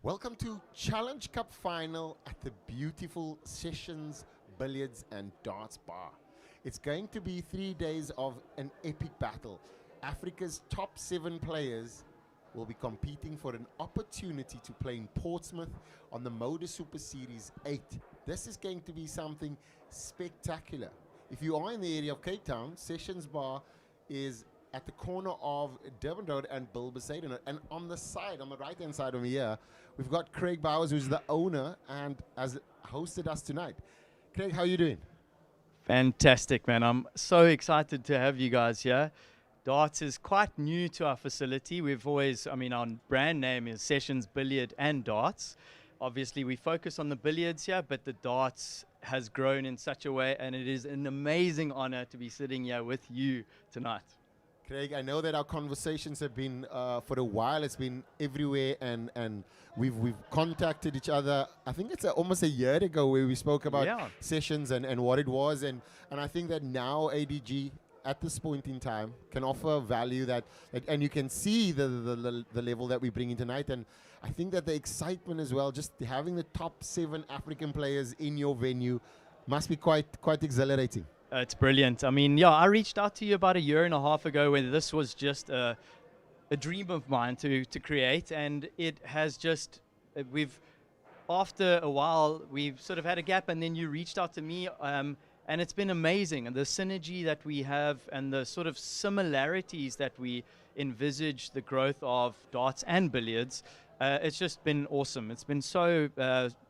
Welcome to Challenge Cup final at the beautiful Sessions Billiards and Darts Bar. It's going to be 3 days of an epic battle. Africa's top 7 players will be competing for an opportunity to play in Portsmouth on the Moda Super Series 8. This is going to be something spectacular. If you are in the area of Cape Town, Sessions Bar is at the corner of Durban Road and Bilbesaden Road. And on the side, on the right-hand side of me here, we've got Craig Bowers, who's the owner and has hosted us tonight. Craig, how are you doing? Fantastic, man. I'm so excited to have you guys here. Darts is quite new to our facility. We've always, our brand name is Sessions Billiard and Darts. Obviously, we focus on the billiards here, but the darts has grown in such a way, and it is an amazing honor to be sitting here with you tonight. Craig, I know that our conversations have been, for a while, it's been everywhere, and we've contacted each other. I think it's almost a year ago where we spoke about Sessions and what it was, and I think that now ADG, at this point in time, can offer value that and you can see the level that we bring in tonight, and I think that the excitement as well, just having the top 7 African players in your venue must be quite exhilarating. It's brilliant. I reached out to you about a year and a half ago when this was just a dream of mine to create, and it has just, after a while, we've sort of had a gap, and then you reached out to me, and it's been amazing. And the synergy that we have and the sort of similarities that we envisage the growth of darts and billiards, it's just been awesome. It's been so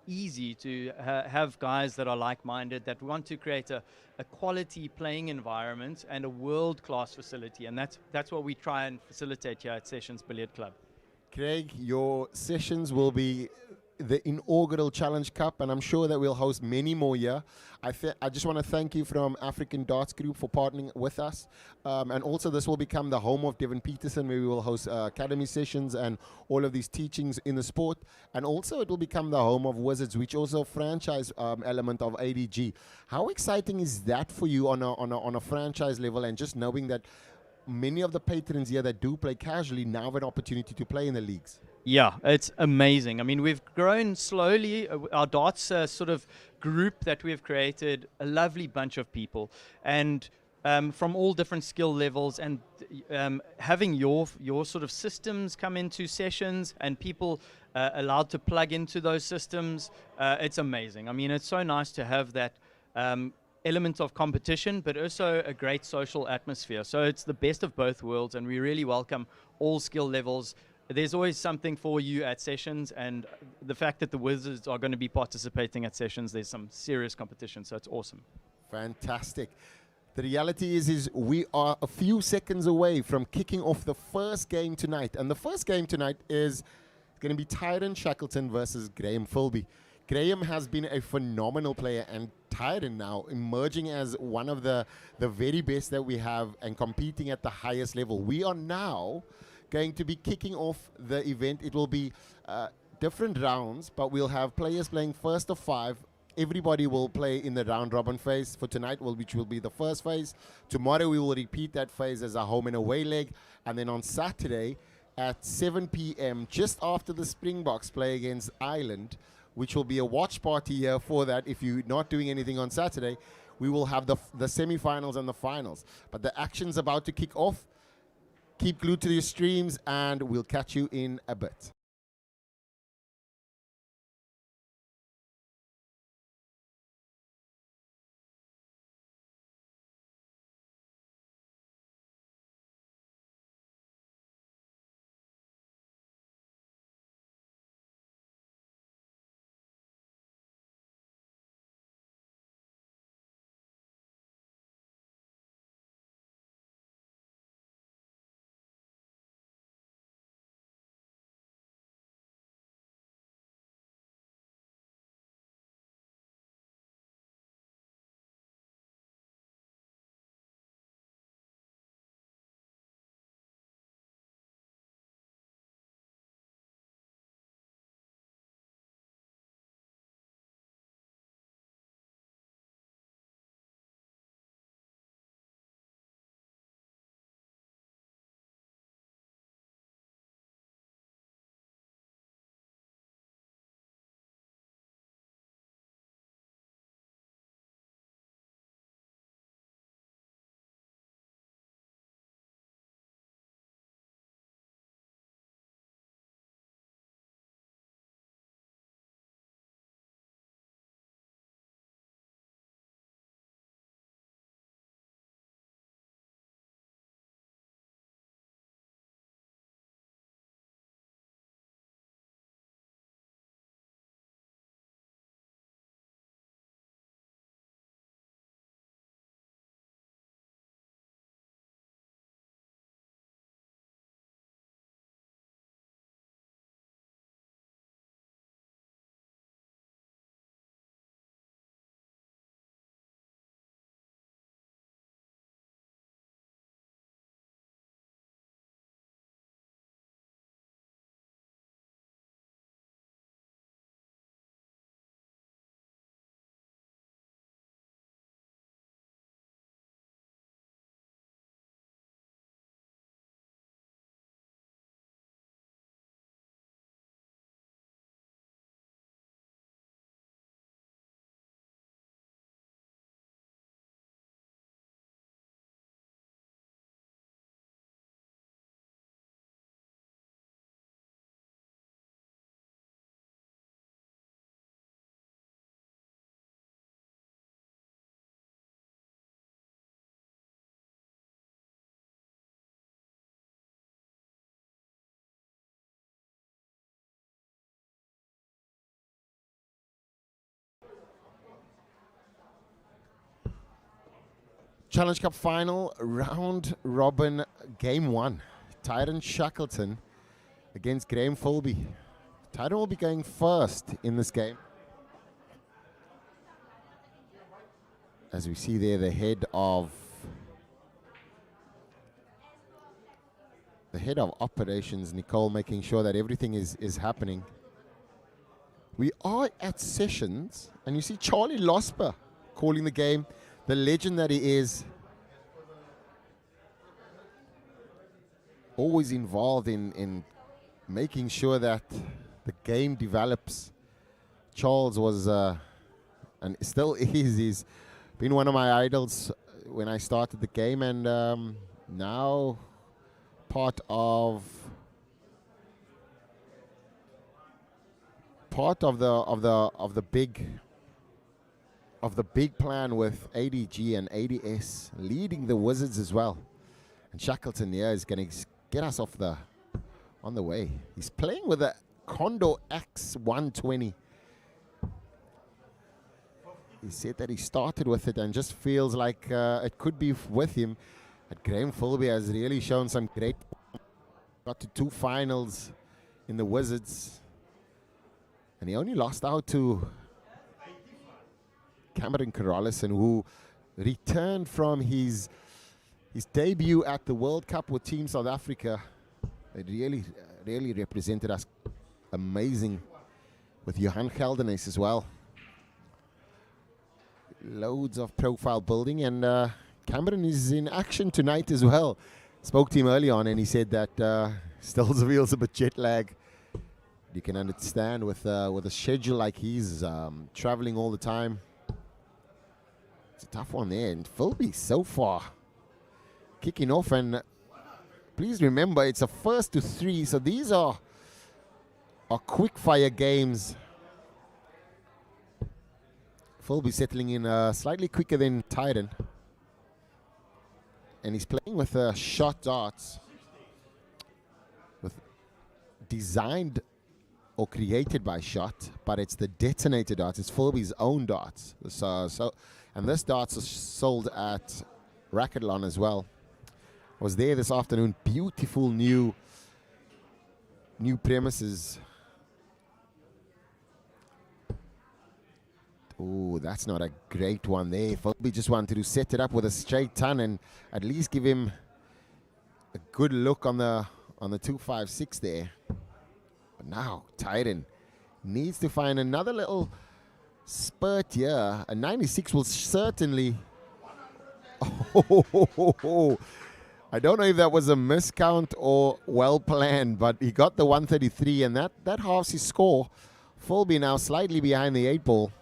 easy to have guys that are like-minded, that want to create a quality playing environment and a world-class facility, and that's what we try and facilitate here at Sessions Billiard Club. Craig, your sessions will be the inaugural Challenge Cup, and I'm sure that we'll host many more here. I just want to thank you from African Darts Group for partnering with us, and also this will become the home of Devin Peterson, where we will host academy sessions and all of these teachings in the sport, and also it will become the home of Wizards, which also a franchise element of ADG. How exciting is that for you on a franchise level, and just knowing that many of the patrons here that do play casually now have an opportunity to play in the leagues? Yeah, it's amazing. We've grown slowly. Our darts sort of group that we've created, a lovely bunch of people, and from all different skill levels, and having your sort of systems come into sessions and people allowed to plug into those systems, it's amazing. It's so nice to have that element of competition, but also a great social atmosphere. So it's the best of both worlds, and we really welcome all skill levels. There's always something for you at Sessions, and the fact that the Wizards are going to be participating at Sessions, there's some serious competition, so it's awesome. Fantastic. The reality is we are a few seconds away from kicking off the first game tonight, and the first game tonight is going to be Tyron Shackleton versus Graham Filby. Graham has been a phenomenal player, and Tyron now emerging as one of the very best that we have and competing at the highest level. We are now going to be kicking off the event. It will be different rounds, but we'll have players playing first of 5. Everybody will play in the round robin phase for tonight, which will be the first phase. Tomorrow we will repeat that phase as a home and away leg, and then on Saturday at 7 p.m. just after the Springboks play against Ireland, which will be a watch party here for that. If you're not doing anything on Saturday, we will have the semi-finals and the finals. But the action's about to kick off. Keep glued to your streams, and we'll catch you in a bit. Challenge Cup final, round robin, game 1. Tyrant Shackleton against Filby. Tyrant will be going first in this game. As we see there, the head of operations, Nicole, making sure that everything is happening. We are at sessions, and you see Charlie Losper calling the game, the legend that he is. Always involved in making sure that the game develops. Charles was, and still is, he's been one of my idols when I started the game, and now part of the big plan with ADG and ADS leading the Wizards as well. And Shackleton here is going to get us on the way. He's playing with a Condor X120. He said that he started with it and just feels like it could be with him. But Filby has really shown some great. Got to 2 finals in the Wizards, and he only lost out to Coralis, and who returned from his debut at the World Cup with Team South Africa. It really represented us amazing with Johan Geldenhuys as well. Loads of profile building, and Cameron is in action tonight as well. Spoke to him early on, and he said that still feels a bit jet lag. You can understand with a schedule like he's traveling all the time. It's a tough one there, and Filby so far kicking off. And please remember, it's a first to 3, so these are quick fire games. Filby settling in slightly quicker than Tyrant. And he's playing with shot darts, designed or created by Shot, but it's the detonator darts. It's Filby's own darts. And this darts is sold at Racketlon as well. I was there this afternoon. Beautiful new premises. Oh, that's not a great one there. Filby just wanted to set it up with a straight ton and at least give him a good look on the 256 there. But now Tyrant needs to find another little spurt here. A 96 will certainly. Oh, I don't know if that was a miscount or well planned, but he got the 133, and that halves his score. Filby now slightly behind the 8 ball.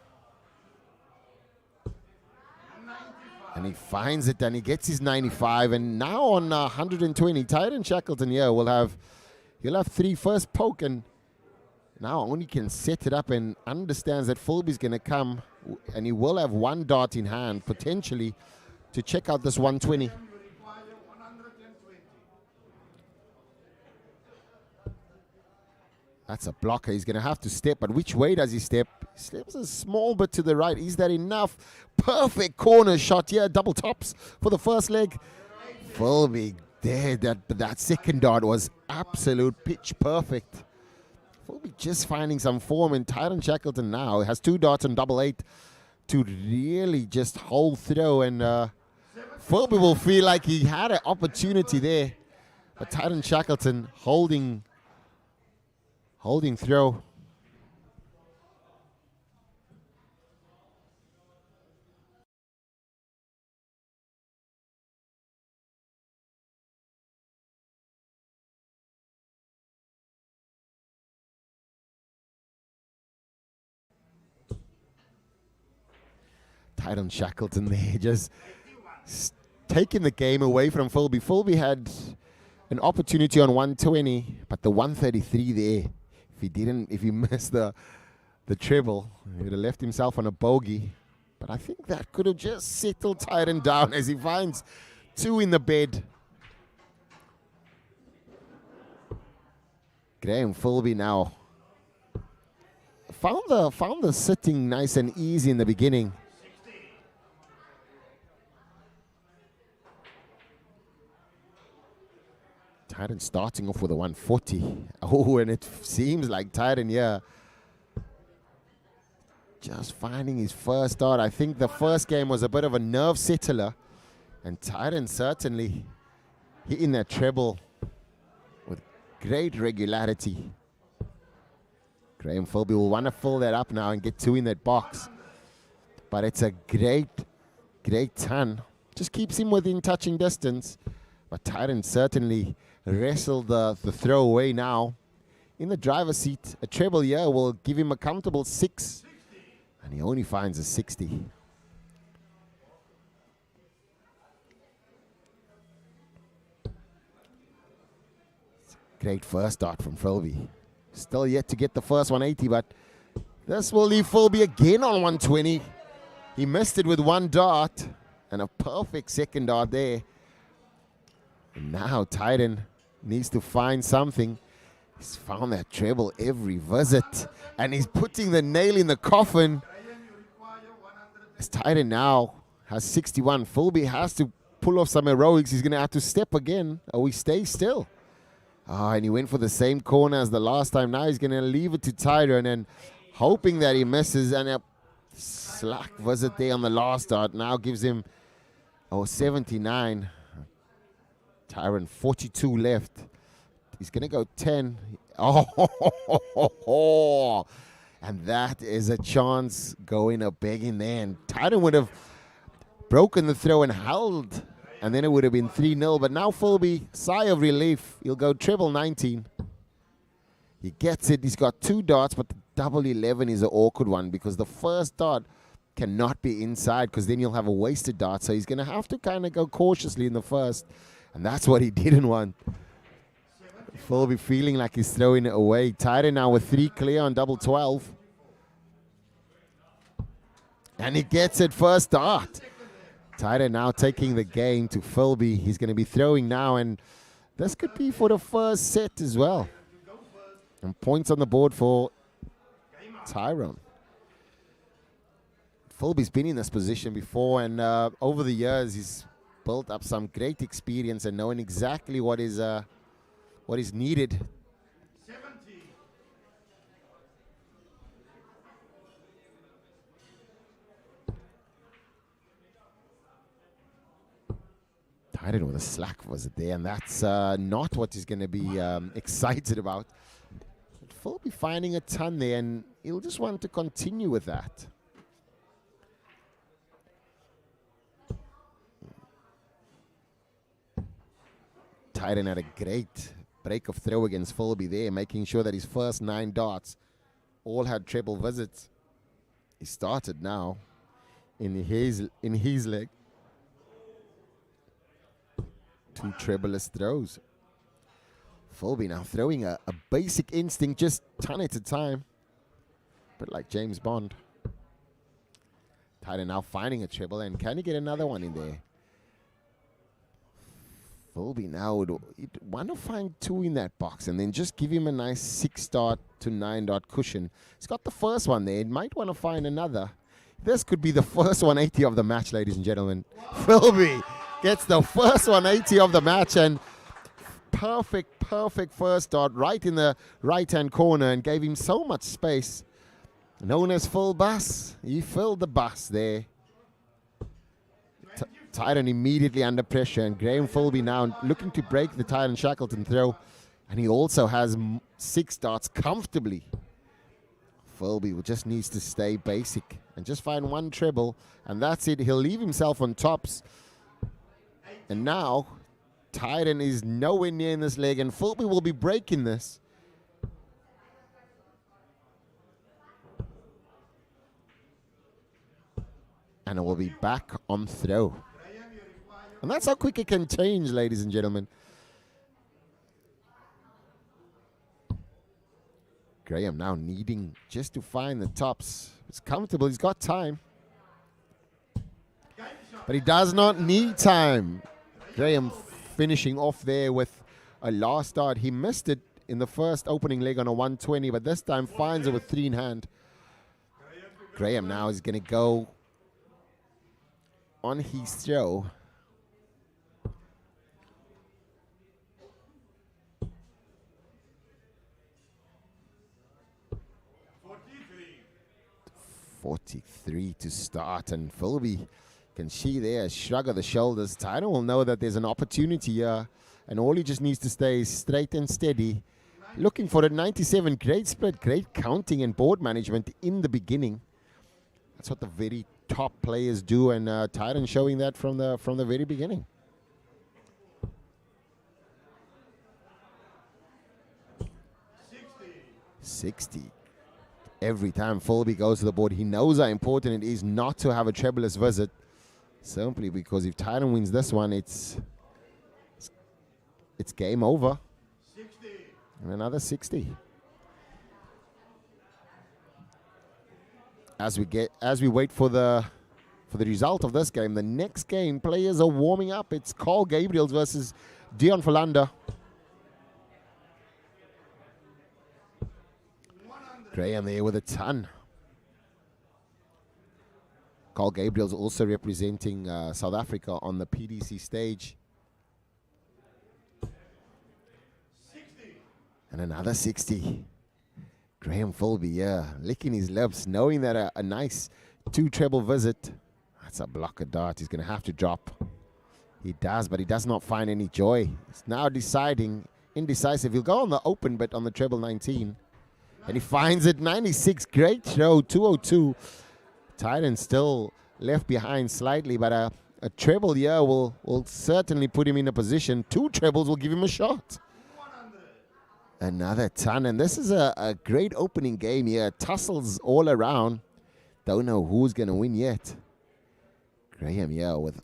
And he finds it, and he gets his 95. And now on 120, Tyrant Shackleton here he'll have 3 first poke, and now only can set it up and understands that Filby's going to come, and he will have 1 dart in hand, potentially, to check out this 120. That's a blocker. He's going to have to step, but which way does he step? He steps a small bit to the right. Is that enough? Perfect corner shot here. Double tops for the first leg. Filby there. That second dart was absolute pitch perfect. Filby just finding some form, and Tyrant Shackleton now has 2 darts on 88 to really just hold through, and Filby will feel like he had an opportunity there, but Tyrant Shackleton holding throw. Tyrant Shackleton there, just taking the game away from Filby. Filby had an opportunity on 120, but the 133 there, if he missed the treble, he would have left himself on a bogey. But I think that could have just settled Tyrant down as he finds 2 in the bed. Filby now found the sitting nice and easy in the beginning. Tyron starting off with a 140. Oh, and it seems like Tyron here just finding his first start. I think the first game was a bit of a nerve settler, and Tyron certainly hitting that treble with great regularity. Graham Filby will want to fill that up now and get 2 in that box. But it's a great ton. Just keeps him within touching distance. But Tyron certainly wrestled the throw away now. In the driver's seat, a treble here will give him a comfortable 6. And he only finds a 60. Great first start from Filby. Still yet to get the first 180, but this will leave Filby again on 120. He missed it with 1 dart and a perfect second dart there. And now Tyron needs to find something. He's found that treble every visit, and he's putting the nail in the coffin. As Tyron now has 61, Filby has to pull off some heroics. He's going to have to step again, or he stays still. And he went for the same corner as the last time. Now he's going to leave it to Tyron and hoping that he misses. And a slack visit there on the last dart now gives him 79. Tyron 42 left. He's going to go 10. Oh, and that is a chance going a begging there. And Tyron would have broken the throw and held, and then it would have been 3-0. But now Filby, sigh of relief. He'll go treble 19. He gets it. He's got 2 darts, but the double 11 is an awkward one because the first dart cannot be inside because then you'll have a wasted dart. So he's going to have to kind of go cautiously in the first. And that's what he didn't want. Filby feeling like he's throwing it away. Tyron now with 3 clear on double 12. And he gets it first dart. Tyron now taking the game to Filby. He's going to be throwing now, and this could be for the first set as well. And points on the board for Tyron. Filby's been in this position before, and over the years he's built up some great experience and knowing exactly what is needed. Tyron with a slack was it there, and that's not what he's going to be excited about. Filby finding a ton there, and he'll just want to continue with that. Tyron had a great break of throw against Filby there, making sure that his first 9 darts all had treble visits. He started now in his leg. 2 trebleless throws. Filby now throwing a basic instinct, just ton at a time. But like James Bond. Tyron now finding a treble, and can he get another one in there? Filby now would want to find 2 in that box and then just give him a nice 6 dart to 9 dart cushion. He's got the first one there. He might want to find another. This could be the first 180 of the match, ladies and gentlemen. Filby gets the first 180 of the match, and perfect first dart right in the right-hand corner and gave him so much space. Known as full bus. He filled the bus there. Tyron immediately under pressure, and Graham Filby now looking to break the Tyron Shackleton throw, and he also has 6 darts comfortably. Filby just needs to stay basic and just find 1 treble, and that's it. He'll leave himself on tops. And now Tyron is nowhere near in this leg, and Filby will be breaking this. And it will be back on throw. And that's how quick it can change, ladies and gentlemen. Graham now needing just to find the tops. It's comfortable. He's got time. But he does not need time. Graham finishing off there with a last dart. He missed it in the first opening leg on a 120, but this time finds it with 3 in hand. Graham now is going to go on his throw. 43 to start, and Filby can see there a shrug of the shoulders. Tyron will know that there's an opportunity here, and all he just needs to stay straight and steady. Looking for a 97. Great split, great counting and board management in the beginning. That's what the very top players do, and Tyron showing that from the very beginning. 60. Every time Filby goes to the board, he knows how important it is not to have a trebleless visit. Simply because if Tyron wins this one, it's game over. 60. And another 60. As we wait for the result of this game, the next game, players are warming up. It's Gabriels versus Dion Fallander. Graham there with a ton. Gabriels also representing South Africa on the PDC stage. 60. And another 60. Graham Filby, yeah, licking his lips, knowing that a nice 2 treble visit. That's a blocker dart. He's going to have to drop. He does, but he does not find any joy. He's now deciding, indecisive. He'll go on the open, but on the treble 19. And he finds it, 96. Great throw, 202. Tyron still left behind slightly, but a treble here will certainly put him in a position. 2 trebles will give him a shot. 100. Another ton, and this is a great opening game here. Tussles all around. Don't know who's going to win yet. Graham here with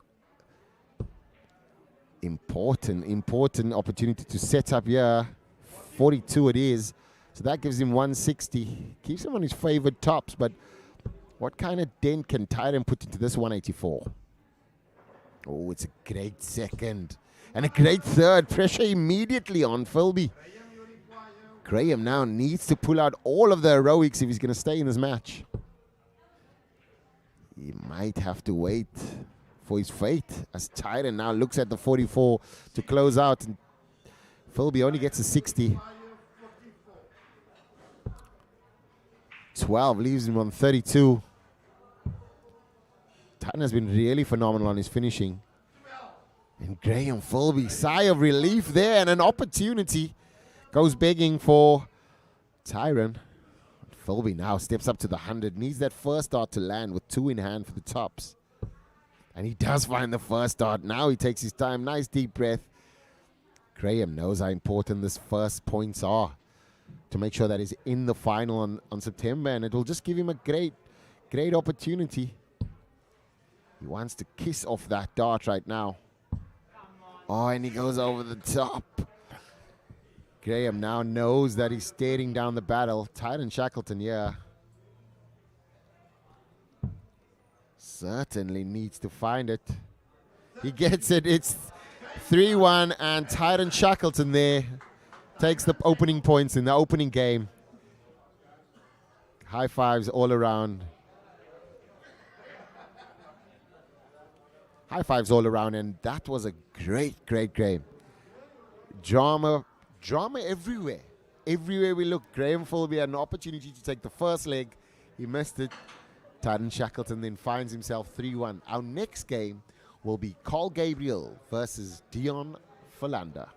important opportunity to set up here. 42 it is. So that gives him 160. Keeps him on his favored tops, but what kind of dent can Tyron put into this 184? Oh, it's a great second. And a great third. Pressure immediately on Filby. Graham now needs to pull out all of the heroics if he's going to stay in this match. He might have to wait for his fate as Tyron now looks at the 44 to close out. And Filby only gets a 60. 12 leaves him on 32. Tyron has been really phenomenal on his finishing. And Graham Filby, sigh of relief there, and an opportunity goes begging for Tyron. Filby now steps up to the 100, needs that first dart to land with 2 in hand for the tops. And he does find the first dart. Now he takes his time, nice deep breath. Graham knows how important this first points are to make sure that he's in the final on September, and it will just give him a great opportunity. He wants to kiss off that dart right now. Oh, and he goes over the top. Graham now knows that he's staring down the battle. Tyron Shackleton, yeah. Certainly needs to find it. He gets it. It's 3-1, and Tyron Shackleton there takes the opening points in the opening game. High fives all around. High fives all around, and that was a great game. Drama everywhere. Everywhere we look, Graham Filby had an opportunity to take the first leg. He missed it. Tyron Shackleton then finds himself 3-1. Our next game will be Gabriels versus Dion Fallander.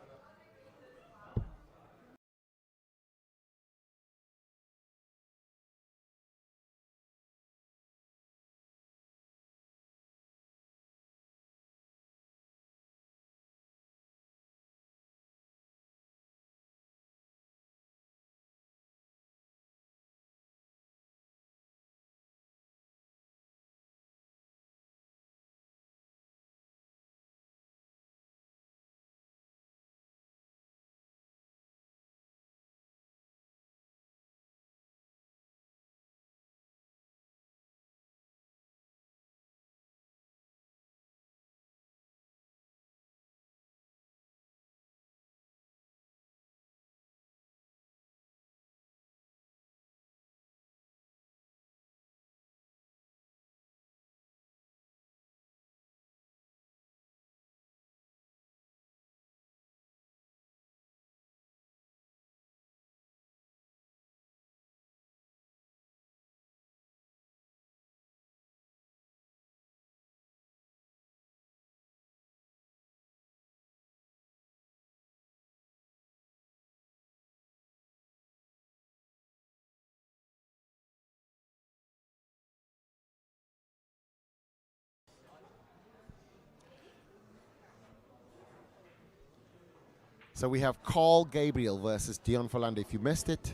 So we have Carl Gabriel versus Dion Philander. If you missed it,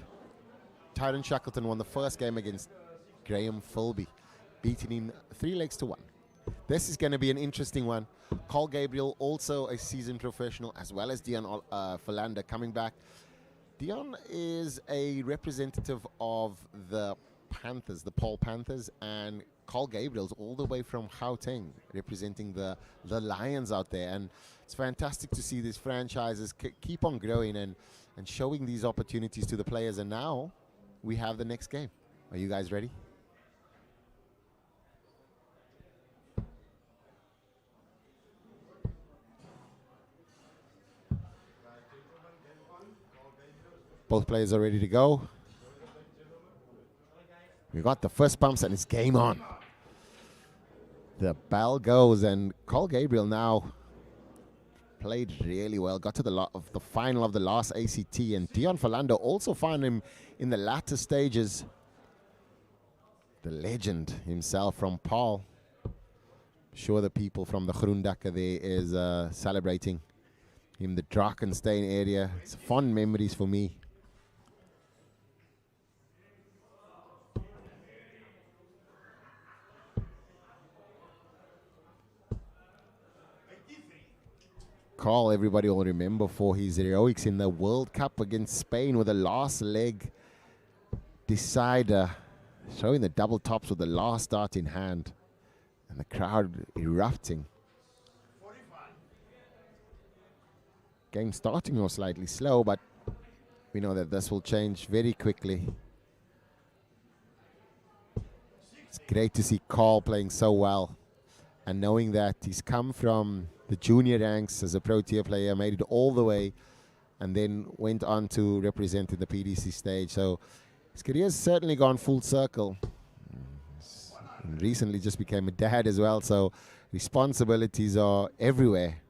Tyrone Shackleton won the first game against Graham Filby, beating him 3-1. This is going to be an interesting one. Carl Gabriel, also a seasoned professional, as well as Dion Philander coming back. Dion is a representative of the Panthers, the Paul Panthers, and Carl Gabriel's all the way from Gauteng, representing the Lions out there. And it's fantastic to see these franchises keep on growing and showing these opportunities to the players. And now we have the next game. Are you guys ready? Both players are ready to go. We got the first bumps and it's game on. The bell goes and Carl Gabriel now played really well. Got to the final of the last ACT, and Dion Philander also found him in the latter stages. The legend himself from Paul. Sure, the people from the Groendakke there is celebrating in the Drakensberg area. It's fond memories for me. Carl, everybody will remember for his heroics in the World Cup against Spain with the last leg decider, showing the double tops with the last dart in hand, and the crowd erupting. Game starting off slightly slow, but we know that this will change very quickly. It's great to see Carl playing so well, and knowing that he's come from the junior ranks as a Protea player, made it all the way, and then went on to represent in the PDC stage. So his career's certainly gone full circle. And recently just became a dad as well, so responsibilities are everywhere.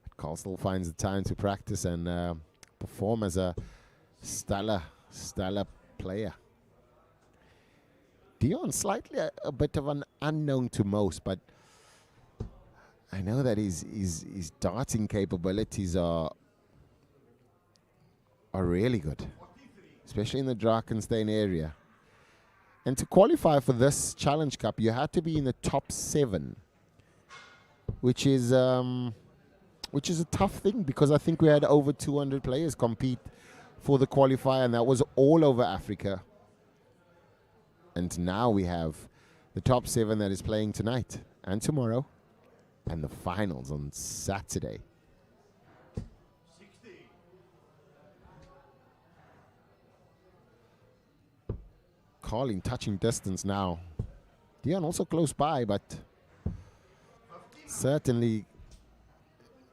But Carl still finds the time to practice and perform as a stellar player. Dion, slightly a bit of an unknown to most, but I know that his darting capabilities are really good, especially in the Drakensberg area. And to qualify for this Challenge Cup, you had to be in the top 7, which is a tough thing, because I think we had over 200 players compete for the qualifier, and that was all over Africa. And now we have the top 7 that is playing tonight and tomorrow, and the finals on Saturday. Carl in touching distance now. Dion also close by, but certainly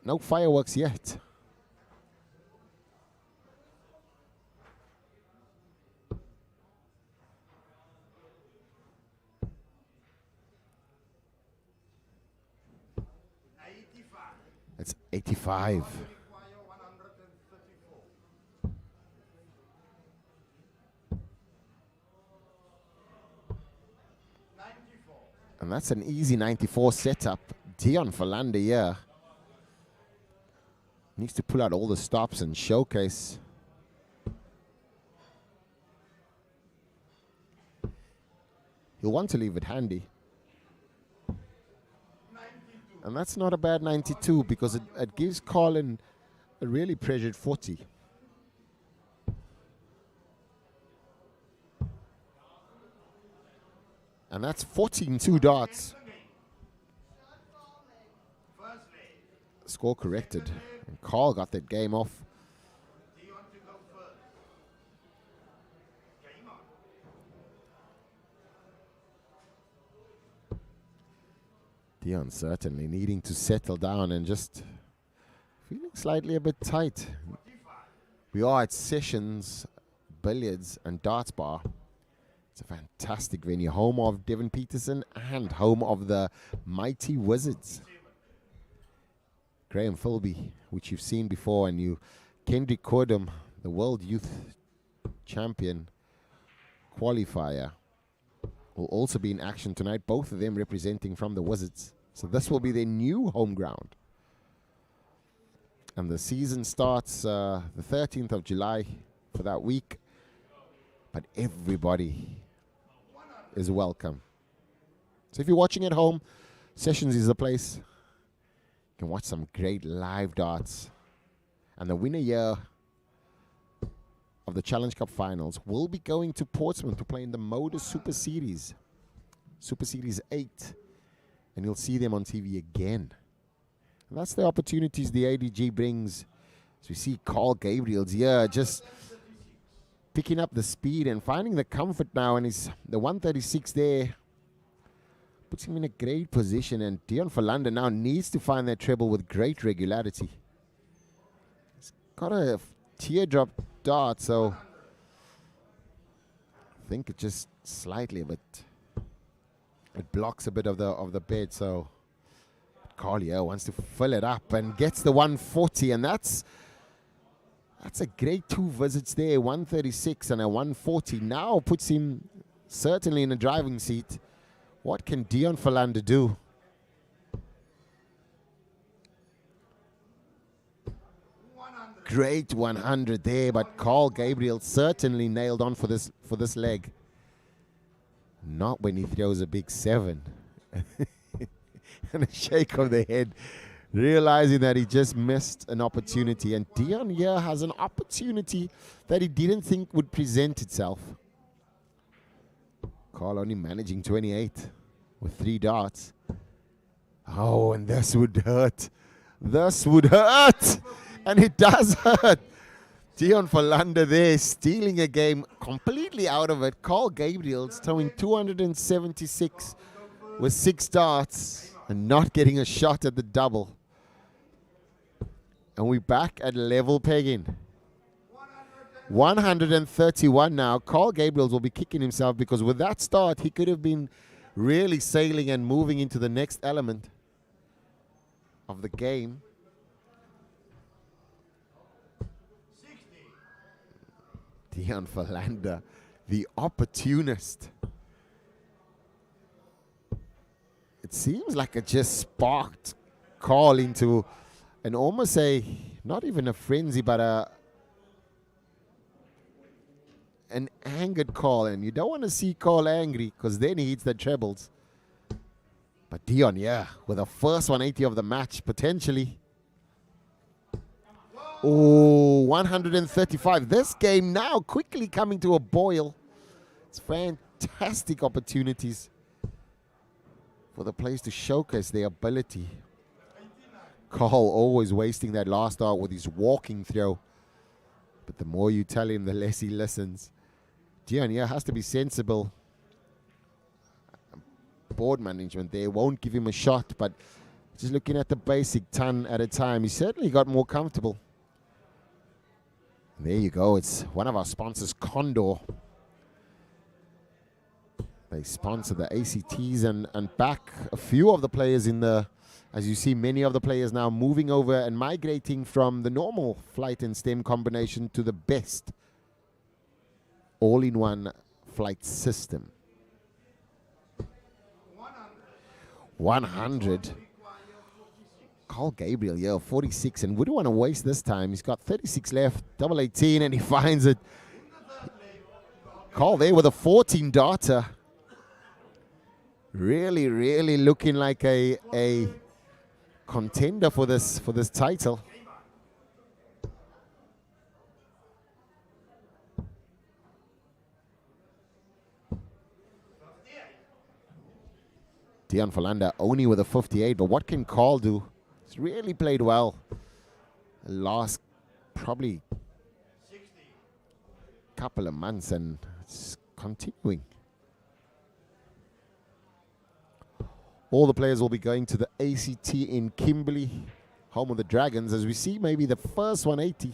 no fireworks yet. It's 85. And that's an easy 94 setup. Dion Philander here needs to pull out all the stops and showcase. He'll want to leave it handy. And that's not a bad 92, because it gives Colin a really pressured 40. And that's 14 2 darts. Score corrected. And Carl got that game off. Dion certainly needing to settle down and just feeling slightly a bit tight. We are at Sessions Billiards and Darts Bar. It's a fantastic venue, home of Devin Peterson and home of the Mighty Wizards. Graham Filby, which you've seen before, and Kendrick Cordum, the World Youth Champion qualifier, will also be in action tonight, both of them representing from the Wizards. So this will be their new home ground. And the season starts the 13th of July for that week. But everybody is welcome. So if you're watching at home, Sessions is the place. You can watch some great live darts. And the winner here of the Challenge Cup Finals will be going to Portsmouth to play in the Modus Super Series. Super Series 8. And you'll see them on TV again. And that's the opportunities the ADG brings. As we see Carl Gabriels here just picking up the speed and finding the comfort now. And the 136 there puts him in a great position. And Dion Philander now needs to find that treble with great regularity. He's got a teardrop dart, so I think it just slightly a bit, it blocks a bit of the bed. So Collier wants to fill it up and gets the 140, and that's a great 2 visits there, 136 and a 140. Now puts him certainly in a driving seat. What can Dion Philander do? Great 100 there, but Carl Gabriel certainly nailed on for this leg. Not when he throws a big 7. And a shake of the head, realizing that he just missed an opportunity. And Dion here has an opportunity that he didn't think would present itself. Carl only managing 28 with 3 darts. Oh, and this would hurt. This would hurt. And it does hurt. Dion Philander there stealing a game completely out of it. Carl Gabriels throwing 276 with 6 darts and not getting a shot at the double. And we're back at level pegging. 131 now. Carl Gabriels will be kicking himself because with that start, he could have been really sailing and moving into the next element of the game. Dion Philander, the opportunist. It seems like it just sparked Carl into an almost not even a frenzy, but an angered Carl. And you don't want to see Carl angry because then he hits the trebles. But Dion, yeah, with the first 180 of the match, potentially. Oh, 135. This game now quickly coming to a boil. It's fantastic opportunities for the players to showcase their ability. Carl always wasting that last dart with his walking throw. But the more you tell him, the less he listens. Dion, yeah, has to be sensible. Board management there won't give him a shot, but just looking at the basic ton at a time, he certainly got more comfortable. There you go. It's one of our sponsors, Condor. They sponsor the ACTs and back a few of the players in the, as you see, many of the players now moving over and migrating from the normal flight and stem combination to the best all-in-one flight system. 100. Carl Gabriel, yeah, 46, and wouldn't want to waste this time. He's got 36 left, double 18, and he finds it. Carl there with a 14 darter. Really, really looking like a contender for this title. Dion Philander only with a 58, but what can Carl do? He's really played well. Last probably couple of months, and it's continuing. All the players will be going to the ACT in Kimberley, home of the Dragons, as we see maybe the first 180.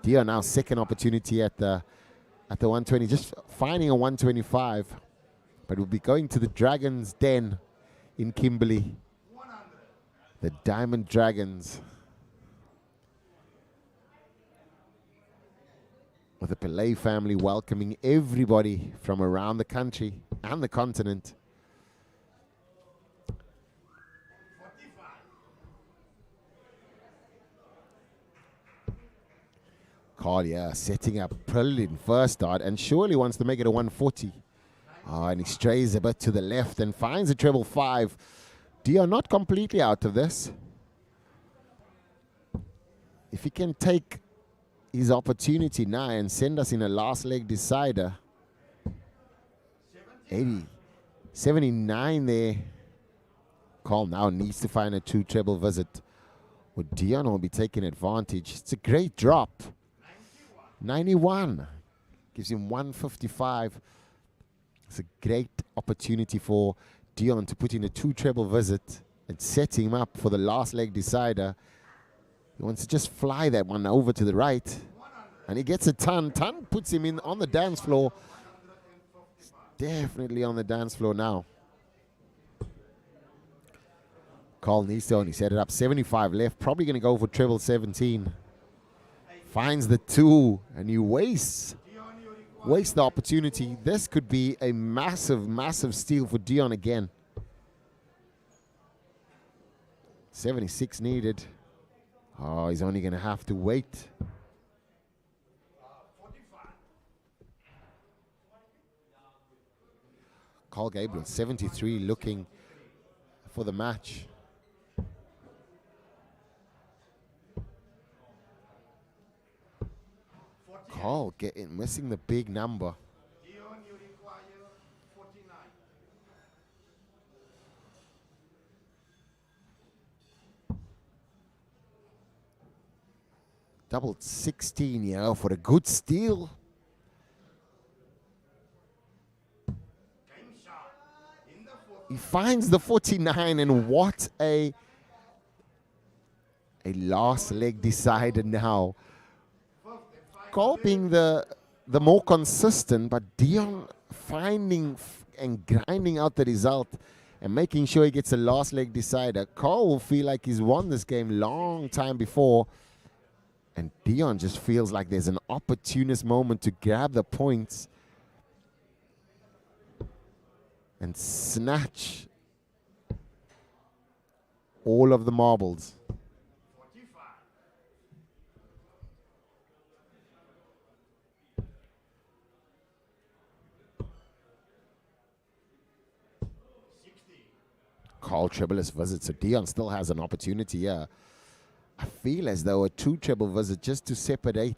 Dion now second opportunity at the 120, just finding a 125. But we'll be going to the Dragons Den in Kimberley. The Diamond Dragons. With the Pillay family welcoming everybody from around the country and the continent. Carl, yeah, setting up brilliant first dart and surely wants to make it a 140. Oh, and he strays a bit to the left and finds a treble 5. Dion not completely out of this. If he can take his opportunity now and send us in a last leg decider. 79 there. Carl now needs to find a 2 treble visit. Well, Dion will be taking advantage. It's a great drop. 91. Gives him 155. It's a great opportunity for Dion to put in a 2 treble visit and set him up for the last leg decider. He wants to just fly that one over to the right. And he gets a ton. Ton puts him in on the dance floor. He's definitely on the dance floor now. Carl needs to only set it up. 75 left. Probably going to go for treble 17. Finds the 2. And he wastes the opportunity. This could be a massive, massive steal for Dion again. 76 needed. Oh, he's only going to have to wait. Carl Gabriels, 73, looking for the match. Carl missing the big number. Double 16, yeah, for a good steal. He finds the 49, and what a last leg decider now. Carl being the more consistent, but Dion finding and grinding out the result and making sure he gets a last leg decider. Carl will feel like he's won this game long time before. And Dion just feels like there's an opportunist moment to grab the points and snatch all of the marbles. Carl trebleless visit, so Dion still has an opportunity here. I feel as though a 2 treble visit just to separate.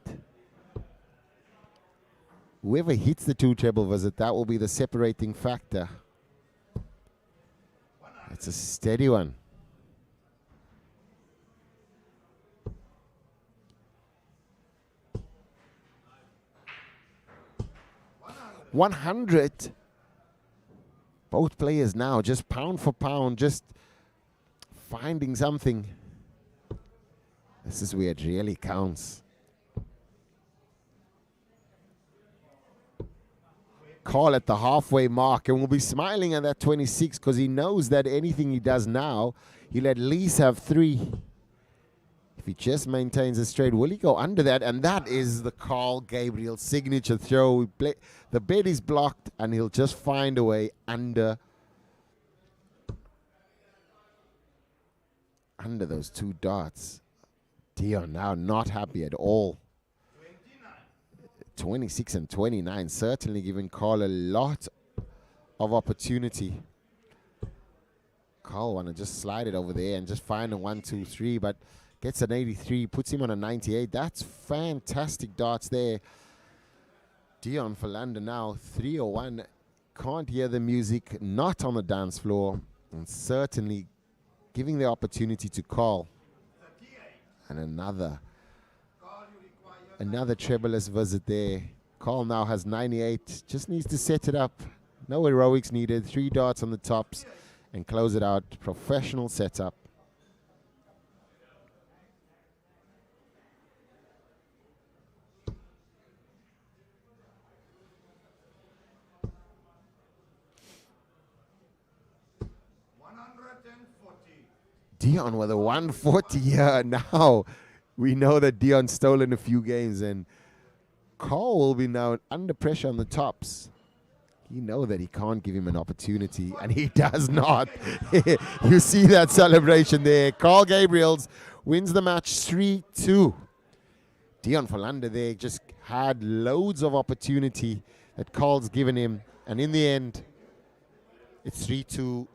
Whoever hits the 2 treble visit, that will be the separating factor. It's a steady one. $100. Both players now just pound for pound, just finding something. This is where it really counts. Carl at the halfway mark, and will be smiling at that 26 because he knows that anything he does now, he'll at least have 3. If he just maintains a straight, will he go under that? And that is the Carl Gabriel signature throw. The bed is blocked, and he'll just find a way under those 2 darts. Dion now not happy at all. 26 and 29, certainly giving Carl a lot of opportunity. Carl want to just slide it over there and just find a 1, 2, 3, but gets an 83, puts him on a 98. That's fantastic darts there. Dion Fander now 301. Can't hear the music, not on the dance floor, and certainly giving the opportunity to Carl. And another trebleless visit there. Carl now has 98. Just needs to set it up. No heroics needed. 3 darts on the tops and close it out. Professional setup. Dion with a 140 here now. We know that Dion's stolen a few games, and Carl will be now under pressure on the tops. You know that he can't give him an opportunity, and he does not. You see that celebration there. Carl Gabriels wins the match 3-2. Dion Philander there just had loads of opportunity that Carl's given him. And in the end, it's 3-2.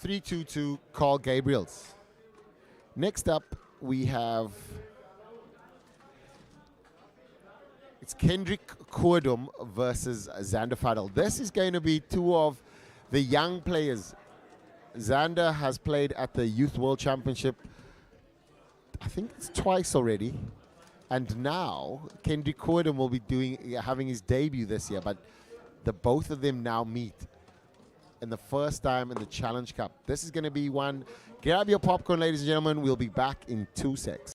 3-2 to Carl Gabriels. Next up, we have... It's Kendrick Cordum versus Xander Faddle. This is going to be two of the young players. Xander has played at the Youth World Championship, I think it's twice already. And now Kendrick Cordum will be having his debut this year. But the both of them now meet in the first time in the Challenge Cup. This is going to be one. Grab your popcorn, ladies and gentlemen. We'll be back in 2 secs.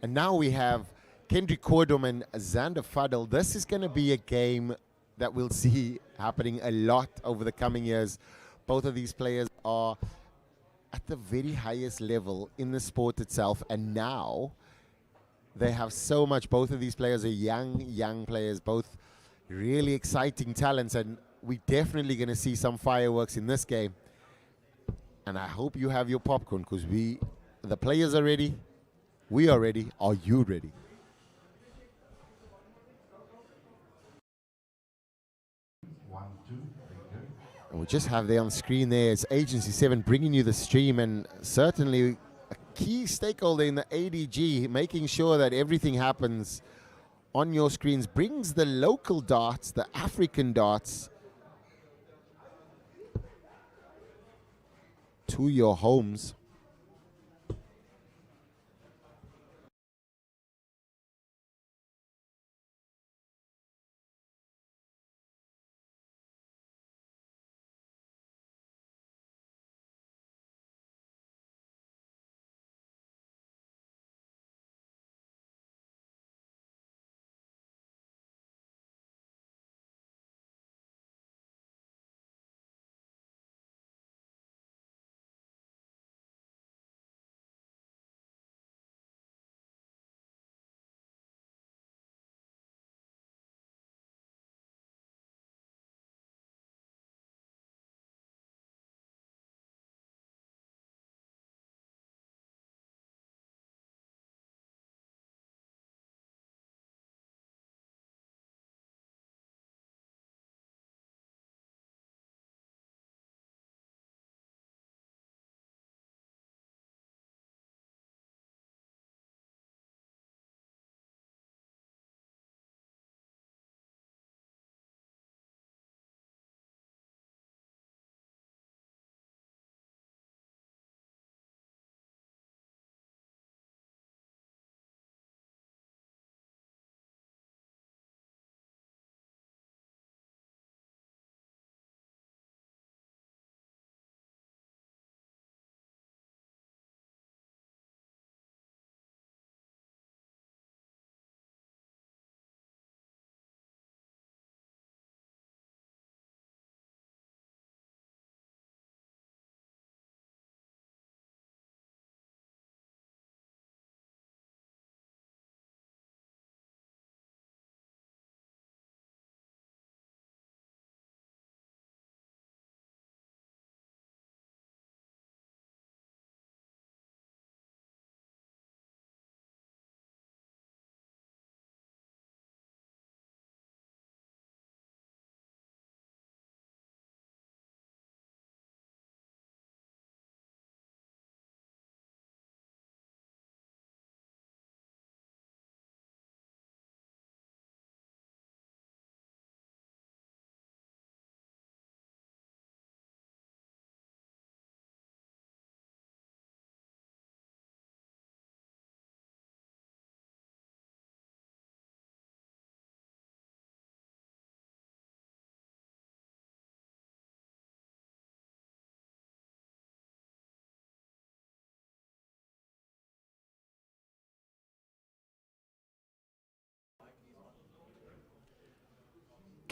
And now we have Kendrick Cordum and Xander Faddle. This is going to be a game that we'll see happening a lot over the coming years. Both of these players are at the very highest level in the sport itself. And now they have so much. Both of these players are young players, both really exciting talents. And we're definitely going to see some fireworks in this game. And I hope you have your popcorn because the players are ready. We are ready. Are you ready? And we just have there on the screen there, it's Agency 7 bringing you the stream, and certainly a key stakeholder in the ADG, making sure that everything happens on your screens, brings the local darts, the African darts, to your homes.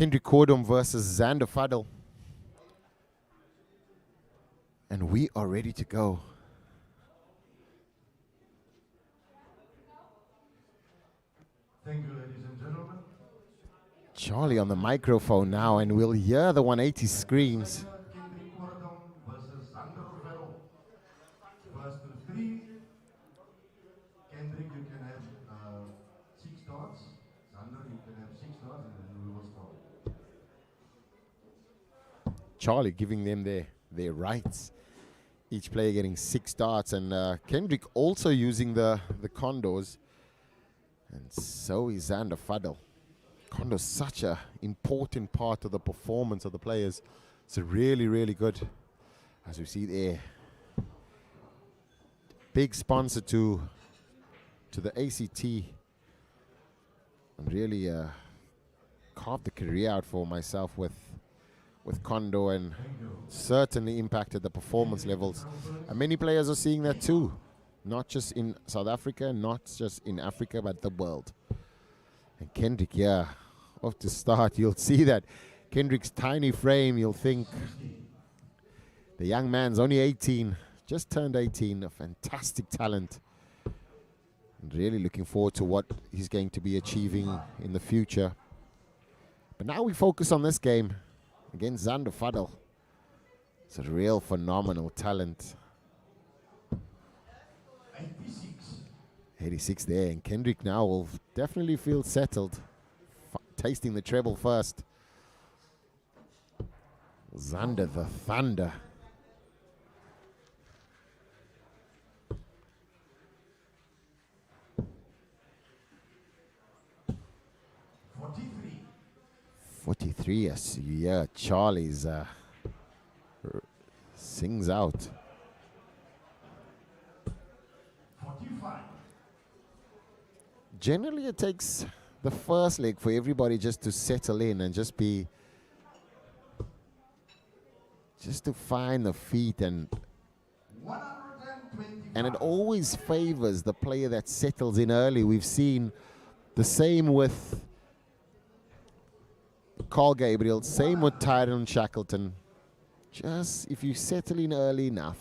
Cordum versus Xander Faddle. And we are ready to go. Thank you, ladies and gentlemen. Charlie on the microphone now, and we'll hear the 180 screams. Cordum versus Faddle. First to 3. Kendrick, you can have 6 dots. Xander, you can have 6 dots, and then we will start. Charlie giving them their rights. Each player getting 6 darts, and Kendrick also using the condors. And so is Xander Faddle. Condor's such an important part of the performance of the players. It's really, really good. As we see there. Big sponsor to the ACT. And really carved the career out for myself with Condor, and certainly impacted the performance levels. And many players are seeing that too. Not just in South Africa, not just in Africa, but the world. And Kendrick, yeah, off to start, you'll see that Kendrick's tiny frame, you'll think the young man's only 18, just turned 18, a fantastic talent. And really looking forward to what he's going to be achieving in the future. But now we focus on this game against Xander Faddle. It's a real phenomenal talent. 86 there, and Kendrick now will definitely feel settled. Tasting the treble first. Xander the Thunder. Forty-three, yes, yeah. Charlie's sings out. 45. Generally, it takes the first leg for everybody just to settle in and just to find the feet, and it always favors the player that settles in early. We've seen the same with Gabriels, same with Tyrone Shackleton. Just if you settle in early enough.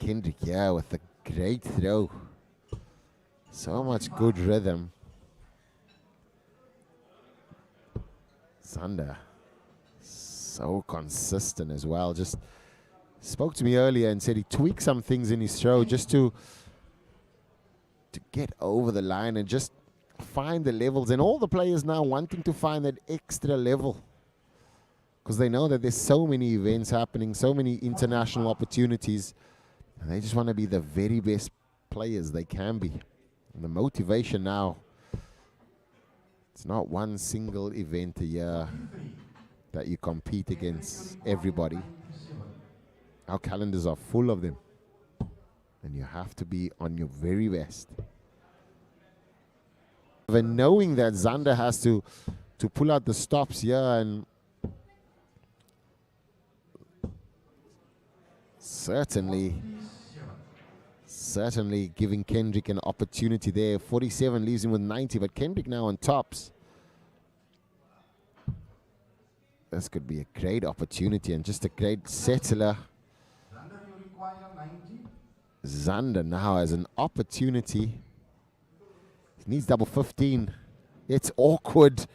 Kendrick, yeah, with a great throw. So much good rhythm. Xander, so consistent as well. Just spoke to me earlier and said he tweaked some things in his throw just to get over the line and just find the levels. And all the players now wanting to find that extra level, because they know that there's so many events happening, so many international opportunities, and they just want to be the very best players they can be. And the motivation now, it's not one single event a year that you compete against everybody. Our calendars are full of them, and you have to be on your very best. And knowing that Xander has to pull out the stops here, and certainly giving Kendrick an opportunity there. 47 leaves him with 90, but Kendrick now on tops. This could be a great opportunity and just a great settler. Xander now has an opportunity. He needs double 15. It's awkward.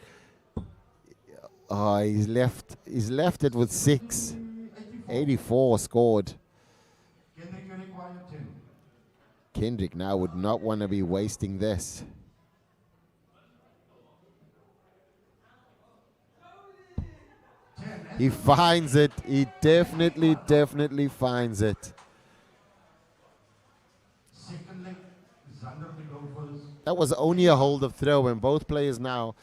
Oh, he's left it with 6. 84 scored. Kendrick now would not want to be wasting this. He finds it. He definitely finds it. That was only a hold of throw, and both players now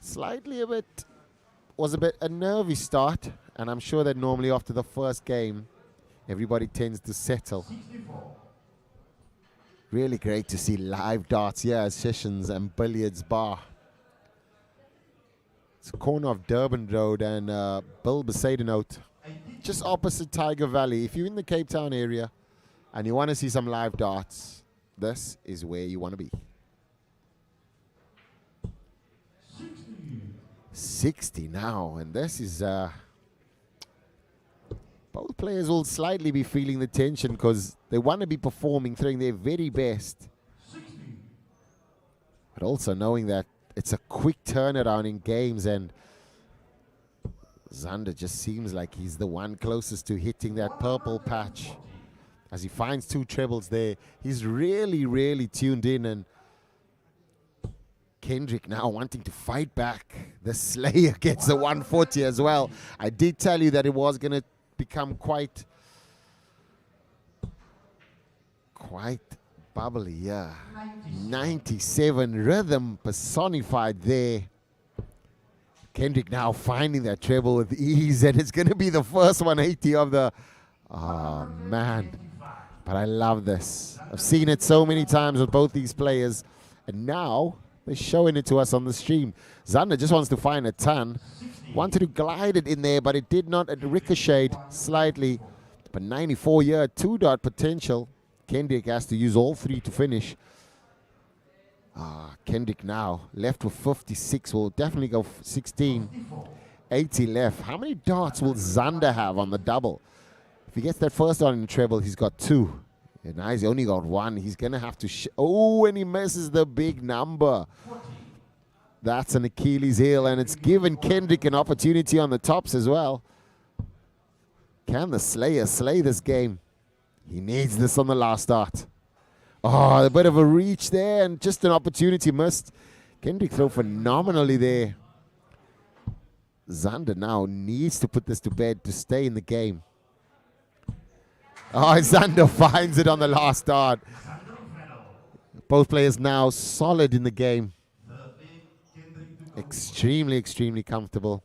slightly a nervy start, and I'm sure that normally after the first game everybody tends to settle. 64. Really great to see live darts here at Sessions and Billiards Bar. It's a corner of Durban Road and Bill Besaidenout, just opposite Tiger Valley. If you're in the Cape Town area and you want to see some live darts, this is where you want to be. 60 now, and this is both players will slightly be feeling the tension because they want to be performing, throwing their very best, but also knowing that it's a quick turnaround in games, and Zander just seems like he's the one closest to hitting that purple patch as he finds 2 trebles there. He's really, really tuned in, and Kendrick now wanting to fight back. The Slayer gets the 140 as well. I did tell you that it was going to become quite bubbly, yeah. 97 rhythm personified there. Kendrick now finding that treble with ease, and it's going to be the first 180 of the... Oh, man. But I love this. I've seen it so many times with both these players, and now they're showing it to us on the stream. Zander just wants to find a ton. Wanted to glide it in there, but it did not. It ricocheted slightly. But 94 year 2-dot potential. Kendrick has to use all 3 to finish. Kendrick now left with 56. Will definitely go 16. 80 left. How many darts will Zander have on the double? If he gets that first dot in the treble, he's got 2. And now he's only got 1. He's going to have to... oh, and he misses the big number. That's an Achilles heel, and it's given Kendrick an opportunity on the tops as well. Can the Slayer slay this game? He needs this on the last dart. Oh, a bit of a reach there, and just an opportunity missed. Kendrick throw phenomenally there. Zander now needs to put this to bed to stay in the game. Oh, Zander finds it on the last dart. Both players now solid in the game. Extremely, extremely comfortable.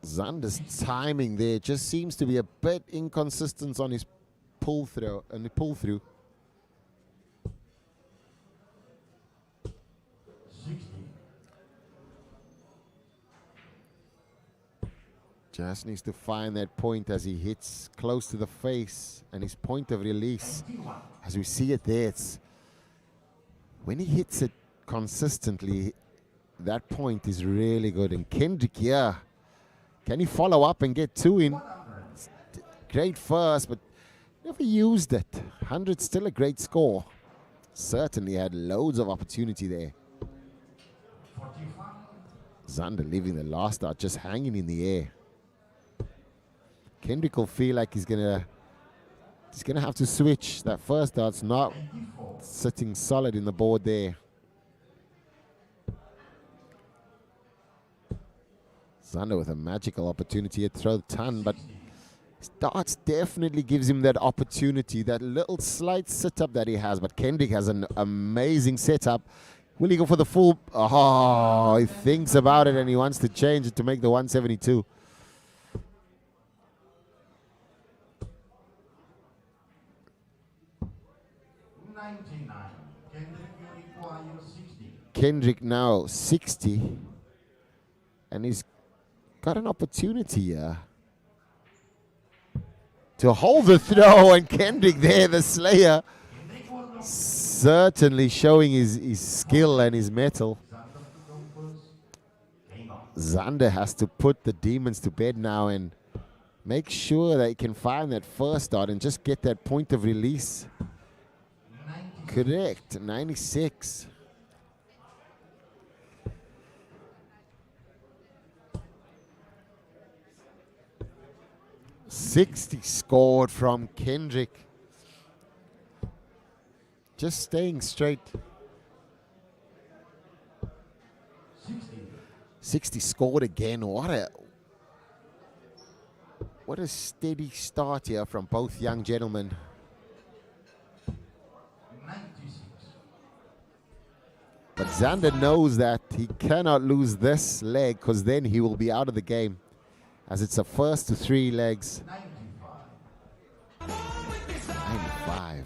Zander's timing there just seems to be a bit inconsistent on his pull through and the pull through. 60. Just needs to find that point as he hits close to the face and his point of release. As we see it there, it's when he hits it consistently, that point is really good. And Kendrick, yeah, can he follow up and get 2 in? Great first, but never used it. 100 still a great score. Certainly had loads of opportunity there. Zander leaving the last dart just hanging in the air. Kendrick will feel like he's gonna have to switch. That first dart's not sitting solid in the board there. Zander with a magical opportunity to throw the ton, but his darts definitely gives him that opportunity, that little slight sit-up that he has. But Kendrick has an amazing setup. Will he go for the full? Oh, he thinks about it and he wants to change it to make the 172. Kendrick now 60, and he's got an opportunity here to hold the throw, and Kendrick there, the Slayer, certainly showing his skill and his mettle. Zander has to put the demons to bed now and make sure that he can find that first dot and just get that point of release. Correct, 96. $60 scored from Kendrick. Just staying straight. 60 scored again. What a steady start here from both young gentlemen. 96. But Zander knows that he cannot lose this leg because then he will be out of the game, as it's a first to 3 legs. 95.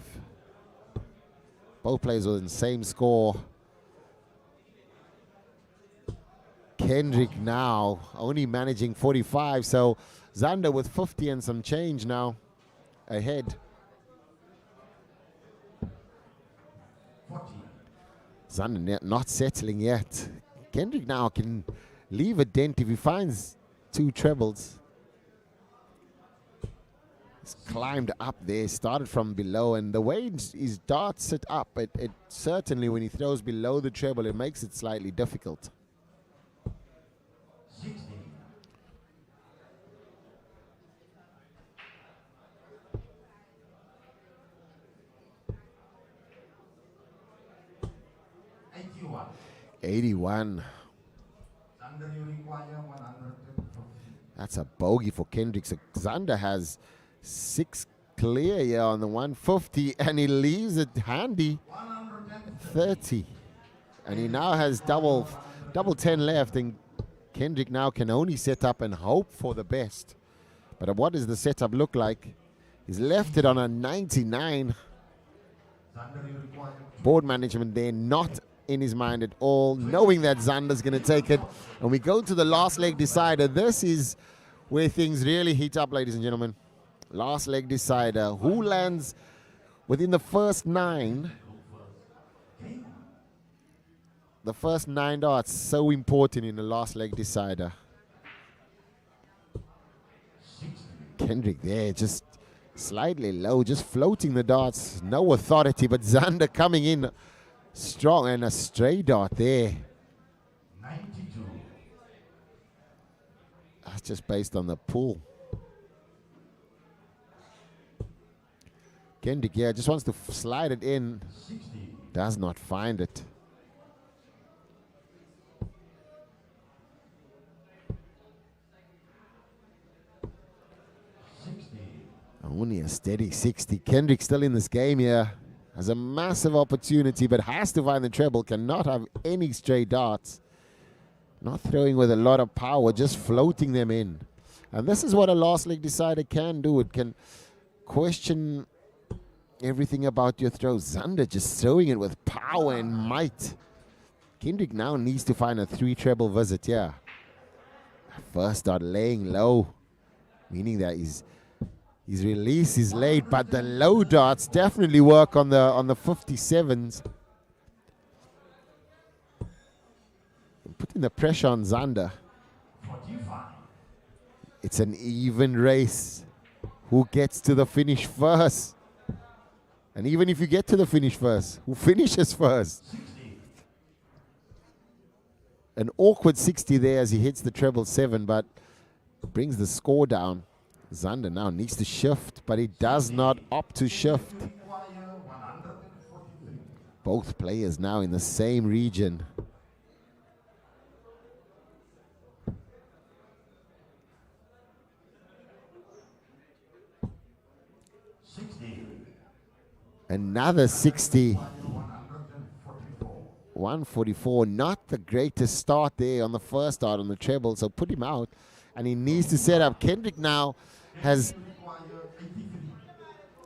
Both players with the same score. Kendrick now only managing 45, so Zander with 50 and some change now ahead. 40. Zander not settling yet. Kendrick now can leave a dent if he finds two trebles. He's climbed up there, started from below, and the way his darts sit up, it certainly, when he throws below the treble, it makes it slightly difficult. 60. 81. 81. Zander, you require 150. That's a bogey for Kendrick. So Zander has 6 clear here on the 150, and he leaves it handy 30. And he now has double 10 left, and Kendrick now can only set up and hope for the best. But what does the setup look like? He's left it on a 99. Board management there not in his mind at all, knowing that Zander's going to take it. And we go to the last leg decider. This is where things really heat up, ladies and gentlemen. Last leg decider. Who lands within the first 9? The first 9 darts, so important in the last leg decider. Kendrick there, just slightly low, just floating the darts. No authority, but Zander coming in strong, and a stray dart there. 92. That's just based on the pool. Kendrick, yeah, just wants to slide it in. 60. Does not find it. Only a steady 60. Kendrick still in this game here. Has a massive opportunity, but has to find the treble. Cannot have any stray darts. Not throwing with a lot of power, just floating them in. And this is what a last leg decider can do. It can question everything about your throw. Zander just throwing it with power and might. Kendrick now needs to find a 3 treble visit here. First dart laying low, meaning that his release is late, but the low darts definitely work on the 57s. Putting the pressure on Zander. 45. It's an even race. Who gets to the finish first? And even if you get to the finish first, who finishes first? 60. An awkward 60 there as he hits the treble 7, but brings the score down. Zander now needs to shift, but he does not opt to shift. Require 143. Both players now in the same region. Another 60. 144. Not the greatest start there on the first start on the treble, so put him out. And he needs to set up. Kendrick now has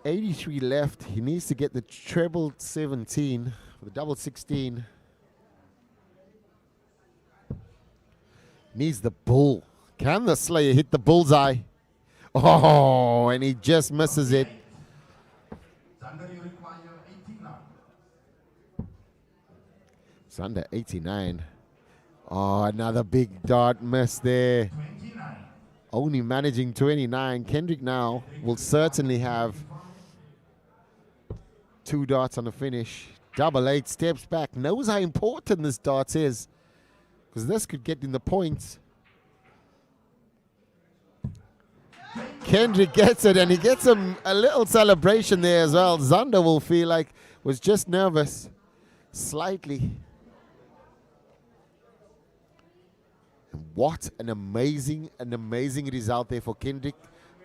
83 left. He needs to get the treble 17, the double 16. Needs the bull. Can the Slayer hit the bullseye? Oh, and he just misses it. Zander, you require 89. Zander 89. Oh, another big dart miss there. 29. Only managing 29. Kendrick now will certainly have 2 darts on the finish. Double 8 steps back. Knows how important this dart is, because this could get in the points. Kendrick gets it, and he gets a little celebration there as well. Zander will feel like was just nervous, slightly. What an amazing result there for Kendrick.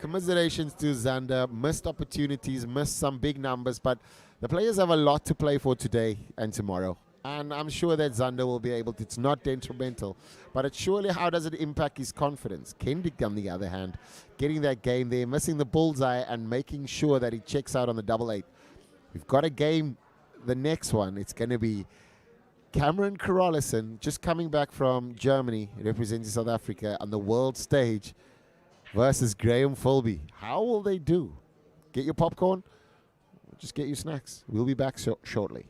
Commiserations to Zander. Missed opportunities, missed some big numbers, but the players have a lot to play for today and tomorrow. And I'm sure that Zander will be able to. It's not detrimental, but it's surely how does it impact his confidence? Kendrick, on the other hand, getting that game there, missing the bullseye and making sure that he checks out on the double 8. We've got a game, the next one. It's going to be Cameron Coralis, just coming back from Germany, representing South Africa on the world stage, versus Graham Filby. How will they do? Get your popcorn, just get your snacks. We'll be back shortly.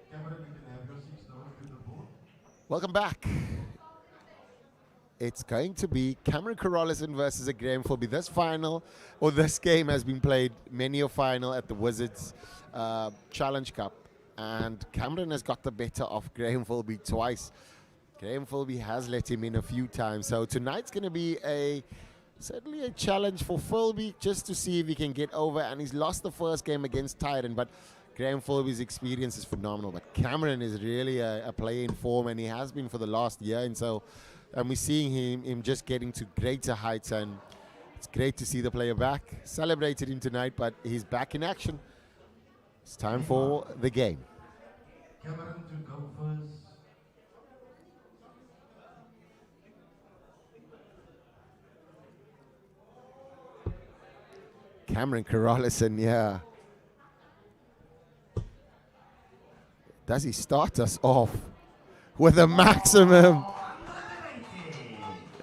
Cameron, you can have your 6 dollars to the board. Welcome back. It's going to be Cameron Coralis versus a Graham Filby. This final, or this game, has been played many a final at the Wizards Challenge Cup, and Cameron has got the better of Graham Filby twice. Graham Filby has let him in a few times, so tonight's going to be certainly a challenge for Filby, just to see if he can get over. And he's lost the first game against Tyrant, but Graham Filby's experience is phenomenal. But Cameron is really a player in form, and he has been for the last year. And so we're seeing him just getting to greater heights, and it's great to see the player back. Celebrated him tonight, but he's back in action. It's time for the game. Cameron to go first. Cameron Coralis, yeah. Does he start us off with a maximum?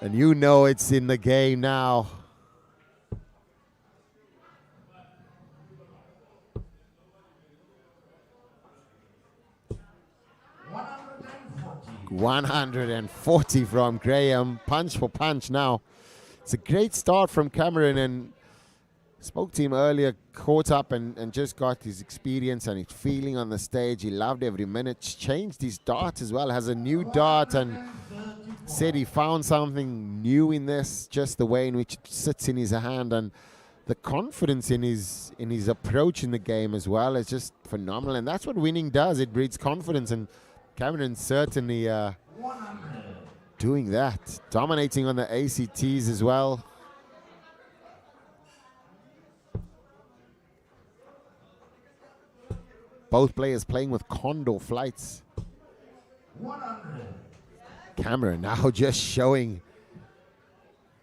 And you know it's in the game now. $140 from Graham, punch for punch now. It's a great start from Cameron, and spoke to him earlier, caught up and just got his experience and his feeling on the stage. He loved every minute, changed his dart as well, has a new dart, and said he found something new in this, just the way in which it sits in his hand, and the confidence in his approach in the game as well is just phenomenal. And that's what winning does, it breeds confidence, and Cameron certainly doing that, dominating on the ACTs as well. both players playing with condor flights. 100. Cameron now just showing,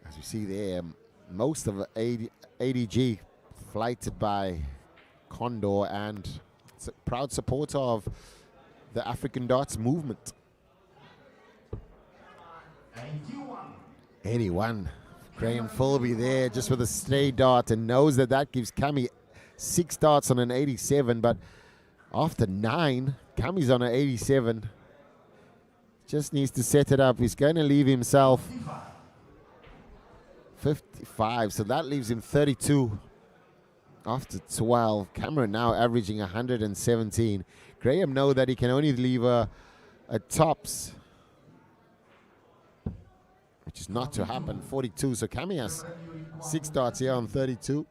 as you see there, most of the ADG flighted by Condor, and it's a proud supporter of the African darts movement. 81. Graham Filby there just with a stray dart, and knows that that gives Cammy 6 darts on an 87, but after 9, Cammy's on an 87. Just needs to set it up. He's going to leave himself 55, so that leaves him 32 after 12. Cameron now averaging 117. Graham know that he can only leave a tops, which is not to happen, 42. So Cammy has 6 darts here on 32.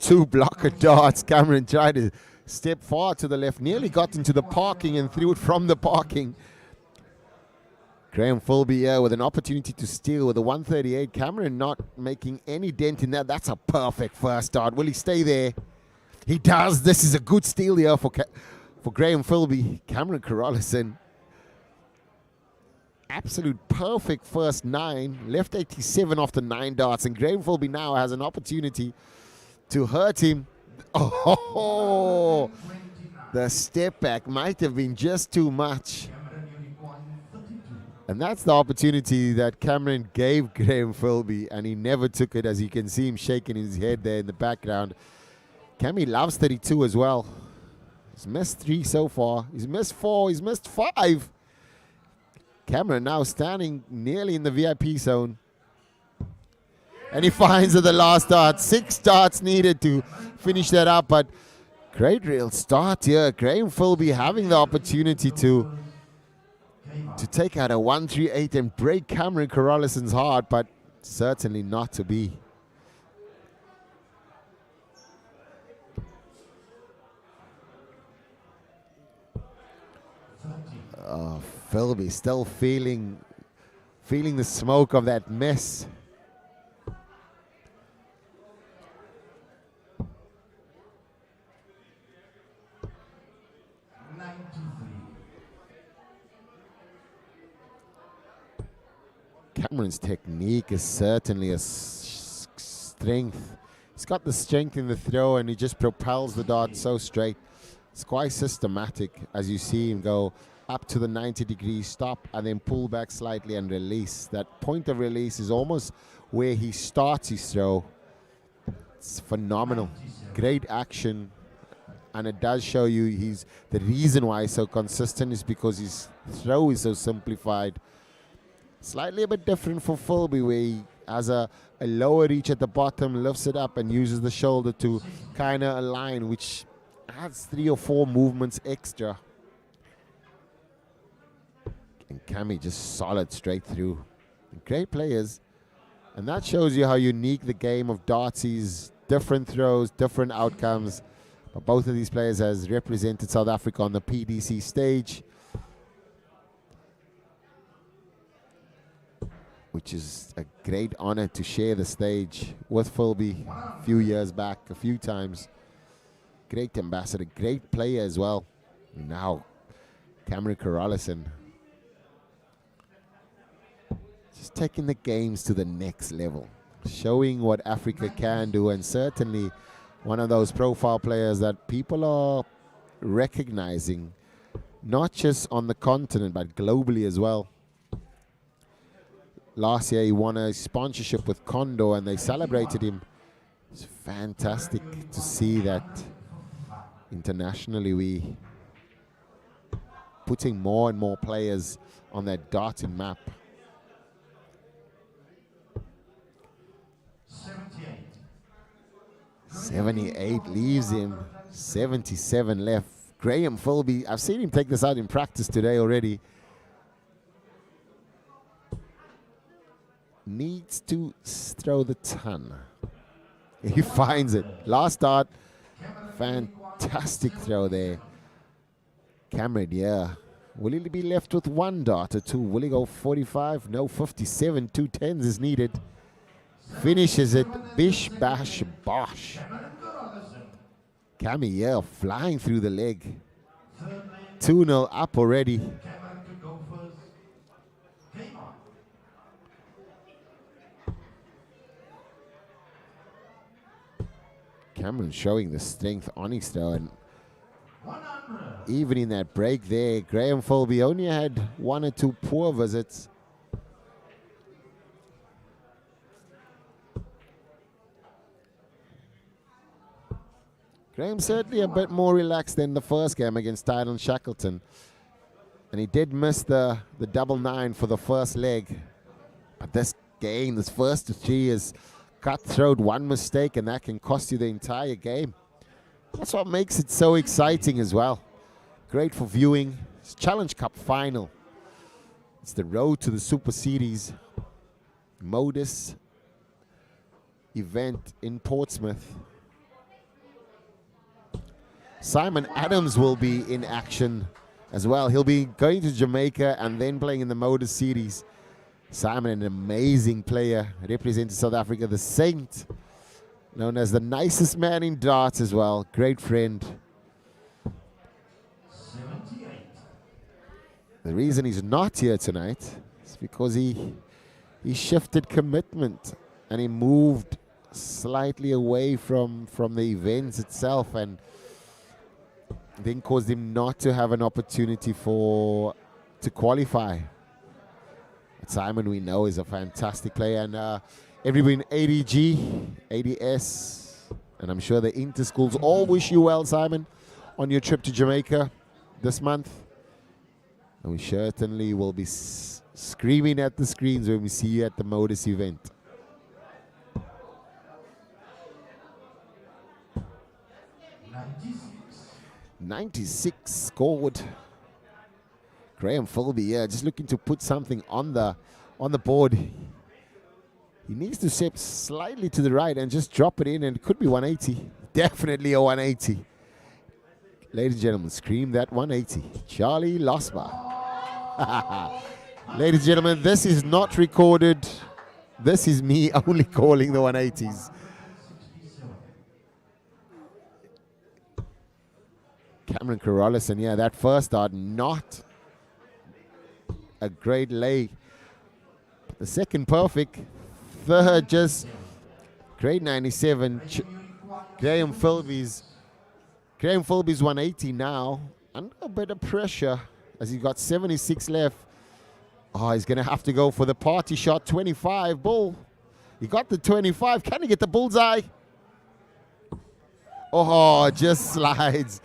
Two blocker darts. Cameron tried to step far to the left, nearly got into the parking and threw it from the parking. Graham Filby here with an opportunity to steal with a 138. Cameron not making any dent in that. That's a perfect first dart. Will he stay there? He does. This is a good steal here for Graham Filby. Cameron Coralis, absolute perfect first 9. Left 87 after 9 darts, and Graham Filby now has an opportunity to hurt him. Oh, the step back might have been just too much. And that's the opportunity that Cameron gave Graham Filby, and he never took it, as you can see him shaking his head there in the background. Cammy loves 32 as well. He's missed 3 so far. He's missed 4. He's missed 5. Cameron now standing nearly in the VIP zone. And he finds at the last dart. 6 darts needed to finish that up, but great real start here. Graham Filby having the opportunity to take out a 138 and break Cameron Coralison's heart, but certainly not to be. Oh, Filby still feeling the smoke of that mess. Cameron's technique is certainly a strength. He's got the strength in the throw, and he just propels the dart so straight. It's quite systematic as you see him go up to the 90 degrees, stop, and then pull back slightly and release. That point of release is almost where he starts his throw. It's phenomenal. Great action. And it does show you the reason why he's so consistent is because his throw is so simplified. Slightly a bit different for Filby, where he has a lower reach at the bottom, lifts it up and uses the shoulder to kind of align, which adds 3 or 4 movements extra. And Cammy just solid straight through. Great players. And that shows you how unique the game of darts is. Different throws, different outcomes. But both of these players has represented South Africa on the PDC stage, which is a great honor to share the stage with Filby a few years back, a few times. Great ambassador, great player as well. And now, Cameron Coralison just taking the games to the next level, showing what Africa can do, and certainly one of those profile players that people are recognizing, not just on the continent, but globally as well. Last year he won a sponsorship with Condor and they celebrated him. It's fantastic to see that internationally we putting more and more players on that darting map. 78 leaves him, 77 left. Graham Filby, I've seen him take this out in practice today already. Needs to throw the ton. He finds it. Last start. Fantastic throw there. Cameron, yeah. Will he be left with one dart or two? Will he go 45? No, 57. 2 10s is needed. Finishes it. Bish, bash, bosh. Cammy, yeah, flying through the leg. 2-0 up already. Cameron showing the strength on his throw, and even in that break there, Graham Filby only had 1 or 2 poor visits. Graham certainly a bit more relaxed than the first game against Tyron Shackleton. And he did miss the double 9 for the first leg. But this game, this first to 3 is cutthroat, one mistake, and that can cost you the entire game. That's what makes it so exciting as well. Great for viewing. It's Challenge Cup final. It's the road to the Super Series Modus event in Portsmouth. Simon Adams will be in action as well. He'll be going to Jamaica and then playing in the Modus Series. Simon, an amazing player, representing South Africa, the Saint, known as the nicest man in darts as well. Great friend. 78. The reason he's not here tonight is because he shifted commitment and he moved slightly away from the events itself, and then caused him not to have an opportunity to qualify. But Simon, we know, is a fantastic player, and everybody in ADG, ADS, and I'm sure the inter-schools all wish you well, Simon, on your trip to Jamaica this month. And we certainly will be screaming at the screens when we see you at the Modus event. 96 scored. Graham Filby, yeah, just looking to put something on the board. He needs to step slightly to the right and just drop it in, and it could be 180. Definitely a 180. Ladies and gentlemen, scream that 180. Charlie Losba. Ladies and gentlemen, this is not recorded. This is me only calling the 180s. Cameron Coralis, and yeah, that first start, not a great lay. The second perfect. Third, just great 97. Graham Filby's 180 now. Under a bit of pressure as he got 76 left. Oh, he's going to have to go for the party shot. 25 bull. He got the 25. Can he get the bullseye? Oh, just slides.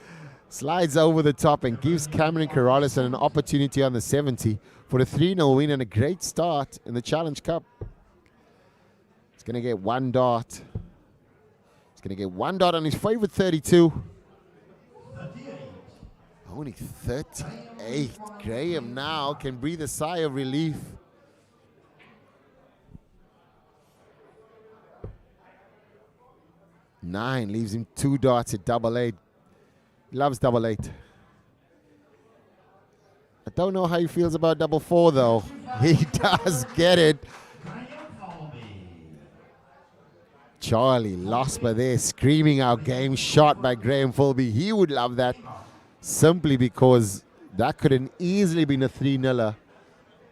Slides over the top and gives Cameron Coralis an opportunity on the 70 for the 3-0 win and a great start in the Challenge Cup. He's going to get 1 dart. He's going to get 1 dart on his favorite 32. 38. Only 38. Graham now can breathe a sigh of relief. Nine leaves him 2 darts at double 8. He loves double 8. I don't know how he feels about double 4 though. He does get it. Charlie Losba there screaming out game shot by Graham Filby. He would love that simply because that could have easily been a 3-0er,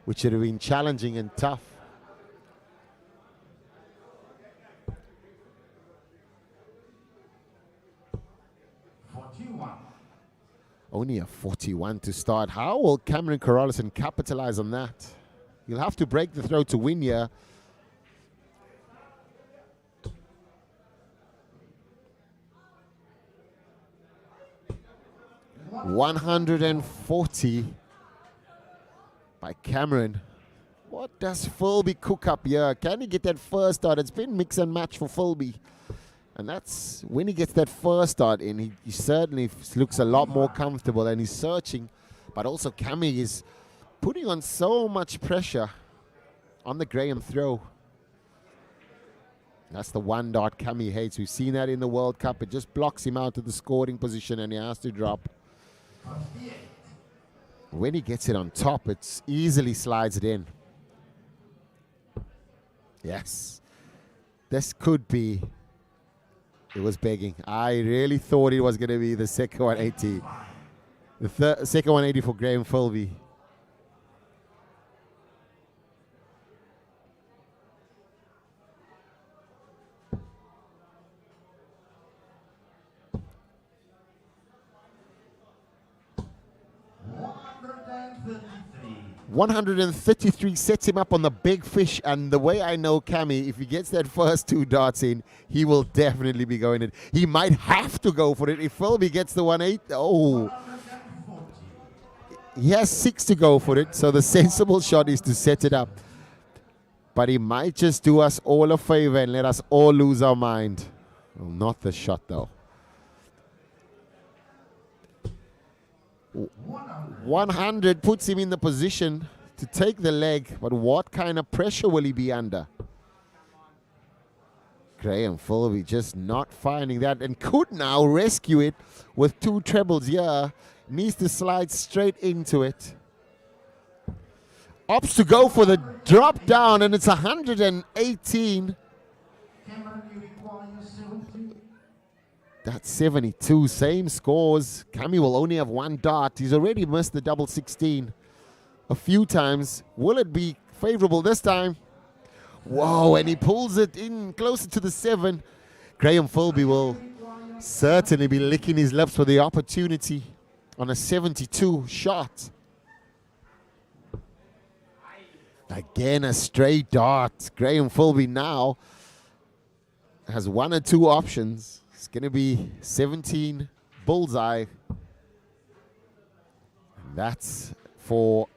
which would have been challenging and tough. Only a 41 to start. How will Cameron Coralis capitalize on that? He'll have to break the throw to win here. $140 by Cameron. What does Filby cook up here? Can he get that first start? It's been mix and match for Filby. And that's when he gets that first start in, he certainly looks a lot more comfortable and he's searching. But also Cammy is putting on so much pressure on the Graham throw. That's the one dot Cammy hates. We've seen that in the World Cup. It just blocks him out of the scoring position and he has to drop. When he gets it on top, it easily slides it in. Yes. This could be. It was begging. I really thought it was going to be the second 180. The second 180 for Graham Filby. $133 sets him up on the big fish, and the way I know Cammy, if he gets that first 2 darts in, he will definitely be going in. He might have to go for it if Filby gets the 180. Oh, he has 6 to go for it, so the sensible shot is to set it up. But he might just do us all a favor and let us all lose our mind. Well, not the shot though. 100 puts him in the position to take the leg, but what kind of pressure will he be under? Graham Filby just not finding that and could now rescue it with 2 trebles here. Needs to slide straight into it. Opts to go for the drop down, and it's 118. That's 72, same scores. Cammy will only have 1 dart. He's already missed the double 16 a few times. Will it be favorable this time? Whoa, and he pulls it in closer to the 7. Graham Filby will certainly be licking his lips for the opportunity on a 72 shot. Again, a straight dart. Graham Filby now has 1 or 2 options. It's going to be 17 bullseye. And that's for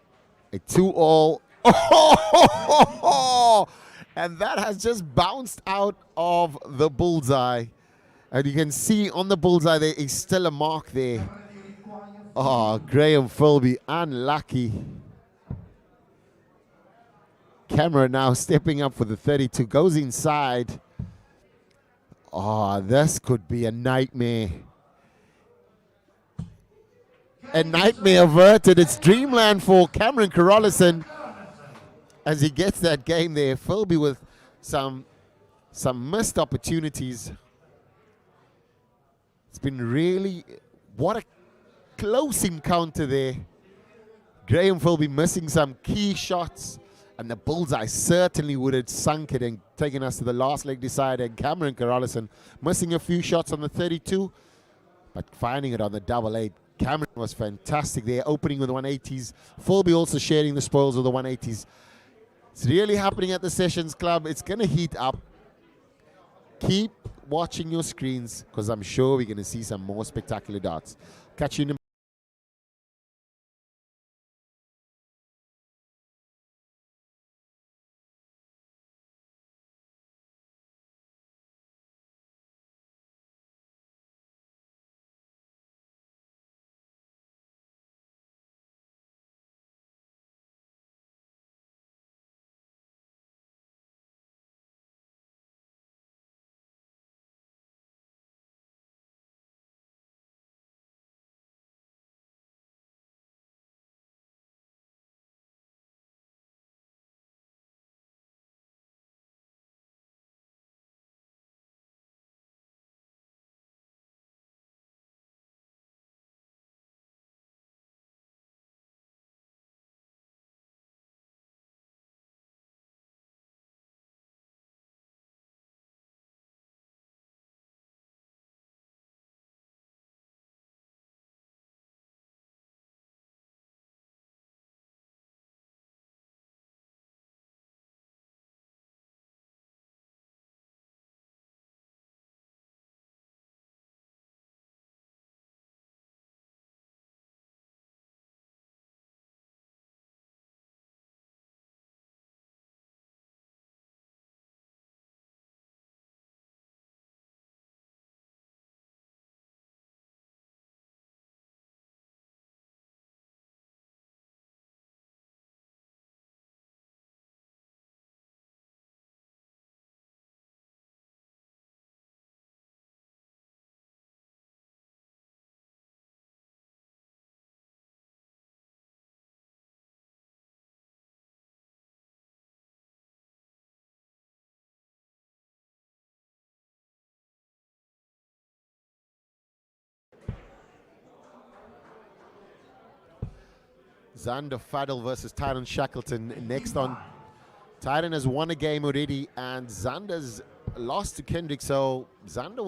a 2-all. Oh! And that has just bounced out of the bullseye. And you can see on the bullseye there is still a mark there. Oh, Graham Filby, unlucky. Camera now stepping up for the 32. Goes inside. Oh, this could be a nightmare. A nightmare averted. It's dreamland for Cameron Coralis as he gets that game there. Filby with some missed opportunities. It's been really, what a close encounter there. Graham Filby missing some key shots, and the bullseye certainly would have sunk it and taken us to the last leg decider. And Cameron Coralis missing a few shots on the 32, but finding it on the double 8. Cameron was fantastic there, opening with the 180s. Filby also sharing the spoils of the 180s. It's really happening at the Sessions Club. It's going to heat up. Keep watching your screens, because I'm sure we're going to see some more spectacular darts. Catch you in a Xander Faddle versus Tyron Shackleton next on. Tyron has won a game already, and Xander's lost to Kendrick, so Xander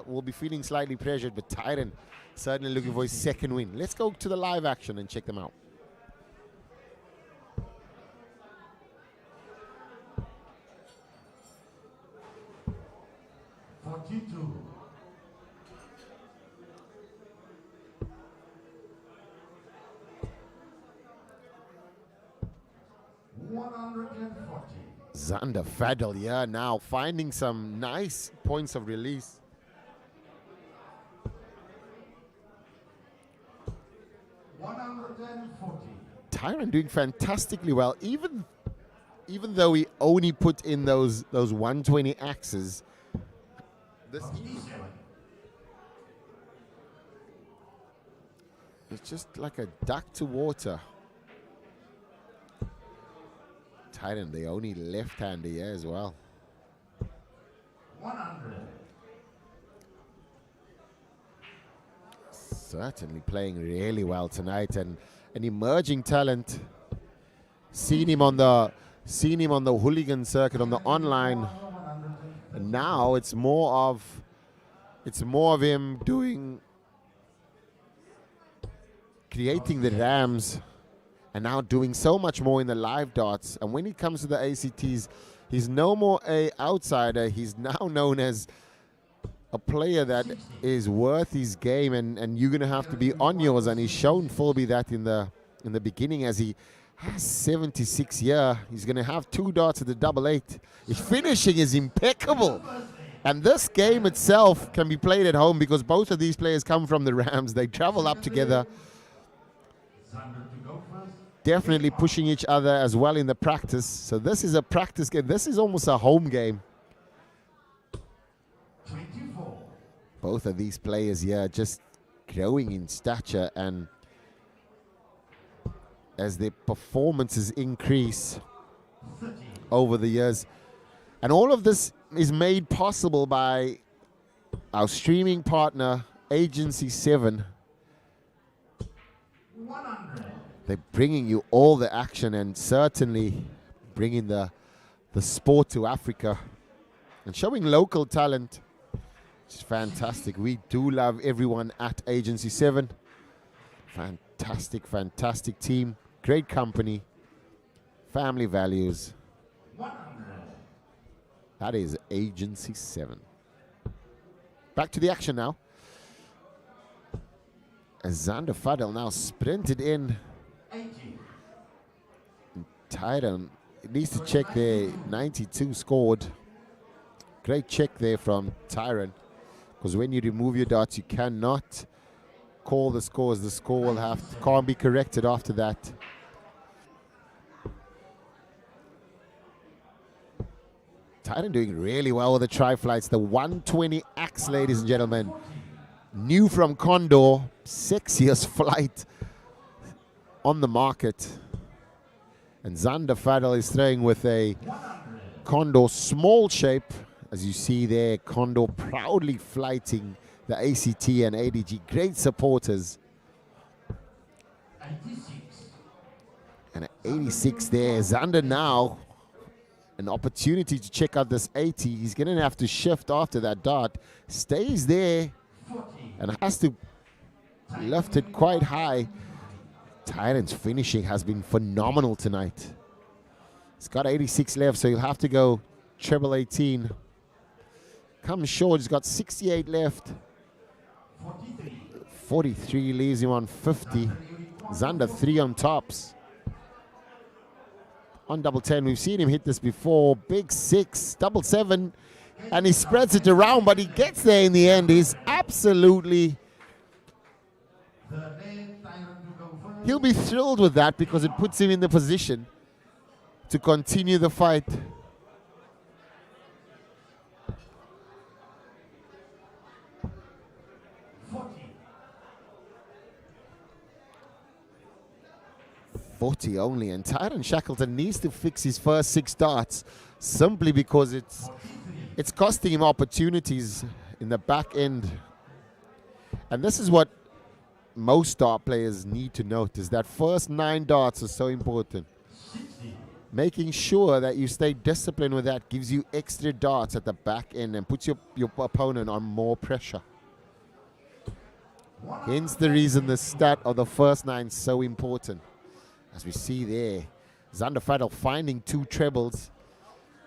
will be feeling slightly pressured, but Tyron certainly looking for his second win. Let's go to the live action and check them out. Xander Faddle, yeah, now finding some nice points of release. Tyron doing fantastically well, even though he only put in those 120 axes. This it's just like a duck to water. Tyron, the only left-hander here as well. 100. Certainly playing really well tonight, and an emerging talent. Seen him on the hooligan circuit on the online, and now it's more of him creating the rams. And now doing so much more in the live darts. And when he comes to the ACTs, he's no more a outsider. He's now known as a player that is worth his game. And you're going to have to be on yours. And he's shown Filby that in the beginning, as he has 76 year. He's going to have 2 darts at the 888. His finishing is impeccable. And this game itself can be played at home because both of these players come from the Rams. They travel up together. Definitely pushing each other as well in the practice. So this is a practice game. This is almost a home game. 24. Both of these players here just growing in stature, and as their performances increase 30. over the years. And all of this is made possible by our streaming partner, Agency 7. 100. They're bringing you all the action and certainly bringing the sport to Africa and showing local talent. It's fantastic. We do love everyone at Agency 7. Fantastic, fantastic team. Great company. Family values. 100. That is Agency 7. Back to the action now. As Xander Faddle now sprinted in. 80. Tyron needs to check there. 92 scored. Great check there from Tyron, because when you remove your darts, you cannot call the scores. The score will can't be corrected after that. Tyron doing really well with the tri-flights. The 120 axe, ladies and gentlemen. New from Condor. Sexiest flight on the market. And Xander Faddle is throwing with a Condor small shape. As you see there, Condor proudly flighting the ACT and ADG. Great supporters. 86. And at 86 there, Xander now an opportunity to check out this 80. He's going to have to shift after that dart. Stays there 40. and has to lift it quite high. Tyron's finishing has been phenomenal tonight. He's got 86 left, so he'll have to go treble 18. Comes short, he's got 68 left. 43. 43 leaves him on 50. Xander 3 on tops. On double 10, we've seen him hit this before. Big 6, double 7, and he spreads it around, but he gets there in the end. He's absolutely... He'll be thrilled with that because it puts him in the position to continue the fight. .40 only, and Tyron Shackleton needs to fix his first 6 darts simply because it's costing him opportunities in the back end. And this is what most dart players need to notice. That first 9 darts are so important. Making sure that you stay disciplined with that gives you extra darts at the back end and puts your opponent on more pressure. Hence the reason the stat of the first 9 is so important. As we see there, Xander Faddle finding 2 trebles.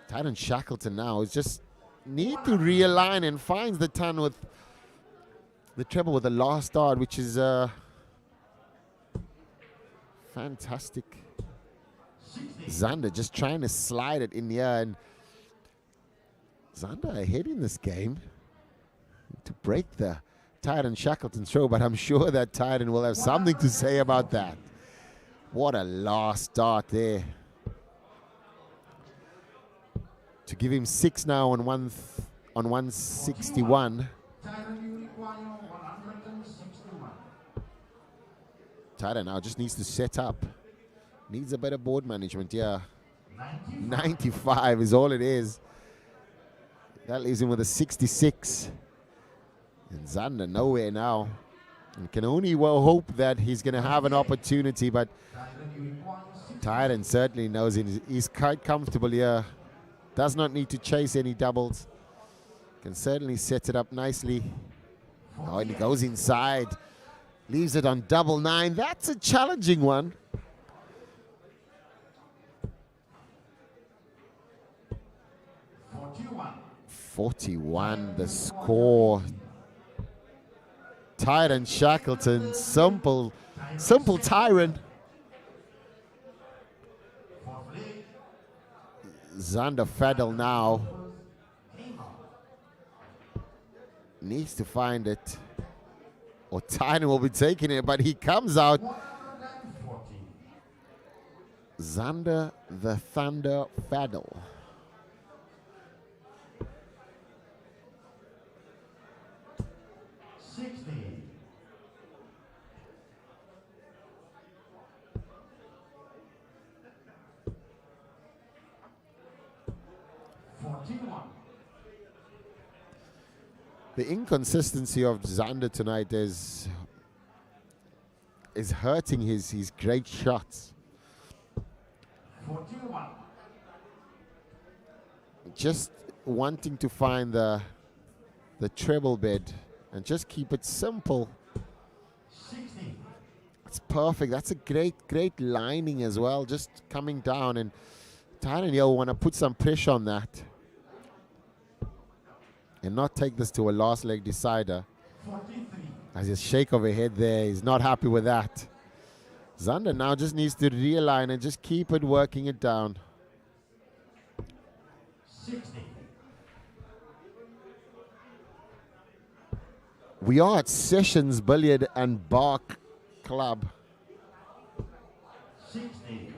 Tyrant Shackleton now is just need to realign and finds the ton with the treble with the last dart, which is fantastic. Xander just trying to slide it in the air, and Xander ahead in this game to break the Tyrant Shackleton throw, but I'm sure that Tyrant will have something to say about that. What a last dart there. To give him 6 now on 161. Tyrant now just needs to set up. Needs a better board management, yeah. 95 is all it is. That leaves him with a 66. And Xander nowhere now. And can only well hope that he's going to have an opportunity, but Tyrant certainly knows he's quite comfortable here. Does not need to chase any doubles. Can certainly set it up nicely. Oh, and he goes inside. Leaves it on double 9. That's a challenging one. 41 the score. Tyrant Shackleton, simple Tyrant. Xander Faddle now needs to find it, or Tyrant will be taking it, but he comes out. Xander the Thunder Faddle. The inconsistency of Xander tonight is hurting his great shots. 41. Just wanting to find the treble bed and just keep it simple. 60. It's perfect. That's a great lining as well. Just coming down, and Tyrant will want to put some pressure on that and not take this to a last leg decider. 43. As a shake of a head there, he's not happy with that. Xander now just needs to realign and just keep it working it down. 60. We are at Sessions Billiard and Bar Club. 60.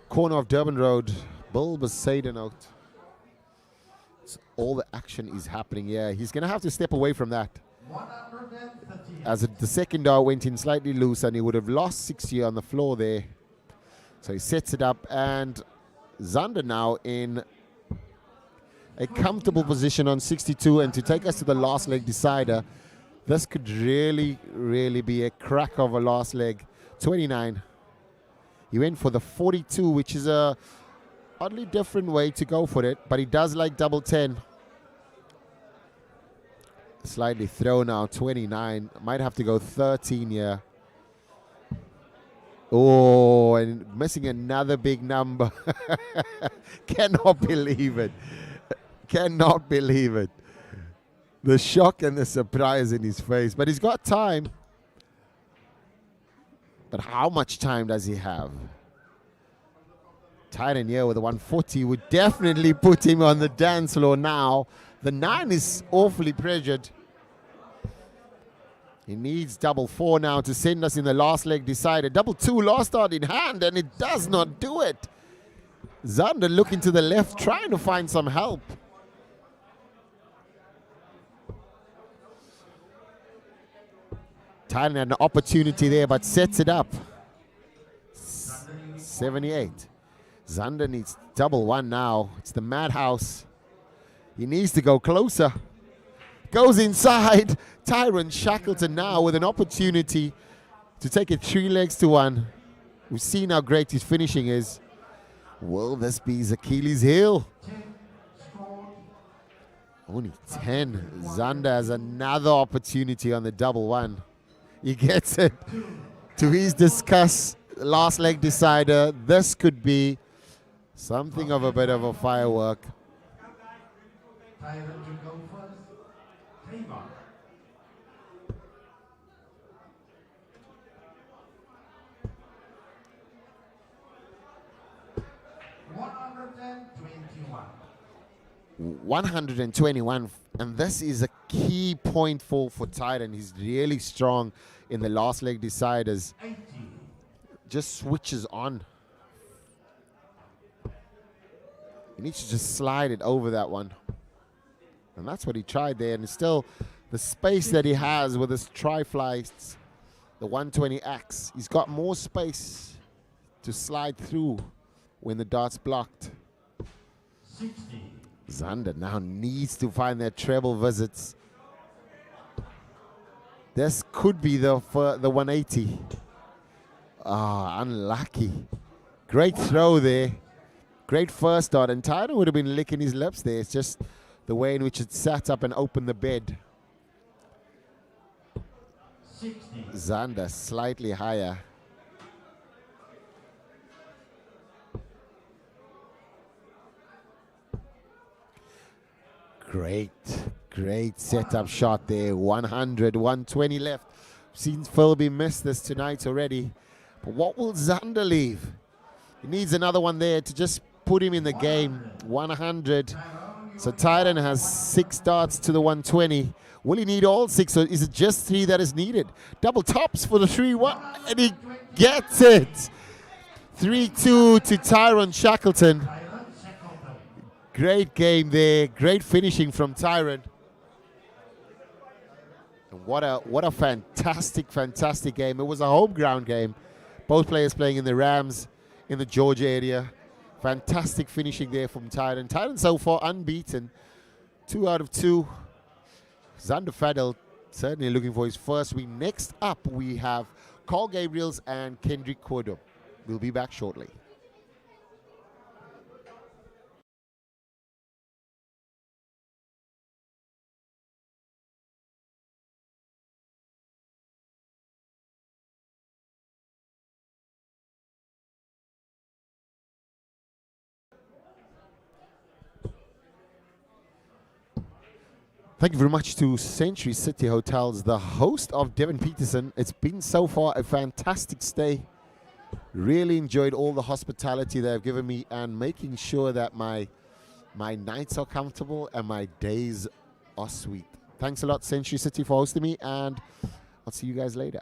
Corner of Durban Road, Bilbesadenout. All the action is happening here. He's going to have to step away from that. 130. As the second dart went in slightly loose, and he would have lost 60 on the floor there. So he sets it up, and Xander now in a comfortable position on 62, and to take us to the last leg decider. This could really be a crack of a last leg. 29. He went for the 42, which is a oddly different way to go for it, but he does like double 10. Slightly throw now, 29. Might have to go 13 here. Oh, and missing another big number. Cannot believe it. Cannot believe it. The shock and the surprise in his face. But he's got time. But how much time does he have? Tyrant here with a 140 would definitely put him on the dance floor now. The 9 is awfully pressured. He needs double 4 now to send us in the last leg decider. Double 2 last start in hand, and it does not do it. Xander looking to the left, trying to find some help. Tyrant had an opportunity there, but sets it up. 78. Xander needs double 1 now. It's the madhouse. He needs to go closer. Goes inside. Tyrant Shackleton now with an opportunity to take it 3 legs to 1. We've seen how great his finishing is. Will this be his Achilles heel? Only 10. Zander has another opportunity on the double 1. He gets it. To his disgust, last leg decider. This could be something of a bit of a firework. Tyrant to go first. Game on. 121, and this is a key point for Titan. He's really strong in the last leg deciders. 80. Just switches on. He needs to just slide it over that one. And that's what he tried there. And still, the space that he has with his tri-flights, the 120X, he's got more space to slide through when the dart's blocked. 60. Zander now needs to find their treble visits. This could be the 180. Ah, unlucky. Great throw there. Great first dart, and Tyler would have been licking his lips there. It's just the way in which it sat up and opened the bed. 60. Zander slightly higher. Great setup shot there. 100, 120 left. Seen Filby miss this tonight already. But what will Zander leave? He needs another one there to just put him in the game. 100. So Titan has 6 darts to the 120. Will he need all 6, or is it just 3 that is needed? Double tops for the 3-1, and he gets it. 3-2 to Tyrant Shackleton. Great game there. Great finishing from Tyrant. And what a fantastic game. It was a home ground game. Both players playing in the Rams in the Georgia area. Fantastic finishing there from Tyrant. Tyrant so far unbeaten. 2 out of 2. Zander Faddle certainly looking for his first win. Next up we have Gabriels and Cordum. We'll be back shortly. Thank you very much to Century City Hotels, the host of Devin Peterson. It's been so far a fantastic stay. Really enjoyed all the hospitality they've given me and making sure that my nights are comfortable and my days are sweet. Thanks a lot, Century City, for hosting me, and I'll see you guys later.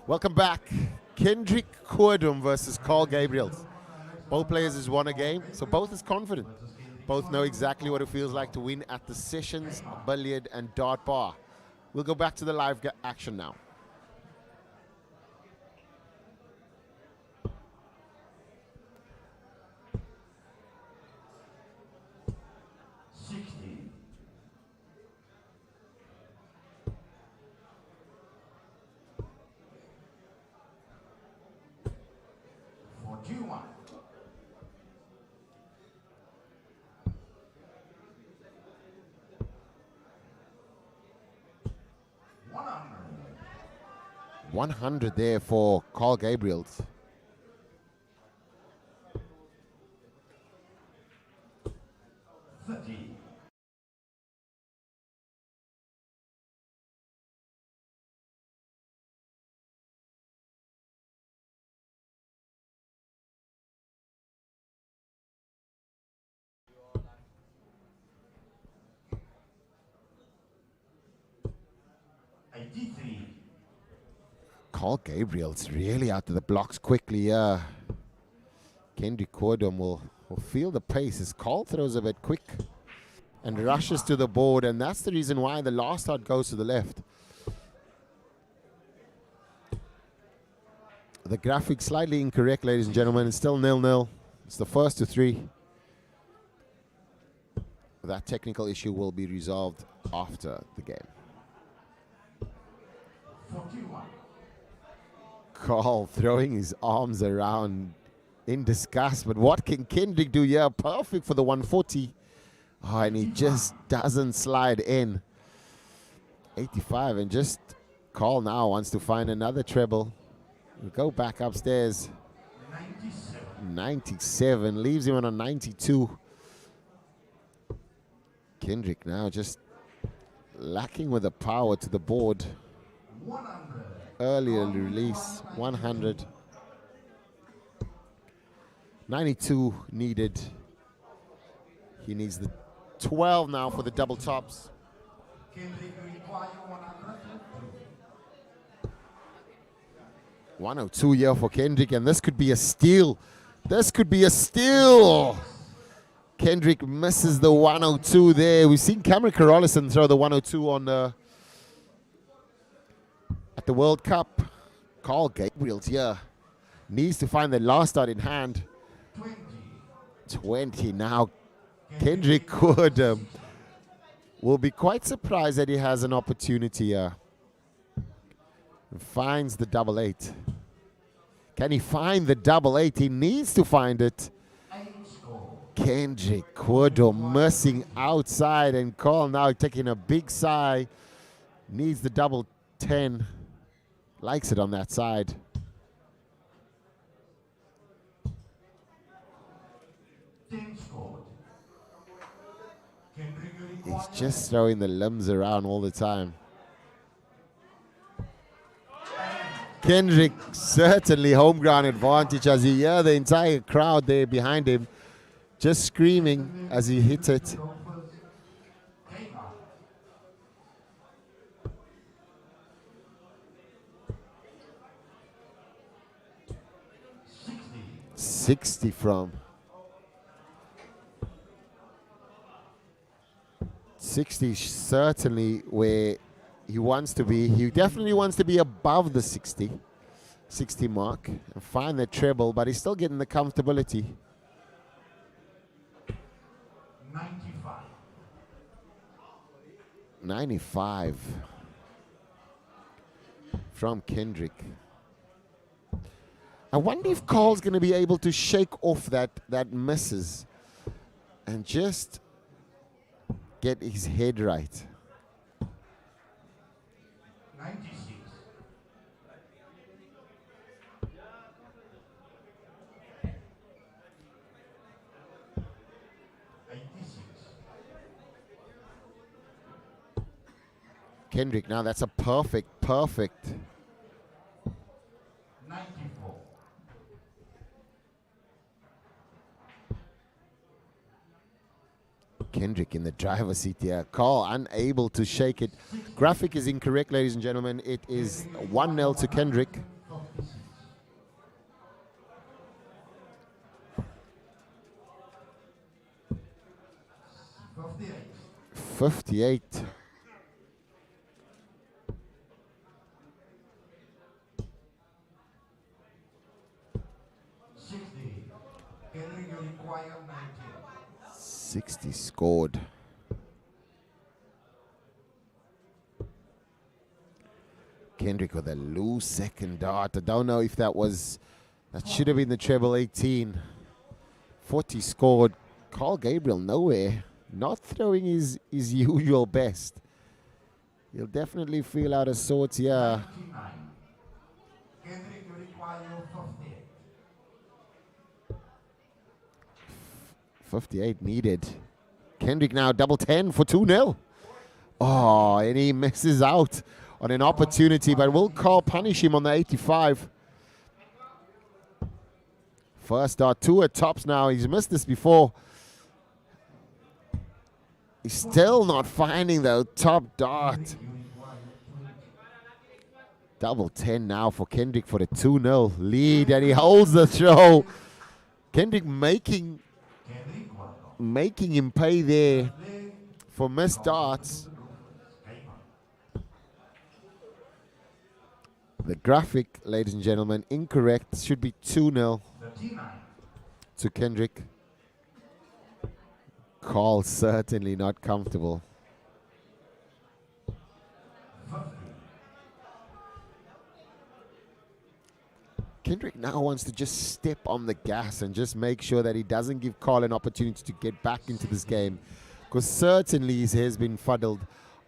Welcome back. Kendrick Cordum versus Carl Gabriels. Both players has won a game, so both is confident. Both know exactly what it feels like to win at the Sessions, Billiard and Dart Bar. We'll go back to the live action now. $100 there for Carl Gabriels. Carl Gabriels really out of the blocks quickly. Kendrick Cordum will feel the pace as Carl throws a bit quick and rushes to the board, and that's the reason why the last shot goes to the left. The graphic slightly incorrect, ladies and gentlemen. It's still 0-0. It's the first to 3. That technical issue will be resolved after the game. 41. Carl throwing his arms around in disgust, but what can Kendrick do here? Perfect for the 140. Oh, and he just doesn't slide in. 85, and just Carl now wants to find another treble. We'll go back upstairs. 97 leaves him on a 92. Kendrick now just lacking with the power to the board. Earlier release, 100. 92 needed. He needs the 12 now for the double tops. 102 here for Kendrick, and this could be a steal. This could be a steal. Kendrick misses the 102 there. We've seen Cameron Coralis throw the 102 on the at the World Cup. Carl Gabriels here needs to find the last start in hand. 20 now. Kendrick Cordum will be quite surprised that he has an opportunity here. Finds the double 8. Can he find the double 8? He needs to find it. Kendrick Cordum missing outside, and Carl now taking a big sigh. Needs the double 10. Likes it on that side. He's just throwing the limbs around all the time. Kendrick certainly home ground advantage as he hear the entire crowd there behind him just screaming as he hits it. $60 from 60 certainly where he wants to be. He definitely wants to be above the 60 mark and find the treble, but he's still getting the comfortability. 95 from Kendrick. I wonder if Carl's going to be able to shake off that misses and just get his head right. 96. Kendrick, now that's a perfect. 94. Kendrick in the driver's seat here. Carl unable to shake it. Graphic is incorrect, ladies and gentlemen. It is 1-0 to Kendrick. 58. Kendrick, you require 19. 60 scored. Kendrick with a loose second dart. I don't know if that should have been the treble 18. 40 scored. Carl Gabriel nowhere. Not throwing his usual best. He'll definitely feel out of sorts here. 99. Kendrick, you require 58. 58 needed. Kendrick now double 10 for 2-0. Oh, and he misses out on an opportunity, but will Carl punish him on the 85? First dart, 2 at tops now. He's missed this before. He's still not finding the top dart. Double 10 now for Kendrick for the 2-0 lead, and he holds the throw. Kendrick making him pay there for missed darts. The graphic, ladies and gentlemen, incorrect. Should be 2-0 to Kendrick. Carl certainly not comfortable. Kendrick now wants to just step on the gas and just make sure that he doesn't give Carl an opportunity to get back into this game, because certainly his hair's been fuddled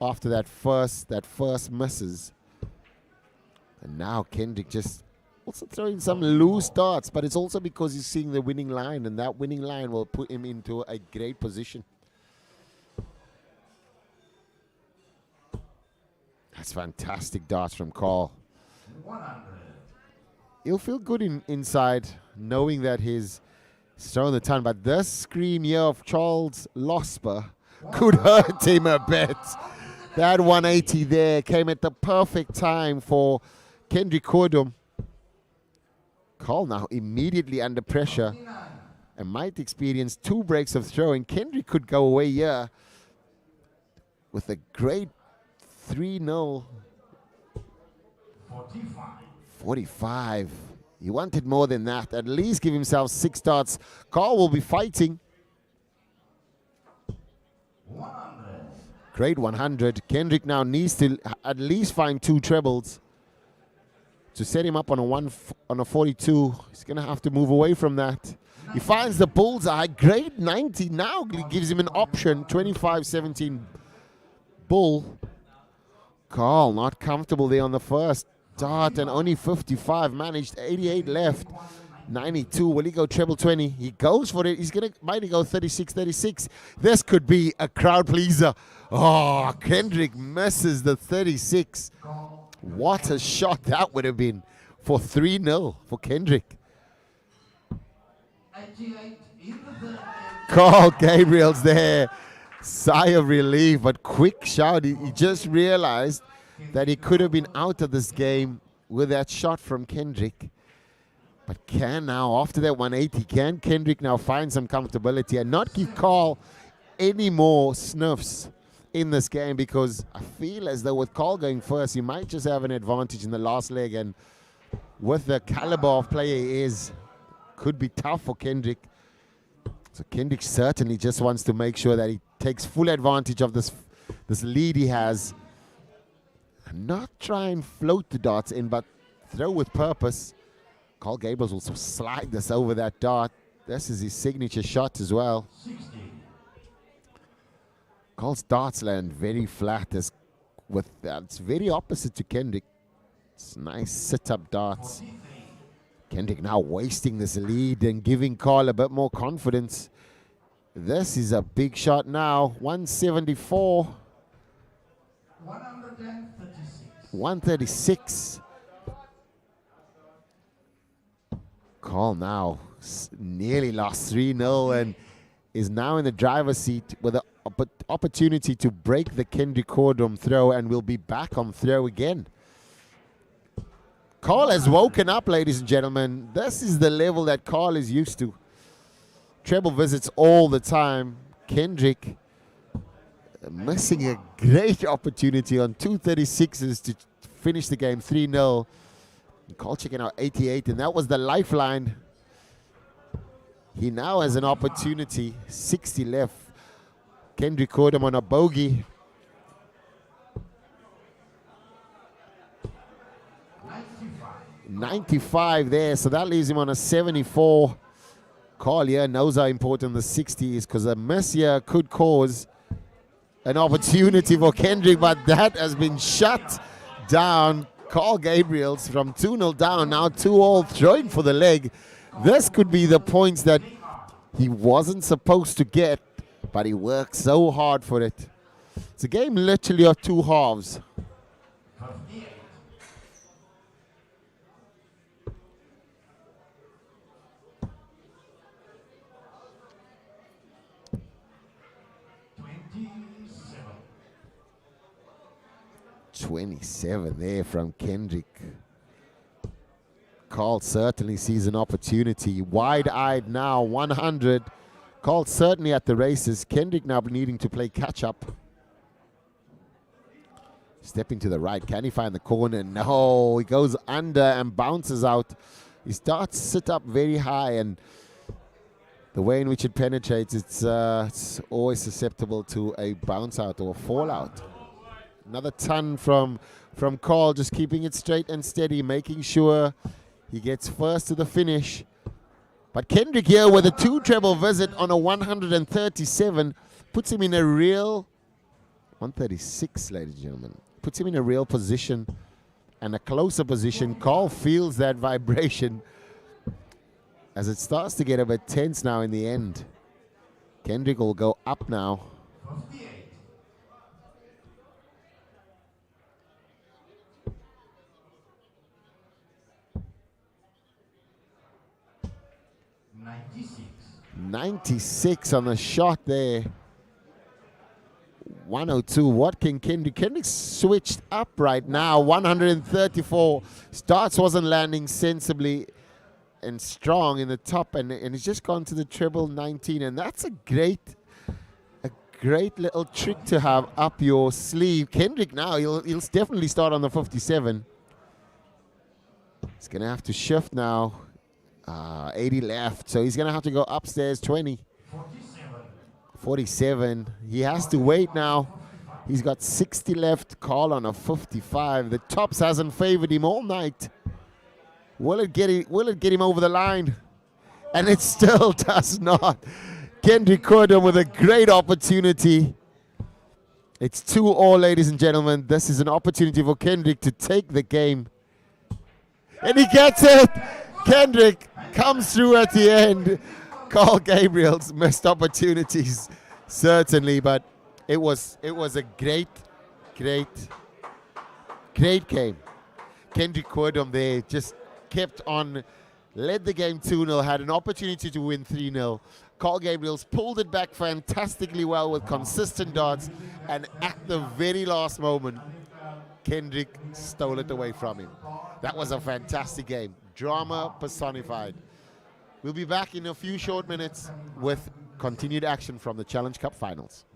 after that first misses. And now Kendrick just also throwing some loose darts, but it's also because he's seeing the winning line, and that winning line will put him into a great position. That's fantastic darts from Carl. 100. He'll feel good inside knowing that he's thrown the ton, but this scream here of Charles Losper could hurt him a bit. That 180 there came at the perfect time for Kendrick Cordum. Carl now immediately under pressure and might experience 2 breaks of throwing. Kendrick could go away here with a great 3-0. 45. He wanted more than that. At least give himself 6 darts. Carl will be fighting. 100. Great 100. Kendrick now needs to at least find 2 trebles to set him up on a 42. He's going to have to move away from that. He finds the bullseye. Great 90. Now gives him an option. 25-17 bull. Carl not comfortable there on the first dart, and only 55 managed. 88 left. 92. Will he go treble 20? He goes for it. He's might go 36-36. This could be a crowd pleaser. Oh, Kendrick misses the 36. What a shot that would have been for 3-0 for Kendrick. 88 in the third. Carl Gabriels there. Sigh of relief, but quick shout. He just realized that he could have been out of this game with that shot from Kendrick. But can now, after that 180, can Kendrick now find some comfortability and not give Carl any more sniffs in this game? Because I feel as though with Carl going first, he might just have an advantage in the last leg. And with the caliber of player he is, could be tough for Kendrick. So Kendrick certainly just wants to make sure that he takes full advantage of this lead he has. And not try and float the darts in, but throw with purpose. Carl Gabriels will slide this over that dart. This is his signature shot as well. 60. Carl's darts land very flat. It's very opposite to Kendrick. It's nice sit-up darts. 43. Kendrick now wasting this lead and giving Carl a bit more confidence. This is a big shot now. 174. 136. 136. Carl now nearly lost 3-0 and is now in the driver's seat with an opportunity to break the Kendrick Cordum throw, and will be back on throw again. Carl has woken up, ladies and gentlemen. This is the level that Carl is used to. Treble visits all the time. Kendrick missing a great opportunity on 2:36s to finish the game 3-0. Cole checking out 88, and that was the lifeline. He now has an opportunity, 60 left. Kendrick Cordum on a bogey. 95 there, so that leaves him on a 74. Carl here knows how important the 60 is, because a miss here could cause an opportunity for Kendrick, but that has been shut down. Carl Gabriels from 2-0 down, now 2-all, throwing for the leg. This could be the points that he wasn't supposed to get, but he worked so hard for it. It's a game literally of two halves. .27 there from Kendrick. Carl certainly sees an opportunity. Wide-eyed now, 100. Carl certainly at the races. Kendrick now needing to play catch-up. Stepping to the right. Can he find the corner? No, he goes under and bounces out. He starts sit up very high, and the way in which it penetrates, it's always susceptible to a bounce out or a fallout. Another ton from Carl, just keeping it straight and steady, making sure he gets first to the finish. But Kendrick here with a 2-treble visit on a 137 puts him in a real 136, ladies and gentlemen. Puts him in a real position and a closer position. Carl feels that vibration as it starts to get a bit tense now in the end. Kendrick will go up now. 96 on the shot there. 102. What can Kendrick? Kendrick switched up right now. 134. Starts wasn't landing sensibly and strong in the top, and he's just gone to the treble 19, and that's a great little trick to have up your sleeve. Kendrick now, he'll definitely start on the 57. He's gonna have to shift now. 80 left, so he's gonna have to go upstairs 20. 47. He has to wait now. He's got 60 left. Carl on a 55. The tops hasn't favored him all night. Will it get him over the line? And it still does not. Kendrick Cordum with a great opportunity. It's 2-all, ladies and gentlemen. This is an opportunity for Kendrick to take the game. And he gets it. Kendrick comes through at the end. Carl Gabriels missed opportunities, certainly, but it was a great game. Kendrick Cordum there just kept on, led the game 2-0, had an opportunity to win 3-0. Carl Gabriels pulled it back fantastically well with consistent darts, and at the very last moment, Kendrick stole it away from him. That was a fantastic game. Drama personified. We'll be back in a few short minutes with continued action from the Challenge Cup finals.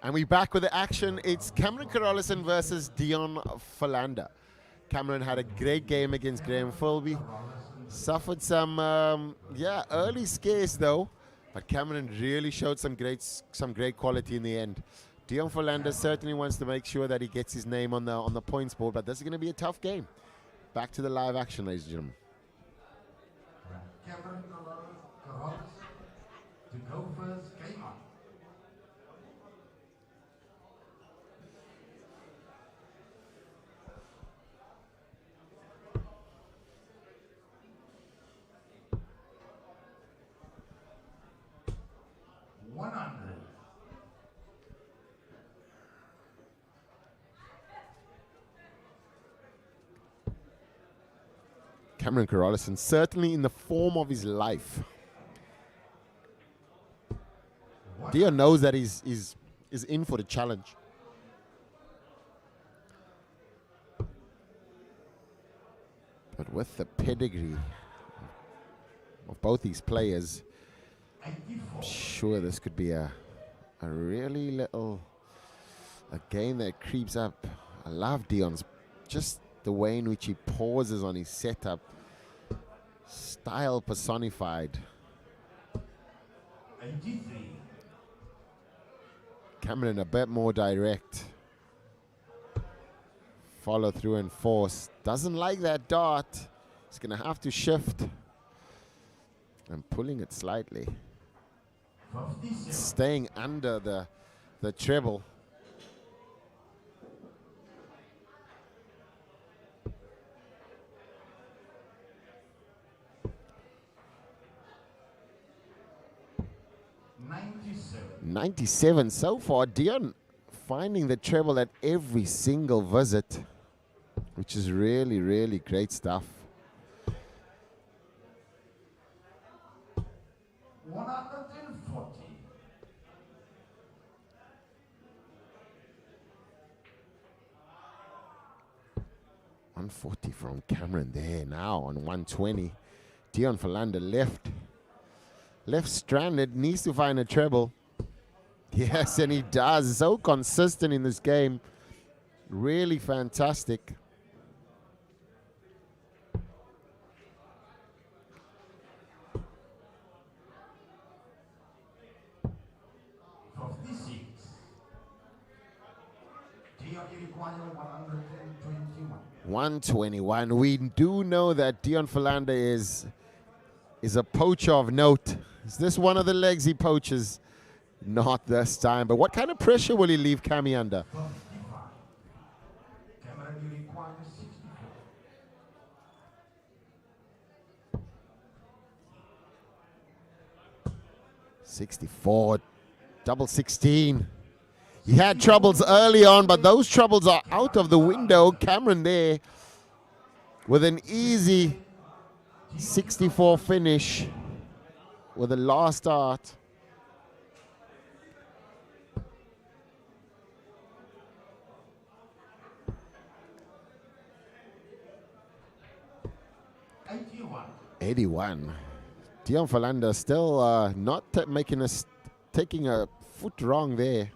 And we're back with the action. It's Cameron Coralis versus Dion Philander. Cameron had a great game against Graham Filby. Suffered some, early scares though. But Cameron really showed some great quality in the end. Dion Philander certainly wants to make sure that he gets his name on the points board, but this is going to be a tough game. Back to the live action, ladies and gentlemen. Cameron Coralis to go first. Game on. Cameron Coralis, certainly in the form of his life. Dion knows that he's in for the challenge. But with the pedigree of both these players, I'm sure this could be a really little game that creeps up. I love Dion's, just the way in which he pauses on his setup. Style personified. 83. Cameron a bit more direct. Follow through and force. Doesn't like that dart. He's going to have to shift. And pulling it slightly. 57. Staying under the treble. $97 so far. Dion finding the treble at every single visit, which is really, really great stuff. 140. $140 from Cameron there now on 120. Dion Philander left stranded, needs to find a treble. Yes, and he does. So consistent in this game. Really fantastic. $121. We do know that Dion Philander is a poacher of note. Is this one of the legs he poaches? Not this time. But what kind of pressure will he leave Cammy under? 64. Double 16. He had troubles early on, but those troubles are out of the window. Cameron there with an easy 64 finish with the last start. $81. Dion Philander still not taking a foot wrong there.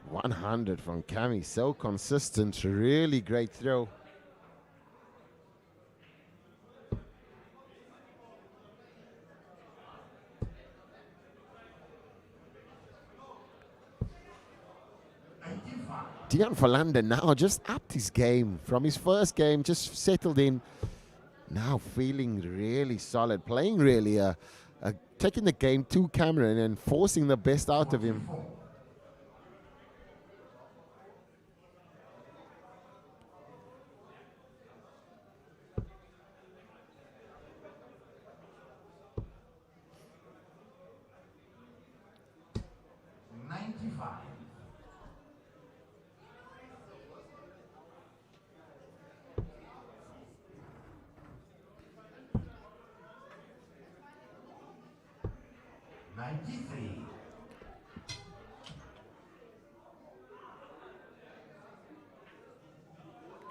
100 from Cammy, so consistent, really great throw. Dion Philander now just upped his game from his first game, just settled in. Now feeling really solid, playing really, taking the game to Cameron and forcing the best out of him.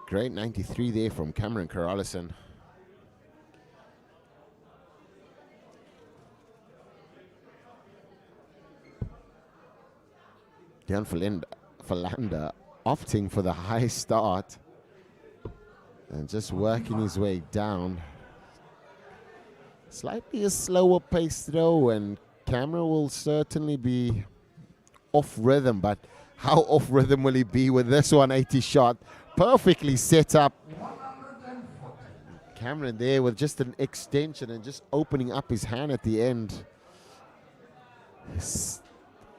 Great 93 there from Cameron Coralis. Dion Philander opting for the high start and just working his way down. Slightly a slower pace throw, and camera will certainly be off rhythm, but how off rhythm will he be with this 180 shot? Perfectly set up. Cameron there with just an extension and just opening up his hand at the end.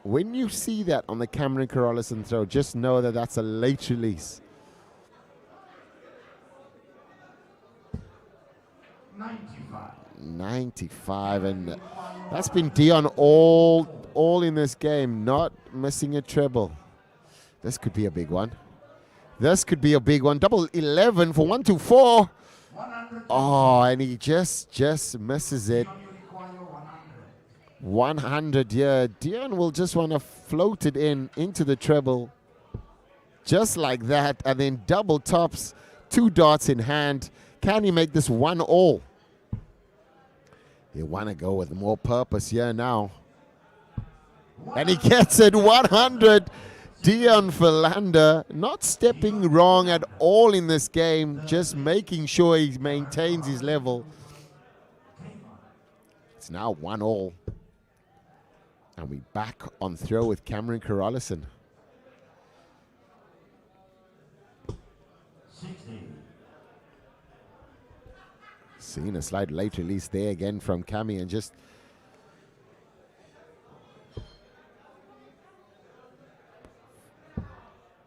When you see that on the Cameron Coralis throw, just know that that's a late release. 95, and that's been Dion all in this game, not missing a treble. This could be a big one. This could be a big one. Double 11 for 124. Oh, and he just misses it. 100, yeah. Dion will just want to float it into the treble. Just like that, and then double tops, 2 darts in hand. Can he make this 1-all? You want to go with more purpose here now. And he gets it, 100. Dion Philander not stepping wrong at all in this game, just making sure he maintains his level. It's now 1-all. And we back on throw with Cameron Coralis. Seeing a slight late release there again from Cami, and just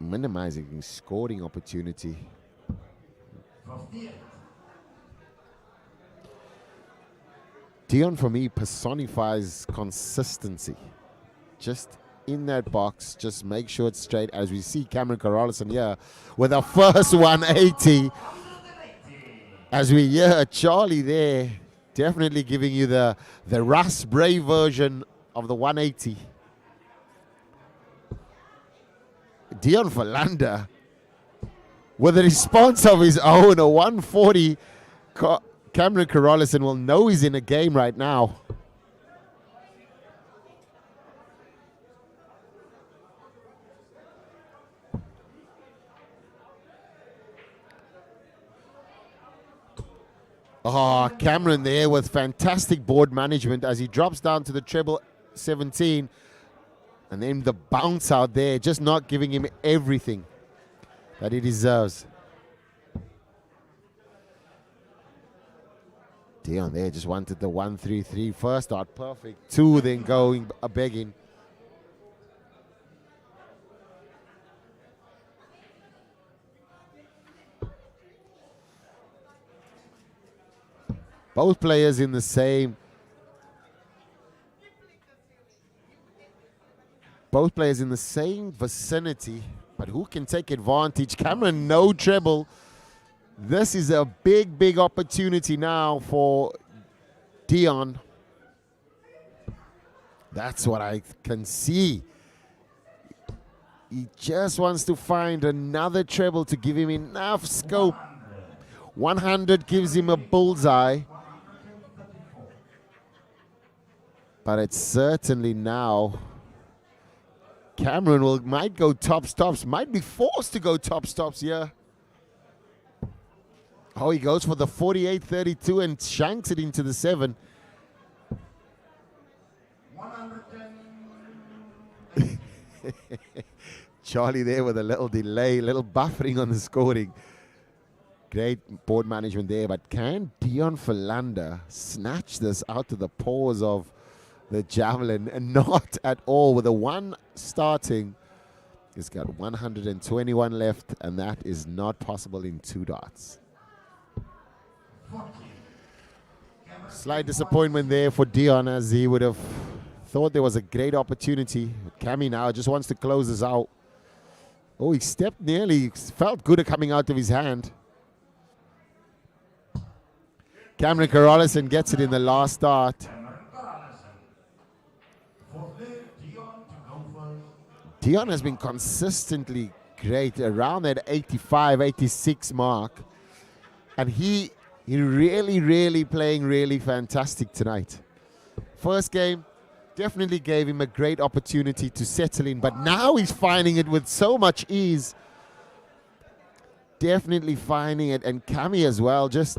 minimizing his scoring opportunity. Dion, for me, personifies consistency. Just in that box, just make sure it's straight. As we see Cameron Coralis here with a first 180. As we hear Charlie there, definitely giving you the Russ Bray version of the 180. Dion Philander with a response of his own, a 140. Cameron Coralis will know he's in a game right now. Oh, Cameron there with fantastic board management as he drops down to the treble 17. And then the bounce out there, just not giving him everything that he deserves. Dion there just wanted the 1-3-3 first start, perfect. 2 then going a begging. Both players in the same. Both players in the same vicinity, but who can take advantage? Cameron, no treble. This is a big, big opportunity now for Dion. That's what I can see. He just wants to find another treble to give him enough scope. 100 gives him a bullseye. But it's certainly now Cameron might go tops, might be forced to go tops here. Oh, he goes for the 48-32 and shanks it into the 7. 110. Charlie there with a little delay, little buffering on the scoring. Great board management there, but can Dion Philander snatch this out of the paws of the javelin? And not at all. With a 1 starting, he's got 121 left, and that is not possible in 2 darts. Slight disappointment there for Dion, as he would have thought there was a great opportunity. Cami now just wants to close this out. Oh, he stepped nearly, felt good at coming out of his hand. Cameron Coralis gets it in the last start. Dion has been consistently great around that 85, 86 mark. And he really playing really fantastic tonight. First game, definitely gave him a great opportunity to settle in, but now he's finding it with so much ease. Definitely finding it, and Cammy as well, just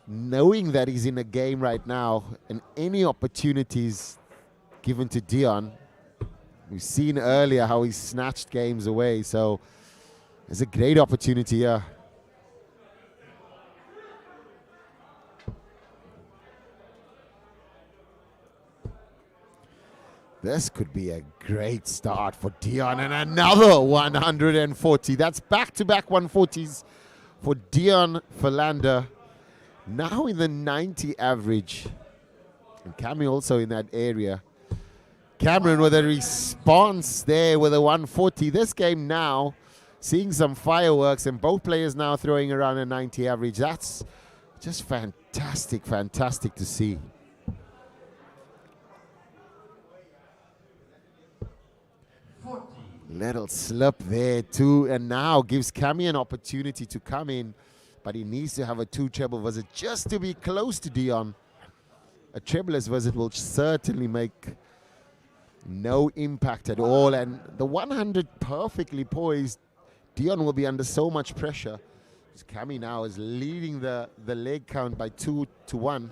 knowing that he's in a game right now, and any opportunities given to Dion. We've seen earlier how he snatched games away, so there's a great opportunity here. This could be a great start for Dion, and another 140. That's back-to-back 140s for Dion Fander. Now in the 90 average. And Cammy also in that area. Cameron with a response there with a 140. This game now, seeing some fireworks and both players now throwing around a 90 average. That's just fantastic, fantastic to see. Little slip there too, and now gives Cammy an opportunity to come in, but he needs to have a 2 treble visit just to be close to Dion. A trebleless visit will certainly make no impact at all, and the 100 perfectly poised. Dion will be under so much pressure. Cammy now is leading the leg count by 2-1.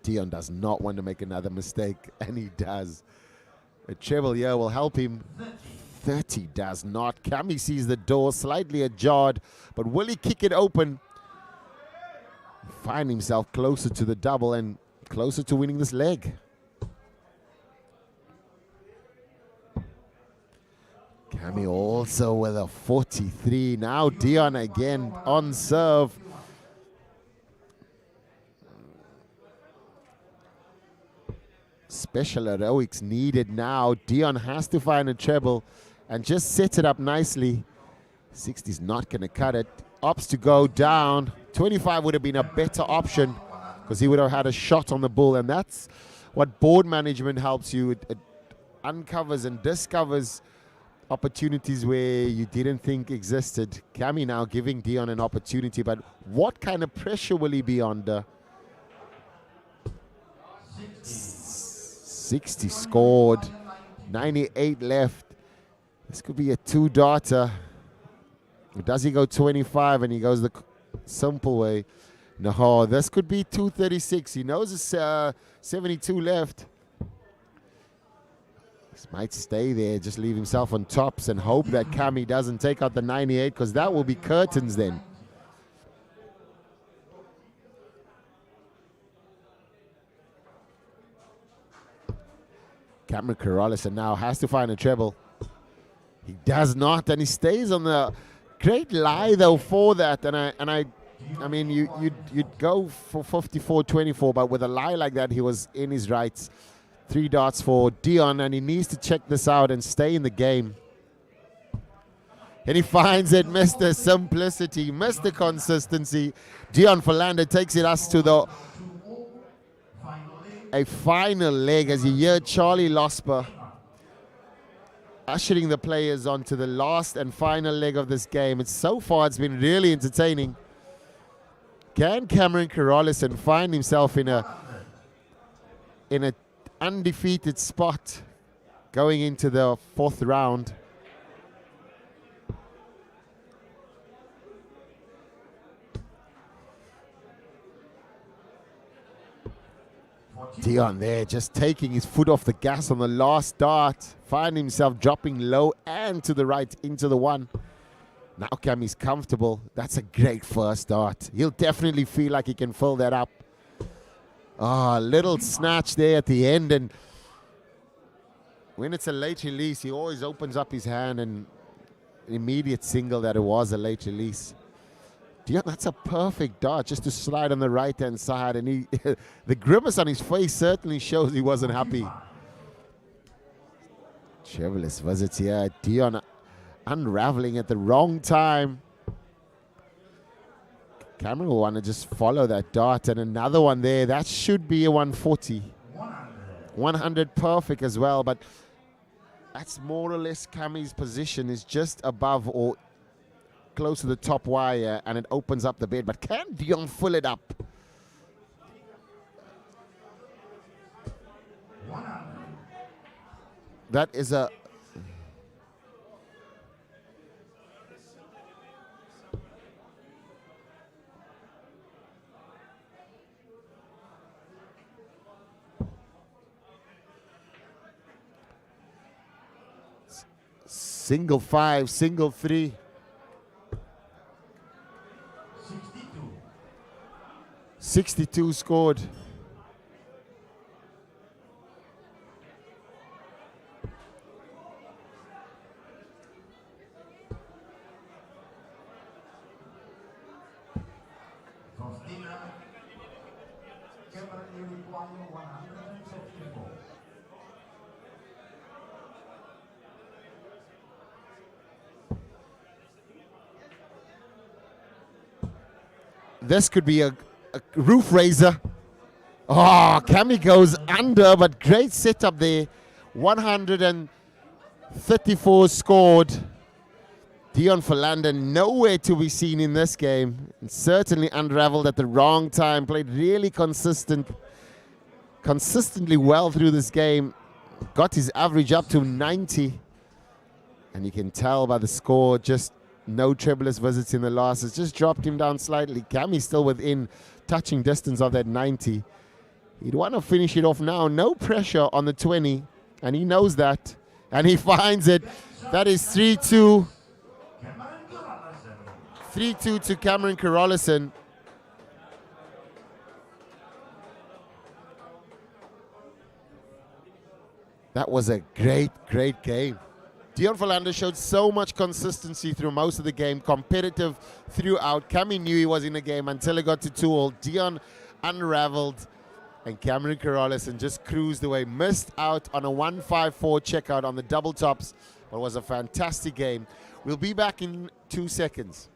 Dion does not want to make another mistake, and he does. A treble here will help him. 30 does not. Cammy sees the door slightly ajar, but will he kick it open? Find himself closer to the double and closer to winning this leg. Cammy also with a 43. Now Dion again on serve. Special heroics needed now. Dion has to find a treble and just set it up nicely. 60's not going to cut it. Opts to go down. 25 would have been a better option because he would have had a shot on the bull, and that's what board management helps you. It uncovers and discovers opportunities where you didn't think existed. Cammy now giving Dion an opportunity, but what kind of pressure will he be under? 60 scored, 98 left. This could be a 2-darter. Does he go 25 and he goes the simple way? No, this could be 236. He knows it's 72 left. This might stay there, just leave himself on tops and hope that Cammy doesn't take out the 98, because that will be curtains then. Cameron Coralis now has to find a treble. He does not, and he stays on the great lie though for that. I mean, you'd go for 54-24, but with a lie like that, he was in his rights. 3 darts for Dion, and he needs to check this out and stay in the game. And he finds it, Mr. Simplicity, Mr. Consistency. Dion Fander takes us to a final leg, as you hear Charlie Losper ushering the players onto the last and final leg of this game. So far, it's been really entertaining. Can Cameron Coralis find himself in a undefeated spot going into the 4th round? Dion there just taking his foot off the gas on the last dart. Find himself dropping low and to the right into the 1. Now Cammy's comfortable. That's a great first dart. He'll definitely feel like he can fill that up. Ah, little snatch there at the end, and when it's a late release, he always opens up his hand, and an immediate single that it was a late release. Dion, that's a perfect dart just to slide on the right-hand side, and he the grimace on his face certainly shows he wasn't happy. Trebleless visits here. Dion unraveling at the wrong time. Cameron will want to just follow that dart, and another one there. That should be a 140. 100 perfect as well, but that's more or less Cammy's position is just above or close to the top wire, and it opens up the bed. But can Dion fill it up? That is a single 5, single 3. 62. 62 scored. Faustina, Cameron, you require 154. This could be a roof raiser. Oh, Cammy goes under, but great setup there. 134 scored. Dion Philander nowhere to be seen in this game. And certainly unraveled at the wrong time. Played really consistently well through this game. Got his average up to 90. And you can tell by the score, just no trebleless visits in the losses. Just dropped him down slightly. Cammy's still within touching distance of that 90. He'd want to finish it off now. No pressure on the 20. And he knows that. And he finds it. That is 3-2. 3-2 to Cameron Coralis. That was a great, great game. Dion Philander showed so much consistency through most of the game, competitive throughout. Cammy knew he was in the game until it got to 2-all. Dion unraveled, and Cameron Coralis just cruised away. Missed out on a 154 checkout on the double tops, but it was a fantastic game. We'll be back in 2 seconds.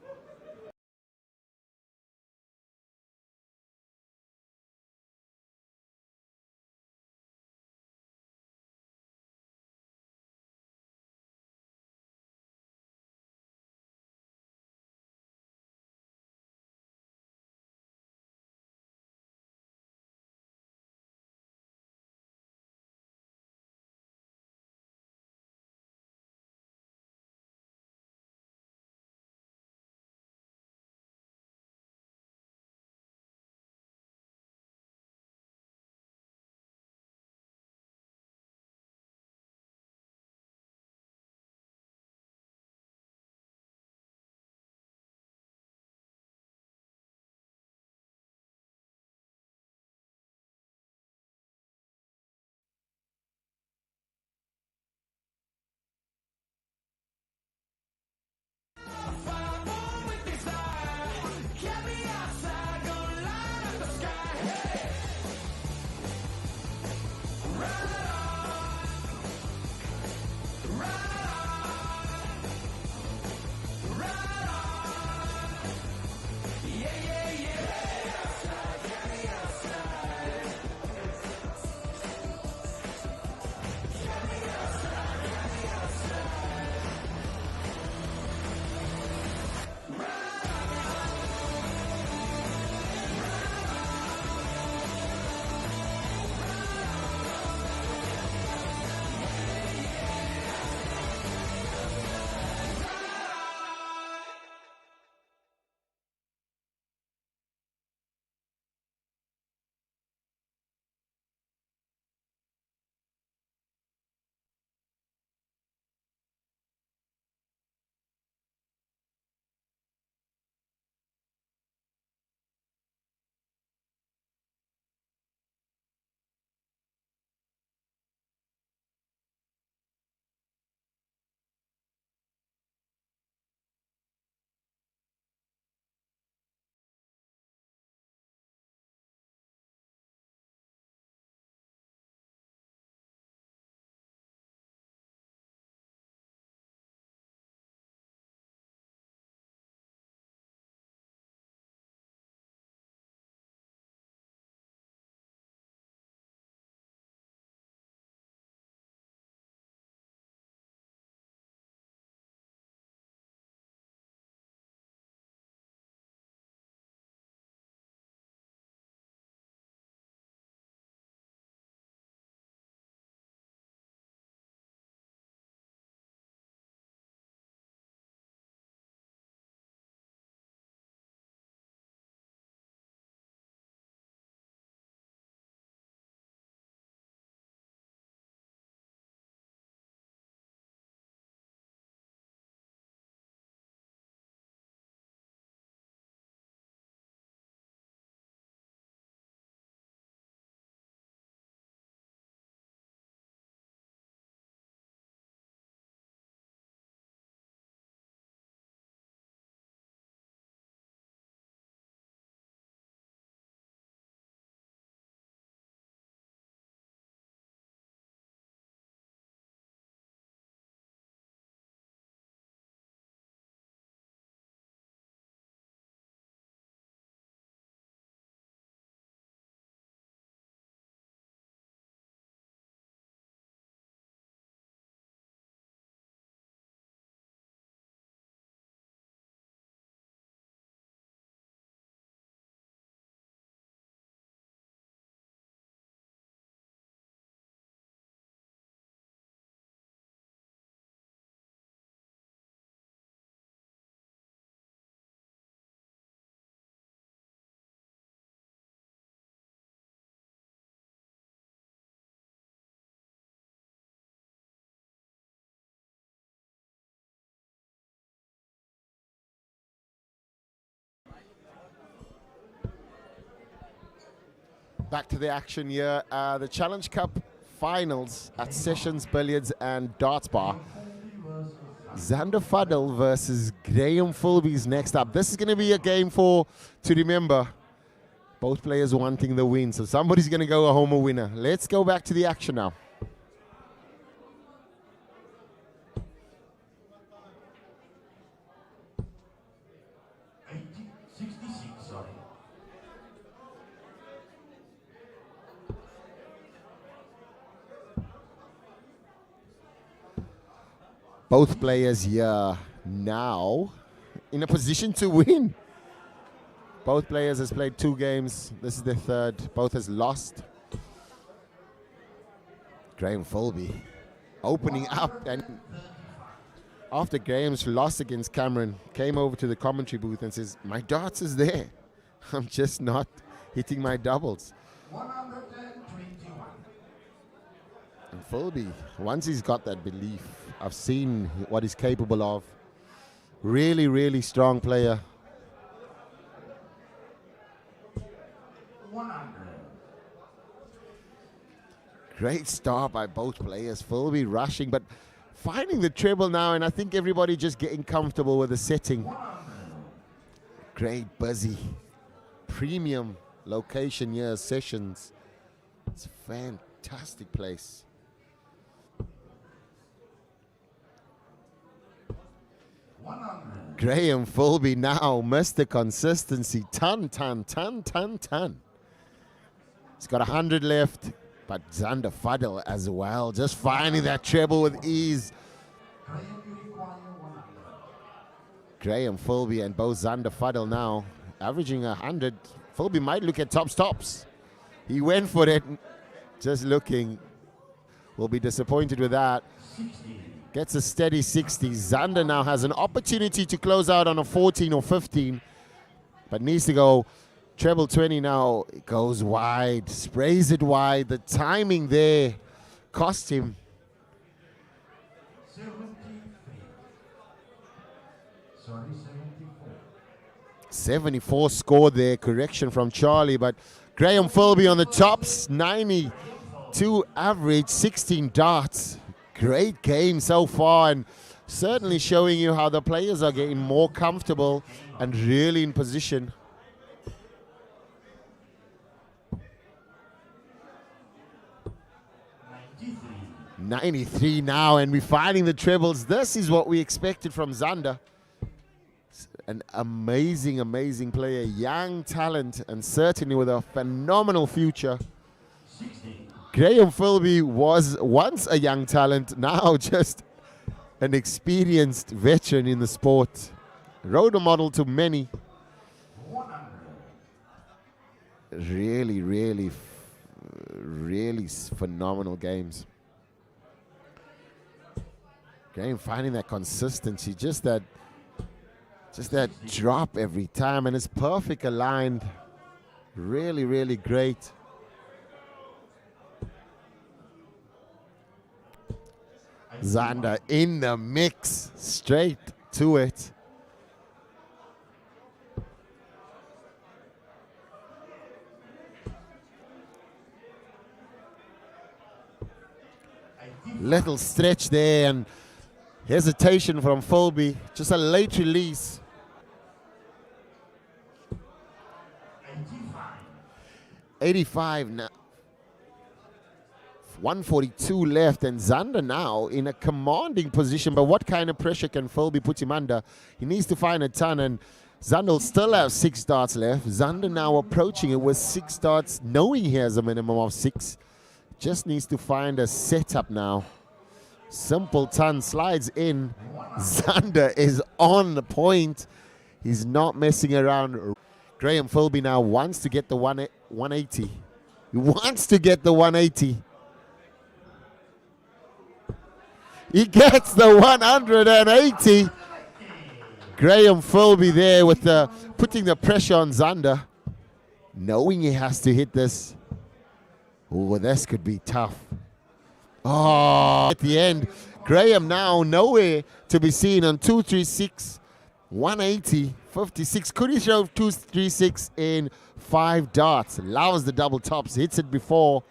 Back to the action here. The Challenge Cup finals at Sessions Billiards and Darts Bar. Xander Faddle versus Graham Filby is next up. This is going to be a game to remember. Both players wanting the win, so somebody's going to go home a winner. Let's go back to the action now. Both players here now in a position to win. Both players has played 2 games. This is their third. Both has lost. Graham Filby opening up, and after Graham's loss against Cameron, came over to the commentary booth and says, "My darts is there. I'm just not hitting my doubles." 121. And Filby, once he's got that belief, I've seen what he's capable of. Really, really strong player. 100. Great start by both players. Filby rushing, but finding the treble now, and I think everybody just getting comfortable with the setting. 100. Great busy. Premium location here, Sessions. It's a fantastic place. Graham Filby now, Mr. Consistency. Ton. He's got 100 left, but Xander Faddle as well. Just finding that treble with ease. Graham Filby and both Xander Faddle now averaging 100. Filby might look at top stops. He went for it. Just looking. Will be disappointed with that. 60. Gets a steady 60. Xander now has an opportunity to close out on a 14 or 15, but needs to go treble 20 now. It goes wide, sprays it wide. The timing there cost him. 74 scored there. Correction from Charlie, but Graham Filby on the tops. 92 average, 16 darts. Great game so far, and certainly showing you how the players are getting more comfortable and really in position. 93 now, and we're finding the trebles. This is what we expected from Xander. An amazing player, young talent, and certainly with a phenomenal future. 60. Graham Filby was once a young talent, now just an experienced veteran in the sport. Role model to many. 100. Really phenomenal games. Graham finding that consistency, just that drop every time, and it's perfect aligned. Really great. Xander in the mix, straight to it. Little stretch there and hesitation from Filby. Just a late release. 85 now. 142 left, and Xander now in a commanding position. But what kind of pressure can Filby put him under? He needs to find a ton, and Xander will still have 6 darts left. Xander now approaching it with 6 darts, knowing he has a minimum of 6. Just needs to find a setup now. Simple ton slides in. Xander is on the point. He's not messing around. Graham Filby now wants to get the 180. He wants to get the 180. He gets the 180. Graham Filby there with putting the pressure on Xander, knowing he has to hit this. Oh, this could be tough. Oh, at the end, Graham now nowhere to be seen on 236. 180, 56. Could he show 236 in 5 darts? Allows the double tops, hits it before.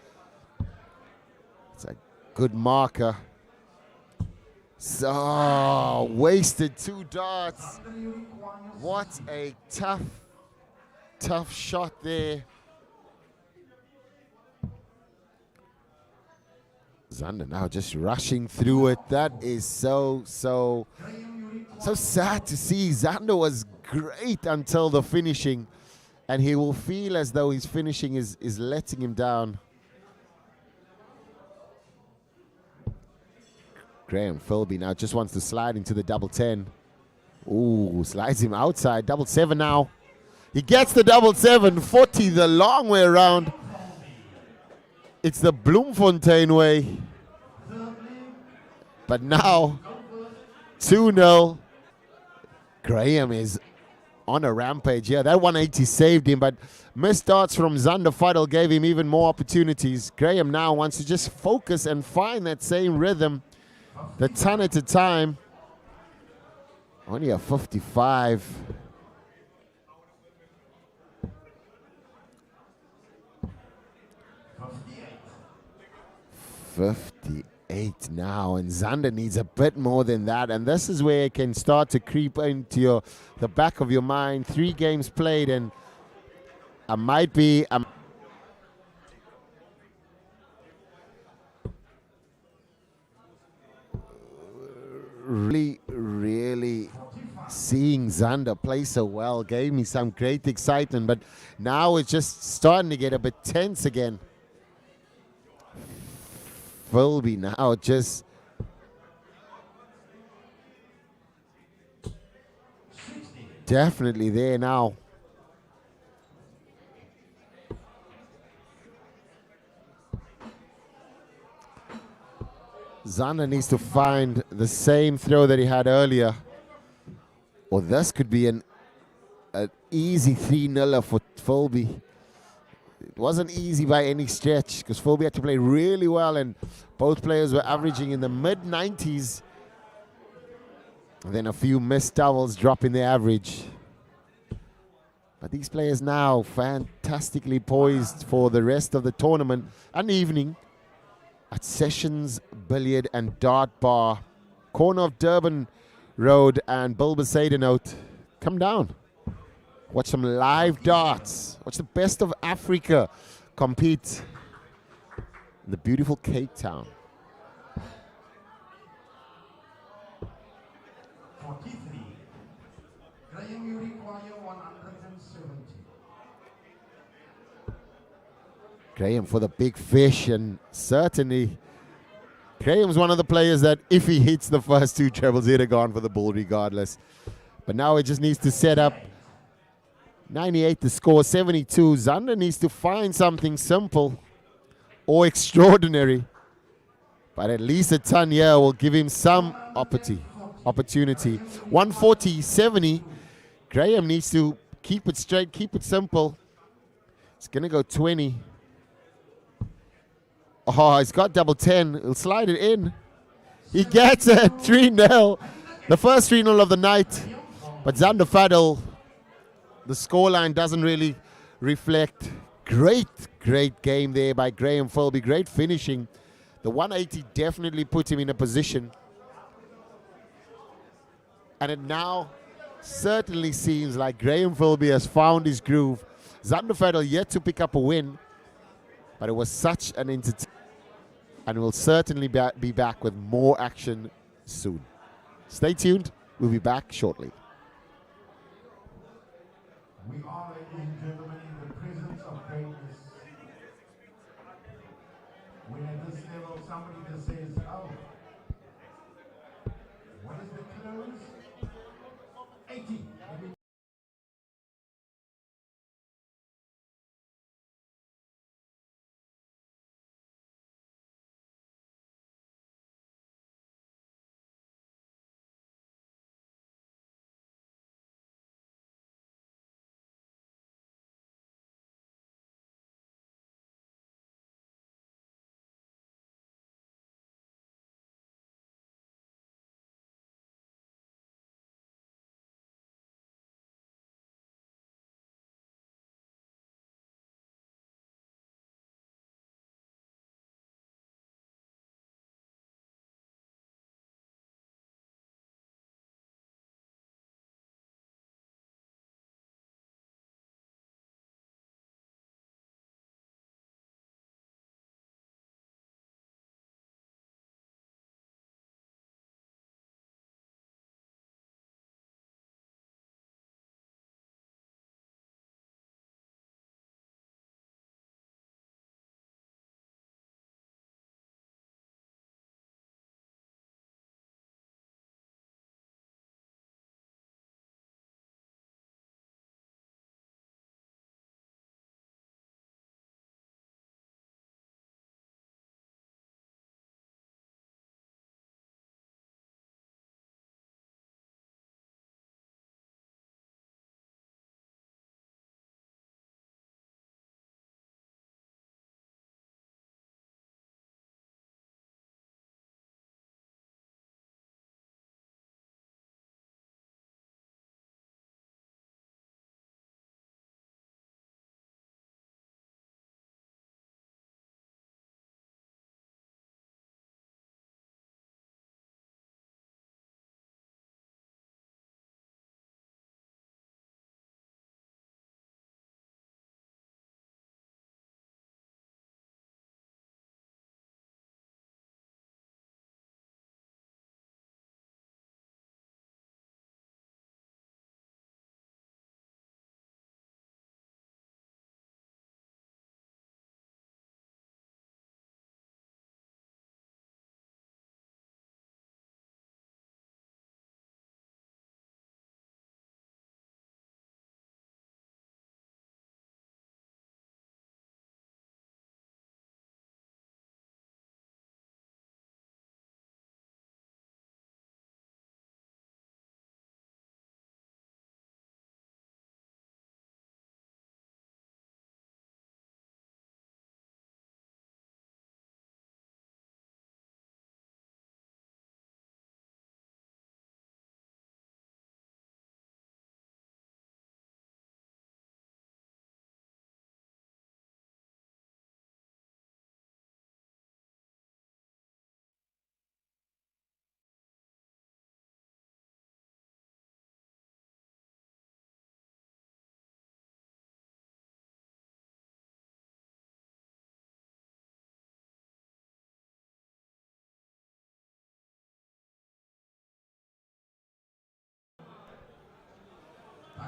It's a good marker. So, wasted 2 darts. What a tough shot there. Zander now just rushing through it. That is so sad to see. Zander was great until the finishing, and he will feel as though his finishing is letting him down. Graham Filby now just wants to slide into the double 10. Ooh, slides him outside. Double 7 now. He gets the double 7, 40 the long way around. It's the Bloemfontein way. But now, 2-0. Graham is on a rampage here. That 180 saved him, but missed darts from Zander Faddle gave him even more opportunities. Graham now wants to just focus and find that same rhythm, the ton at a time. Only a 55. 58 now, and Zander needs a bit more than that, and this is where it can start to creep into the back of your mind. 3 games played, and I might be really seeing Zander play so well gave me some great excitement, but now it's just starting to get a bit tense again. Filby now just definitely there now. Zander needs to find the same throw that he had earlier, or this could be an easy 3-0 for Filby. It wasn't easy by any stretch because Filby had to play really well, and both players were averaging in the mid-90s. And then a few missed doubles dropping their average. But these players now fantastically poised for the rest of the tournament and evening at Sessions Billiard and Dart Bar, corner of Durban Road and Bilbassadenout. Come down. Watch some live darts. Watch the best of Africa compete in the beautiful Cape Town. 43. Graham, you require 170. Graham for the big fish, and certainly Graham's one of the players that if he hits the first 2 trebles, he'd have gone for the bull regardless. But now it just needs to set up. 98 the score, 72. Zander needs to find something simple or extraordinary. But at least a ton here will give him some opportunity. 140, 70. Graham needs to keep it straight, keep it simple. It's going to go 20. Oh, he's got double 10. He'll slide it in. He gets it. 3-0. The first 3-0 of the night. But Zander Faddle, the scoreline doesn't really reflect. Great game there by Graham Filby. Great finishing. The 180 definitely put him in a position. And it now certainly seems like Graham Filby has found his groove. Zander Faddle yet to pick up a win. But it was such an entertainment. And we'll certainly be back with more action soon. Stay tuned. We'll be back shortly. We are, ladies and gentlemen, in the presence of greatness. When at this level somebody just says, oh, what is the close? 80.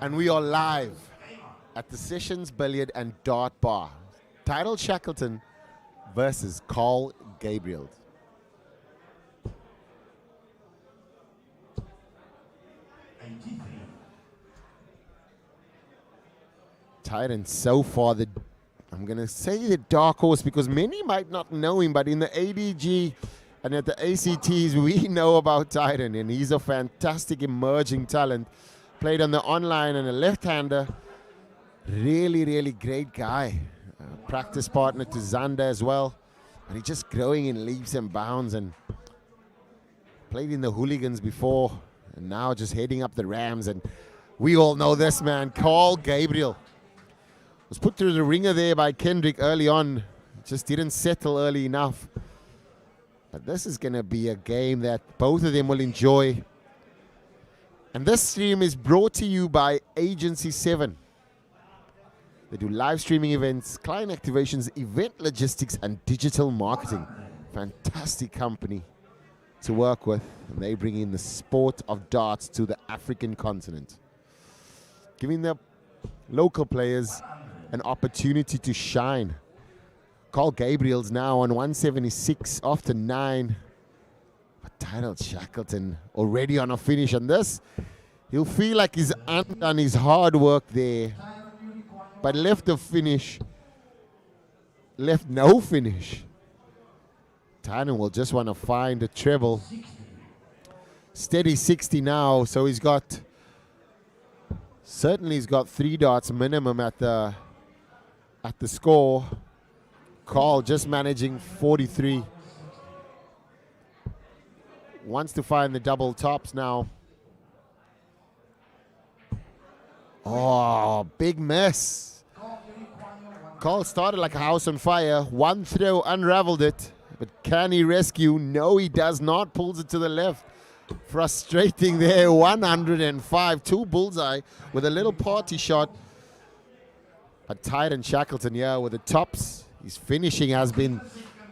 And we are live at the Sessions Billiard and Dart Bar. Title Shackleton versus Carl Gabriels. Titan so far, I'm going to say the dark horse because many might not know him, but in the ADG and at the ACTs, we know about Titan, and he's a fantastic emerging talent. Played on the online and a left-hander. Really, really great guy. Practice partner to Zander as well. And he's just growing in leaps and bounds, and played in the Hooligans before, and now just heading up the Rams. And we all know this man, Carl Gabriel. Was put through the ringer there by Kendrick early on. Just didn't settle early enough. But this is going to be a game that both of them will enjoy. And this stream is brought to you by Agency 7. They do live streaming events, client activations, event logistics, and digital marketing. Fantastic company to work with. And they bring in the sport of darts to the African continent, giving the local players an opportunity to shine. Carl Gabriels now on 176 after 9. But Title Shackleton already on a finish on this. He'll feel like he's undone his hard work there, but left no finish. Titan will just want to find a treble. Steady 60 now, so he's got, certainly he's got 3 darts minimum at the score. Carl just managing 43. Wants to find the double tops now. Oh, big miss. Carl started like a house on fire. One throw unraveled it. But can he rescue? No, he does not. Pulls it to the left. Frustrating there. 105. 2 bullseye with a little party shot. But Titan Shackleton, yeah, with the tops. His finishing has been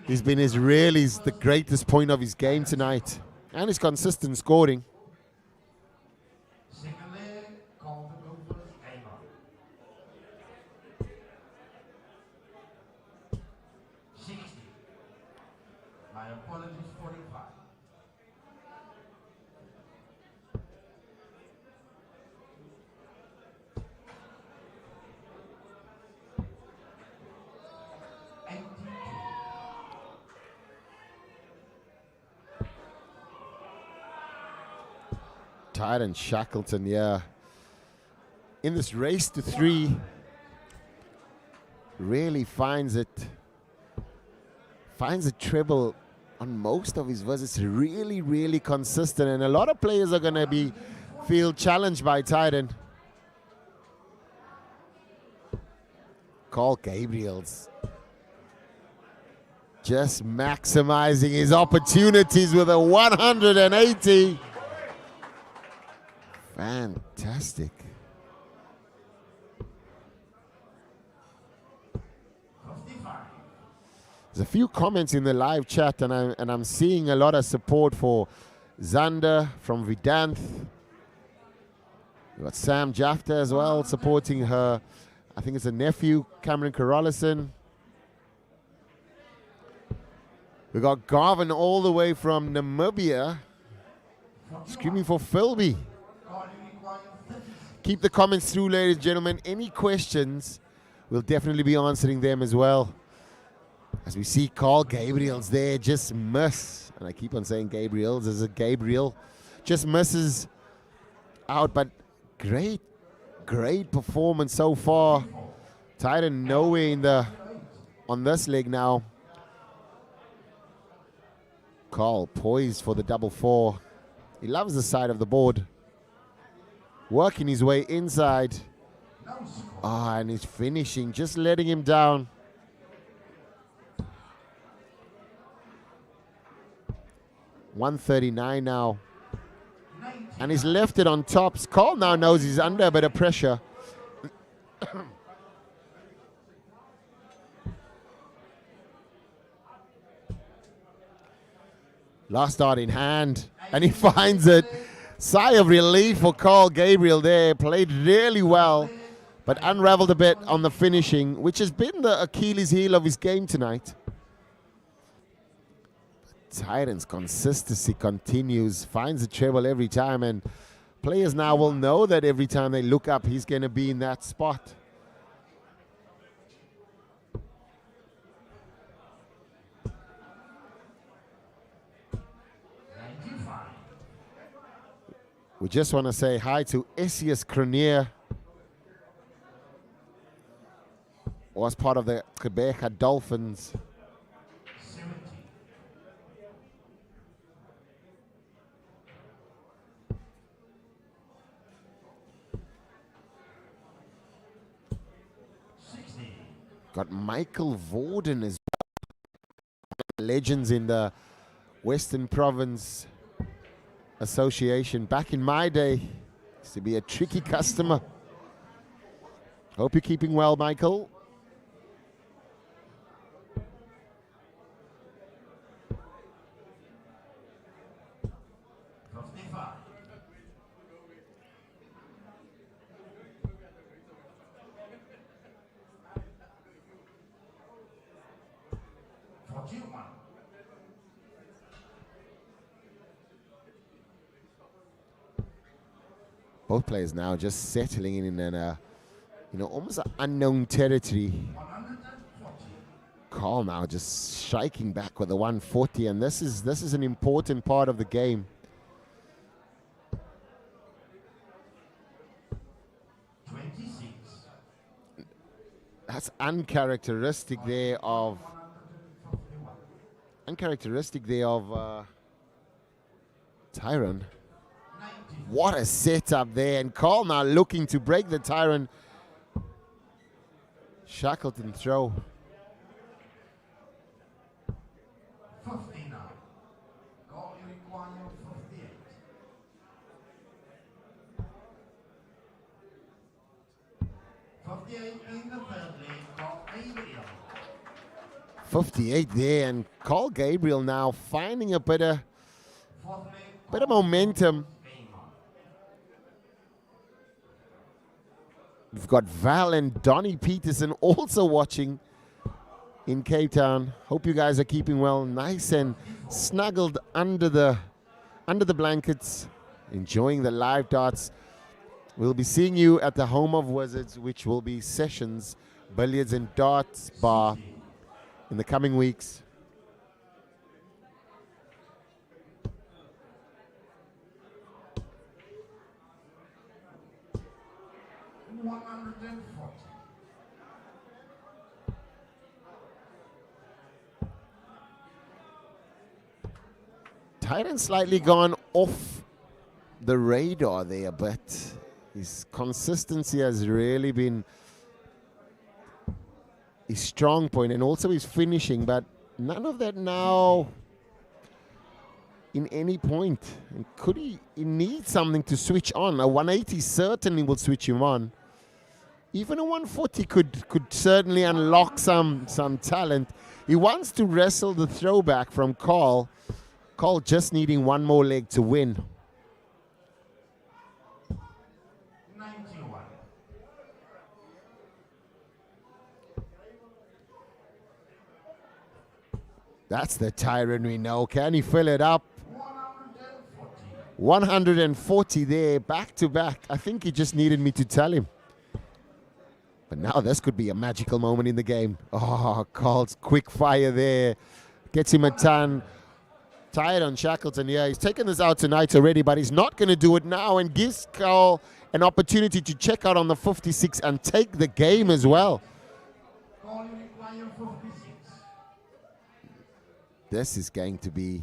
the greatest point of his game tonight. And his consistent scoring. Titan Shackleton, yeah. In this race to 3, really finds a treble on most of his visits. Really, really consistent, and a lot of players are going to feel challenged by Titan. Carl Gabriels just maximizing his opportunities with a 180. Fantastic. There's a few comments in the live chat, and I'm seeing a lot of support for Zander from Vidanth. We've got Sam Jafta as well supporting her. I think it's a nephew, Cameron Coralison. We got Garvin all the way from Namibia screaming for Filby. Keep the comments through, ladies and gentlemen. Any questions, we'll definitely be answering them as well. As we see Carl Gabriels there, just miss. And I keep on saying Gabriels as a Gabriel. Just misses out, but great performance so far. Titan nowhere on this leg now. Carl poised for the double 4. He loves the side of the board. Working his way inside. And he's finishing, just letting him down. $139 now. And he's left it on tops. Carl now knows he's under a bit of pressure. Last dart in hand. And he finds it. Sigh of relief for Carl Gabriel there. Played really well, but unraveled a bit on the finishing, which has been the Achilles heel of his game tonight. Tyrant's consistency continues, finds the treble every time, and players now will know that every time they look up, he's going to be in that spot. We just want to say hi to Esius Cronier, was part of the Quebec Dolphins. Got Michael Vorden as well. Legends in the Western Province Association. Back in my day, used to be a tricky customer. Hope you're keeping well, Michael. Both players now just settling in an, almost an unknown territory. Carl now just striking back with the 140, and this is an important part of the game. That's uncharacteristic there of Tyrant. What a setup there, and Carl now looking to break the Tyrant. Shackleton throw. 50 now. Goal you require 58. 58 in the third league for Gabriel. 58 there, and Carl Gabriel now finding a bit of momentum. We've got Val and Donnie Peterson also watching in Cape Town. Hope you guys are keeping well, nice and snuggled under the blankets, enjoying the live darts. We'll be seeing you at the home of Wizards, which will be Sessions Billiards and Darts Bar in the coming weeks. Tyrant slightly gone off the radar there, but his consistency has really been his strong point, and also his finishing, but none of that now in any point. And could he needs something to switch on. A 180 certainly will switch him on. Even a 140 could certainly unlock some talent. He wants to wrestle the throwback from Carl. Carl just needing one more leg to win. 91. That's the Tyrant we know. Can he fill it up? 140 there, back to back. I think he just needed me to tell him. But now this could be a magical moment in the game. Oh, Carl's quick fire there. Gets him a ton. Tired on Shackleton. Yeah, he's taken this out tonight already, but he's not going to do it now, and gives Carl an opportunity to check out on the 56 and take the game as well. This is going to be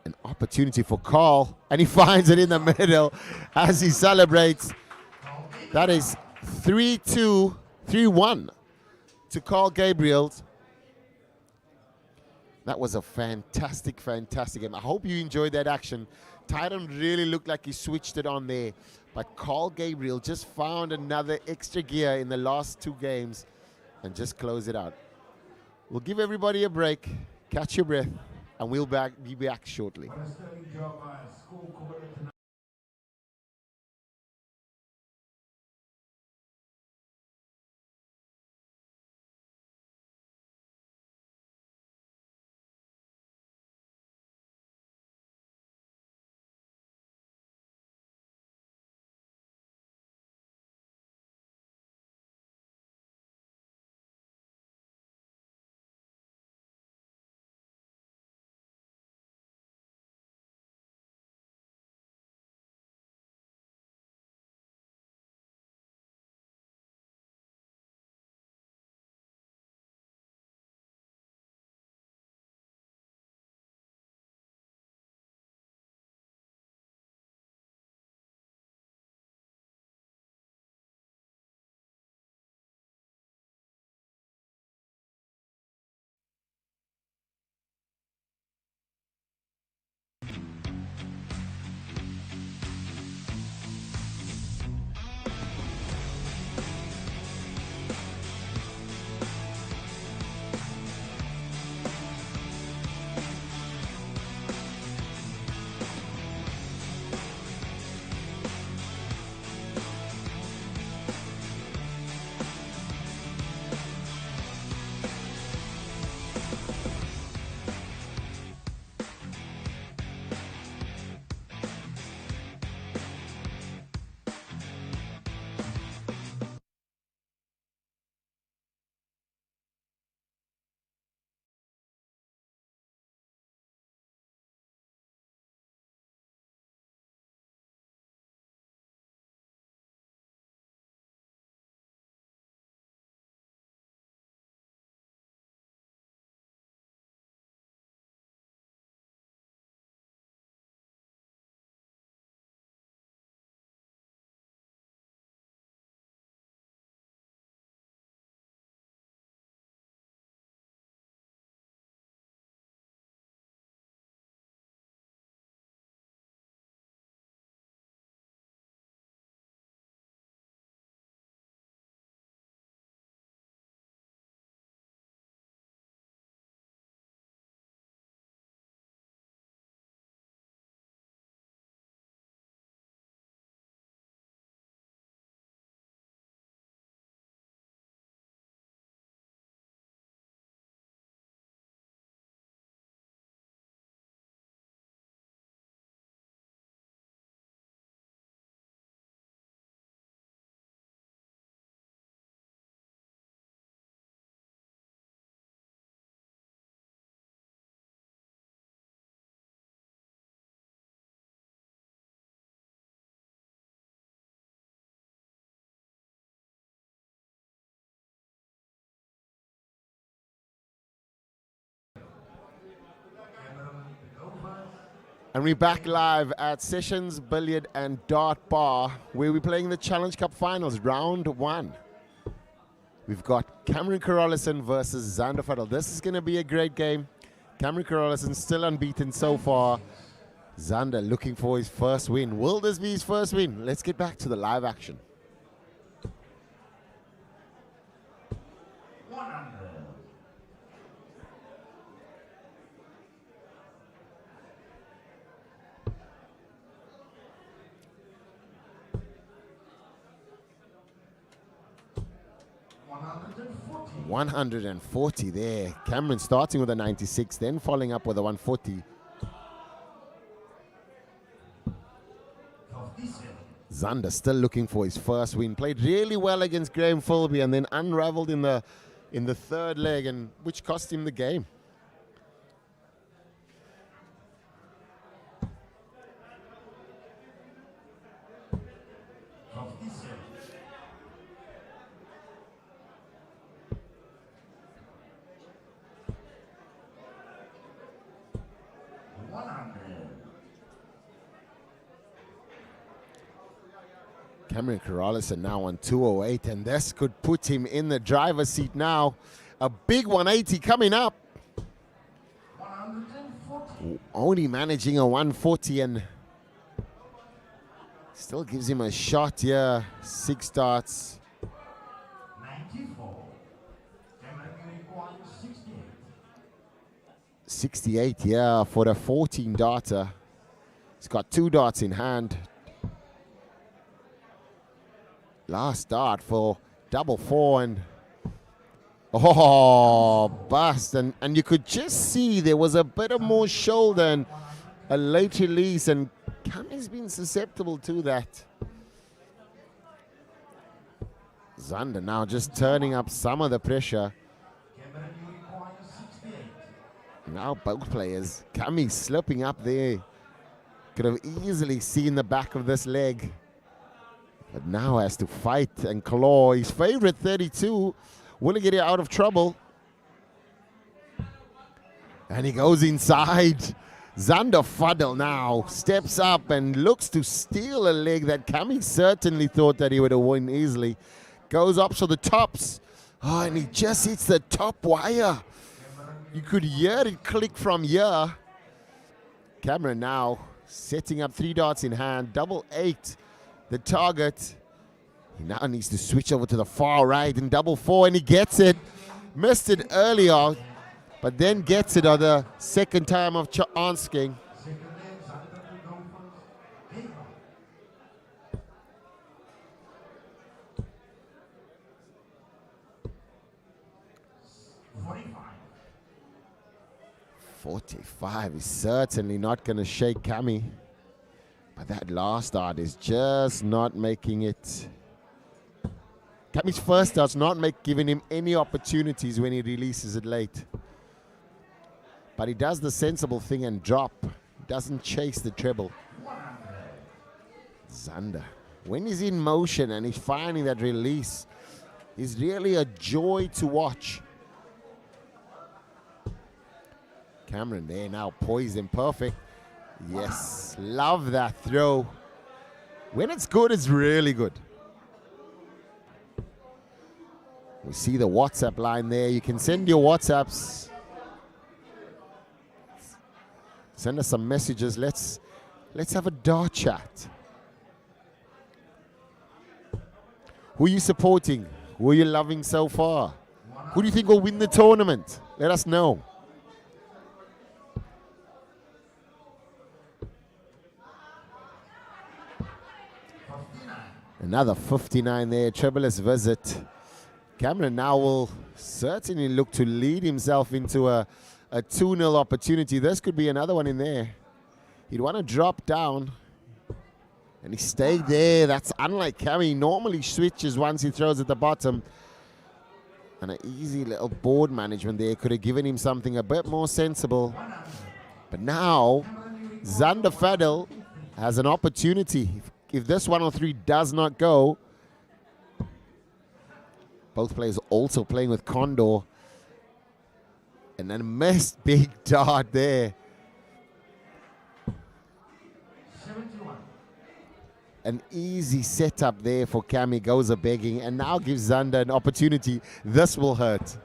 an opportunity for Carl, and he finds it in the middle as he celebrates. That is 3-2, 3-1 to Carl Gabriels. That was a fantastic game. I hope you enjoyed that action. Tyrant really looked like he switched it on there, but Carl Gabriel just found another extra gear in the last two games and just closed it out. We'll give everybody a break. Catch your breath. and we'll be back shortly. What a sterling job by school coordinator. And we're back live at Sessions Billiard and Dart Bar, where we're playing the Challenge Cup Finals, round 1. We've got Cameron Coralis versus Xander Faddle. This is going to be a great game. Cameron Coralis still unbeaten so far. Xander looking for his first win. Will this be his first win? Let's get back to the live action. $140. 140 there. Cameron starting with a 96, then following up with a 140. 57. Xander still looking for his first win. Played really well against Graham Filby and then unraveled in the third leg, and which cost him the game. Cameron Coralis now on 208, and this could put him in the driver's seat now. A big 180 coming up. 140. Only managing a 140, and still gives him a shot here. 6 darts. 94. Cameron requires 68. 68, yeah, for the 14 darter. He's got 2 darts in hand. Last dart for double 4 and bust. And you could just see there was a bit of more shoulder and a late release, and Kami's been susceptible to that. Zander now just turning up some of the pressure. Now both players, Kami slipping up there. Could have easily seen the back of this leg. But now has to fight and claw. His favorite 32. Will he get it out of trouble? And he goes inside. Zander Faddle now steps up and looks to steal a leg that Kami certainly thought that he would have won easily. Goes up to the tops. Oh, and he just hits the top wire. You could hear it click from here. Cameron now setting up 3 darts in hand. Double 8, the target. He now needs to switch over to the far right in double 4, and he gets it. Missed it earlier, but then gets it on the second time of asking. .45 is certainly not going to shake Kami. But that last dart is just not making it. Kami's first dart's not giving him any opportunities when he releases it late. But he does the sensible thing and drop. He doesn't chase the treble. Zander, when he's in motion and he's finding that release, is really a joy to watch. Cameron there now poised and perfect. Yes, love that throw. When it's good, it's really good. We see the WhatsApp line there. You can send your WhatsApps. Send us some messages. Let's have a dart chat. Who are you supporting? Who are you loving so far? Who do you think will win the tournament? Let us know. Another 59 there, trebleless visit. Cameron now will certainly look to lead himself into a 2-0 opportunity. This could be another one in there. He'd want to drop down. And he stayed there. That's unlike Kami. He normally switches once he throws at the bottom. And an easy little board management there could have given him something a bit more sensible. But now, Zander Faddle has an opportunity. If this 103 does not go, both players also playing with Condor. And then a missed big dart there. 71. An easy setup there for Kami. Goes a begging and now gives Zander an opportunity. This will hurt.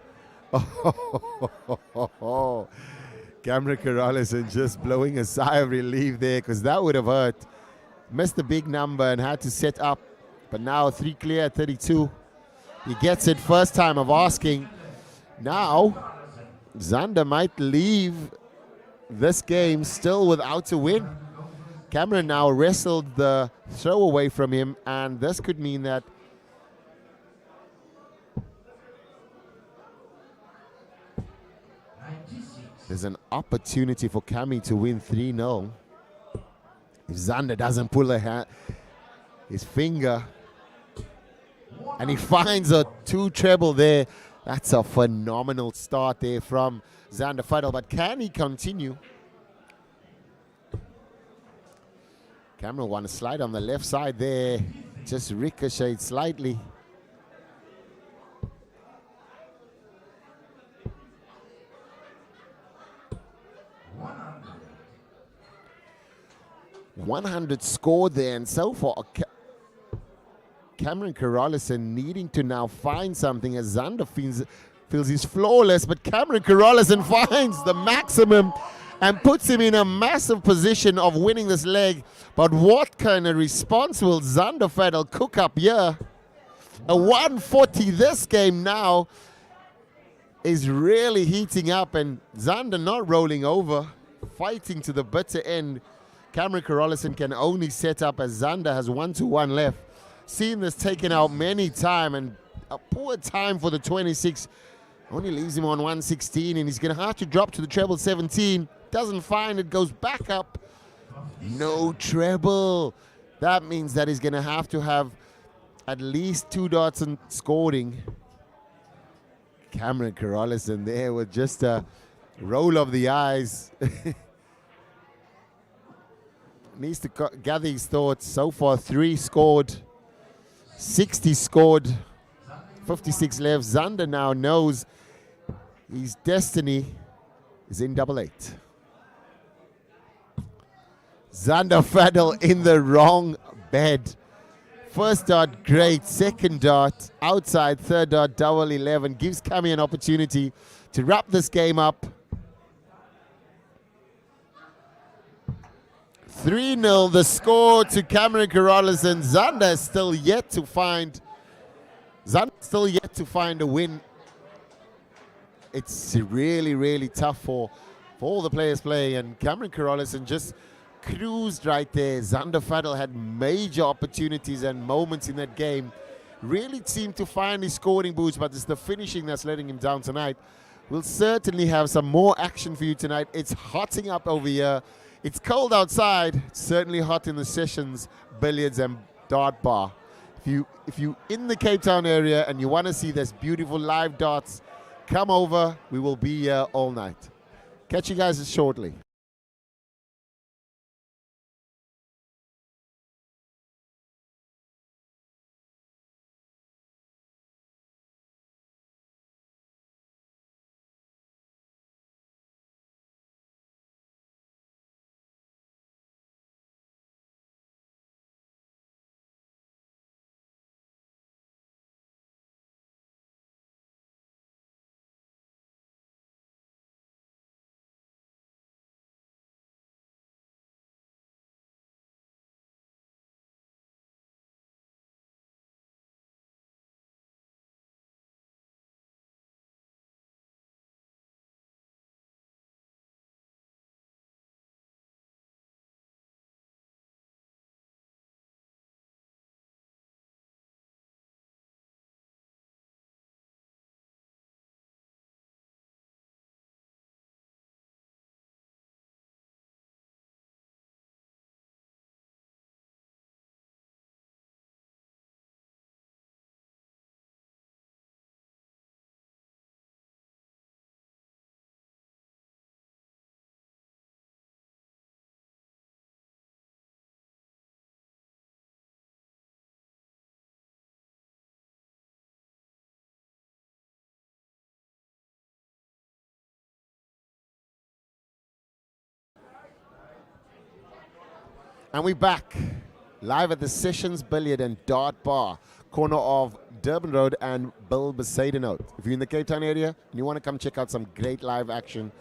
Cameron Coralis and just blowing a sigh of relief there because that would have hurt. Missed the big number and had to set up. But now 3 clear at 32. He gets it first time of asking. Now, Zander might leave this game still without a win. Cameron now wrestled the throw away from him, and this could mean that there's an opportunity for Kami to win 3-0. If Zander doesn't pull his finger, and he finds a 2 treble there, that's a phenomenal start there from Zander Faddle. But can he continue? Cameron want to slide on the left side there, just ricocheted slightly. .100 scored there, and so far Cameron Coralis needing to now find something as Zander feels he's flawless, but Cameron Coralis finds the maximum and puts him in a massive position of winning this leg. But what kind of response will Zander Faddle cook up here? A 140 this game now. is really heating up, and Xander not rolling over, fighting to the bitter end. Cameron Coralis can only set up as Xander has 1-1 left. Seen this taken out many times, and a poor time for the 26. Only leaves him on 116, and he's going to have to drop to the treble 17. Doesn't find it, goes back up. No treble. That means that he's going to have at least 2 dots and scoring. Cameron Coralis in there with just a roll of the eyes. Needs to gather his thoughts. So far, 3 scored, 60 scored, 56 left. Xander now knows his destiny is in double 8. Xander Faddle in the wrong bed. First dot, great. Second dot, outside. Third dot, double 11. Gives Cami an opportunity to wrap this game up. 3-0 the score to Cameron Coralis, and Xander still yet to find a win. It's really, really tough for all the players playing, and Cameron Coralis just cruised right there. Xander Faddle had major opportunities and moments in that game. Really seemed to find his scoring boost, but it's the finishing that's letting him down tonight. We'll certainly have some more action for you tonight. It's hotting up over here. It's cold outside. It's certainly hot in the sessions, billiards and dart bar. If you in the Cape Town area and you want to see this beautiful live darts, come over. We will be here all night. Catch you guys shortly. And we're back live at the Sessions Billiard and Dart Bar, corner of Durban Road and Bill Besaidenout. If you're in the Cape Town area and you want to come check out some great live action,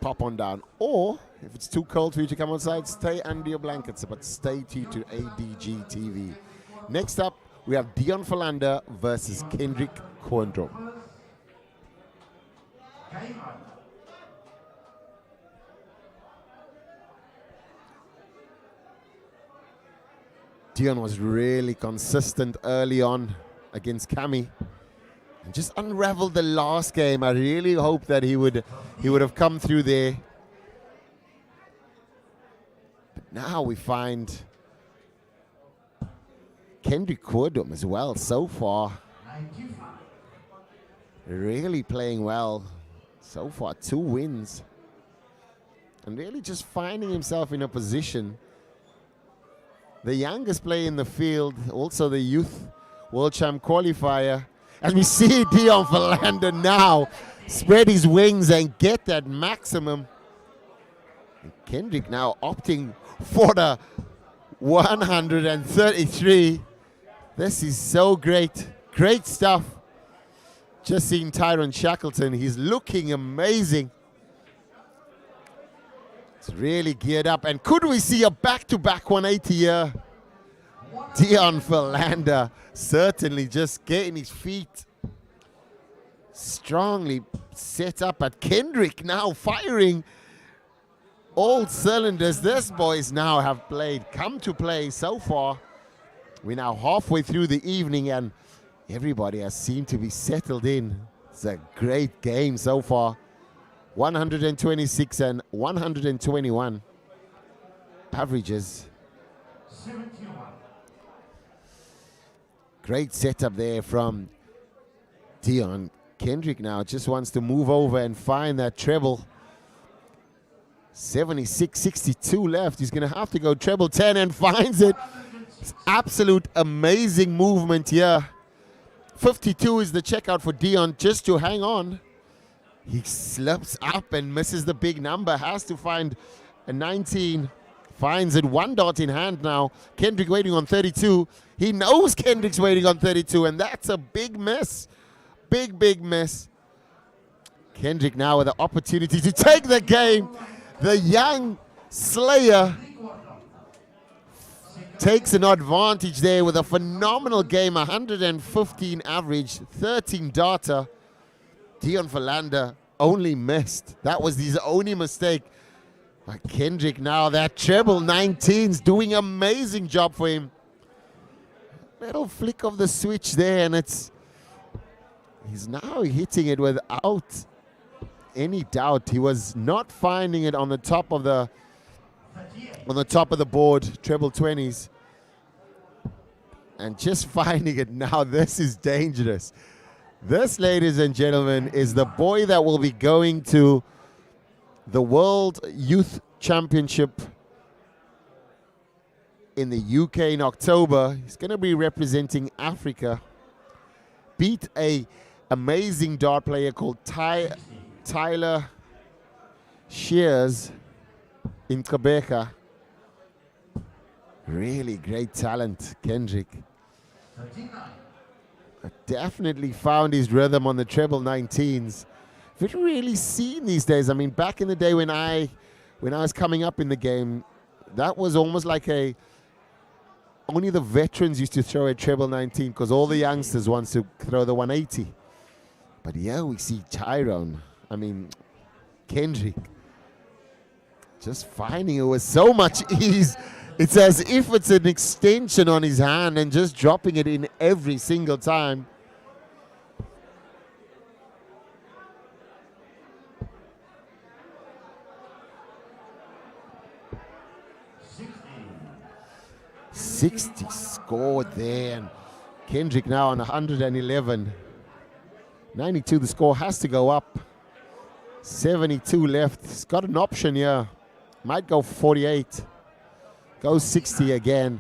pop on down. Or if it's too cold for you to come outside, stay under your blankets, but stay tuned to ADG TV. Next up, we have Dion Fander versus Kendrick Cordum. Dion was really consistent early on against Cami and just unraveled the last game. I really hope that he would have come through there. But now we find Kendrick Cordum as well so far. Really playing well so far, 2 wins. And really just finding himself in a position. The youngest player in the field, also the youth World Champ qualifier. As we see Dion Fander now spread his wings and get that maximum. And Kendrick now opting for the 133. This is so great. Great stuff. Just seeing Tyrone Shackleton. He's looking amazing. It's really geared up. And could we see a back-to-back 180 here? Dion Fander certainly just getting his feet strongly set up, but Kendrick now firing all cylinders. This boys now have come to play so far. We're now halfway through the evening and everybody has seemed to be settled in. It's a great game so far. 126 and 121 averages. 71. Great setup there from Dion. Kendrick now just wants to move over and find that treble. 76-62 left. He's going to have to go treble 10 and finds it. It's absolute amazing movement here. 52 is the checkout for Dion just to hang on. He slips up and misses the big number. Has to find a 19. Finds it, 1 dot in hand now. Kendrick waiting on 32. He knows Kendrick's waiting on 32, and that's a big miss. Big miss. Kendrick now with the opportunity to take the game. The young Slayer takes an advantage there with a phenomenal game. 115 average, 13 data. Dion Fander only missed. That was his only mistake. But Kendrick now, that treble 19's doing amazing job for him. Little flick of the switch there, and he's now hitting it without any doubt. He was not finding it on the top of the board, treble 20s. And just finding it now, this is dangerous. This, ladies and gentlemen, is the boy that will be going to the World Youth Championship in the UK in October. He's going to be representing Africa. Beat a amazing dart player called Tyler Shears in Quebec. Really great talent, Kendrick. 39. Definitely found his rhythm on the treble 19s. We've really seen these days. I mean, back in the day when I was coming up in the game, that was almost like only the veterans used to throw a treble 19 because all the youngsters wants to throw the 180. But yeah, we see Kendrick just finding it with so much ease. It's as if it's an extension on his hand and just dropping it in every single time. $60 scored there, and Kendrick now on 111. 92 the score, has to go up. 72 left. He's got an option here. Might go 48. Goes 60 again.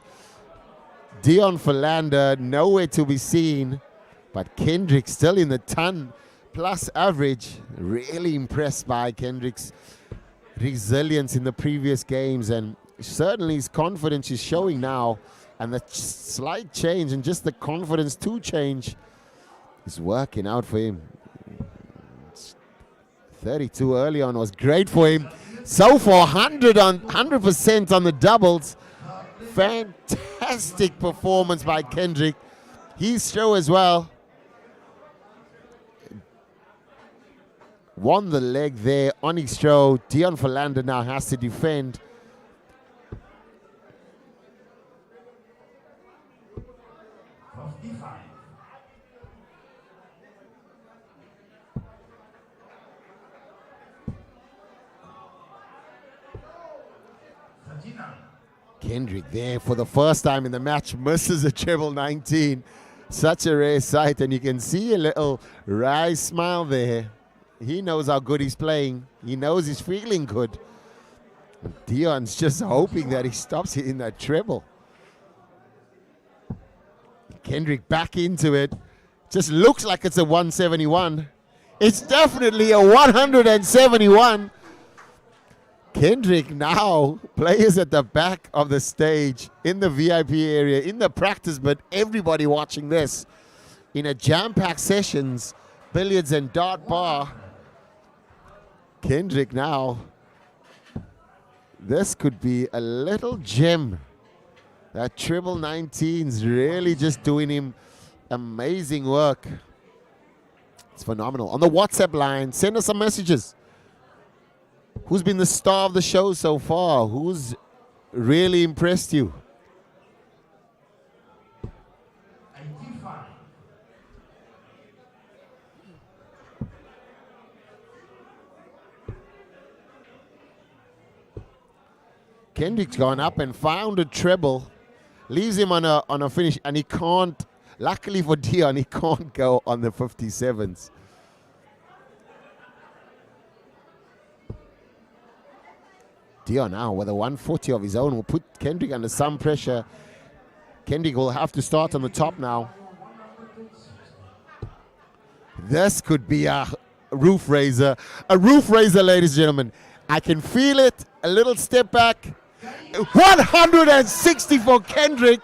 Dion Fander nowhere to be seen, but Kendrick still in the ton plus average. Really impressed by Kendrick's resilience in the previous games, and certainly his confidence is showing now, and the slight change and just the confidence to change is working out for him. 32 early on was great for him. So far, 100% on the doubles. Fantastic performance by Kendrick. His throw as well. Won the leg there on his throw. Dion Fander now has to defend. Kendrick there for the first time in the match misses a treble 19. Such a rare sight, and you can see a little wry smile there. He knows how good he's playing. He knows he's feeling good. Dion's just hoping that he stops hitting that treble. Kendrick back into it. Just looks like it's a 171. It's definitely a 171. Kendrick now, players at the back of the stage, in the VIP area, in the practice, but everybody watching this in a jam-packed sessions, billiards and dart bar. Kendrick now, this could be a little gem. That treble 19's really just doing him amazing work. It's phenomenal. On the WhatsApp line, send us some messages. Who's been the star of the show so far? Who's really impressed you? 85. Kendrick's gone up and found a treble. Leaves him on a finish, and he can't, luckily for Dion, he can't go on the 57s. Dion now with a 140 of his own will put Kendrick under some pressure. Kendrick will have to start on the top now. This could be a roof raiser. A roof raiser, ladies and gentlemen. I can feel it. A little step back. 160 for Kendrick.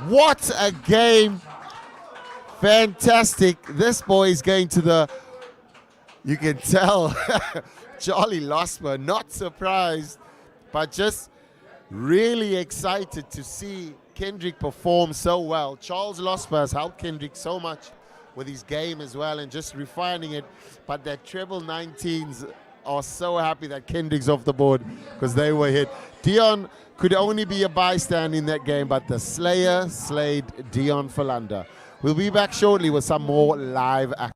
What a game. Fantastic. This boy is going to the, you can tell, Charlie Losper, not surprised, but just really excited to see Kendrick perform so well. Charles Losper has helped Kendrick so much with his game as well and just refining it. But that treble 19s are so happy that Kendrick's off the board because they were hit. Dion could only be a bystander in that game, but the Slayer slayed Dion Philander. We'll be back shortly with some more live action.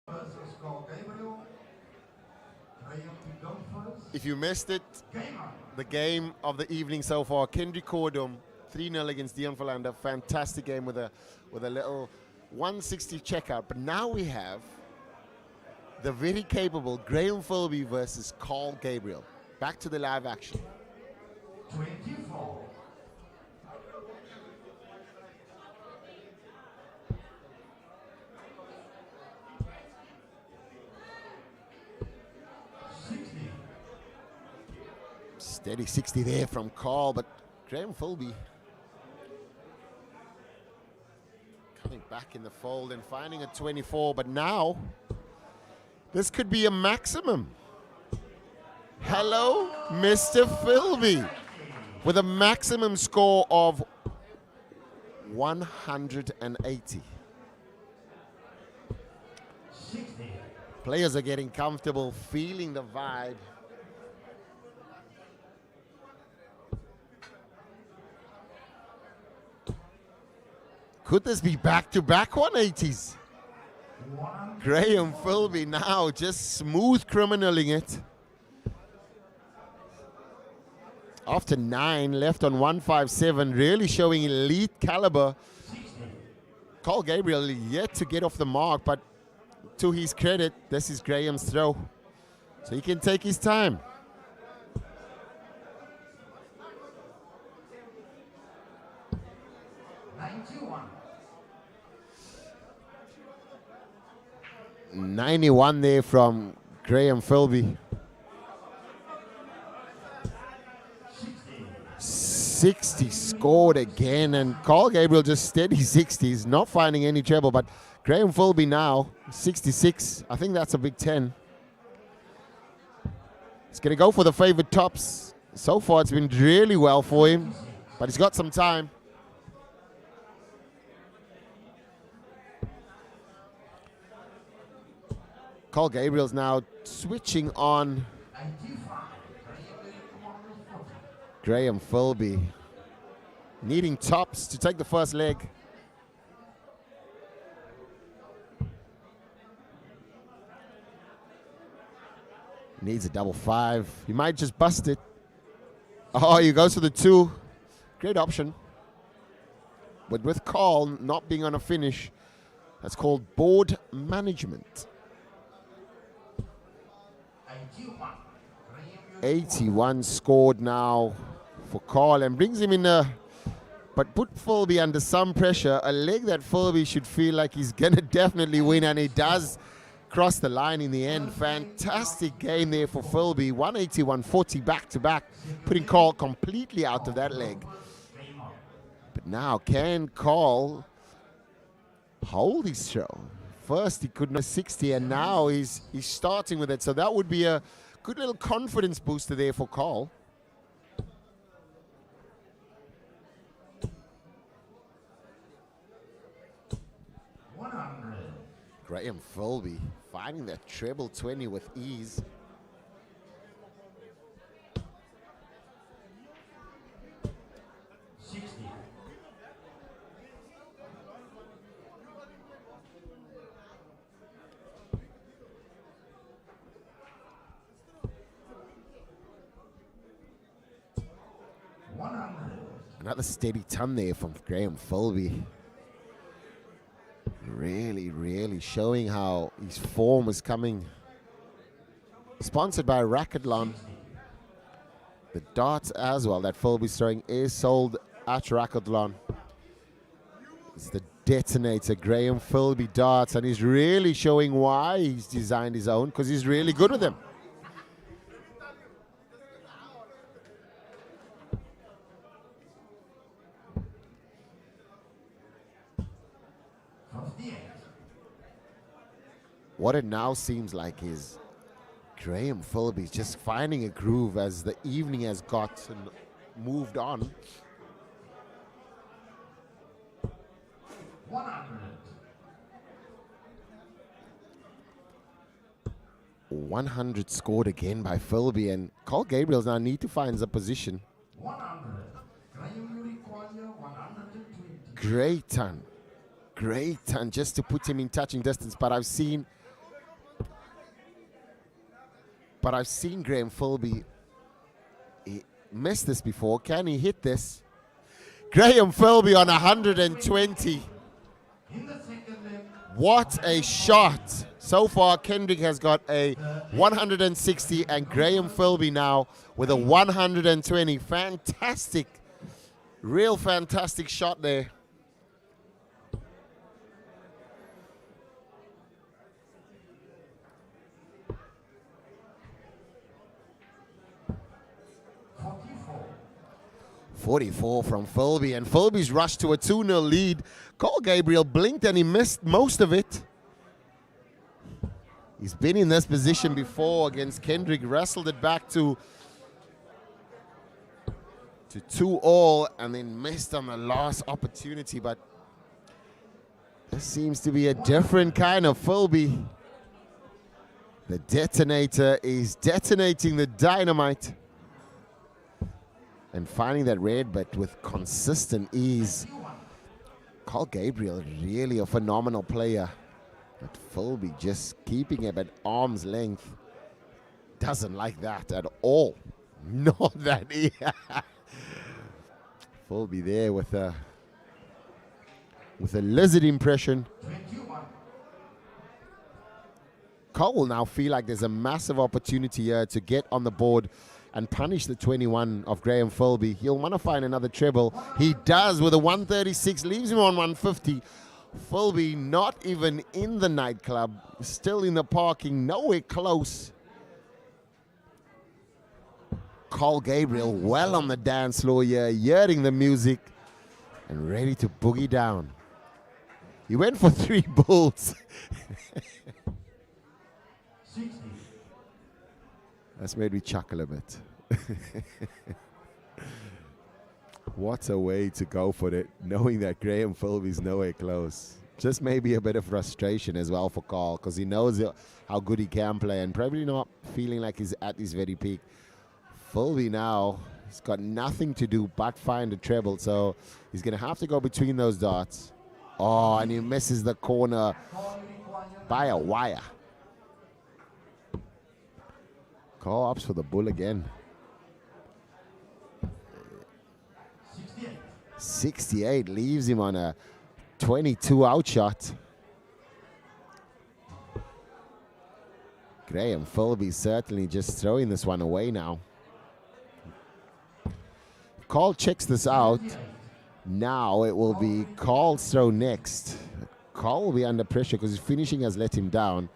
Versus Gabriels. If you missed it, the game of the evening so far, Kendrick Cordum, 3-0 against Dion Philander. Fantastic game with a little 160 checkout. But now we have the very capable Graham Filby versus Carl Gabriel. Back to the live action. 24. Steady 60 there from Carl, but Graham Filby coming back in the fold and finding a 24, but now this could be a maximum. Hello, Mr. Filby, with a maximum score of 180. 60. Players are getting comfortable, feeling the vibe. Could this be back-to-back 180s? Graham Filby now just smooth criminaling it. After 9, left on 157, really showing elite caliber. Carl Gabriel yet to get off the mark, but to his credit, this is Graham's throw. So he can take his time. $91. 91 there from Graham Filby. 60 scored again, and Carl Gabriel just steady 60s, not finding any trouble, but Graham Filby now 66. I think that's a big 10. He's going to go for the favored tops. So far it's been really well for him, but he's got some time. Carl Gabriel's now switching on Graham Filby, needing tops to take the first leg. Needs a double 5. He might just bust it. Oh, he goes for the 2. Great option. But with Carl not being on a finish, that's called board management. 81 scored now for Carl and brings him in but put Filby under some pressure. A leg that Filby should feel like he's going to definitely win, and he does cross the line in the end. Fantastic game there for Filby. 180, 140 back-to-back, putting Carl completely out of that leg. But now, can Carl hold his throw? First, he couldn't have 60, and now he's starting with it. So that would be a good little confidence booster there for Carl. Graham Filby finding that treble 20 with ease. Another steady ton there from Graham Filby. Really showing how his form is coming. Sponsored by Racketlon. The darts as well that Filby's throwing is sold at Racketlon. It's the detonator, Graham Filby darts, and he's really showing why he's designed his own, because he's really good with them. What it now seems like is Graham Filby just finding a groove as the evening has gotten moved on. 100 scored again by Filby, and Carl Gabriels now need to find the position. 100. Graham require 120. Great ton just to put him in touching distance, but I've seen Graham Filby miss this before. Can he hit this? Graham Filby on 120. What a shot. So far, Kendrick has got a 160 and Graham Filby now with a 120. Fantastic, real fantastic shot there. .44 from Filby, and Filby's rushed to a 2-0 lead. Carl Gabriel blinked and he missed most of it. He's been in this position before against Kendrick, wrestled it back to to 2-all and then missed on the last opportunity. But this seems to be a different kind of Filby. The detonator is detonating the dynamite and finding that red, but with consistent ease. Gabriel, really a phenomenal player. But Filby just keeping him at arm's length. Doesn't like that at all. Not that. Filby there with a lizard impression. Cole will now feel like there's a massive opportunity here to get on the board and punish the 21 of Graham Filby. He'll want to find another treble. He does with a 136, leaves him on 150. Filby not even in the nightclub, still in the parking, nowhere close. Gabriel well on the dance floor here, hearing the music and ready to boogie down. He went for 3 bulls. That's made me chuckle a bit. What a way to go for it, knowing that Graham Filby's nowhere close. Just maybe a bit of frustration as well for Carl, because he knows how good he can play and probably not feeling like he's at his very peak. Filby now, he's got nothing to do but find a treble, so he's going to have to go between those darts. Oh, and he misses the corner by a wire. Carl opts for the bull again. 68 leaves him on a 22 outshot. Graham Filby certainly just throwing this one away now. Carl checks this out. Now it will be Carl's throw next. Carl will be under pressure because his finishing has let him down.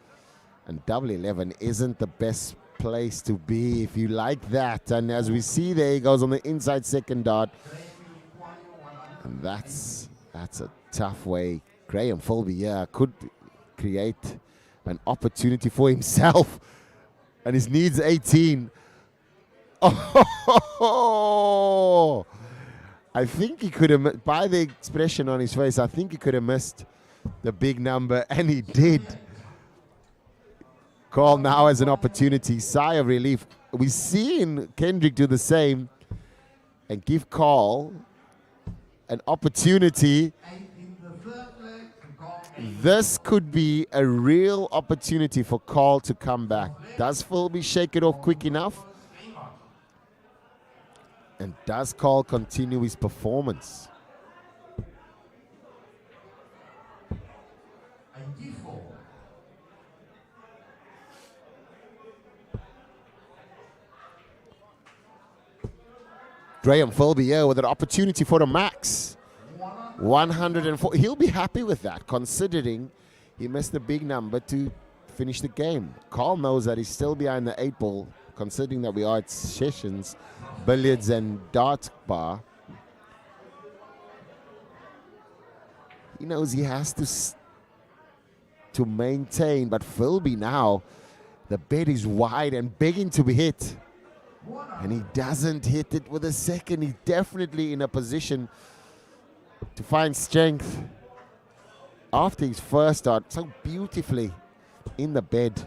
And double 11 isn't the best place to be if you like that. And as we see there, he goes on the inside second dart. And that's a tough way. Graham Filby, could create an opportunity for himself. And his needs 18. Oh, I think he could have, by the expression on his face, I think he could have missed the big number, and he did. Carl now has an opportunity, sigh of relief. We've seen Kendrick do the same and give Carl an opportunity. This could be a real opportunity for Carl to come back. Does Filby shake it off quick enough? And does Carl continue his performance? Graham Filby here with an opportunity for the max. 104. He'll be happy with that, considering he missed a big number to finish the game. Carl knows that he's still behind the 8 ball, considering that we are at sessions, billiards and dart bar. He knows he has to maintain, but Filby now, the bet is wide and begging to be hit. And he doesn't hit it with a second. He's definitely in a position to find strength after his first dart so beautifully in the bed.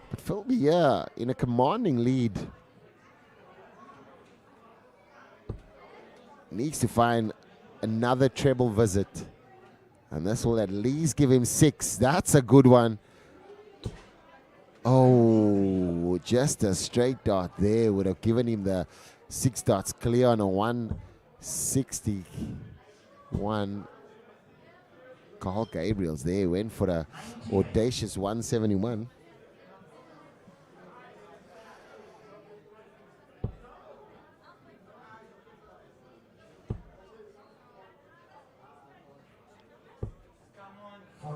But Filby, in a commanding lead. Needs to find another treble visit. And this will at least give him 6. That's a good one. Oh, just a straight dart there would have given him the 6 darts clear on a 161. Carl Gabriels there went for a audacious 171.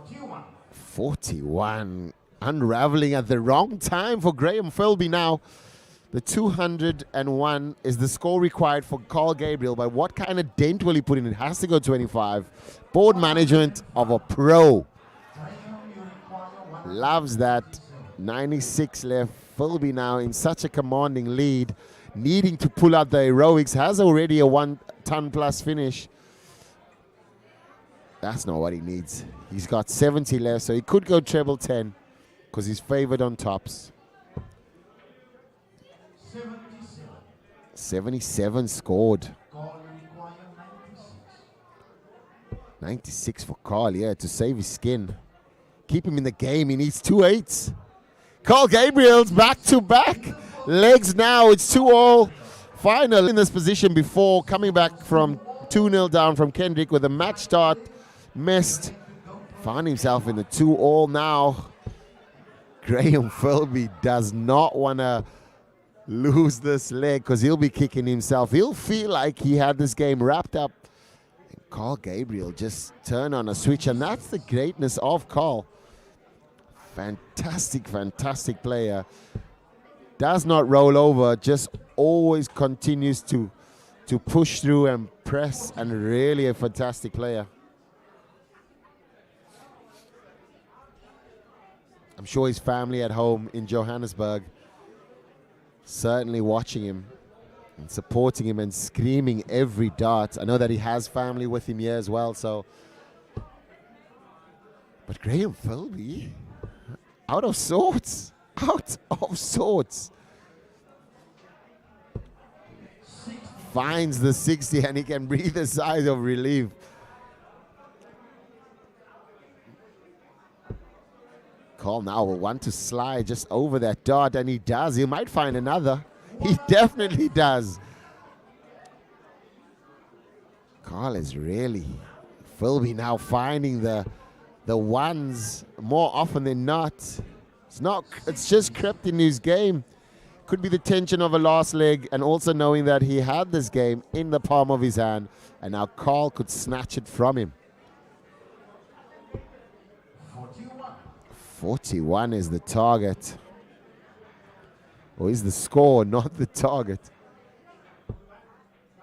Come on. 41. Unraveling at the wrong time for Graham Filby now. The 201 is the score required for Carl Gabriel, but what kind of dent will he put in? It has to go 25. Board management of a pro. Loves that. 96 left. Filby now in such a commanding lead. needing to pull out the heroics, has already a 1 ton plus finish. That's not what he needs. He's got 70 left, so he could go treble 10 because he's favored on tops. 77 scored. 96 for Carl, yeah, to save his skin. Keep him in the game. He needs 2 8s. Carl Gabriels back to back. Legs now. It's 2-all. Final in this position before coming back from 2-0 down from Kendrick with a match start. Missed. Found himself in the 2-all now. Graham Filby does not want to lose this leg because he'll be kicking himself. He'll feel like he had this game wrapped up. And Carl Gabriel just turned on a switch, and that's the greatness of Carl. Fantastic, fantastic player. Does not roll over, just always continues to push through and press, and really a fantastic player. I'm sure his family at home in Johannesburg certainly watching him and supporting him and screaming every dart. I know that he has family with him here as well, so. But Graham Filby, out of sorts. Out of sorts. Finds the 60 and he can breathe a sigh of relief. Carl now will want to slide just over that dart, and he does. He might find another. He definitely does. Carl is really, Filby now finding the ones more often than not. It's just crept in his game. Could be the tension of a last leg, and also knowing that he had this game in the palm of his hand, and now Carl could snatch it from him. 41 is the target. Or is the score, not the target.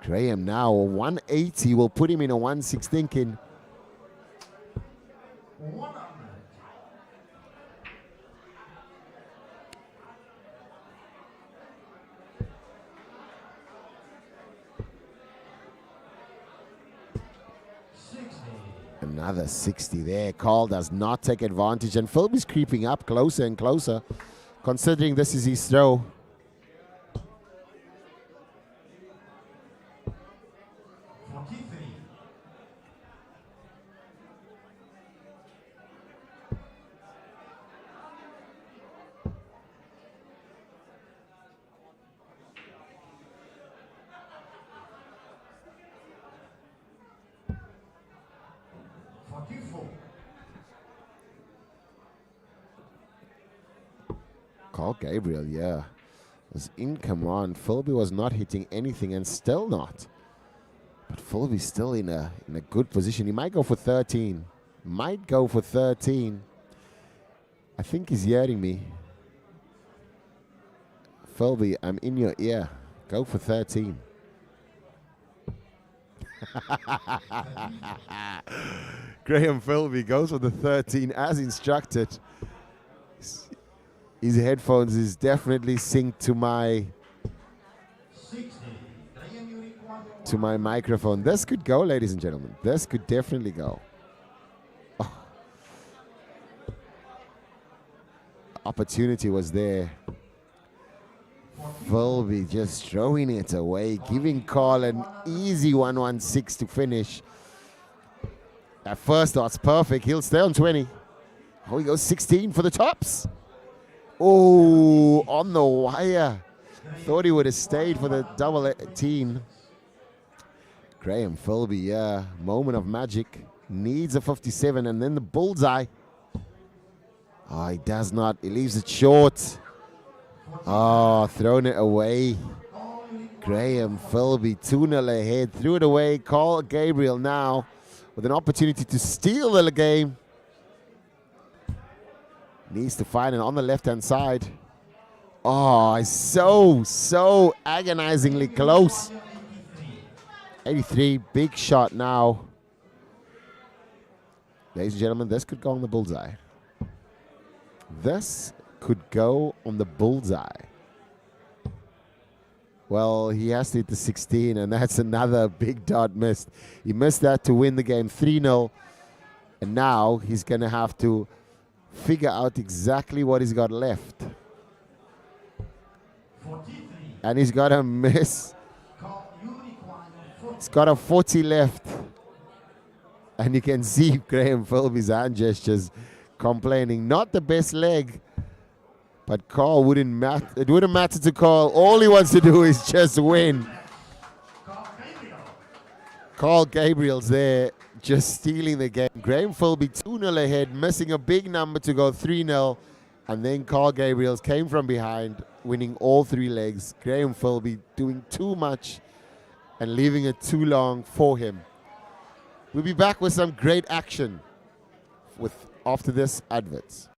Graham now, a 180 will put him in a 1-6 thinking. Another 60 there. Carl does not take advantage, and Filby's creeping up closer and closer, considering this is his throw. Carl Gabriel, yeah, was in command. Filby was not hitting anything, and still not. But Filby's still in a good position. He might go for 13. Might go for 13. I think he's hearing me. Filby, I'm in your ear. Go for 13. Graham Filby goes for the 13 as instructed. His headphones is definitely synced to my microphone. This could go, ladies and gentlemen. This could definitely go. Oh. Opportunity was there. Filby just throwing it away, giving Carl an easy 1-1-6 to finish. At first, that's perfect. He'll stay on 20. Oh, he goes 16 for the tops. Oh, on the wire. Thought he would have stayed for the double 18. Graham Filby, yeah. Moment of magic. Needs a 57 and then the bullseye. Oh, he does not. He leaves it short. Oh, thrown it away. Graham Filby 2-0 ahead. Threw it away. Carl Gabriel now with an opportunity to steal the game. Needs to find it on the left-hand side. Oh, it's so agonizingly close. 83, big shot now. Ladies and gentlemen, this could go on the bullseye. This could go on the bullseye. Well, he has to hit the 16, and that's another big dot missed. He missed that to win the game 3-0, and now he's going to have to figure out exactly what he's got left. 43. And he's got a miss. He's got a 40 left. And you can see Graham Filby's hand gestures complaining. Not the best leg. But Carl wouldn't matter. It wouldn't matter to Carl. All he wants to do is just win. Carl Gabriels there, just stealing the game. Graham Filby 2-0 ahead, missing a big number to go 3-0. And then Carl Gabriels came from behind, winning all 3 legs. Graham Filby doing too much and leaving it too long for him. We'll be back with some great action after this adverts.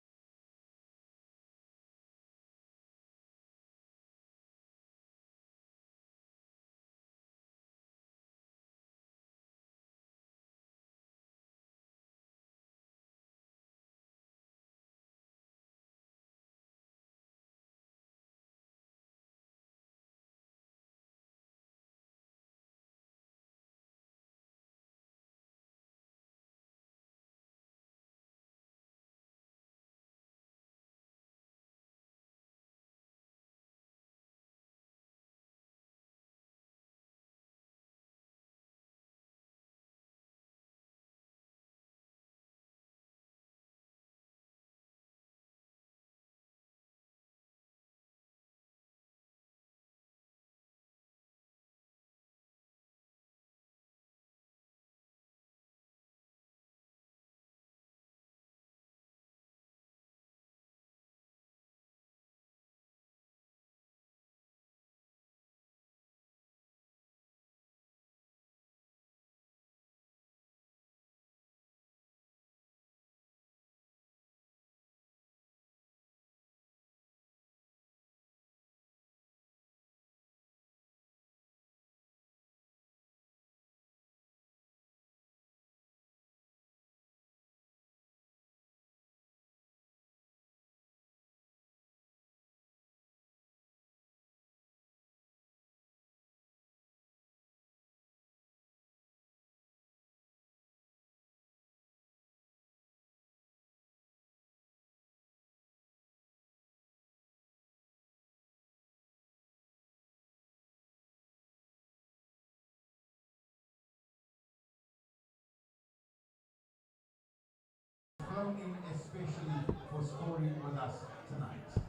In especially for scoring with us tonight.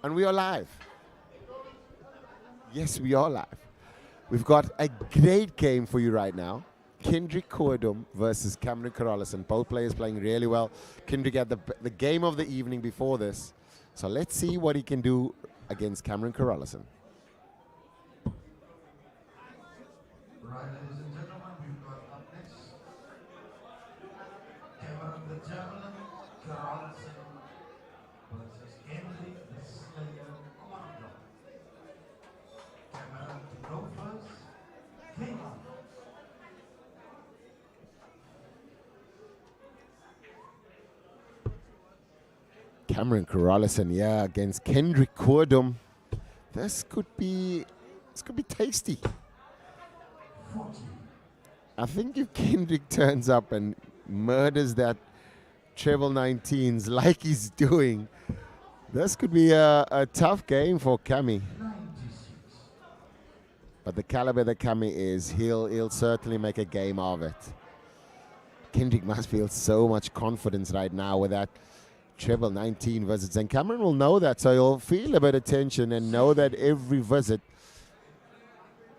And we are live. Yes, we are live. We've got a great game for you right now. Kendrick Cordum versus Cameron Coralis, and both players playing really well. Kendrick had the game of the evening before this. So let's see what he can do against Cameron Coralis. Right, ladies and gentlemen, we've got up next Cameron the Javelin, Coralis versus Henry the Slayer Commando. Cameron to go first. King on. Cameron Coralis, yeah, against Kendrick Cordum. This could be tasty. 40. I think if Kendrick turns up and murders that treble 19s like he's doing, this could be a tough game for Cammy. 96. But the caliber that Cammy is, he'll certainly make a game of it. Kendrick must feel so much confidence right now with that treble 19 visits, and Cameron will know that, so he'll feel a bit of tension and know that every visit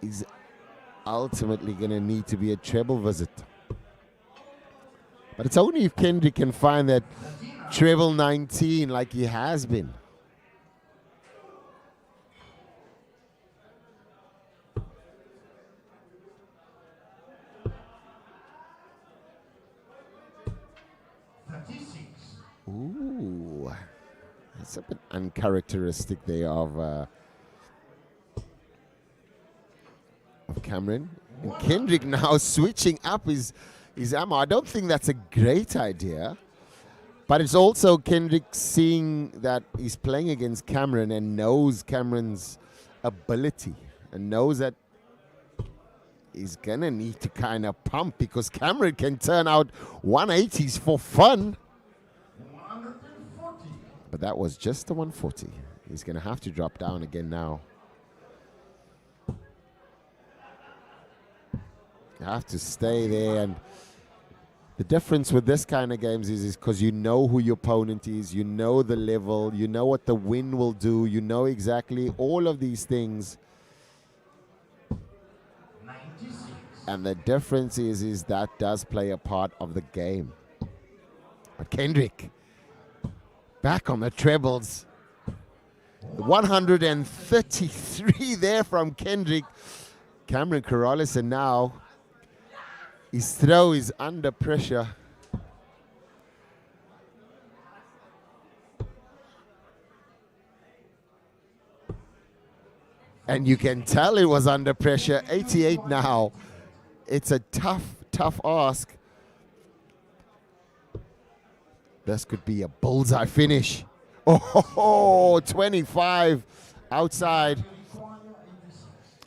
is ultimately going to need to be a treble visit. But it's only if Kendrick can find that treble 19 like he has been. Ooh, that's a bit uncharacteristic there of Cameron. And Kendrick now switching up his ammo. I don't think that's a great idea, but it's also Kendrick seeing that he's playing against Cameron and knows Cameron's ability. and knows that he's going to need to kind of pump because Cameron can turn out 180s for fun. 140. But that was just the 140. He's going to have to drop down again now. You have to stay there. And the difference with this kind of games is because you know who your opponent is, you know the level, you know what the wind will do, you know exactly all of these things. 96. And the difference is that does play a part of the game. But Kendrick, back on the trebles. 133 there from Kendrick. Cameron Coralis, and now his throw is under pressure. And you can tell it was under pressure. 88 now. It's a tough ask. This could be a bullseye finish. Oh, 25 outside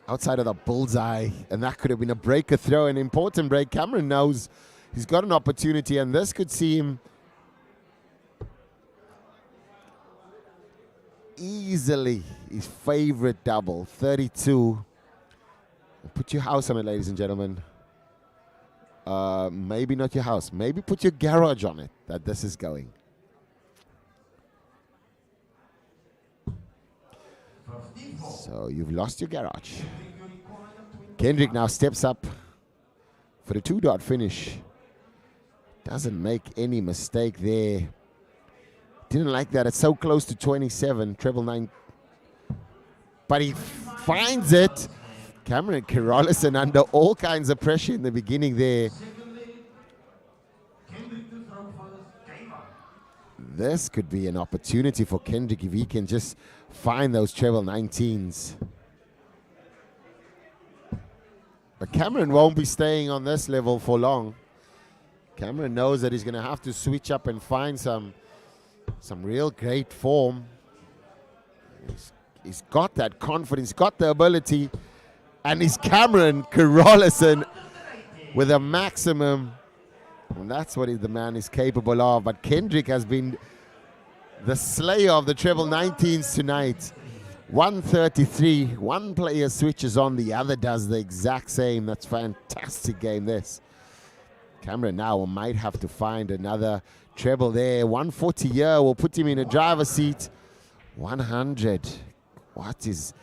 of the bullseye. And that could have been a breaker throw, an important break. Cameron knows he's got an opportunity, and this could see him easily his favorite double, 32. Put your house on it, ladies and gentlemen. Maybe not your house. Maybe put your garage on it that this is going. So you've lost your garage. Kendrick now steps up for the 2-dot finish. Doesn't make any mistake there. Didn't like that. It's so close to 27, treble 9. But he finds it. Cameron Coralis under all kinds of pressure in the beginning there. This could be an opportunity for Kendrick if he can just find those treble 19s. But Cameron won't be staying on this level for long. Cameron knows that he's going to have to switch up and find some real great form. He's got that confidence, got the ability, and he's Cameron Coralis with a maximum. And that's what the man is capable of. But Kendrick has been the slayer of the treble 19s tonight. 133. One player switches on, the other does the exact same. That's fantastic game, this. Cameron now might have to find another treble there. 140 here will put him in a driver's seat. 100. What is...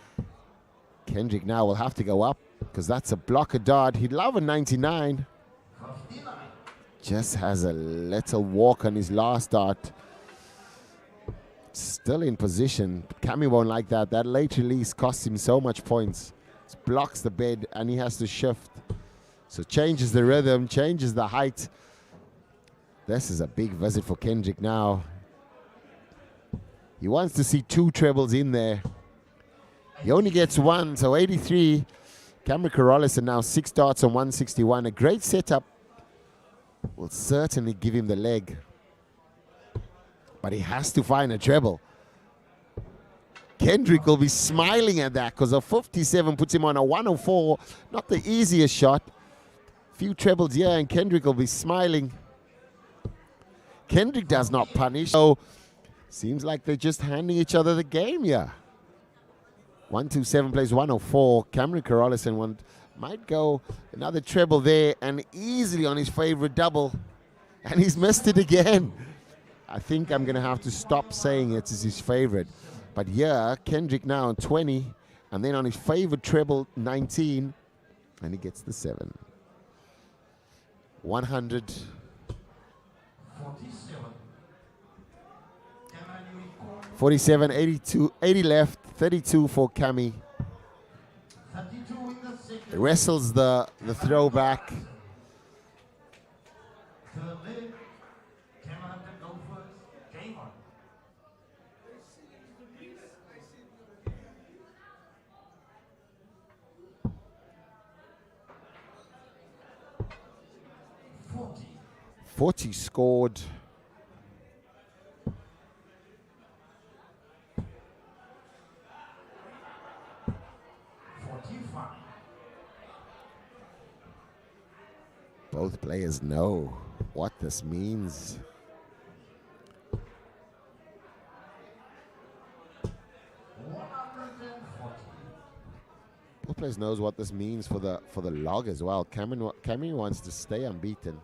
Kendrick now will have to go up because that's a blocker dart. He'd love a 99. Just has a little walk on his last dart. Still in position. But Cammy won't like that. That late release costs him so much points. It blocks the bed and he has to shift. So changes the rhythm, changes the height. This is a big visit for Kendrick now. He wants to see 2 trebles in there. He only gets 1, so 83. Cameron Coralis and now 6 darts on 161. A great setup. Will certainly give him the leg. But he has to find a treble. Kendrick will be smiling at that because a 57 puts him on a 104. Not the easiest shot. Few trebles here and Kendrick will be smiling. Kendrick does not punish. So seems like they're just handing each other the game here. 127 plays 104. Cameron Coralis and might go another treble there and easily on his favorite double. And he's missed it again. I think I'm going to have to stop saying it is his favorite. But yeah, Kendrick now on 20 and then on his favorite treble 19 and he gets the 7. 100. 47, 82, 80 left, 32 for Cammy. Wrestles the throwback. Forty scored. 45. Both players know what this means. 140. Both players knows what this means for the log as well. Cameron wants to stay unbeaten.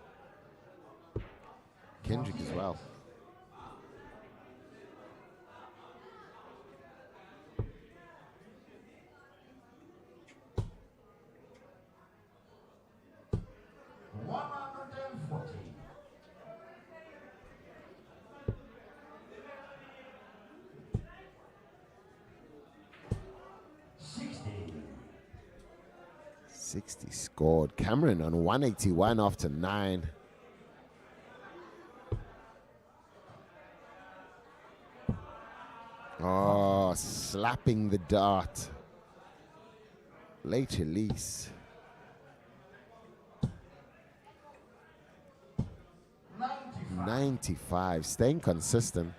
Kendrick as well. 140. 60 scored. Cameron on 181 after 9. Oh, slapping the dart. Late release. 95, staying consistent.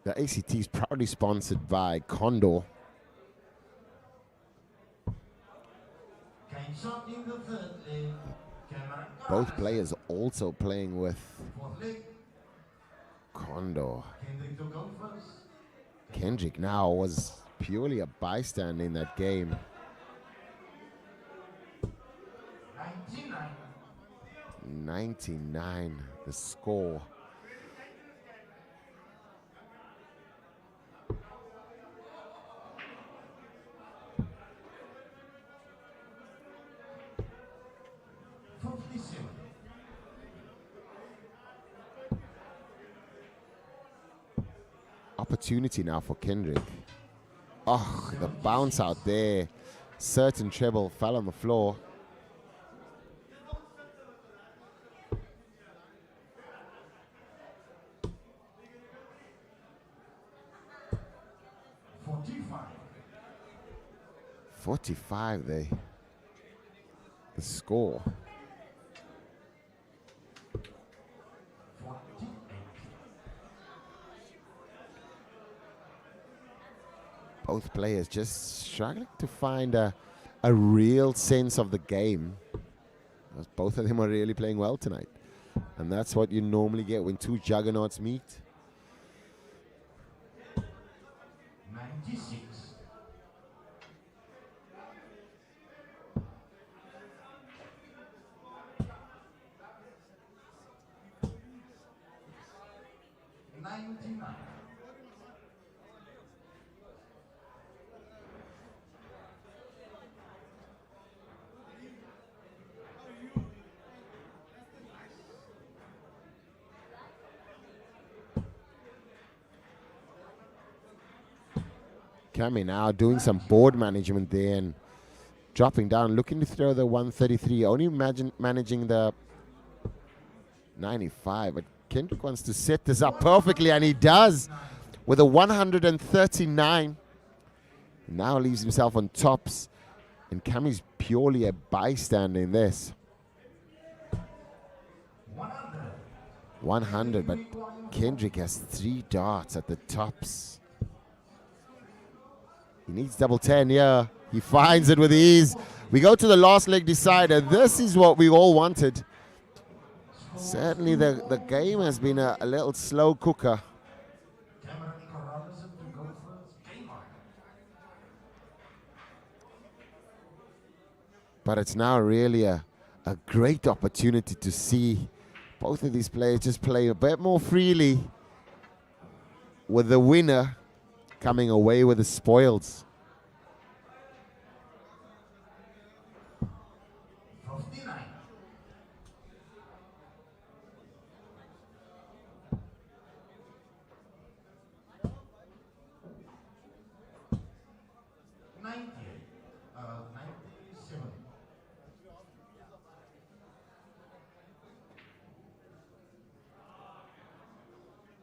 The ACT is proudly sponsored by Condor. Both players also playing with Condor. Kendrick now was purely a bystander in that game. 99, the score. Opportunity now for Kendrick. Oh, the bounce out there. Certain treble fell on the floor. .45 there. The score. Both players just struggling to find a real sense of the game. Both of them are really playing well tonight. And that's what you normally get when two juggernauts meet. 96. 99. Cammy now doing some board management there and dropping down, looking to throw the 133. Only managing the 95, but Kendrick wants to set this up perfectly, and he does with a 139. Now leaves himself on tops, and Cammy's purely a bystander in this. 100, but Kendrick has 3 darts at the tops. He needs double 10 here. He finds it with ease. We go to the last leg decider. This is what we all wanted. Certainly the game has been a little slow cooker. But it's now really a great opportunity to see both of these players just play a bit more freely, with the winner coming away with the spoils. 59.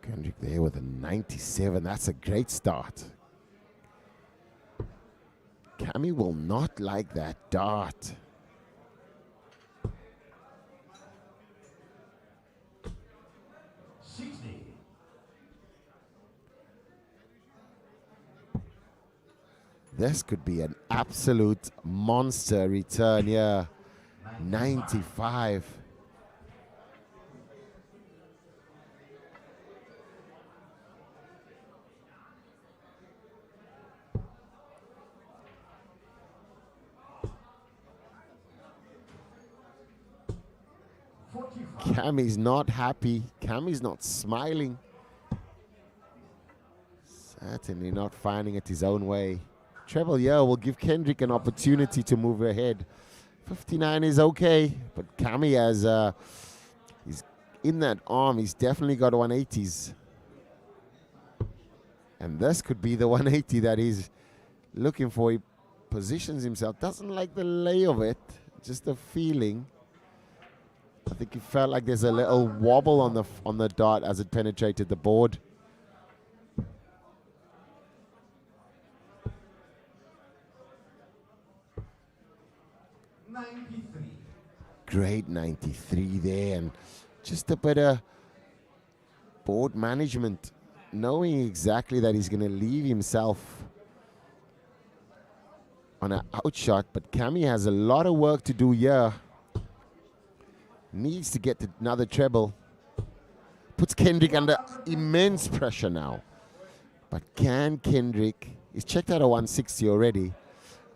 Kendrick there with a 97. That's a great start. Cammy will not like that dart. This could be an absolute monster return here. 95. Cammy's not happy. Cammy's not smiling. Certainly not finding it his own way. Treble here will give Kendrick an opportunity to move ahead. 59 is okay, but Cammy has, he's in that arm. He's definitely got 180s. And this could be the 180 that he's looking for. He positions himself. Doesn't like the lay of it, just the feeling. I think he felt like there's a little wobble on the dart as it penetrated the board. Great 93 there, and just a bit of board management, knowing exactly that he's going to leave himself on an outshot. But Cammy has a lot of work to do here. Needs to get to another treble. Puts Kendrick under immense pressure now. But can Kendrick, he's checked out a 160 already.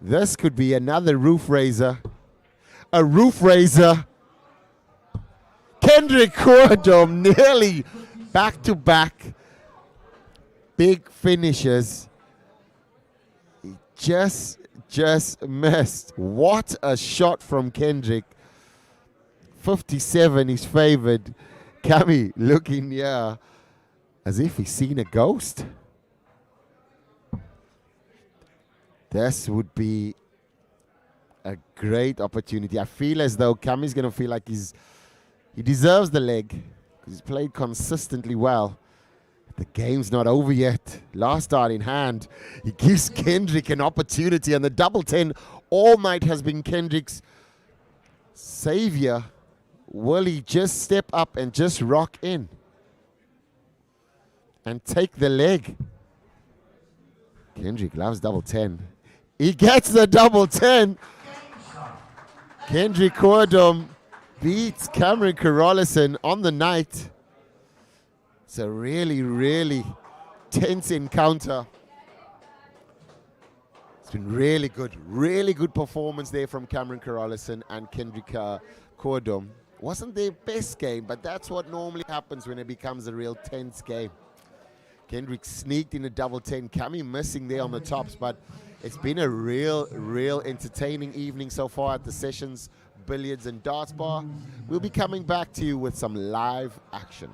This could be another roof raiser. A roof raiser. Kendrick Cordum nearly back-to-back big finishes. He just missed. What a shot from Kendrick. 57 is favored. Cammy looking here as if he's seen a ghost. This would be a great opportunity. I feel as though Cammy's going to feel like he deserves the leg because he's played consistently well. The game's not over yet. Last start in hand. He gives Kendrick an opportunity, and the double 10 all night has been Kendrick's savior. Will he just step up and just rock in and take the leg? Kendrick loves double 10. He gets the double 10. Kendrick Cordum beats Cameron Coralis on the night. It's a really tense encounter. It's been really good performance there from Cameron Coralis and Kendrick Cordum. Wasn't their best game, but that's what normally happens when it becomes a real tense game. Kendrick sneaked in a double 10. Cammy missing there on the tops, but it's been a real entertaining evening so far at the Sessions Billiards and Darts Bar. We'll be coming back to you with some live action.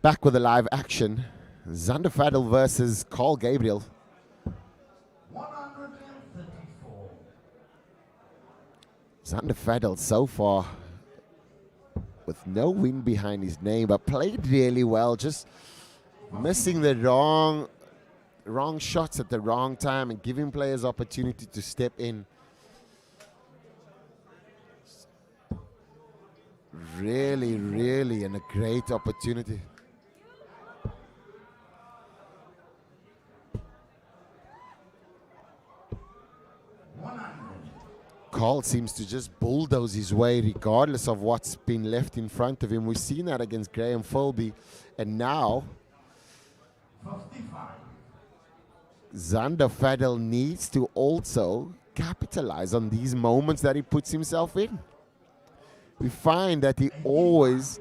Back with the live action. Zander Faddle versus Carl Gabriel. 134. Zander Faddle so far with no win behind his name, but played really well, just missing the wrong shots at the wrong time and giving players opportunity to step in. Really and a great opportunity. Carl seems to just bulldoze his way regardless of what's been left in front of him. We've seen that against Graham Filby, and now 55. Zander Faddle needs to also capitalize on these moments that he puts himself in. We find that he always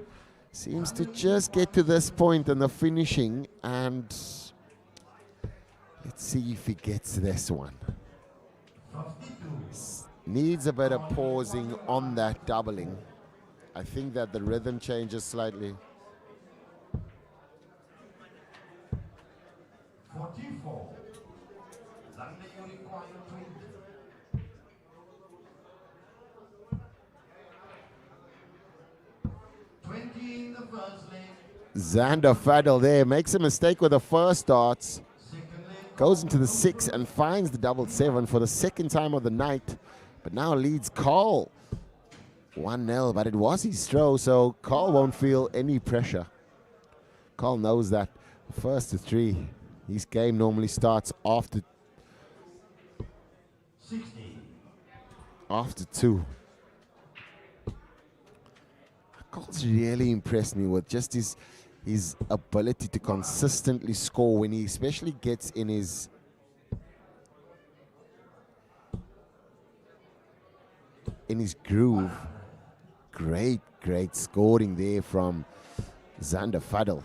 seems to just get to this point in the finishing, and let's see if he gets this one. 52. Needs a bit of pausing on that doubling. I think that the rhythm changes slightly. 44. Zander, you require 20. In the first leg. Zander Faddle there makes a mistake with the first darts. Goes into the 6 and finds the double 7 for the second time of the night. But now leads Carl 1-0, but it was his throw, so Carl won't feel any pressure. Carl knows that first to 3. His game normally starts after 2. Carl's really impressed me with just his ability to consistently score when he especially gets in his groove. Great scoring there from Zander Faddle.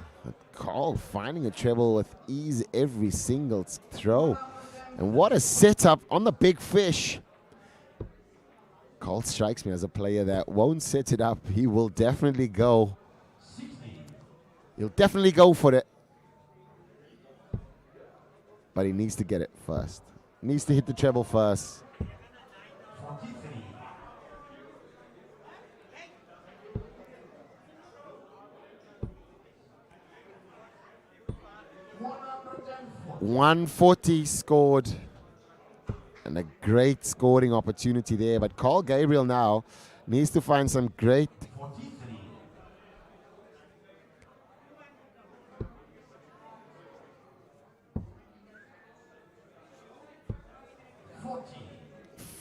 Carl finding a treble with ease every single throw. And what a setup on the big fish. Carl strikes me as a player that won't set it up. He will definitely go. He'll definitely go for it. But he needs to get it first. Needs to hit the treble first. 43. 140 scored. And a great scoring opportunity there. But Carl Gabriel now needs to find some great 43.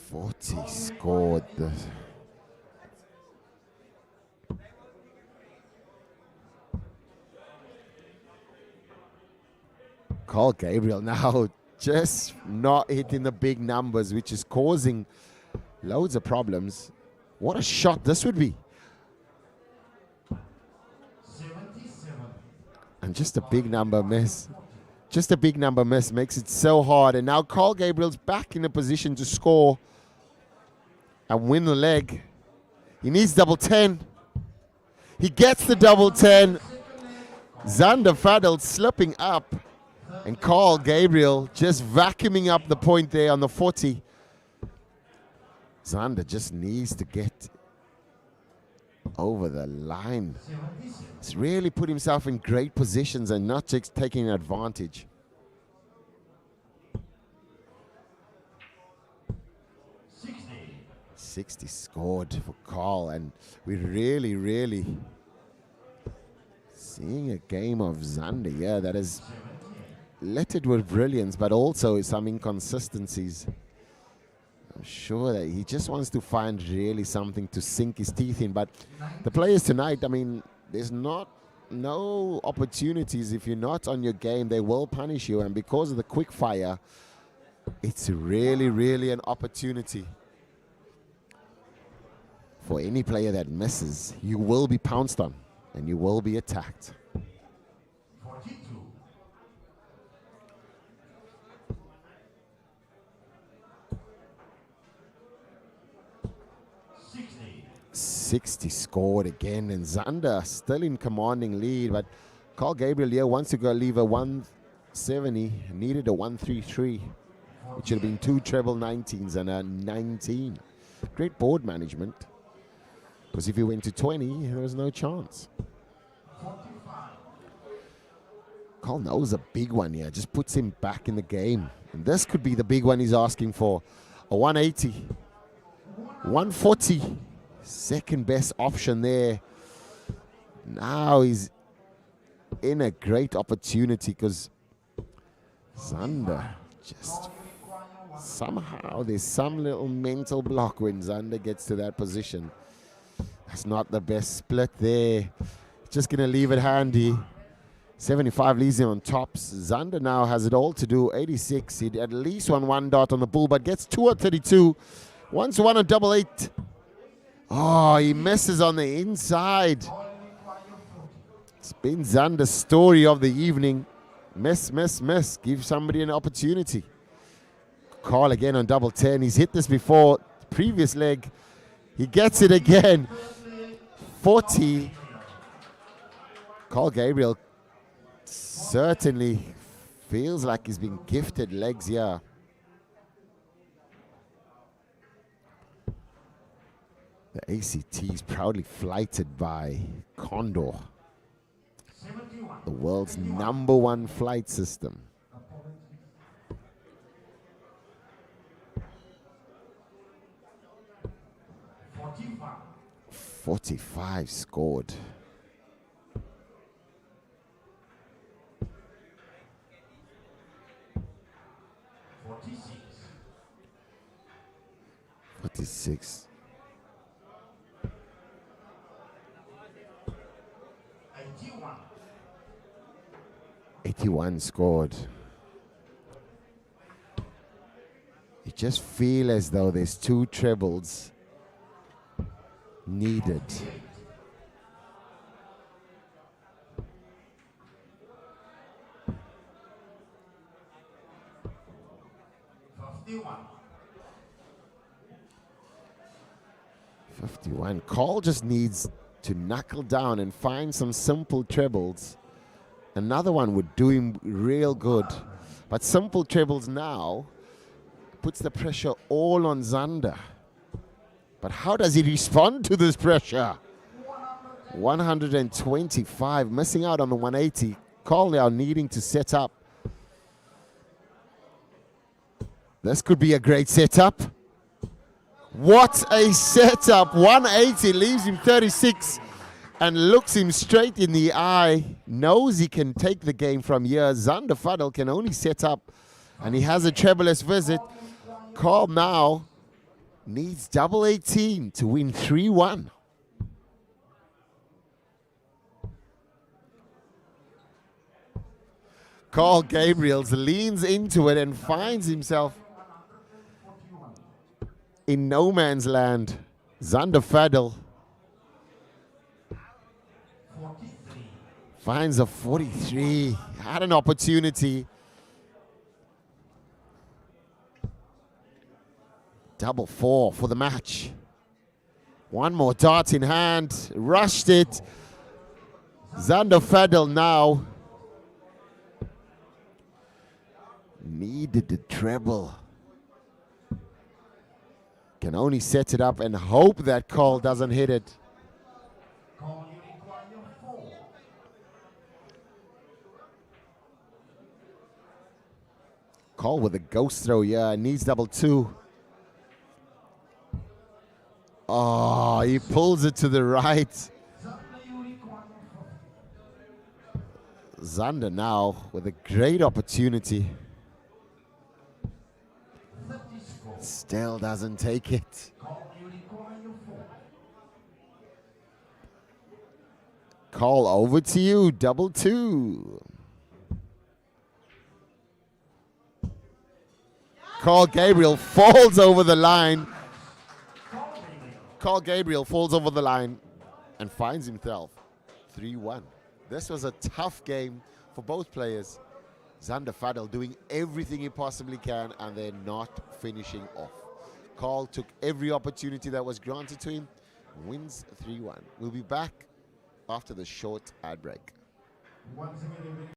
40 scored. Carl Gabriel now just not hitting the big numbers, which is causing loads of problems. What a shot this would be. 77. And just a big number miss. Just a big number miss makes it so hard. And now Carl Gabriel's back in a position to score and win the leg. He needs double 10. He gets the double 10. Zander Faddle slipping up. And Carl Gabriel just vacuuming up the point there on the 40. Zander just needs to get over the line. He's really put himself in great positions and not just taking advantage. 60 scored for Carl, and we're really seeing a game of Zander here that is littered with brilliance, but also some inconsistencies. I'm sure that he just wants to find really something to sink his teeth in. But the players tonight, I mean, there's no opportunities. If you're not on your game, they will punish you. And because of the quick fire, it's really an opportunity. For any player that misses, you will be pounced on and you will be attacked. 42. 60 scored again, and Zander still in commanding lead, but Carl Gabriel here wants to go leave a 170. Needed a 133, which should have been 2 treble 19s and a 19. Great board management. Because if he went to 20, there was no chance. Carl knows a big one here. Just puts him back in the game. And this could be the big one he's asking for. A 180. 140. Second best option there. Now he's in a great opportunity because Zander just somehow there's some little mental block when Zander gets to that position. That's not the best split there. Just going to leave it handy. 75 leaves him on tops. Zander now has it all to do. 86. He'd at least won 1 dot on the bull, but gets 2 at 32. Wants 1 on double 8. Oh, he misses on the inside. It's been Zander's story of the evening. Miss, miss, miss. Give somebody an opportunity. Carl again on double 10. He's hit this before. Previous leg. He gets it again. 40. Carl Gabriel certainly feels like he's been gifted legs here. The ACT is proudly flighted by Condor, the world's #1 flight system. 45 scored. Forty-six. 81 scored. You just feel as though there's 2 trebles needed. $51. Carl just needs to knuckle down and find some simple trebles. Another one would do him real good. But simple trebles now puts the pressure all on Zander. But how does he respond to this pressure? 125, missing out on the 180. Carl now needing to set up. This could be a great setup. What a setup. 180 leaves him 36 and looks him straight in the eye. Knows he can take the game from here. Zander Faddle can only set up, and he has a trebleless visit. Carl now needs double 18 to win 3-1. Carl Gabriels leans into it and finds himself in no man's land. Zander Faddle finds a 43. Had an opportunity. Double 4 for the match. One more dart in hand. Rushed it. Zander Faddle now needed the treble. Can only set it up and hope that Carl doesn't hit it. Carl with a ghost throw, yeah, needs double 2. Oh, he pulls it to the right. Zander now with a great opportunity. Still doesn't take it. Carl, over to you, double 2. Carl Gabriel falls over the line. Carl Gabriel falls over the line and finds himself 3-1. This was a tough game for both players. Zander Faddle doing everything he possibly can, and they're not finishing off. Carl took every opportunity that was granted to him, wins 3-1. We'll be back after the short ad break. Once again, a very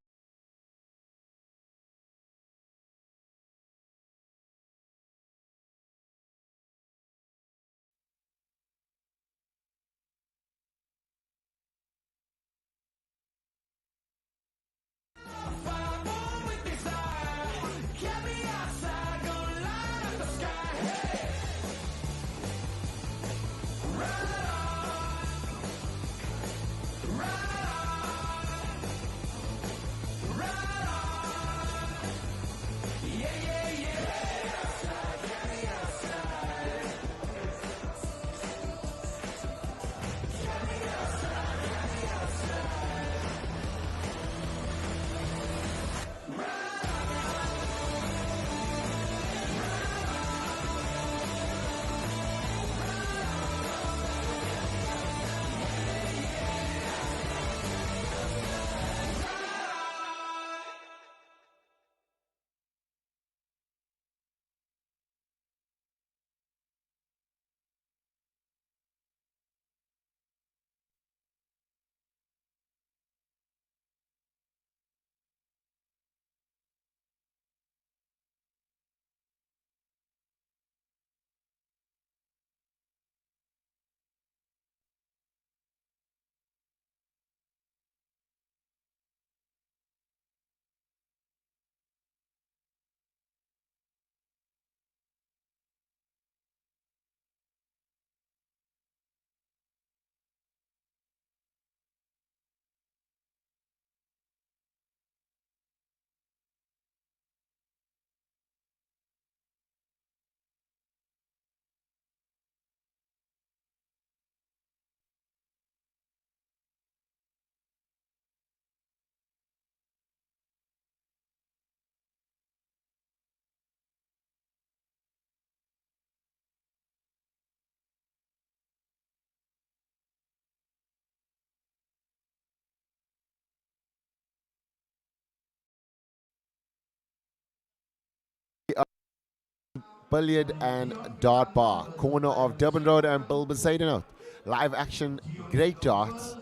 Billiard and dart bar, corner of Durban Road and Bilbasaidenhout. Live action, great darts.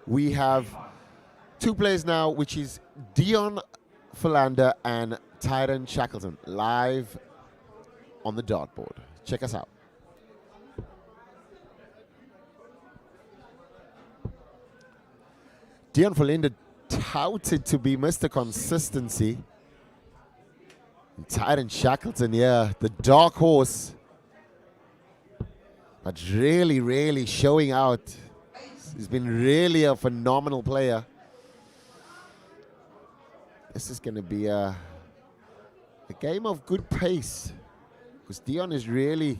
We have two players now, which is Dion Philander and Tyron Shackleton, live on the dartboard. Check us out. Dion Philander touted to be Mr. Consistency. And Tyron Shackleton, yeah, the dark horse. But really, really showing out. He's been really a phenomenal player. This is going to be a game of good pace. Because Dion is really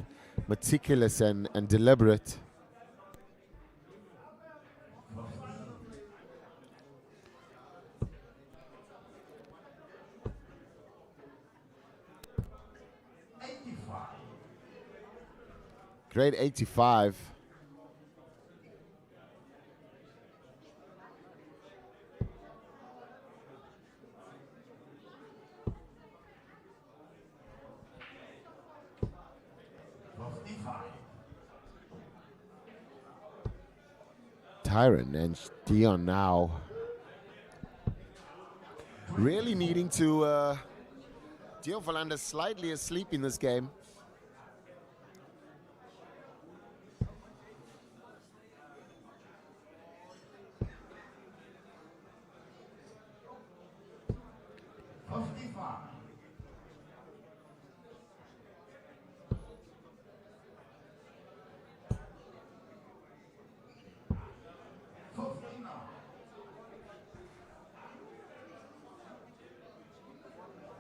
meticulous and deliberate. Grade 85. Tyron and Dion now really needing to Dion Philander slightly asleep in this game.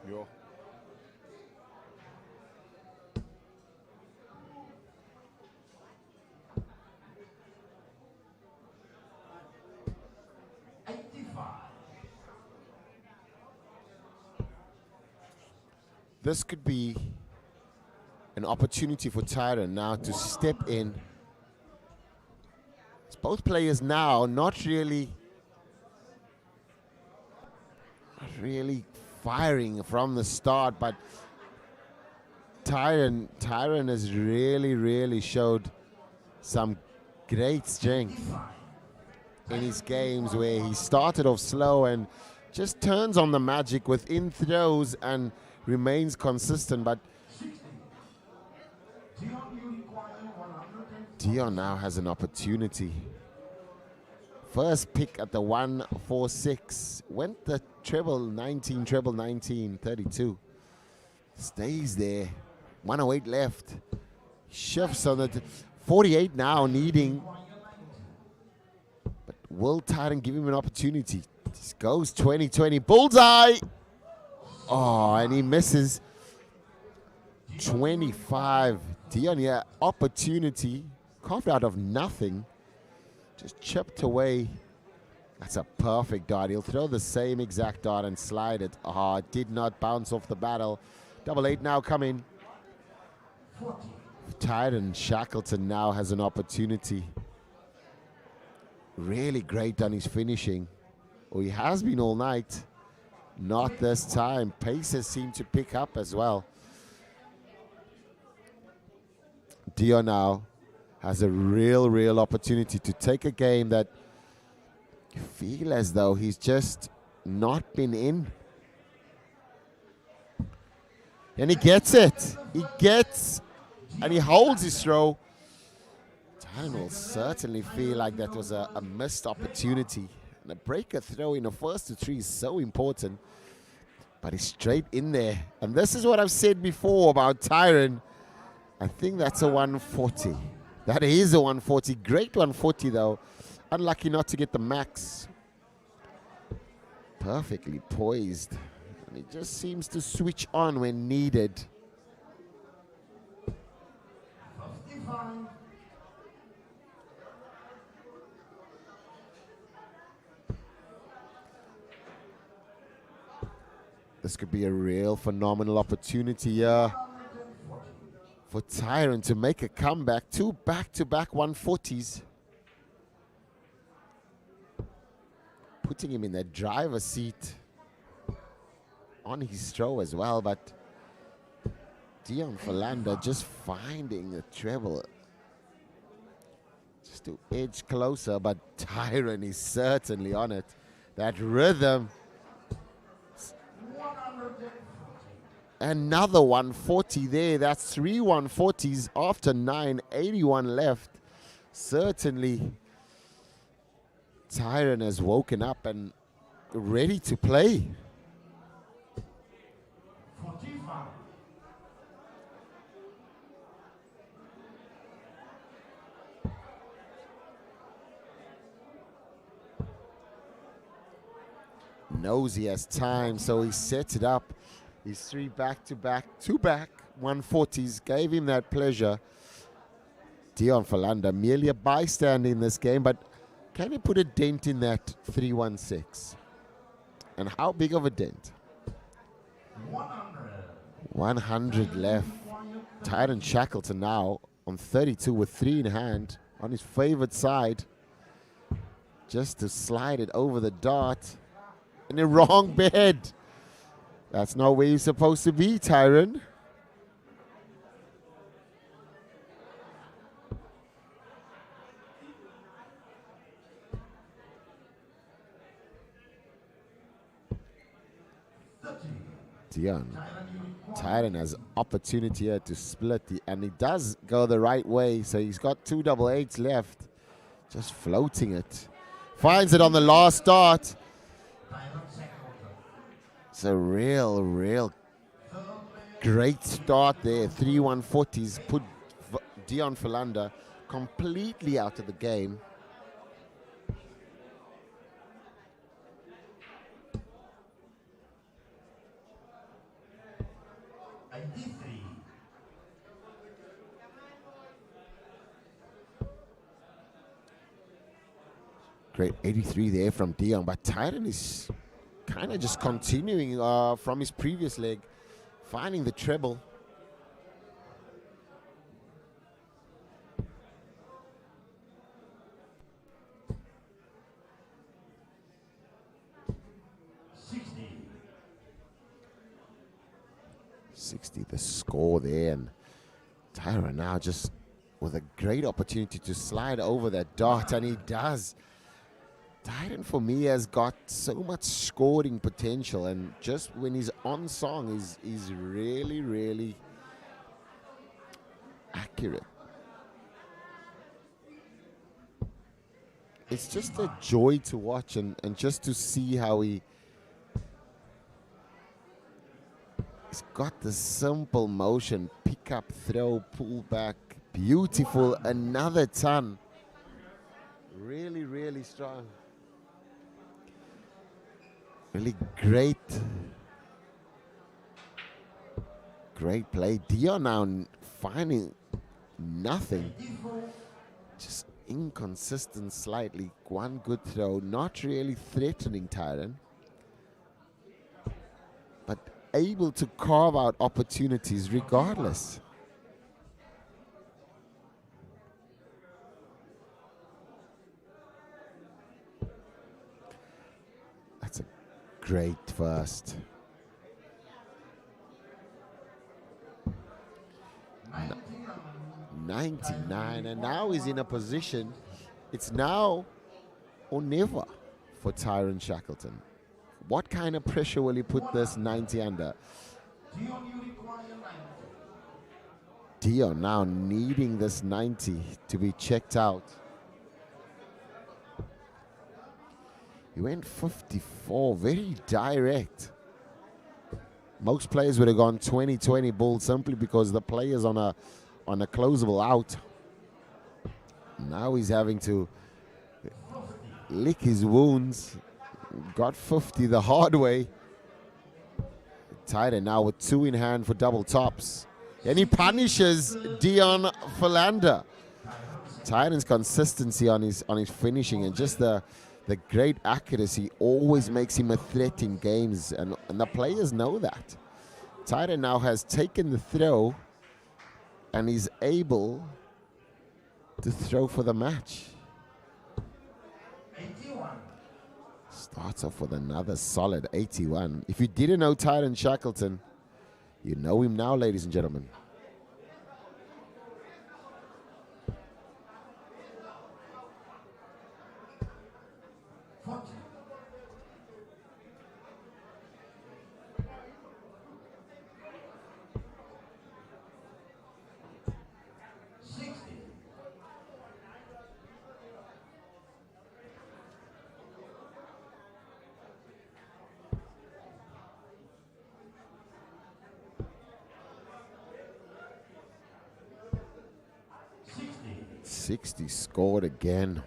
Yo. This could be an opportunity for Tyron now to step in. It's both players now not really firing from the start, but Tyron has really showed some great strength. in his games where he started off slow and just turns on the magic within throws and remains consistent. But Dion now has an opportunity. First pick at the 146. Went the treble 19, 32. Stays there. 108 left. Shifts on the 48 now, needing. But will Tyrant give him an opportunity? Just goes 20-20. Bullseye! Oh, and he misses. 25. Dion here, opportunity. Carved out of nothing. Just chipped away. That's a perfect dart. He'll throw the same exact dart and slide it. Ah, it did not bounce off the battle. 8 now coming. Tyrant Shackleton now has an opportunity. Really great on his finishing. Or he has been all night. Not this time. Paces seem to pick up as well. Dion now has a real opportunity to take a game that you feel as though he's just not been in. And he gets it. He gets, and he holds his throw. Tyrant will certainly feel like that was a missed opportunity. And a breaker throw in the first to 3 is so important. But he's straight in there. And this is what I've said before about Tyrant. I think that's a 140. That is a 140. Great 140 though. Unlucky not to get the max. Perfectly poised. And he just seems to switch on when needed. 55. This could be a real phenomenal opportunity here for Tyrant to make a comeback. 2 back-to-back 140s. Putting him in the driver's seat on his throw as well, but Dion Fander just finding the treble just to edge closer, but Tyrant is certainly on it. That rhythm. Another 140 there. That's 3 140s after 9, 81 left. Certainly, Tyrant has woken up and ready to play. 45. Knows he has time, so he sets it up. His 3 back-to-back, 2 back 140s gave him that pleasure. Dion Fander merely a bystander in this game, but can he put a dent in that 316? And how big of a dent? 100 left. Tyrant Shackleton now on 32 with 3 in hand on his favorite side. Just to slide it over the dart in the wrong bed. That's not where you're supposed to be, Tyrant. Dion. Tyrant has opportunity here to split, and he does go the right way, so he's got 2 8s left. Just floating it. Finds it on the last dart. It's a real great start there. 3 140s put Dion Fander completely out of the game. Great 83 there from Dion, but Tyrant is kind of just continuing from his previous leg, finding the treble. $60 the score there, and Tyrant now just with a great opportunity to slide over that dart, and he does. Titan for me has got so much scoring potential, and just when he's on song, he's really, really accurate. It's just a joy to watch and just to see how he's got the simple motion, pick up, throw, pull back, beautiful, another ton. Really, really strong. Really great play. Dion now finding nothing. Just inconsistent slightly. One good throw. Not really threatening Tyron. But able to carve out opportunities regardless. That's a great first. 99, and now he's in a position, it's now or never for Tyron Shackleton. What kind of pressure will he put this 90 under? Dion now needing this 90 to be checked out. He went 54, very direct. Most players would have gone 20-20 ball simply because the player's on a closable out. Now he's having to lick his wounds. Got 50 the hard way. Tighter now with 2 in hand for double tops. And he punishes Dion Fander. Titan's consistency on his finishing and just the great accuracy always makes him a threat in games, and the players know that. Titan now has taken the throw and is able to throw for the match. 81. Starts off with another solid 81. If you didn't know Titan Shackleton, you know him now, ladies and gentlemen. Sixty scored again.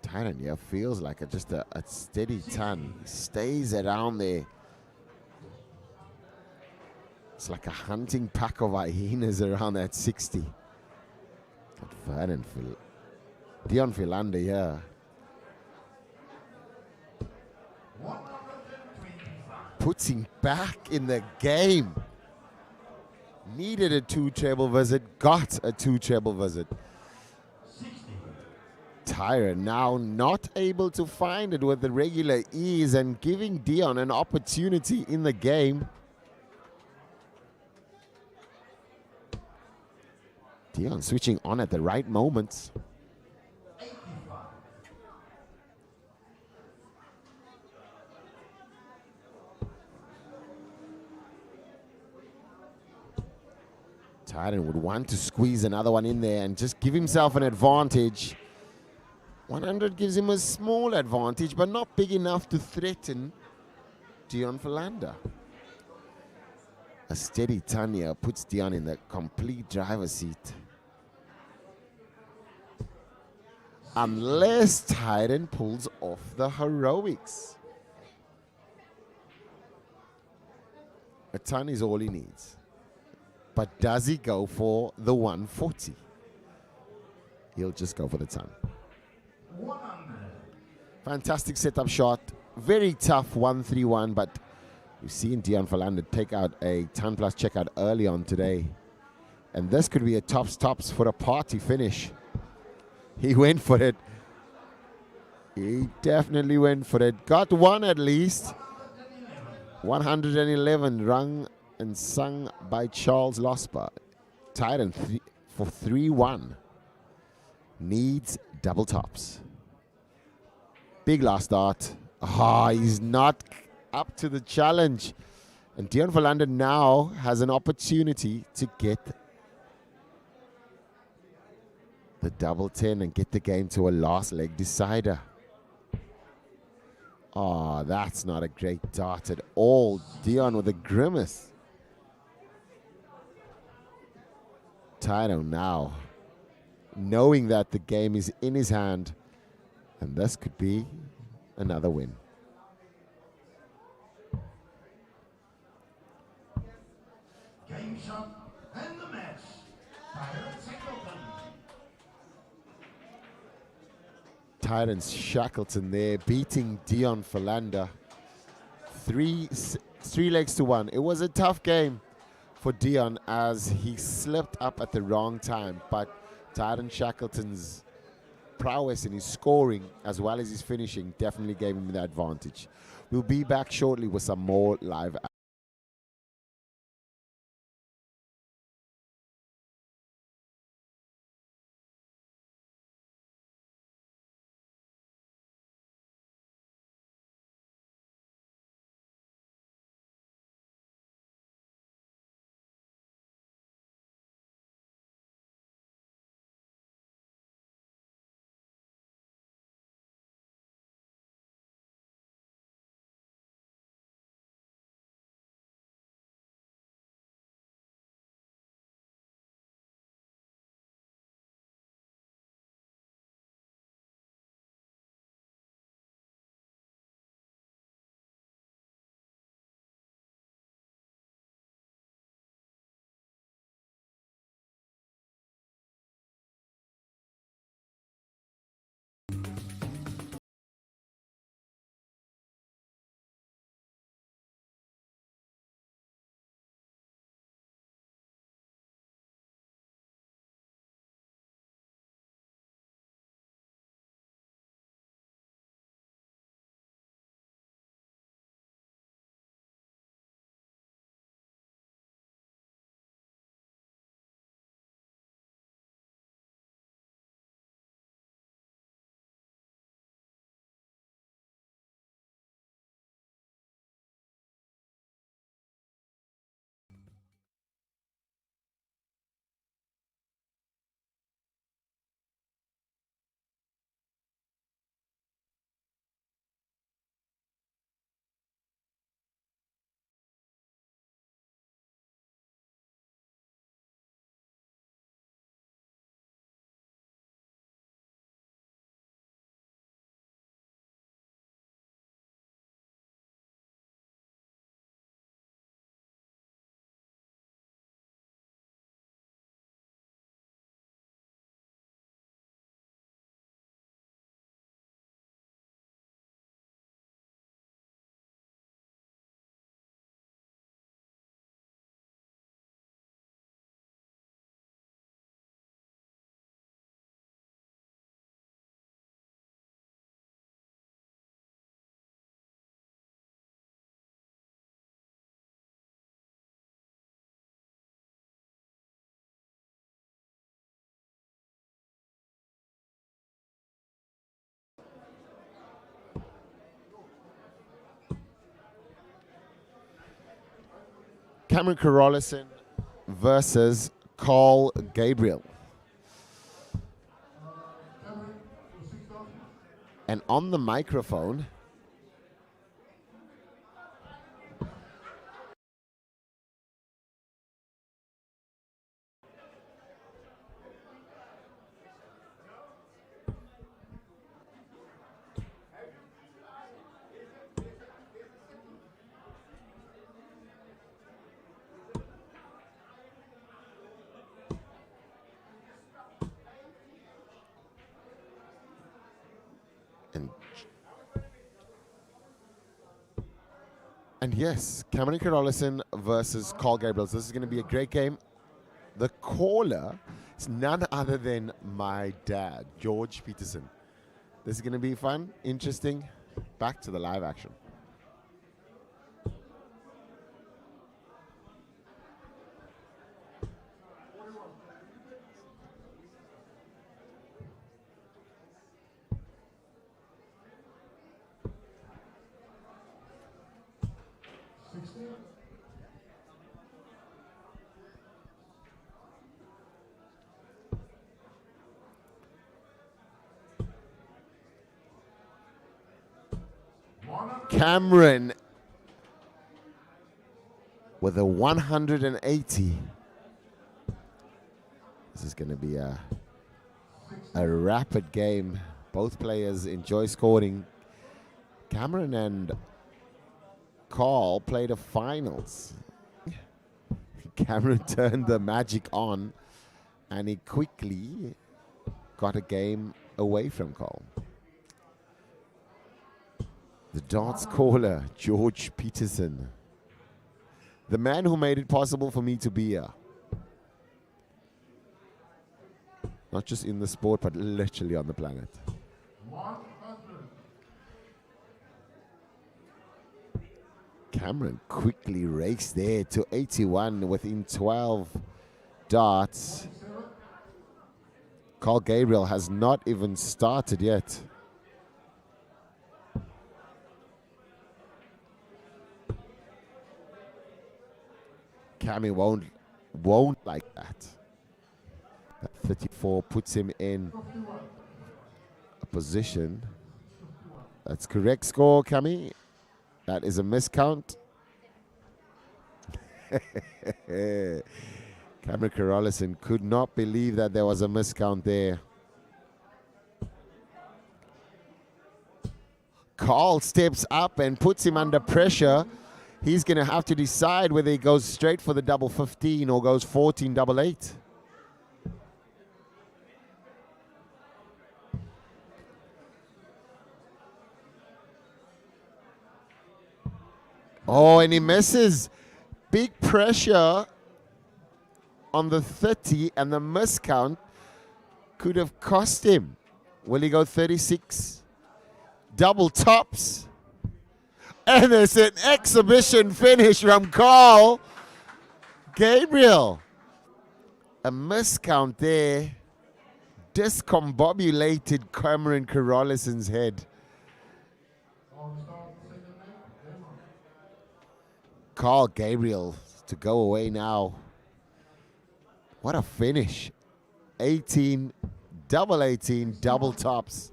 Titan, yeah, feels like just a steady ton. Stays around there. It's like a hunting pack of hyenas around that 60. But Vernon Dion Philander, yeah. Puts him back in the game. Needed a 2 treble visit, got a 2 treble visit. Tyra now not able to find it with the regular ease and giving Dion an opportunity in the game. Dion switching on at the right moments. Titan would want to squeeze another one in there and just give himself an advantage. 100 gives him a small advantage, but not big enough to threaten Dion Philander. A steady Tanya puts Dion in the complete driver's seat. Unless Titan pulls off the heroics. A ton is all he needs. But does he go for the 140? He'll just go for the ton. 100. Fantastic setup shot. Very tough 131, but we've seen Dion Philander take out a ton plus checkout early on today. And this could be a tops for a party finish. He went for it. He definitely went for it. Got one at least. 111 rung and sung by Charles Losper. Titan for 3-1. needs double tops. Big last dart. He's not up to the challenge. And Dion Verlander now has an opportunity to get the double 10 and get the game to a last leg decider. That's not a great dart at all. Dion with a grimace. Tyro now, knowing that the game is in his hand, and this could be another win. Game shot and the match. Shackleton. Tyrant's Shackleton there beating Dion Verlander. Three legs to one. It was a tough game for Dion as he slipped up at the wrong time, but Tyrant Shackleton's prowess in his scoring as well as his finishing definitely gave him the advantage. We'll be back shortly with some more live action. Cameron Coralis versus Carl Gabriel. And on the microphone, and yes, Cameron Coralis versus Carl Gabriels. This is going to be a great game. The caller is none other than my dad, George Peterson. This is going to be fun, interesting. Back to the live action. Cameron with a 180. This is going to be a rapid game. Both players enjoy scoring. Cameron and Carl played a finals. Cameron turned the magic on, and he quickly got a game away from Carl. The darts caller, George Peterson. The man who made it possible for me to be here. Not just in the sport, but literally on the planet. 100. Cameron quickly raced there to 81 within 12 darts. Carl Gabriel has not even started yet. Cammy won't like that. That 34 puts him in a position. That's correct score, Cammy. That is a miscount. Cameron Coralis could not believe that there was a miscount there. Carl steps up and puts him under pressure. He's going to have to decide whether he goes straight for the double 15 or goes 14 double 8. Oh, and he misses. Big pressure on the 30, and the miscount could have cost him. Will he go 36? Double tops. And there's an exhibition finish from Carl Gabriel. A miscount there. Discombobulated Cameron Coralison's head. Carl Gabriel to go away now. What a finish. 18, double 18, double tops.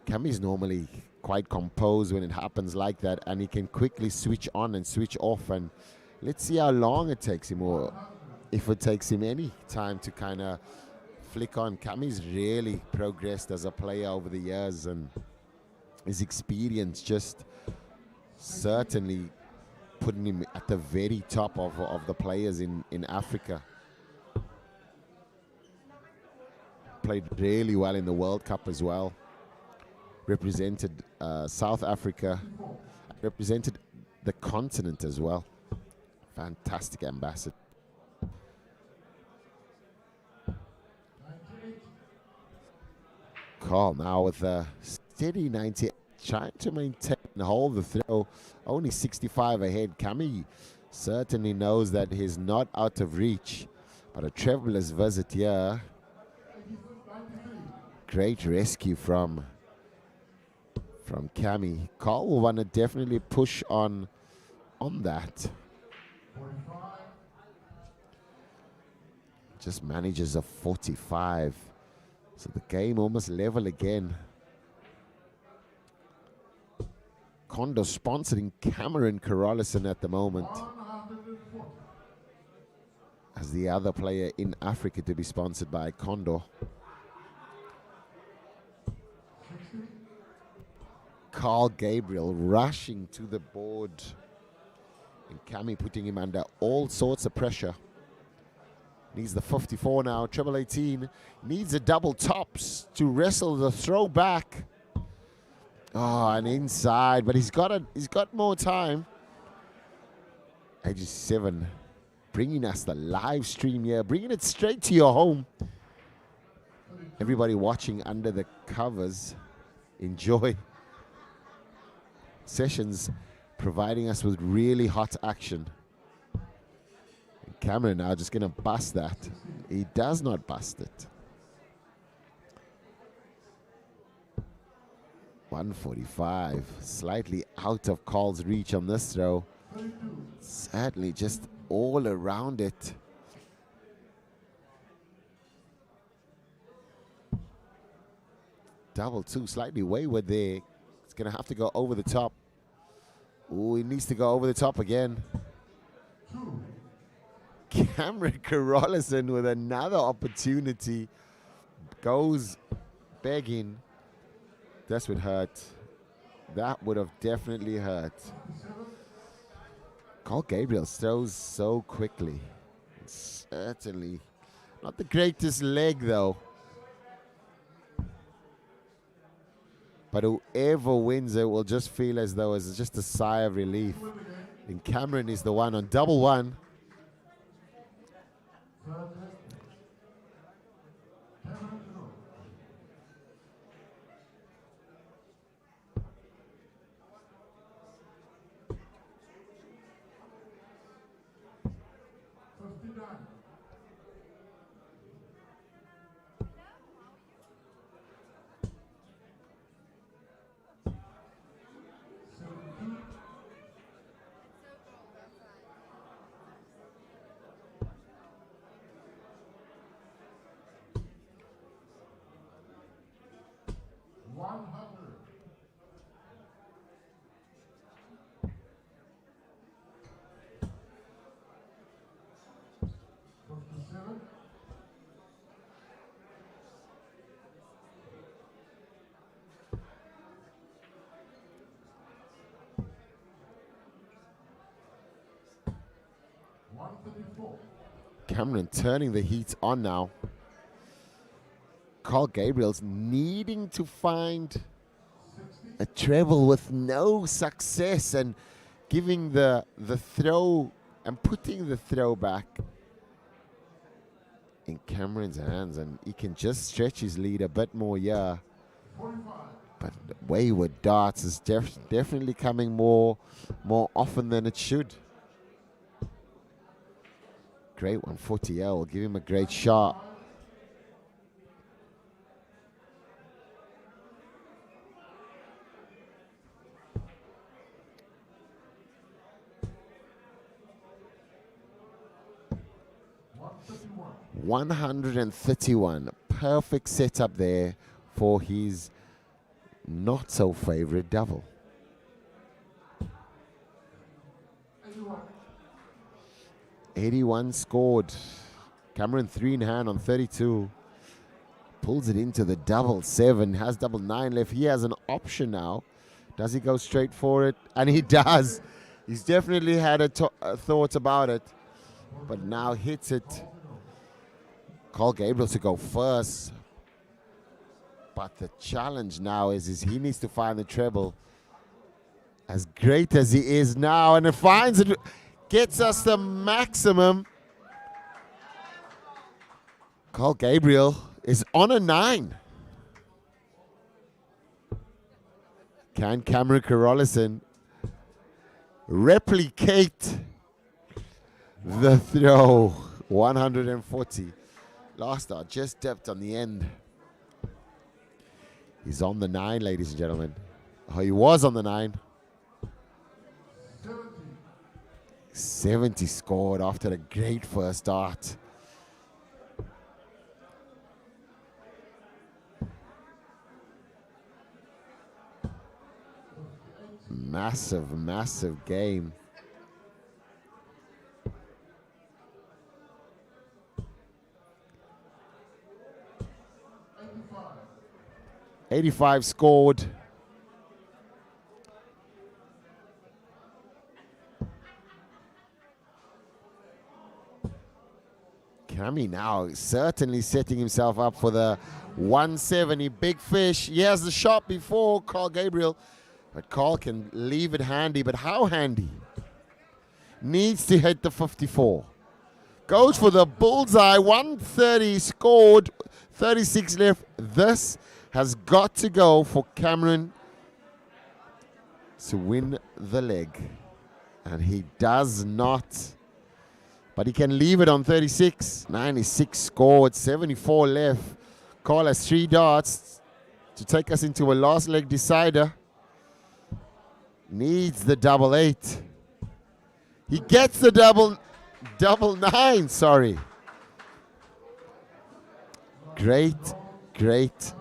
Cammy's normally quite composed when it happens like that, and he can quickly switch on and switch off. And let's see how long it takes him, or if it takes him any time to kind of flick on. Cammy's really progressed as a player over the years, and his experience just certainly putting him at the very top of the players in Africa. Played really well in the World Cup as well. Represented South Africa, represented the continent as well. Fantastic ambassador. Carl now with a steady 90, trying to maintain and hold the throw. Only 65 ahead. Cammy certainly knows that he's not out of reach, but a traveler's visit here. Great rescue from Cammy. Carl will want to definitely push on that. Just manages a 45. So the game almost level again. Condor sponsoring Cameron Coralison at the moment. As the other player in Africa to be sponsored by Condor. Carl Gabriel rushing to the board. And Cammy putting him under all sorts of pressure. Needs the 54 now, treble 18. Needs a double tops to wrestle the throw back. Oh, and inside, but he's got more time. 87, bringing us the live stream here, bringing it straight to your home. Everybody watching under the covers, enjoy. Sessions providing us with really hot action. And Cameron now just going to bust that. He does not bust it. 145, slightly out of Carl's reach on this throw. Sadly, just all around it. double two, slightly wayward there. It's going to have to go over the top. Oh, he needs to go over the top again. Cameron Coralis with another opportunity. Goes begging. This would hurt. That would have definitely hurt. Gabriels throws so quickly. Certainly not the greatest leg, though. But whoever wins it will just feel as though it's just a sigh of relief. And Cameron is the one on double one. Cameron turning the heat on now. Gabriels needing to find a treble with no success and giving the throw and putting the throw back in Cameron's hands, and he can just stretch his lead a bit more, yeah. But wayward darts is definitely coming more often than it should. Great one for TL. Will give him a great shot. $131. Perfect setup there for his not so favorite double. 81 scored. Cameron 3 in hand on 32. Pulls it into the double 7. Has double 9 left. He has an option now. Does he go straight for it? And he does. He's definitely had a thought about it, but now hits it. Gabriels to go first. But the challenge now is he needs to find the treble. As great as he is now, and it finds it. Gets us the maximum. Gabriel is on a 9. Can Cameron Coralis replicate the throw? 140. Last start just dipped on the end. He's on the 9, ladies and gentlemen. Oh, he was on the 9. 70 scored after a great first start. Massive, massive game. 85 scored. Cami now certainly setting himself up for the 170. Big fish. He has the shot before Gabriel, but Carl can leave it handy. But how handy? Needs to hit the 54. Goes for the bullseye. 130 scored. 36 left. This has got to go for Cameron to win the leg. And he does not. But he can leave it on 36. 96 scored, 74 left. Carl has 3 darts to take us into a last leg decider. Needs the double 8. He gets the double 9, sorry. Great, great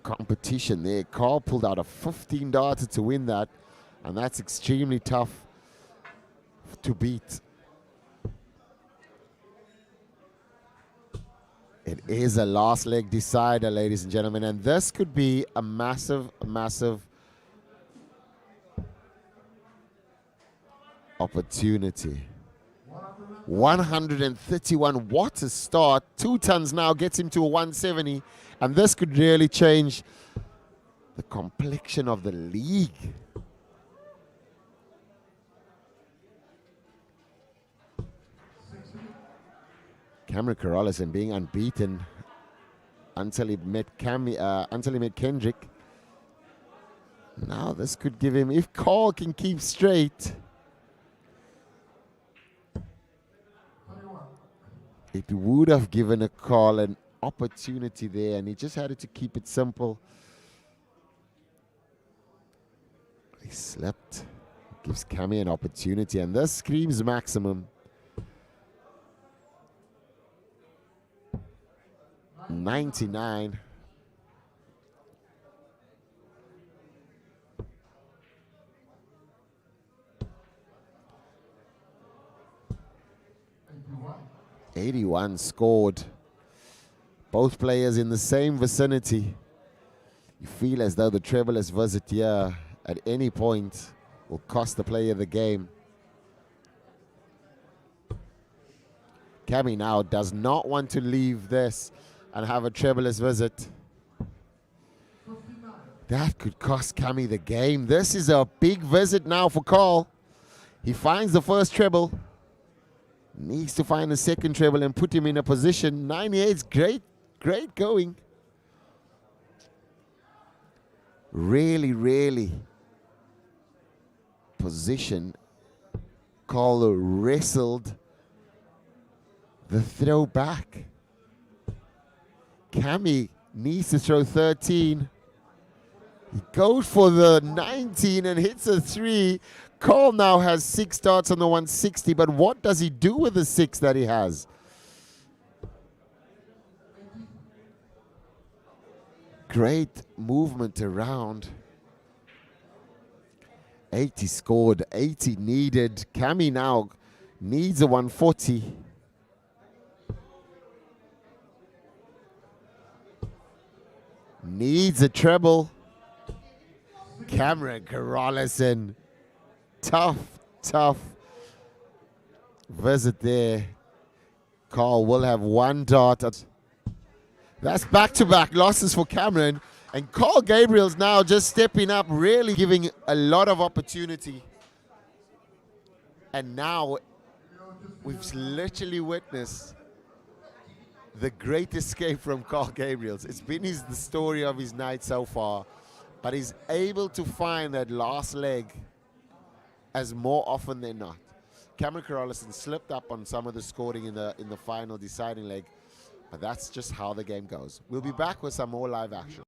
competition there. Carl pulled out a 15 darter to win that, and that's extremely tough to beat. It is a last leg decider, ladies and gentlemen, and this could be a massive, massive opportunity. 131, what a start. 2 tons now gets him to a 170, and this could really change the complexion of the league. Cameron Coralis and being unbeaten until he met Kendrick. Now this could give him, if Carl can keep straight, it would have given a Carl an opportunity there, and he just had to keep it simple. He slipped. Gives Cammy an opportunity, and this screams maximum. 99. '81 scored. Both players in the same vicinity. You feel as though the trebleless visit here at any point will cost the player the game. Cammy now does not want to leave this and have a trebleless visit. That could cost Cammy the game. This is a big visit now for Carl. He finds the first treble. Needs to find a second treble and put him in a position. 98's great, great going. Really, really position. Carl wrestled the throw back. Cammy needs to throw 13. He goes for the 19 and hits a 3. Carl now has 6 darts on the 160, but what does he do with the 6 that he has? Great movement around. 80 scored, 80 needed. Cammy now needs a 140. Needs a treble. Cameron Coralis, tough, tough visit there. Carl will have 1 dart. That's back-to-back losses for Cameron. And Carl Gabriels now just stepping up, really giving a lot of opportunity. And now we've literally witnessed the great escape from Carl Gabriels. It's been the story of his night so far, but he's able to find that last leg as more often than not. Cameron Coralis slipped up on some of the scoring in the final deciding leg, but that's just how the game goes. We'll be back with some more live action.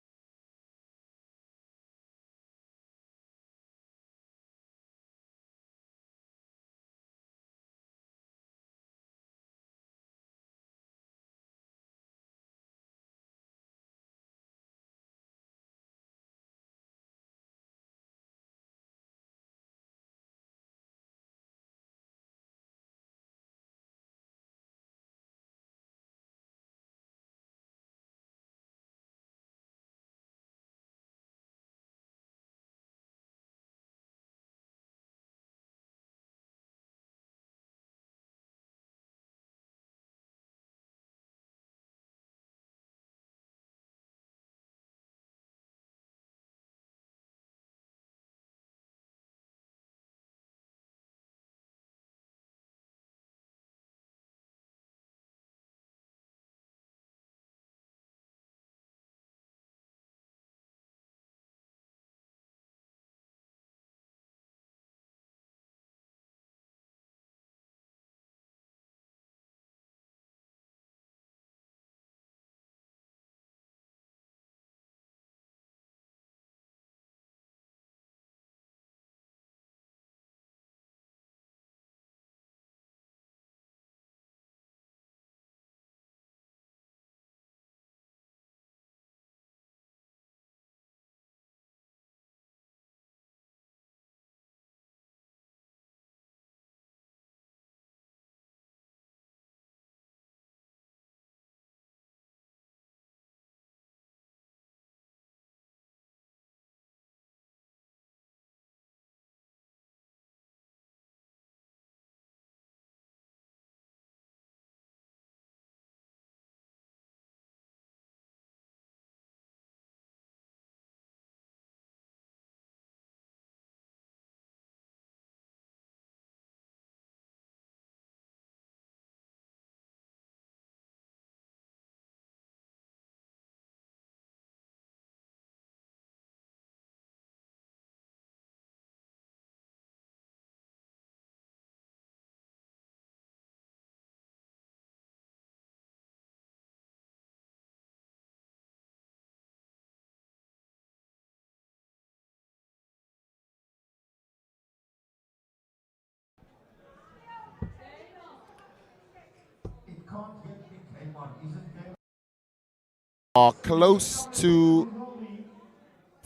are close to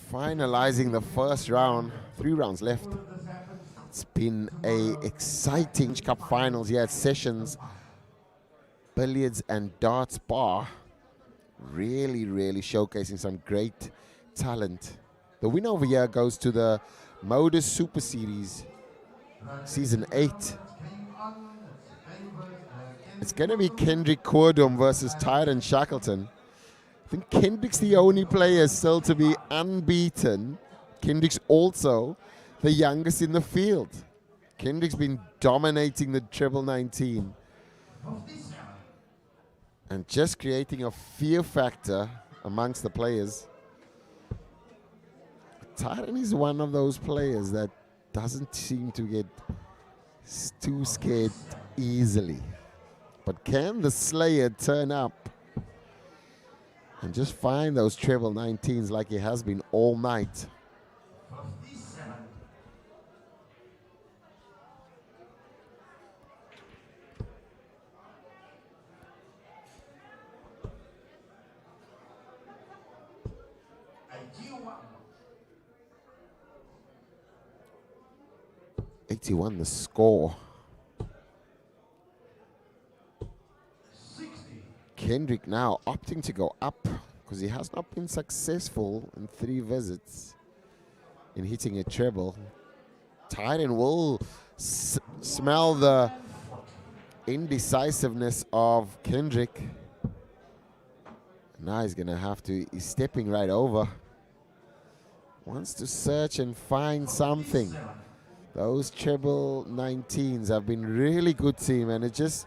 finalizing the first round. 3 rounds left. It's been a exciting Cup finals here at Sessions Billiards and Darts Bar. Really showcasing some great talent. The winner over here goes to the Modus Super Series Season 8. It's going to be Kendrick Cordum versus Tyron Shackleton. I think Kendrick's the only player still to be unbeaten. Kendrick's also the youngest in the field. Kendrick's been dominating the treble 19 and just creating a fear factor amongst the players. Tyron is one of those players that doesn't seem to get too scared easily. But can the Slayer turn up and just find those treble 19s like he has been all night? $81 the score. Kendrick now opting to go up because he has not been successful in 3 visits in hitting a treble. Tyron will smell the indecisiveness of Kendrick. Now he's gonna have to, he's stepping right over. Wants to search and find something. Those treble 19s have been really good to him, and it just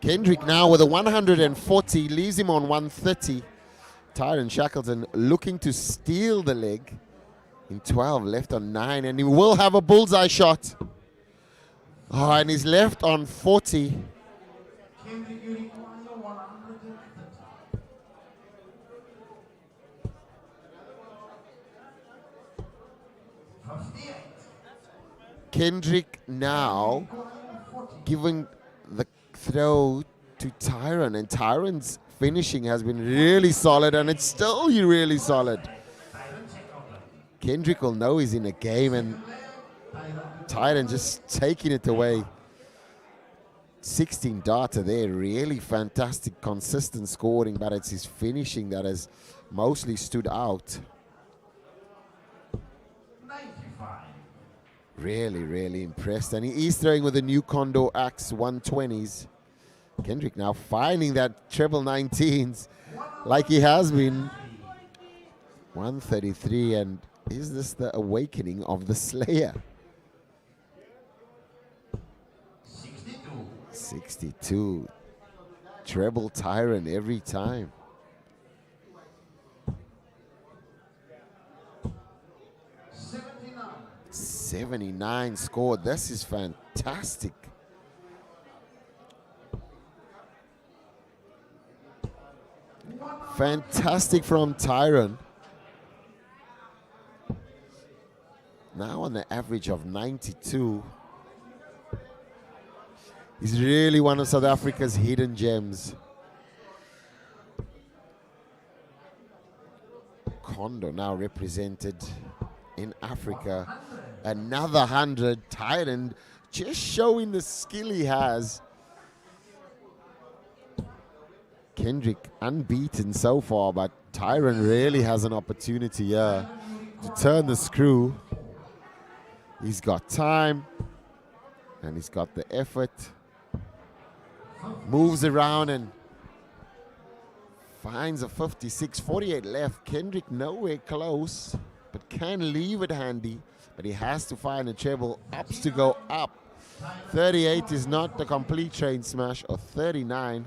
Kendrick now with a 140, leaves him on 130. Tyron Shackleton looking to steal the leg. In 12, left on 9, and he will have a bullseye shot. Oh, and he's left on 40. Kendrick now giving the throw to Tyron, and Tyron's finishing has been really solid, and it's still really solid. Kendrick will know he's in a game, and Tyron just taking it away. 16 darter there, really fantastic, consistent scoring, but it's his finishing that has mostly stood out. Really impressed, and he is throwing with the new Condor Axe 120s. Kendrick now finding that treble 19s like he has been. 133, and is this the awakening of the Slayer? 62. Treble Tyron every time. 79 scored. This is fantastic. Fantastic from Tyron. Now on the average of 92. He's really one of South Africa's hidden gems. Kondo now represented in Africa. Another 100. Tyron just showing the skill he has. Kendrick unbeaten so far, but Tyron really has an opportunity here to turn the screw. He's got time, and he's got the effort. Moves around and finds a 56, 48 left. Kendrick nowhere close, but can leave it handy. But he has to find a treble. Ups to go up. 38 is not the complete train smash, or 39.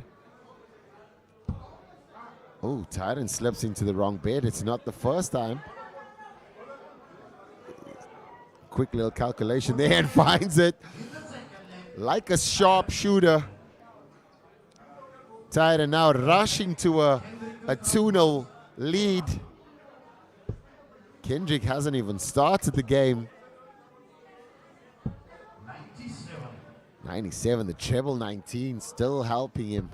Oh, Tyron slips into the wrong bed. It's not the first time. Quick little calculation there and finds it like a sharp shooter. Tyron now rushing to a 2-0 lead. Kendrick hasn't even started the game. 97, the treble 19, still helping him.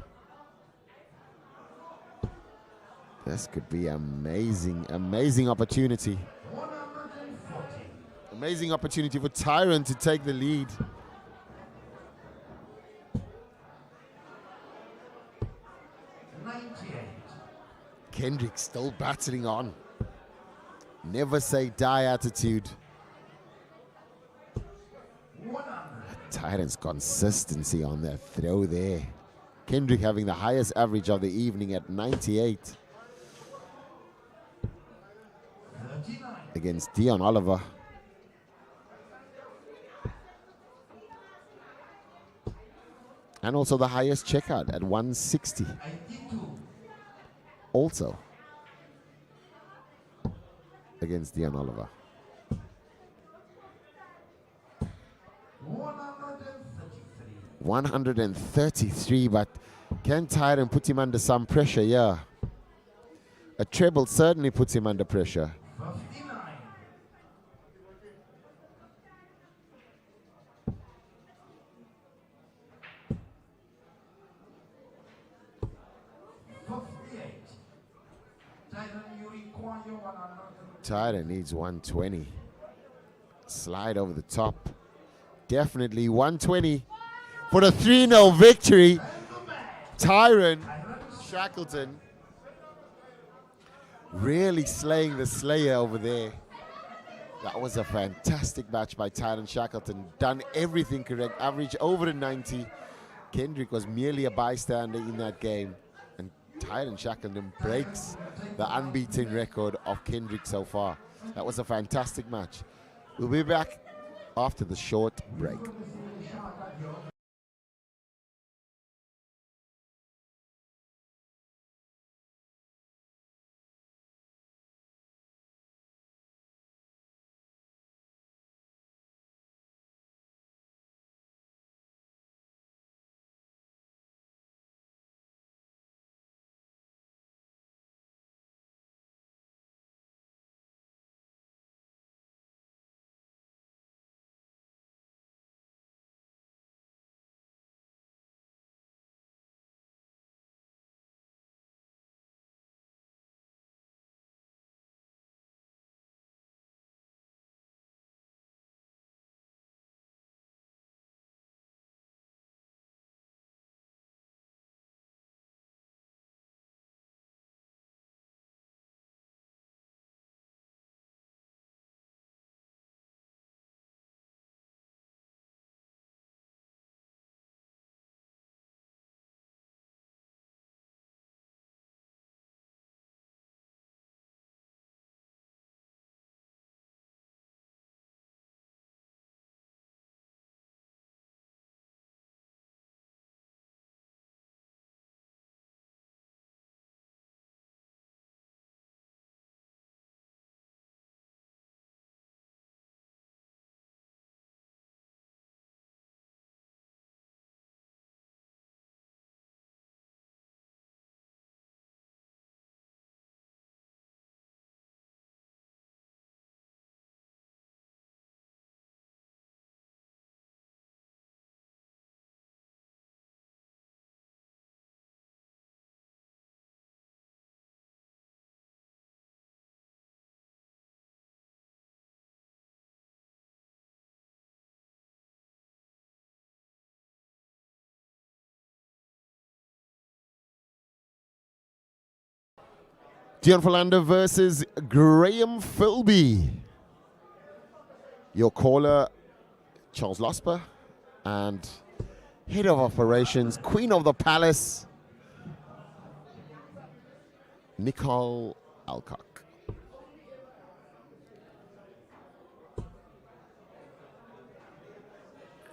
This could be amazing, amazing opportunity. 140. Amazing opportunity for Tyrant to take the lead. 98. Kendrick still battling on. Never say die attitude. 100. Tyrant's consistency on that throw there. Kendrick having the highest average of the evening at 98. 39. Against Dion Oliver. And also the highest checkout at 160. 82. Also against Dion Oliver. 133. 133, but can Tyrant put him under some pressure? Yeah. A treble certainly puts him under pressure. 59. 58. Titan, you require 100. Tyrant needs 120. Slide over the top. Definitely 120 for the 3-0 victory. Tyrant Shackleton really slaying the Slayer over there. That was a fantastic match by Tyrant Shackleton. Done everything correct. Average over the 90. Kendrick was merely a bystander in that game. And Tyrant Shackleton breaks the unbeaten record of Kendrick so far. That was a fantastic match. We'll be back after the short break. Dion Philander versus Graham Filby. Your caller, Charles Losper, and head of operations, Queen of the Palace, Nicole Alcock.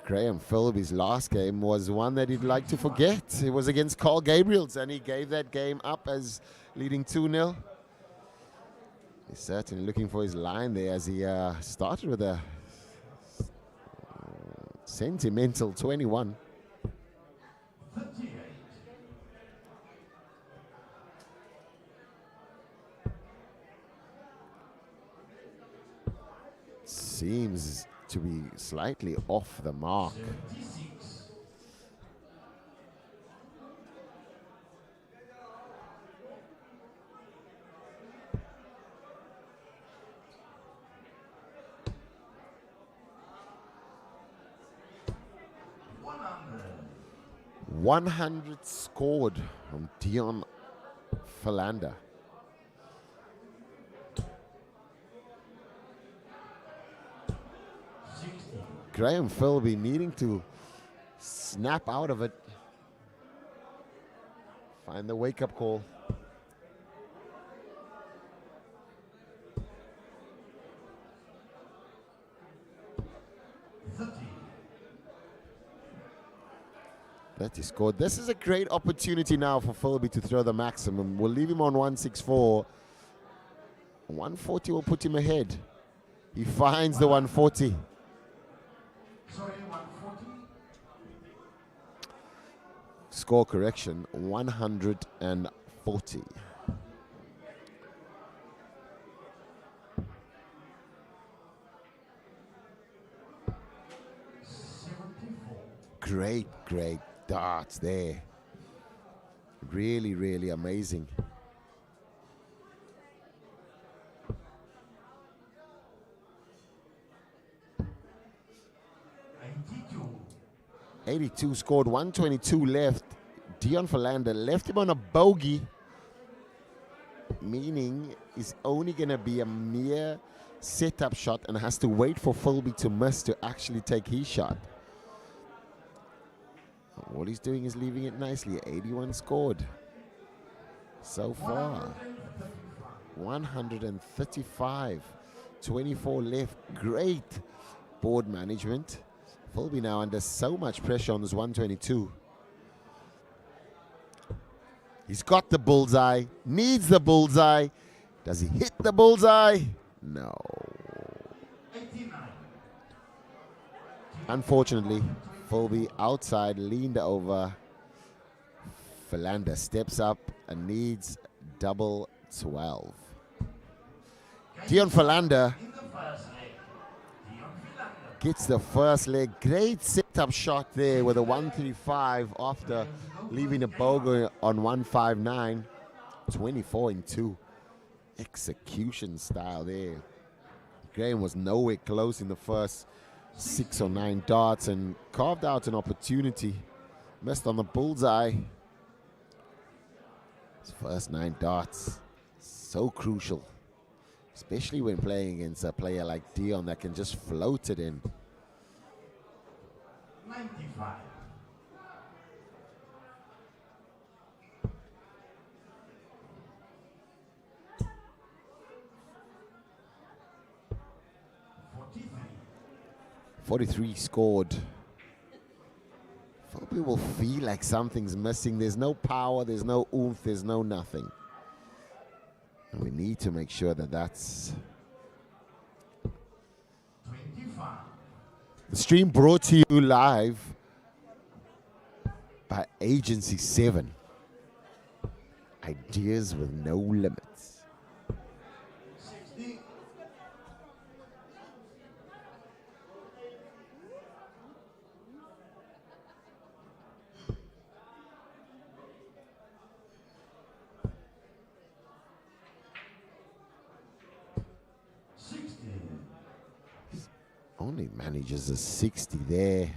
Graham Filby's last game was one that he'd like to forget. It was against Carl Gabriels, and he gave that game up as leading 2-0. He's certainly looking for his line there as he started with a sentimental 21. 38. seems to be slightly off the mark. 76. $100. 100 scored from Dion Fallander. Graham Filby needing to snap out of it. Find the wake-up call. That is scored. This is a great opportunity now for Filby to throw the maximum. We'll leave him on 164. 140 will put him ahead. He finds the 140. Sorry, 140. Score correction, 140. Great, great darts there. Really, really amazing. $82 scored, 122 left. Dion Fallander left him on a bogey, meaning it's only going to be a mere setup shot and has to wait for Filby to miss to actually take his shot. All he's doing is leaving it nicely. 81 scored so far. 135. 24 left. Great board management. Filby now under so much pressure on this 122. He's got the bullseye. Needs the bullseye. Does he hit the bullseye? No. 89. Unfortunately, Filby outside, leaned over. Fallander steps up and needs double 12. Dion Fallander gets the first leg. Great setup shot there with a 135 after leaving a bogey on 159. 24-2. Execution style there. Graham was nowhere close in the first 6 or 9 darts and carved out an opportunity. Missed on the bullseye. His first 9 darts, so crucial, especially when playing against a player like Dion that can just float it in. 95. $43 scored. Filby will feel like something's missing. There's no power, there's no oomph, there's no nothing. And we need to make sure that that's... 25. The stream brought to you live by Agency 7. Ideas with no limits. 60. Only manages a 60 there.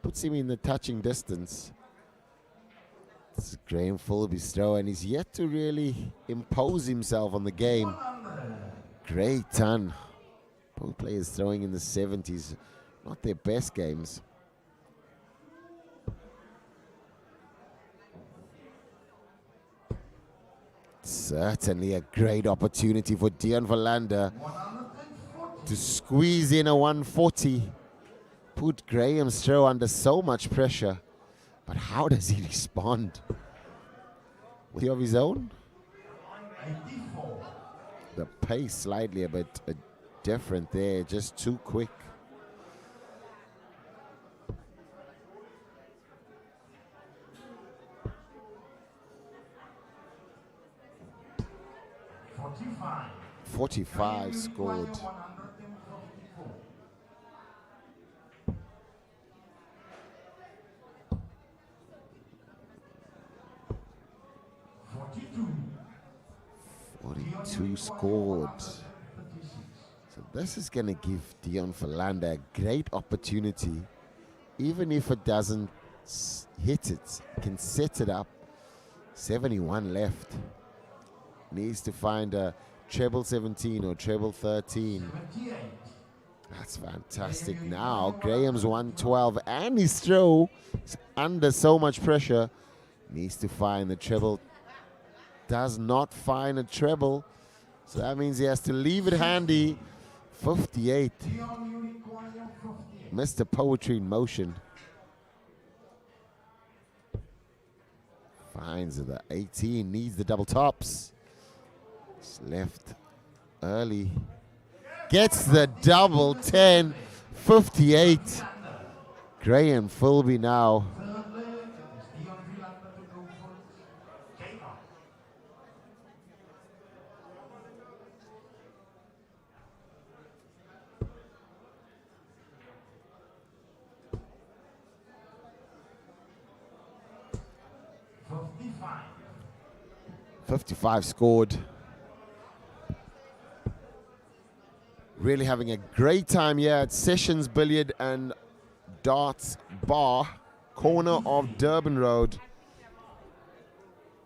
Puts him in the touching distance. This is Graham Filby's throw, and he's yet to really impose himself on the game. Great ton. Both players throwing in the 70s. Not their best games. Certainly a great opportunity for Dion Fallander to squeeze in a 140. Put Graham's throw under so much pressure. But how does he respond? With of his own? 84. The pace slightly a bit different there, just too quick. $45 scored. 2 scored. So this is going to give Dion Philander a great opportunity. Even if it doesn't hit it, can set it up. 71 left. Needs to find a treble 17 or treble 13. That's fantastic. Now Graham's 112 and his throw is under so much pressure. Needs to find the treble. Does not find a treble. So that means he has to leave it handy. 58. Mr. Poetry in motion. Finds the 18. Needs the double tops. It's left early. Gets the double 10. 58. Graham Filby now. .55 scored. Really having a great time here at Sessions Billiard and Darts Bar, corner of Durban Road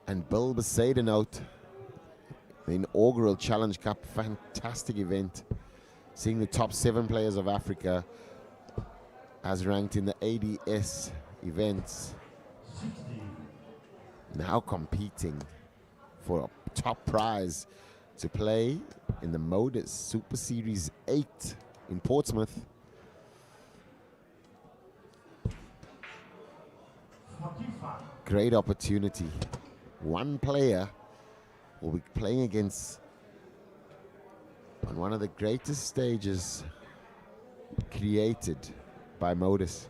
and Bill Besaidenout. The inaugural Challenge Cup, fantastic event. Seeing the top 7 players of Africa as ranked in the ADS events. Now competing for a top prize to play in the Modus Super Series 8 in Portsmouth. 45. Great opportunity. One player will be playing against on one of the greatest stages created by Modus.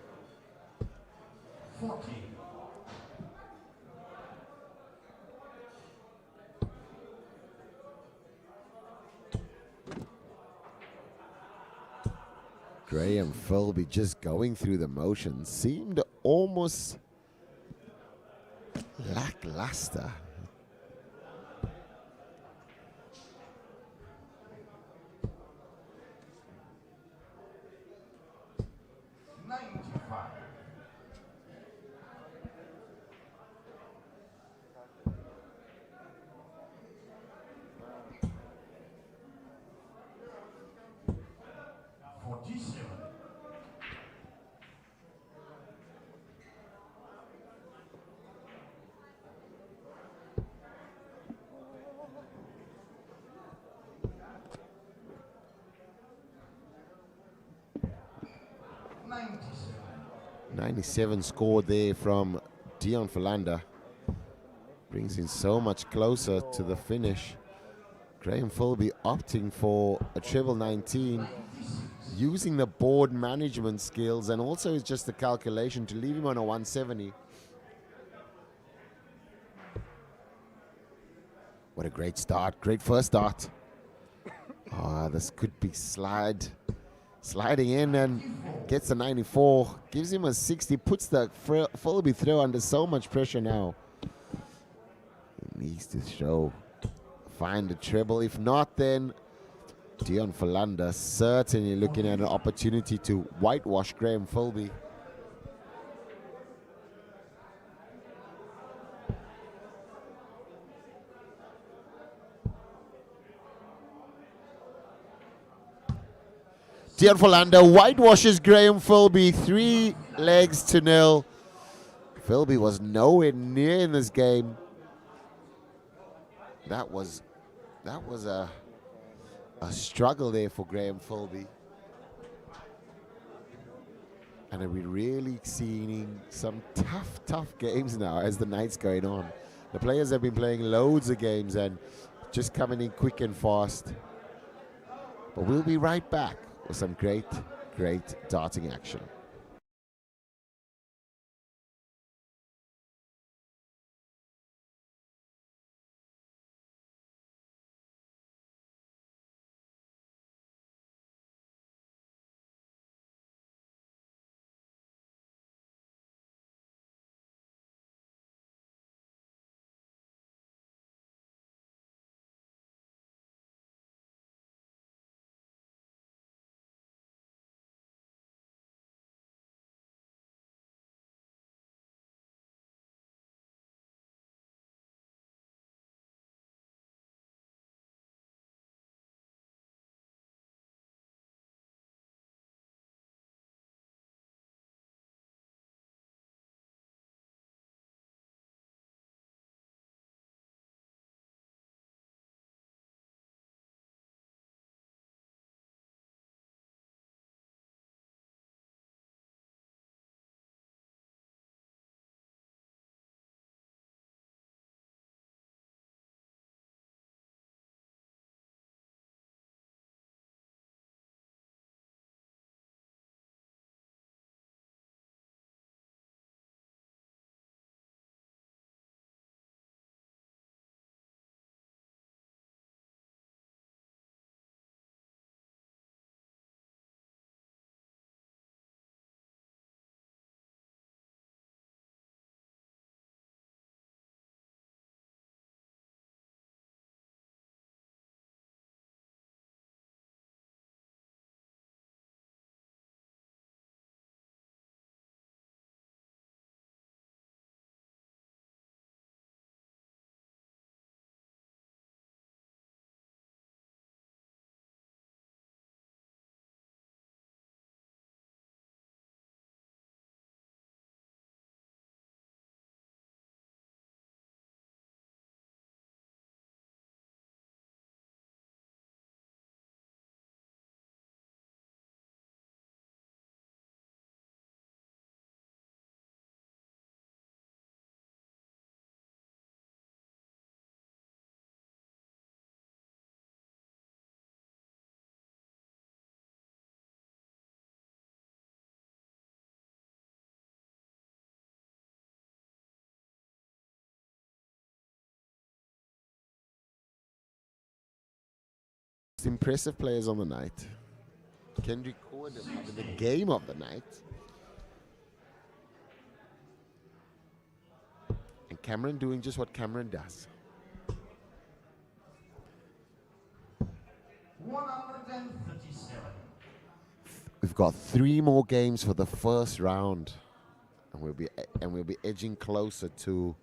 40. Graham Filby just going through the motions. Seemed almost lackluster. .97 scored there from Dion Philander. Brings him so much closer to the finish. Graham Filby opting for a treble 19, using the board management skills and also it's just the calculation to leave him on a 170. What a great start, great first start. This could be sliding in and gets a 94, gives him a 60, puts the Filby throw under so much pressure now. He needs to find a treble. If not, then Dion Philander certainly looking at an opportunity to whitewash Graham Filby. Dion Philander whitewashes Graham Filby 3-0. Filby was nowhere near in this game. That was a struggle there for Graham Filby. And we're really seeing some tough games now as the night's going on. The players have been playing loads of games and just coming in quick and fast. But we'll be right back with some great darting action. Impressive players on the night. Kendrick Cordum having the game of the night. And Cameron doing just what Cameron does. 137. We've got 3 more games for the first round, and we'll be edging closer to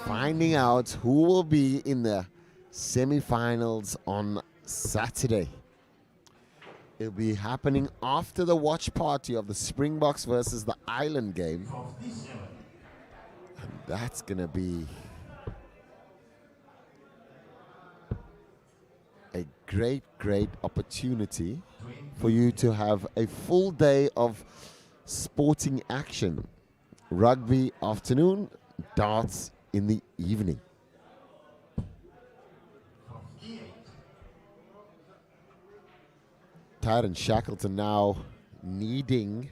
finding out who will be in the semi-finals on Saturday. It'll be happening after the watch party of the Springboks versus the Island game. 57. And that's going to be a great, great opportunity for you to have a full day of sporting action. Rugby afternoon, darts in the evening. 58. Tyron Shackleton now needing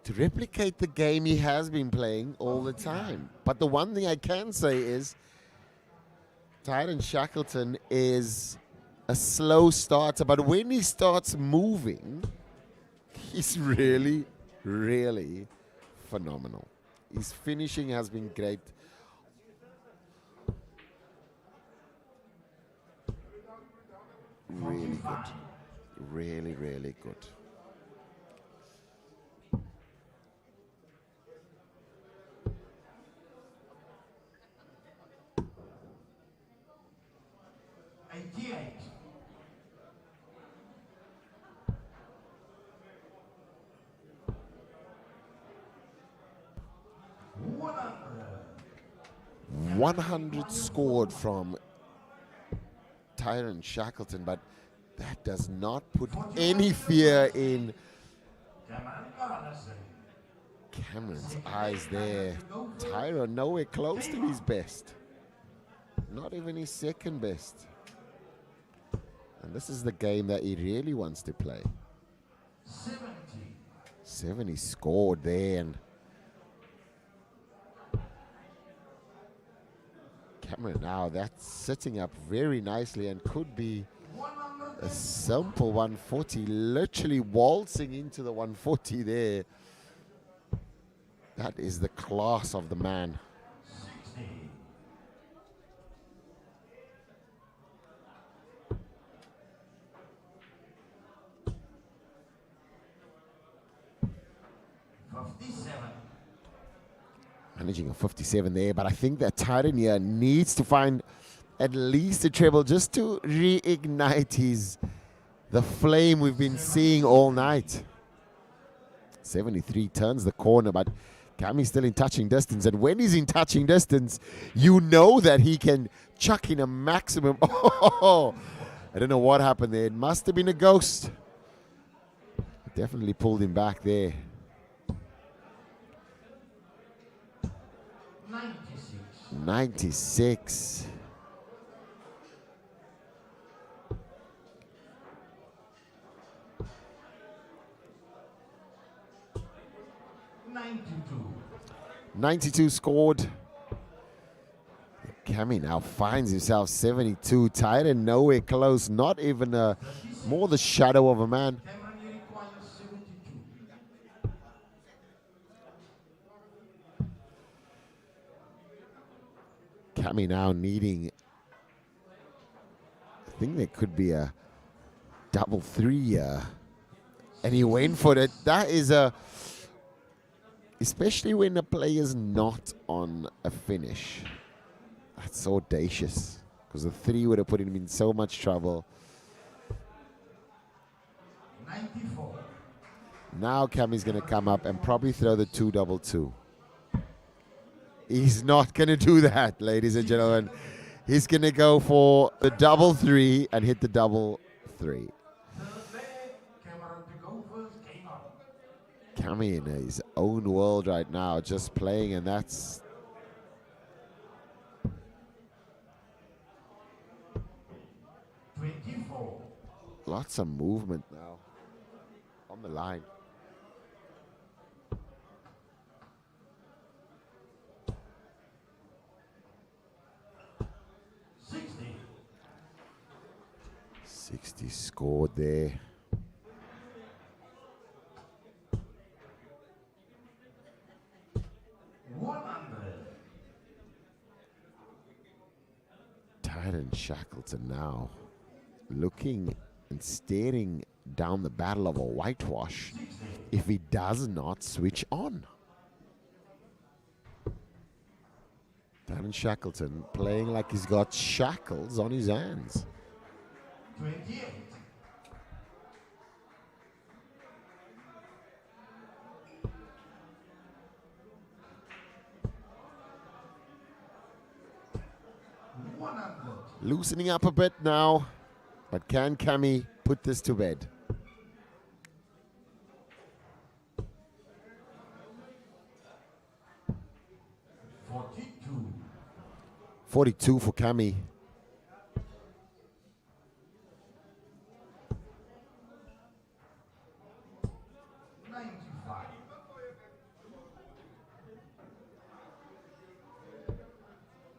to replicate the game he has been playing all the time. But the one thing I can say is Tyron Shackleton is a slow starter, but when he starts moving, he's really, really phenomenal. His finishing has been great. Really good. Really, really good. One hundred scored from Tyron Shackleton, but that does not put any fear in Cameron's eyes there. Tyron nowhere close to his best. Not even his second best. And this is the game that he really wants to play. 70 scored there, and Cameron now, that's sitting up very nicely and could be a simple 140, literally waltzing into the 140 there. That is the class of the man. 60. Managing a 57 there, but I think that Tyron here needs to find at least a treble just to reignite the flame we've been seeing all night. 73 turns the corner, but Cammy's still in touching distance, and when he's in touching distance, you know that he can chuck in a maximum. Oh, I don't know what happened there. It must have been a ghost. Definitely pulled him back there. 96. .92 scored. Cammy now finds himself 72. Tight and nowhere close. Not even more the shadow of a man. Cammy now needing, I think there could be a double 3, and he went for it. That is especially when the player's not on a finish. That's audacious, because the 3 would have put him in so much trouble. 94. Now Cammy's going to come up and probably throw the 2-2-2. He's not going to do that, ladies and gentlemen. He's going to go for the double 3 and hit the double 3. Cammy in his own world right now, just playing, and that's... Lots of movement now on the line. 60 scored there. Tyron Shackleton now looking and staring down the battle of a whitewash if he does not switch on. Tyron Shackleton playing like he's got shackles on his hands. 28. Loosening up a bit now, but can Cami put this to bed? $42. 42 for Cami.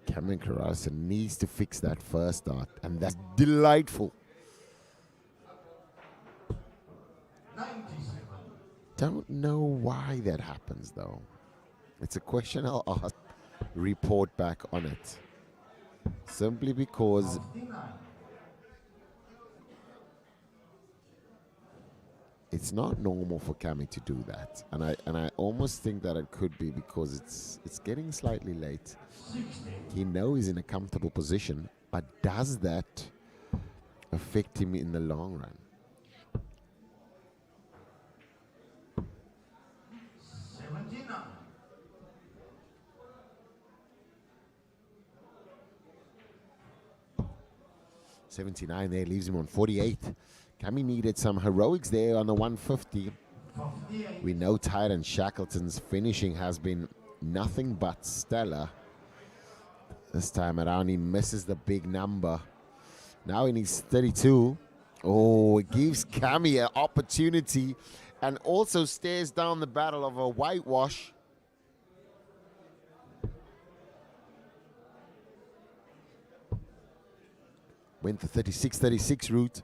Cameron Coralis needs to fix that first start, and that's delightful. 97. Don't know why that happens, though. It's a question I'll ask. Report back on it. Simply because 59. it's not normal for Cami to do that, and I almost think that it could be because it's getting slightly late. 60. He knows he's in a comfortable position, but does that affect him in the long run? 79. 79 there leaves him on 48. Cami needed some heroics there on the 150. 58. We know Tyron Shackleton's finishing has been nothing but stellar. This time around, he misses the big number. Now he needs 32. Oh, it gives Cami an opportunity and also stares down the battle of a whitewash. Went the 36-36 route.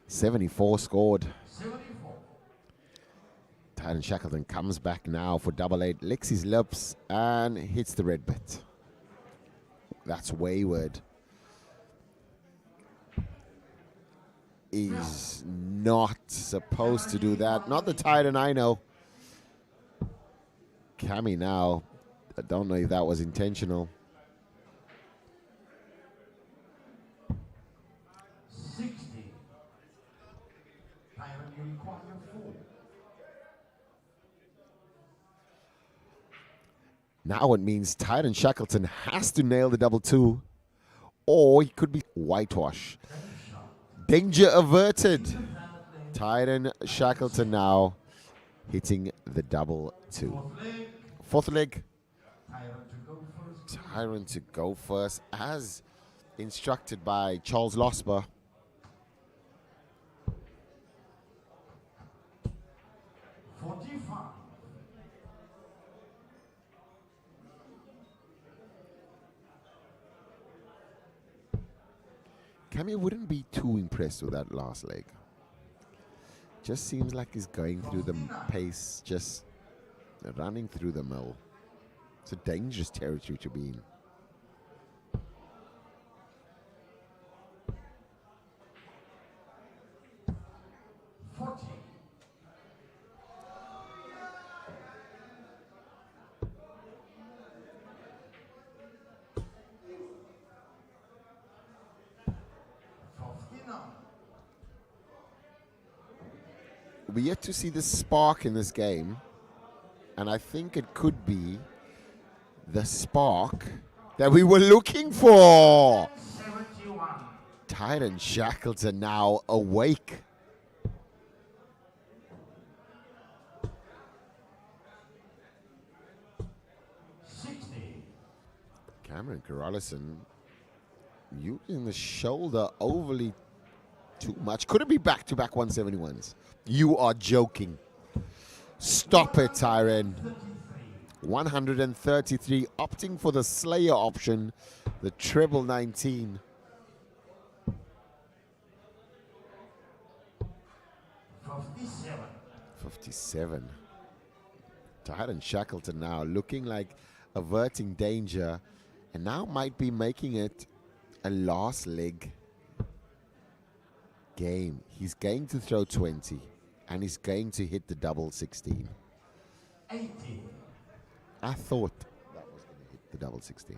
74 scored. 74. Tyron Shackleton comes back now for double eight, licks his lips and hits the red bit. That's wayward. He's not supposed to do that. Not the Tyron I know. Cami now, I don't know if that was intentional. 60. Tyron, you require 4. Now it means Tyron Shackleton has to nail the double two, or he could be whitewash. Danger averted. Tyron Shackleton now hitting the double two. Fourth leg. Tyron to go first, as instructed by Charles Losper. 45. Cami wouldn't be too impressed with that last leg. Just seems like he's going through the pace, just running through the mill. It's a dangerous territory to be in. We yet to see the spark in this game, and I think it could be the spark that we were looking for. 71. Tyron Shackleton now awake. Cameron Coralis using the shoulder overly too much. Could it be back-to-back 171s? You are joking. Stop it, Tyron. 133, opting for the Slayer option, the treble 19. 57. 57. Tyrant Shackleton now looking like averting danger, and now might be making it a last leg game. He's going to throw 20, and he's going to hit the double 16. 80. I thought that was going to hit the double 16.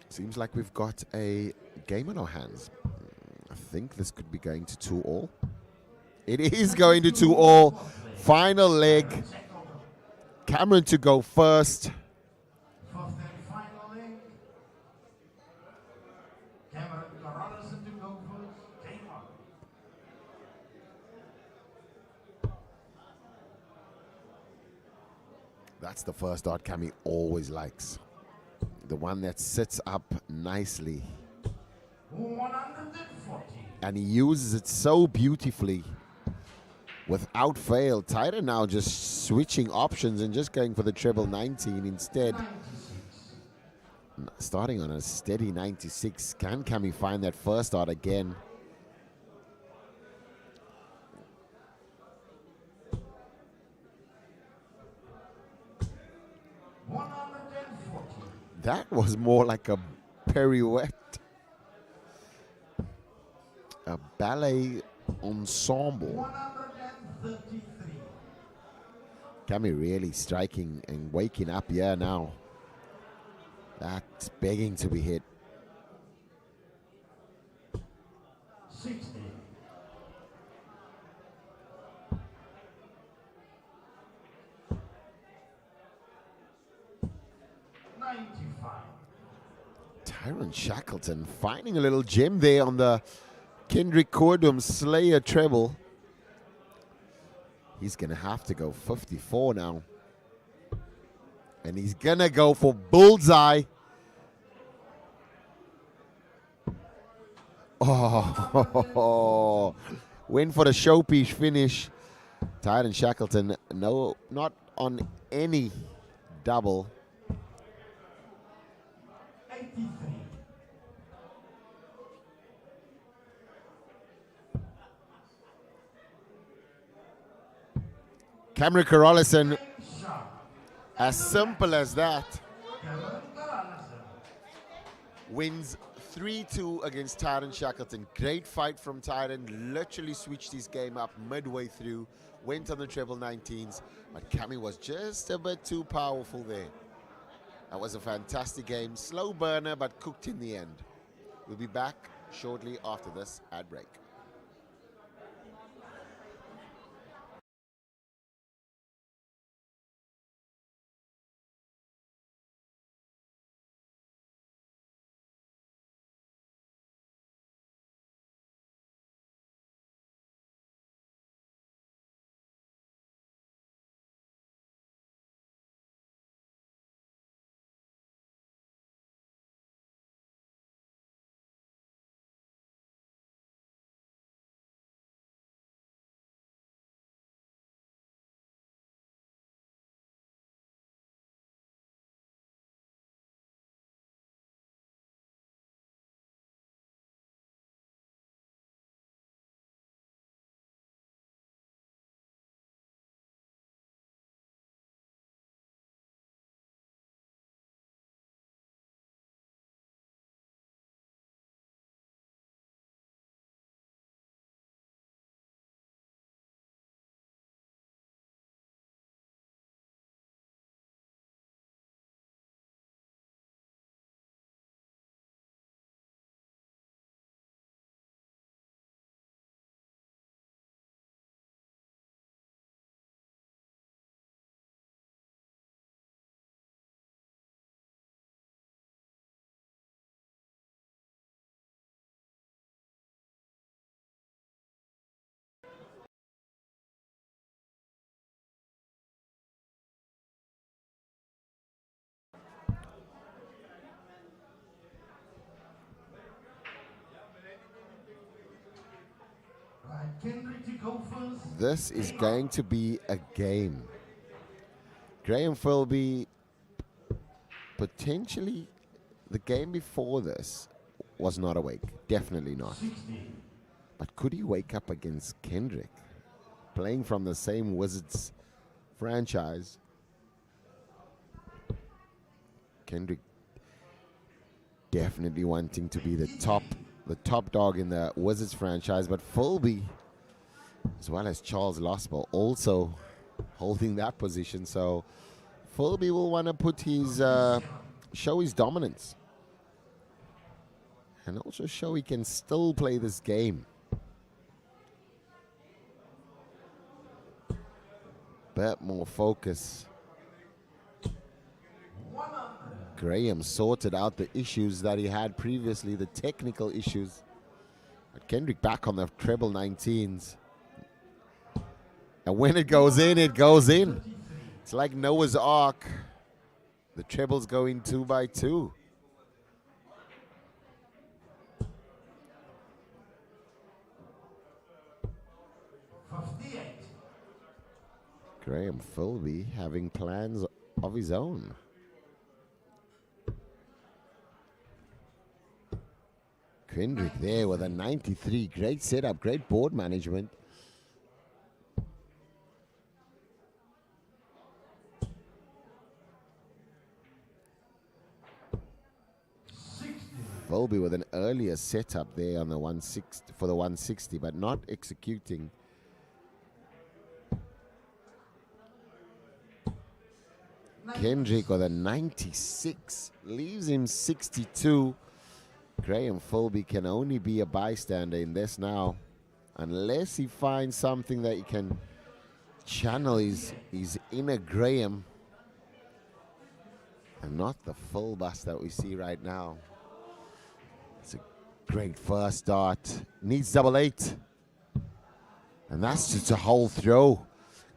Seems like we've got a game on our hands. I think this could be going to 2-all. It is going to 2-all. Final leg. Cameron to go first. Fourth and final leg. Cameron Coralis to go first. Game on. That's the first dart Cammy always likes. The one that sits up nicely. 140. And he uses it so beautifully. Without fail, Tyler now just switching options and just going for the treble 19 instead. 96. Starting on a steady 96. Can Cammy find that first dart again? That was more like a pirouette. A ballet ensemble. 133. Cammy really striking and waking up here now. That's begging to be hit. 60. 95. Tyrant Shackleton finding a little gem there on the Kendrick Cordum Slayer treble. He's going to have to go 54 now. And he's going to go for bullseye. Oh, went for the showpiece finish. Tyrant Shackleton, no, not on any double. 83. Cameron Coralis, as simple as that, wins 3-2 against Tyrant Shackleton. Great fight from Tyrant, literally switched his game up midway through, went on the treble 19s, but Cammy was just a bit too powerful there. That was a fantastic game, slow burner, but cooked in the end. We'll be back shortly after this ad break. This is going to be a game. Graham Filby potentially the game before this was not awake. Definitely not. But could he wake up against Kendrick? Playing from the same Wizards franchise. Kendrick definitely wanting to be the top dog in the Wizards franchise, but Filby, as well as Charles Losbell, also holding that position. So Filby will want to put his show his dominance, and also show he can still play this game. Bit more focus. Graham sorted out the issues that he had previously, the technical issues. But Kendrick back on the treble 19s. And when it goes in, it goes in. It's like Noah's Ark. The trebles going 2 by 2. Graham Filby having plans of his own. Kendrick there with a 93. Great setup, great board management. Filby with an earlier setup there on the 160 for the 160, but not executing. Kendrick with a 96 leaves him 62. Graham Filby can only be a bystander in this now, unless he finds something that he can channel his inner Graham, and not the full bust that we see right now. It's a great first start. Needs double 8, and that's just a whole throw.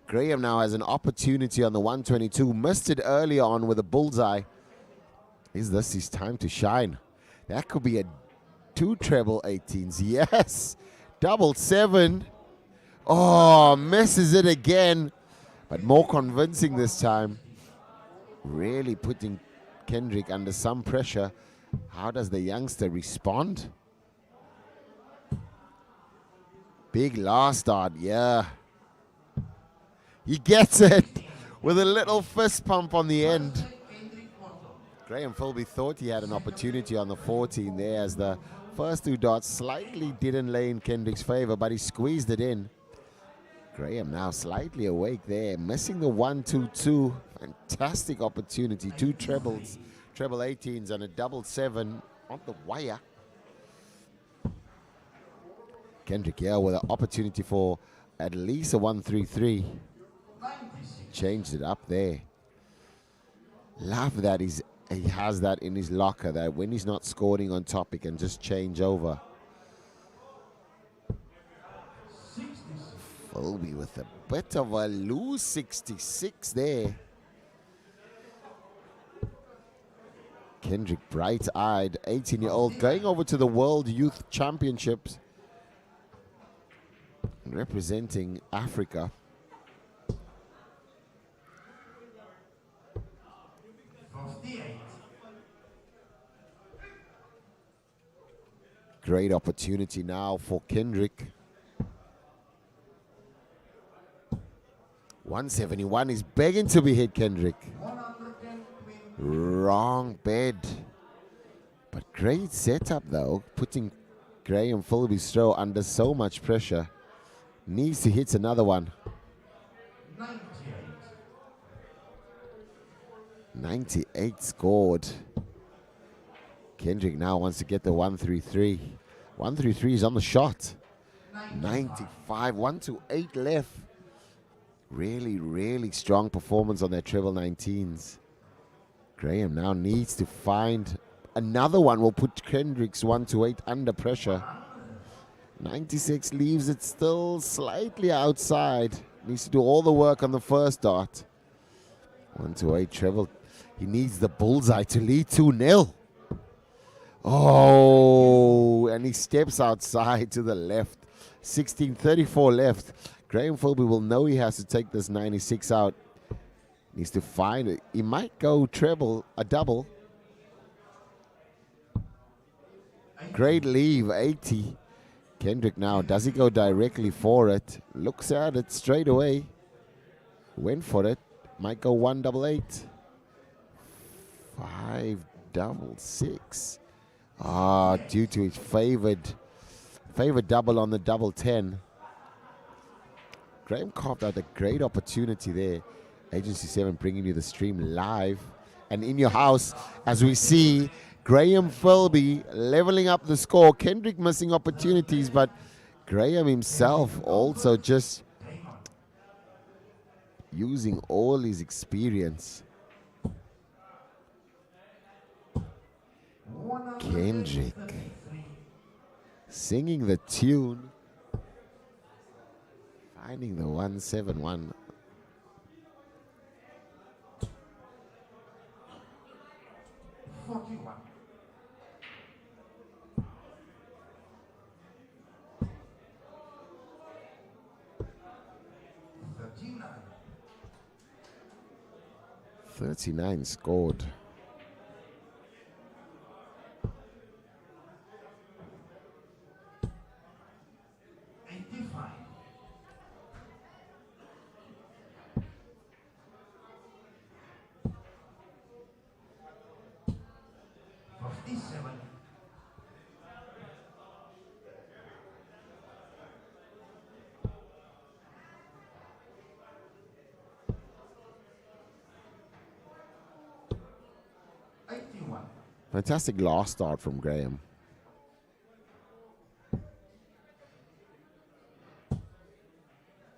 Graham now has an opportunity on the 122. Missed it earlier on with a bullseye. Is this his time to shine? That could be a 2 treble 18s. Yes. Double 7. Oh, misses it again. But more convincing this time. Really putting Kendrick under some pressure. How does the youngster respond? Big last start. Yeah. He gets it with a little fist pump on the end. Graham Filby thought he had an opportunity on the 14 there, as the first 2 dots slightly didn't lay in Kendrick's favor, but he squeezed it in. Graham now slightly awake there, missing the 1-2-2. Fantastic opportunity. 2 trebles, treble 18s, and a double 7 on the wire. Kendrick here with an opportunity for at least a 1-3-3. Changed it up there. Love that he has that in his locker, that when he's not scoring on top, he can just change over. Filby with a bit of a loose 66 there. Kendrick, bright-eyed, 18-year-old, going over to the World Youth Championships, representing Africa. Great opportunity now for Kendrick. 171 is begging to be hit, Kendrick. Wrong bed. But great setup though, putting Graham Filby's throw under so much pressure. Needs to hit another one. 98 scored. Kendrick now wants to get the 1-3-3. 1-3-3 is on the shot. 95, 1-8 left. Really, really strong performance on their treble 19s. Graham now needs to find another one. Will put Kendrick's 1-8 under pressure. 96 leaves it still slightly outside. Needs to do all the work on the first dart. 1-8 treble. He needs the bullseye to lead 2-0. Oh, and he steps outside to the left. 16:34 left. Graham Filby will know he has to take this 96 out. Needs to find it. He might go treble, a double. Great leave, 80. Kendrick now, does he go directly for it? Looks at it straight away. Went for it. Might go 188. 566. Ah, due to his favored double on the double 10. Graham carved out a great opportunity there. Agency 7 bringing you the stream live and in your house as we see Graham Filby leveling up the score. Kendrick missing opportunities, but Graham himself also just using all his experience. Kendrick singing the tune, finding the 171. $39 scored. Fantastic last start from Graham.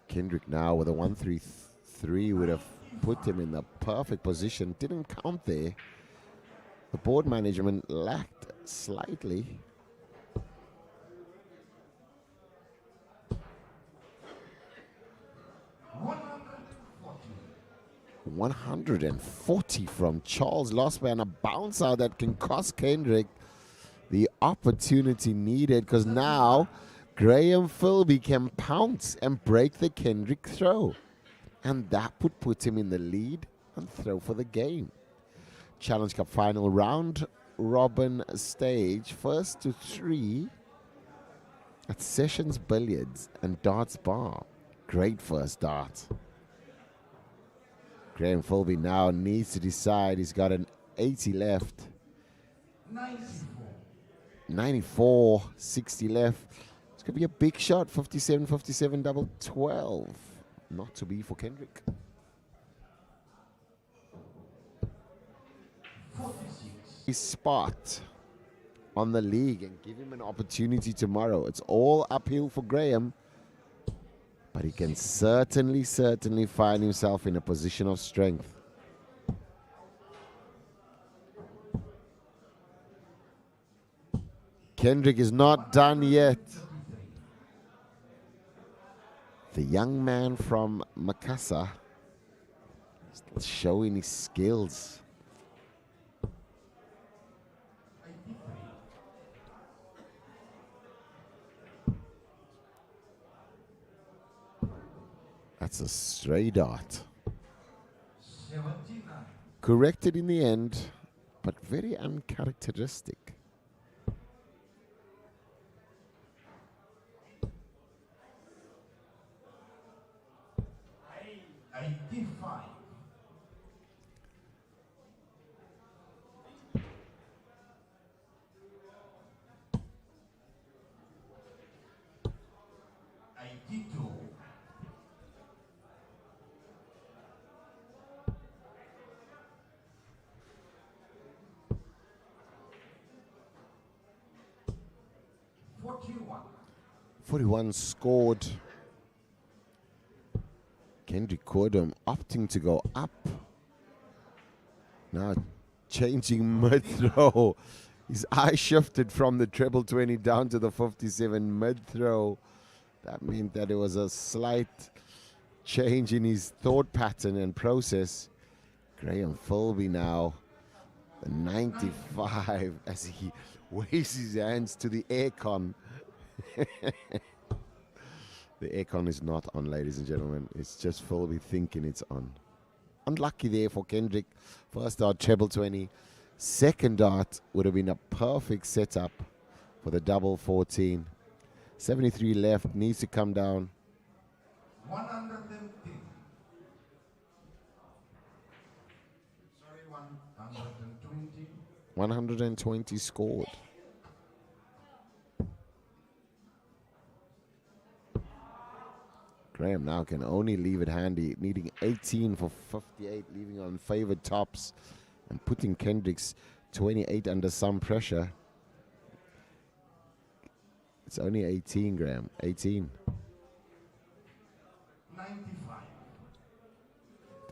Kendrick now with a 133 would have put him in the perfect position. Didn't count there. The board management lacked slightly. $140 from Charles Losper and a bounce out that can cost Kendrick the opportunity needed, because now Graham Filby can pounce and break the Kendrick throw, and that would put him in the lead and throw for the game. Challenge Cup final round robin stage, first to 3 at Sessions Billiards and Darts Bar. Great first dart. Graham Filby now needs to decide. He's got an 80 left. 94, 60 left. It's going to be a big shot. 57, 57, double 12. Not to be for Kendrick. 46. His spot on the league and give him an opportunity tomorrow. It's all uphill for Graham. But he can certainly find himself in a position of strength. Kendrick is not done yet. The young man from Makassar still showing his skills. That's a stray dart. 79. Corrected in the end, but very uncharacteristic. $41 scored. Kendrick Cordum opting to go up. Now changing mid-throw. His eye shifted from the treble 20 down to the 57 mid-throw. That meant that it was a slight change in his thought pattern and process. Graham Filby now, the 95, as he waves his hands to the aircon. The aircon is not on, ladies and gentlemen. It's just Filby thinking it's on. Unlucky there for Kendrick. First dart, treble 20. Second dart would have been a perfect setup for the double 14. 73 left, needs to come down. 110. Sorry, 120. 120 scored. Graham now can only leave it handy, needing 18 for 58, leaving on favored tops and putting Kendrick's 28 under some pressure. It's only 18, Graham. 18. 95.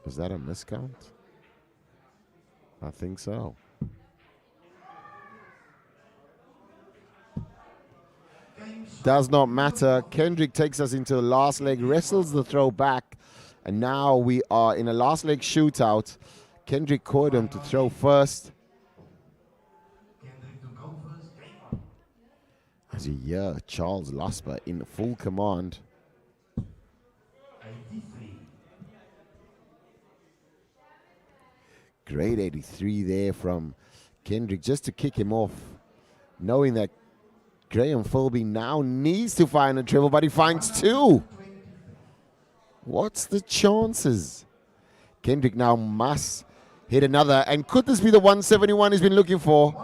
Was that a miscount? I think so. Does not matter. Kendrick takes us into the last leg, wrestles the throw back, and now we are in a last leg shootout. Kendrick Cordum to throw first. Kendrick to go first. Game on. As you hear Charles Lasper in full command. 83. Great 83 there from Kendrick just to kick him off, knowing that Graham Filby now needs to find a treble, but he finds two. What's the chances? Kendrick now must hit another, and could this be the 171 he's been looking for?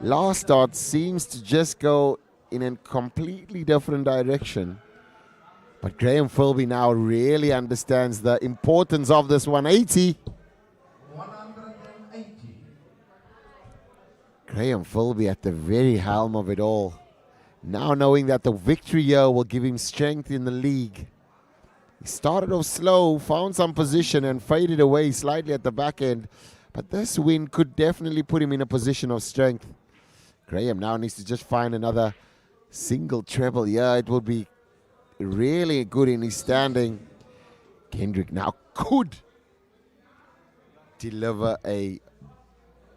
Last start seems to just go in a completely different direction. But Graham Filby now really understands the importance of this 180. 180. Graham Filby at the very helm of it all. Now knowing that the victory here will give him strength in the league. He started off slow, found some position and faded away slightly at the back end. But this win could definitely put him in a position of strength. Graham now needs to just find another single treble. Yeah, it would be really good in his standing. Kendrick now could deliver a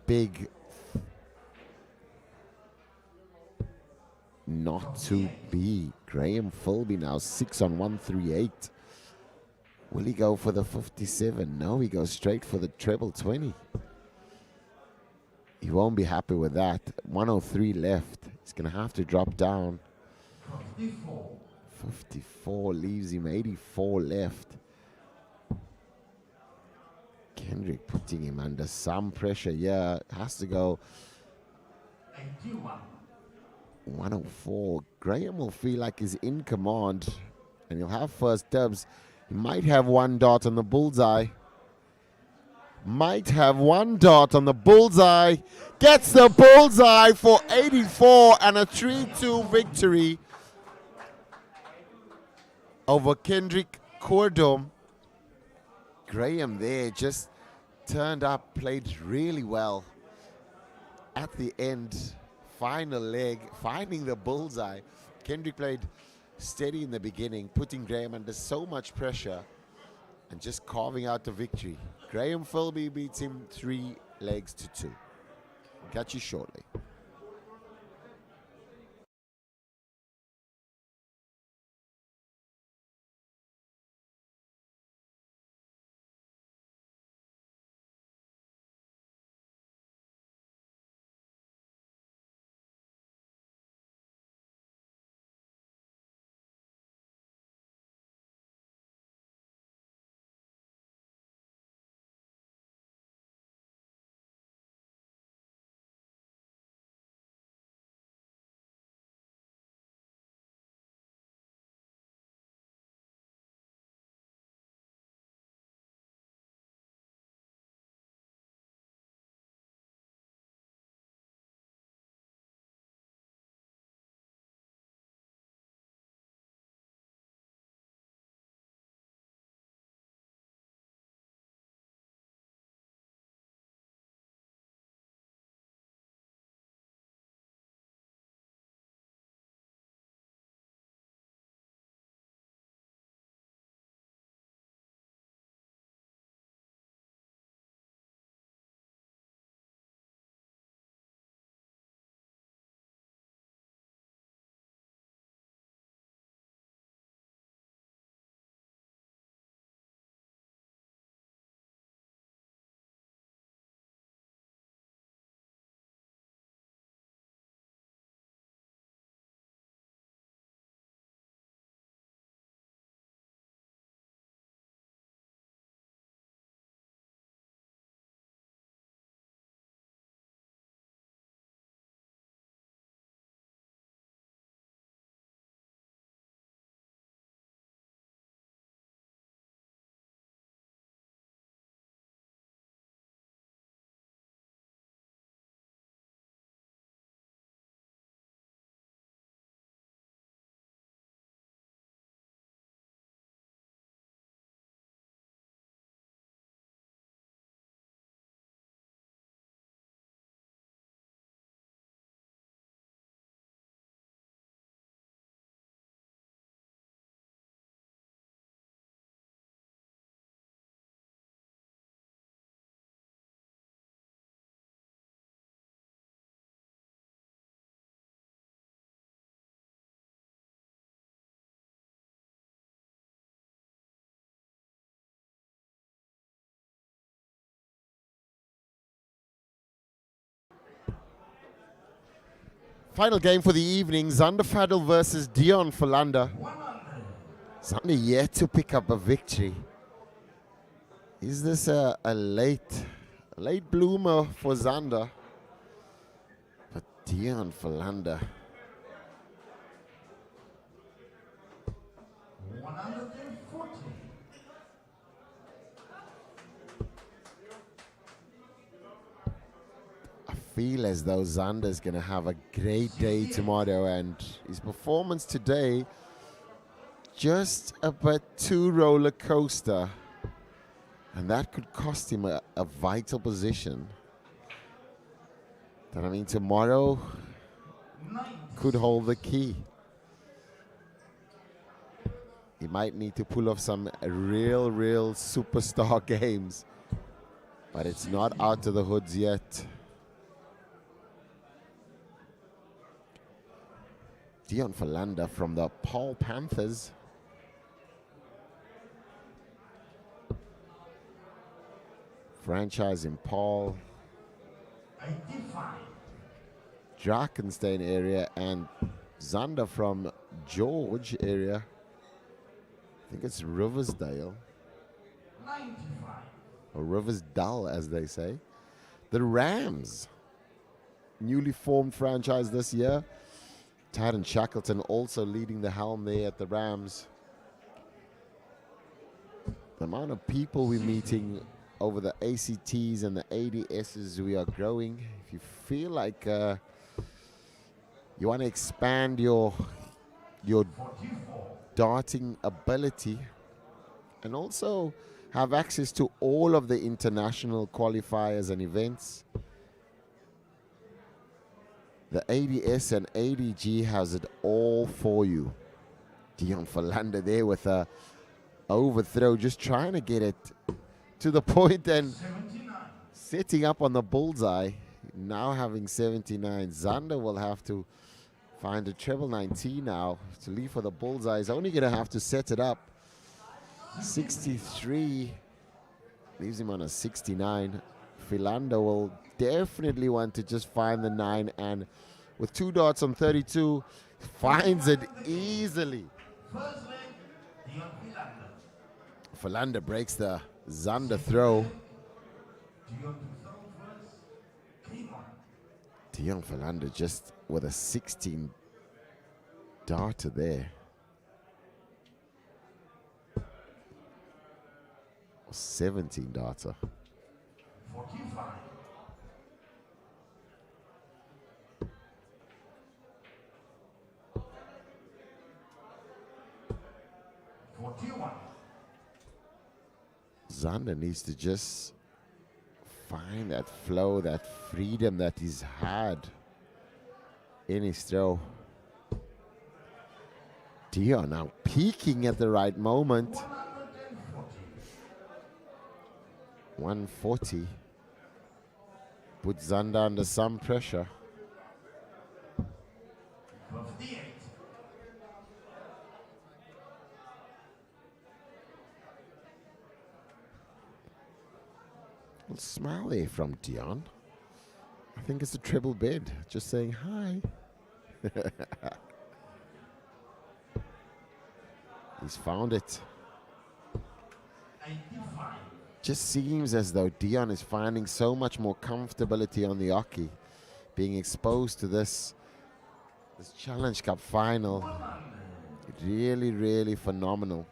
big, not to be. Graham Filby now 6 on 138. Will he go for the 57? No, he goes straight for the treble 20. He won't be happy with that. 103 left. He's going to have to drop down. 54. 54 leaves him 84 left. Kendrick putting him under some pressure. Yeah, has to go 81. 104. Graham will feel like he's in command and he'll have first dibs. He might have one dot on the bullseye. Might have one dot on the bullseye. Gets the bullseye for 84 and a 3-2 victory over Kendrick Cordum. Graham there just turned up, played really well at the end. Final leg, finding the bullseye. Kendrick played steady in the beginning, putting Graham under so much pressure and just carving out the victory. Graham Filby beats him 3 legs to 2. Catch you shortly. Final game for the evening, Zander Faddle versus Dion Philander. Zander yet to pick up a victory. Is this a late bloomer for Zander? But Dion Philander. 140. I feel as though Zander's going to have a great day tomorrow, and his performance today just a bit too roller coaster, and that could cost him a vital position. That, I mean, tomorrow could hold the key. He might need to pull off some real superstar games, but it's not out of the hoods yet. Dion Philander from the Paul Panthers. Franchise in Paul, 85. Drakenstein area, and Zander from George area. I think it's Riversdale. 95. Or Riversdale, as they say. The Rams, newly formed franchise this year. Shackleton also leading the helm there at the Rams. The amount of people we're meeting over the ACTs and the ADSs, we are growing. If you feel like you want to expand your 44. darting ability and also have access to all of the international qualifiers and events, the ADS and ADG has it all for you. Dion Philander there with a overthrow, just trying to get it to the point and 79. setting up on the bullseye. Now having 79, Zander will have to find a treble 19 now to leave for the bullseye. He's only going to have to set it up. 63 leaves him on a 69. Philander will definitely want to just find the 9, and with 2 dots on 32, finds it easily. First leg, Dion Philander. Philander breaks the Zander throw. Dion to throw first. Came on. Dion Philander just with a 16 darter there. Or 17 darter. 45. 41. Zander needs to just find that flow, that freedom that he's had in his throw. Dion now peaking at the right moment. 140. Puts Zander under some pressure. 58. Little smile there from Dion. I think it's a treble bid, just saying hi. He's found it. 85. Just seems as though Dion is finding so much more comfortability on the hockey, being exposed to this Challenge Cup final. Really phenomenal.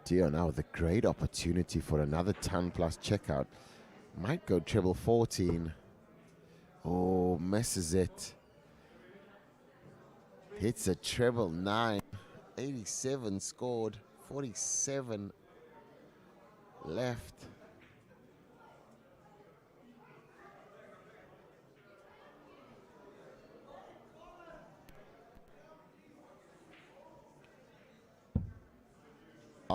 Dion now with a great opportunity for another ton plus checkout. Might go treble 14. Oh, messes it. Hits a treble 9. 87 scored. 47 left.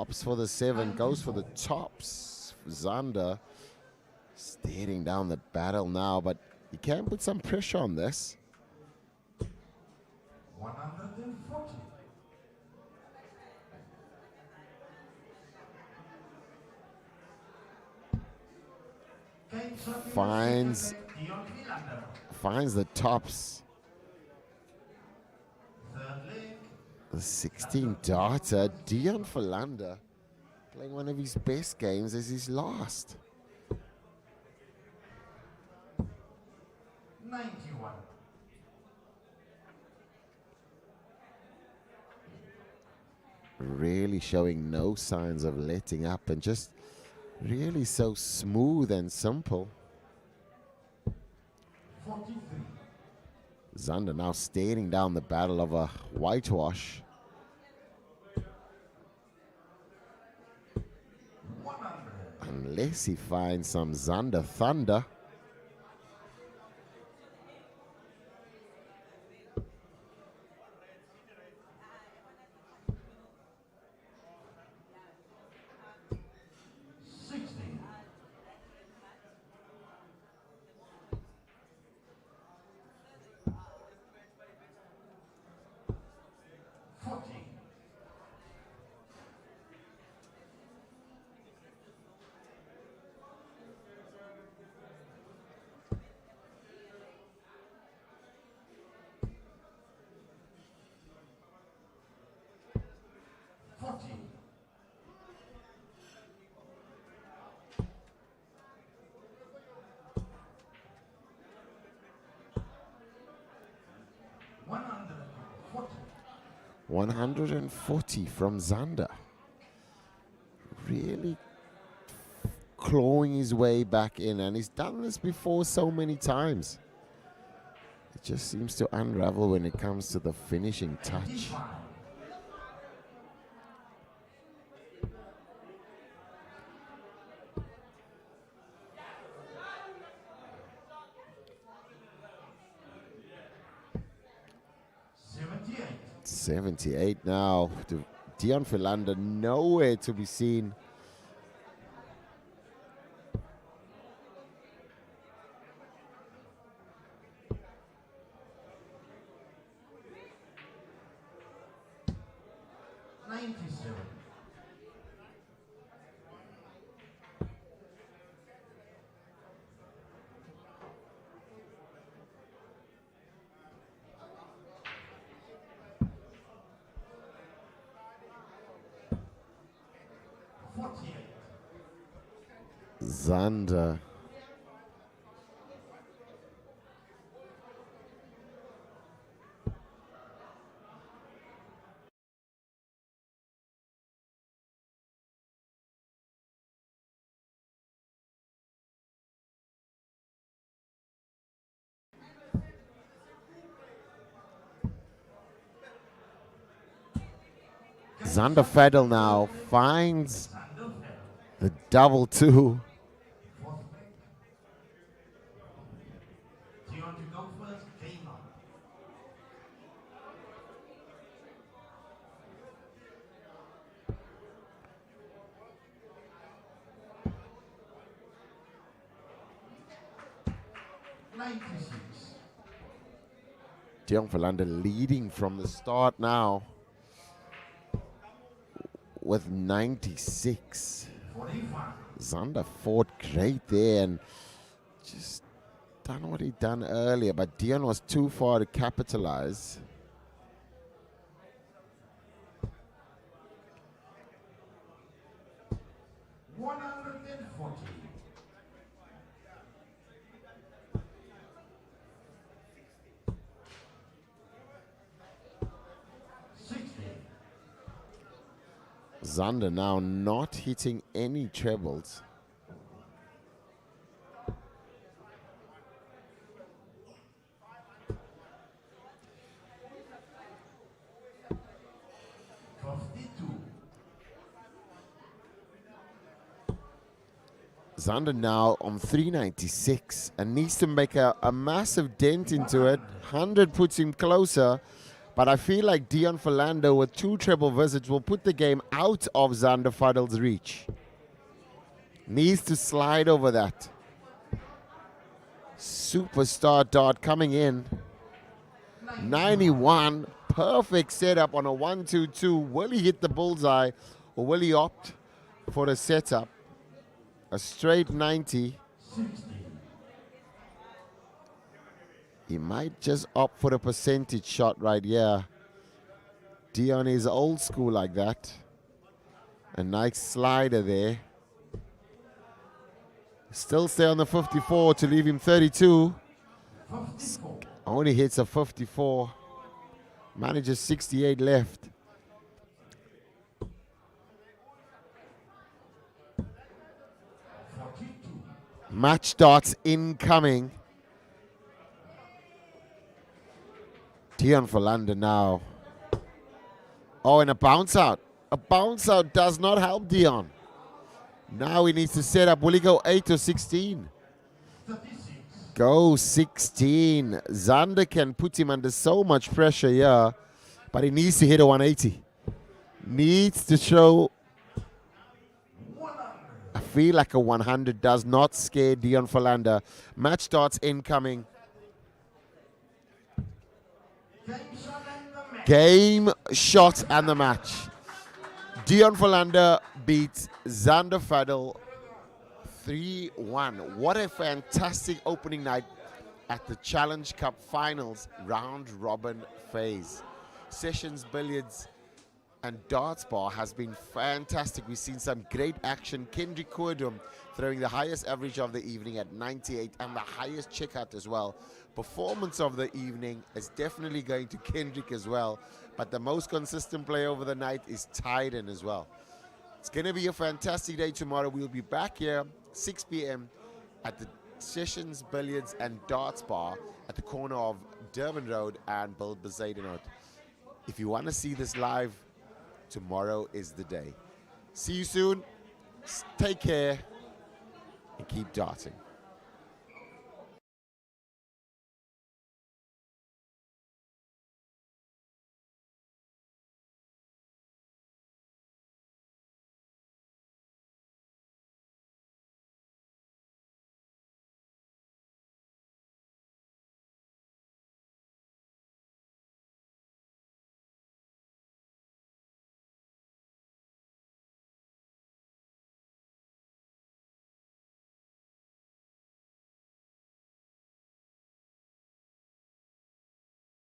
Opts for the 7, goes for the tops. Zander staring down the barrel now, but he can put some pressure on this. 140. Finds the tops. Third leg. The 16 darter, Dion Philander, playing one of his best games as his last. 91. Really showing no signs of letting up and just really so smooth and simple. 43. Zander now staring down the barrel of a whitewash. 100. Unless he finds some Zander thunder. 140 from Zander. Really clawing his way back in, and he's done this before so many times. It just seems to unravel when it comes to the finishing touch. $78 now. Dion Philander nowhere to be seen. Zander. Zander Faddle now finds the double two. Dion Philander leading from the start now with 96. Zander fought great there and just done what he'd done earlier, but Dion was too far to capitalize. Zander now not hitting any trebles. Zander now on 396 and needs to make a massive dent into it. 100 puts him closer, But I feel like Dion Philando with 2 treble visits will put the game out of Xander Faddle's reach. Needs to slide over that. Superstar dart coming in. 91. Perfect setup on a 1-2-2. Will he hit the bullseye or will he opt for a setup? A straight 90. He might just opt for a percentage shot right here. Dion is old school like that. A nice slider there. Still stay on the 54 to leave him 32. Only hits a 54. Manages 68 left. Match darts incoming. Dion Philando now. Oh, and a bounce out. A bounce out does not help Dion. Now he needs to set up. Will he go 8 or 16? Go 16. Xander can put him under so much pressure here, but he needs to hit a 180. Needs to show. I feel like a 100 does not scare Dion Philando. Match starts incoming. Game shot and the match. Dion Philando beats Xander Faddle 3-1. What a fantastic opening night at the Challenge Cup Finals round robin phase. Sessions Billiards and Darts Bar has been fantastic. We've seen some great action. Cordum throwing the highest average of the evening at 98 and the highest checkout as well. Performance of the evening is definitely going to Kendrick as well, but the most consistent play over the night is Tyden as well. It's going to be a fantastic day tomorrow. We'll be back here 6 p.m. at the Sessions Billiards and Darts Bar at the corner of Durban Road and Bill Bezaden Road. If you want to see this live, tomorrow is the day. See you soon. Take care and keep darting.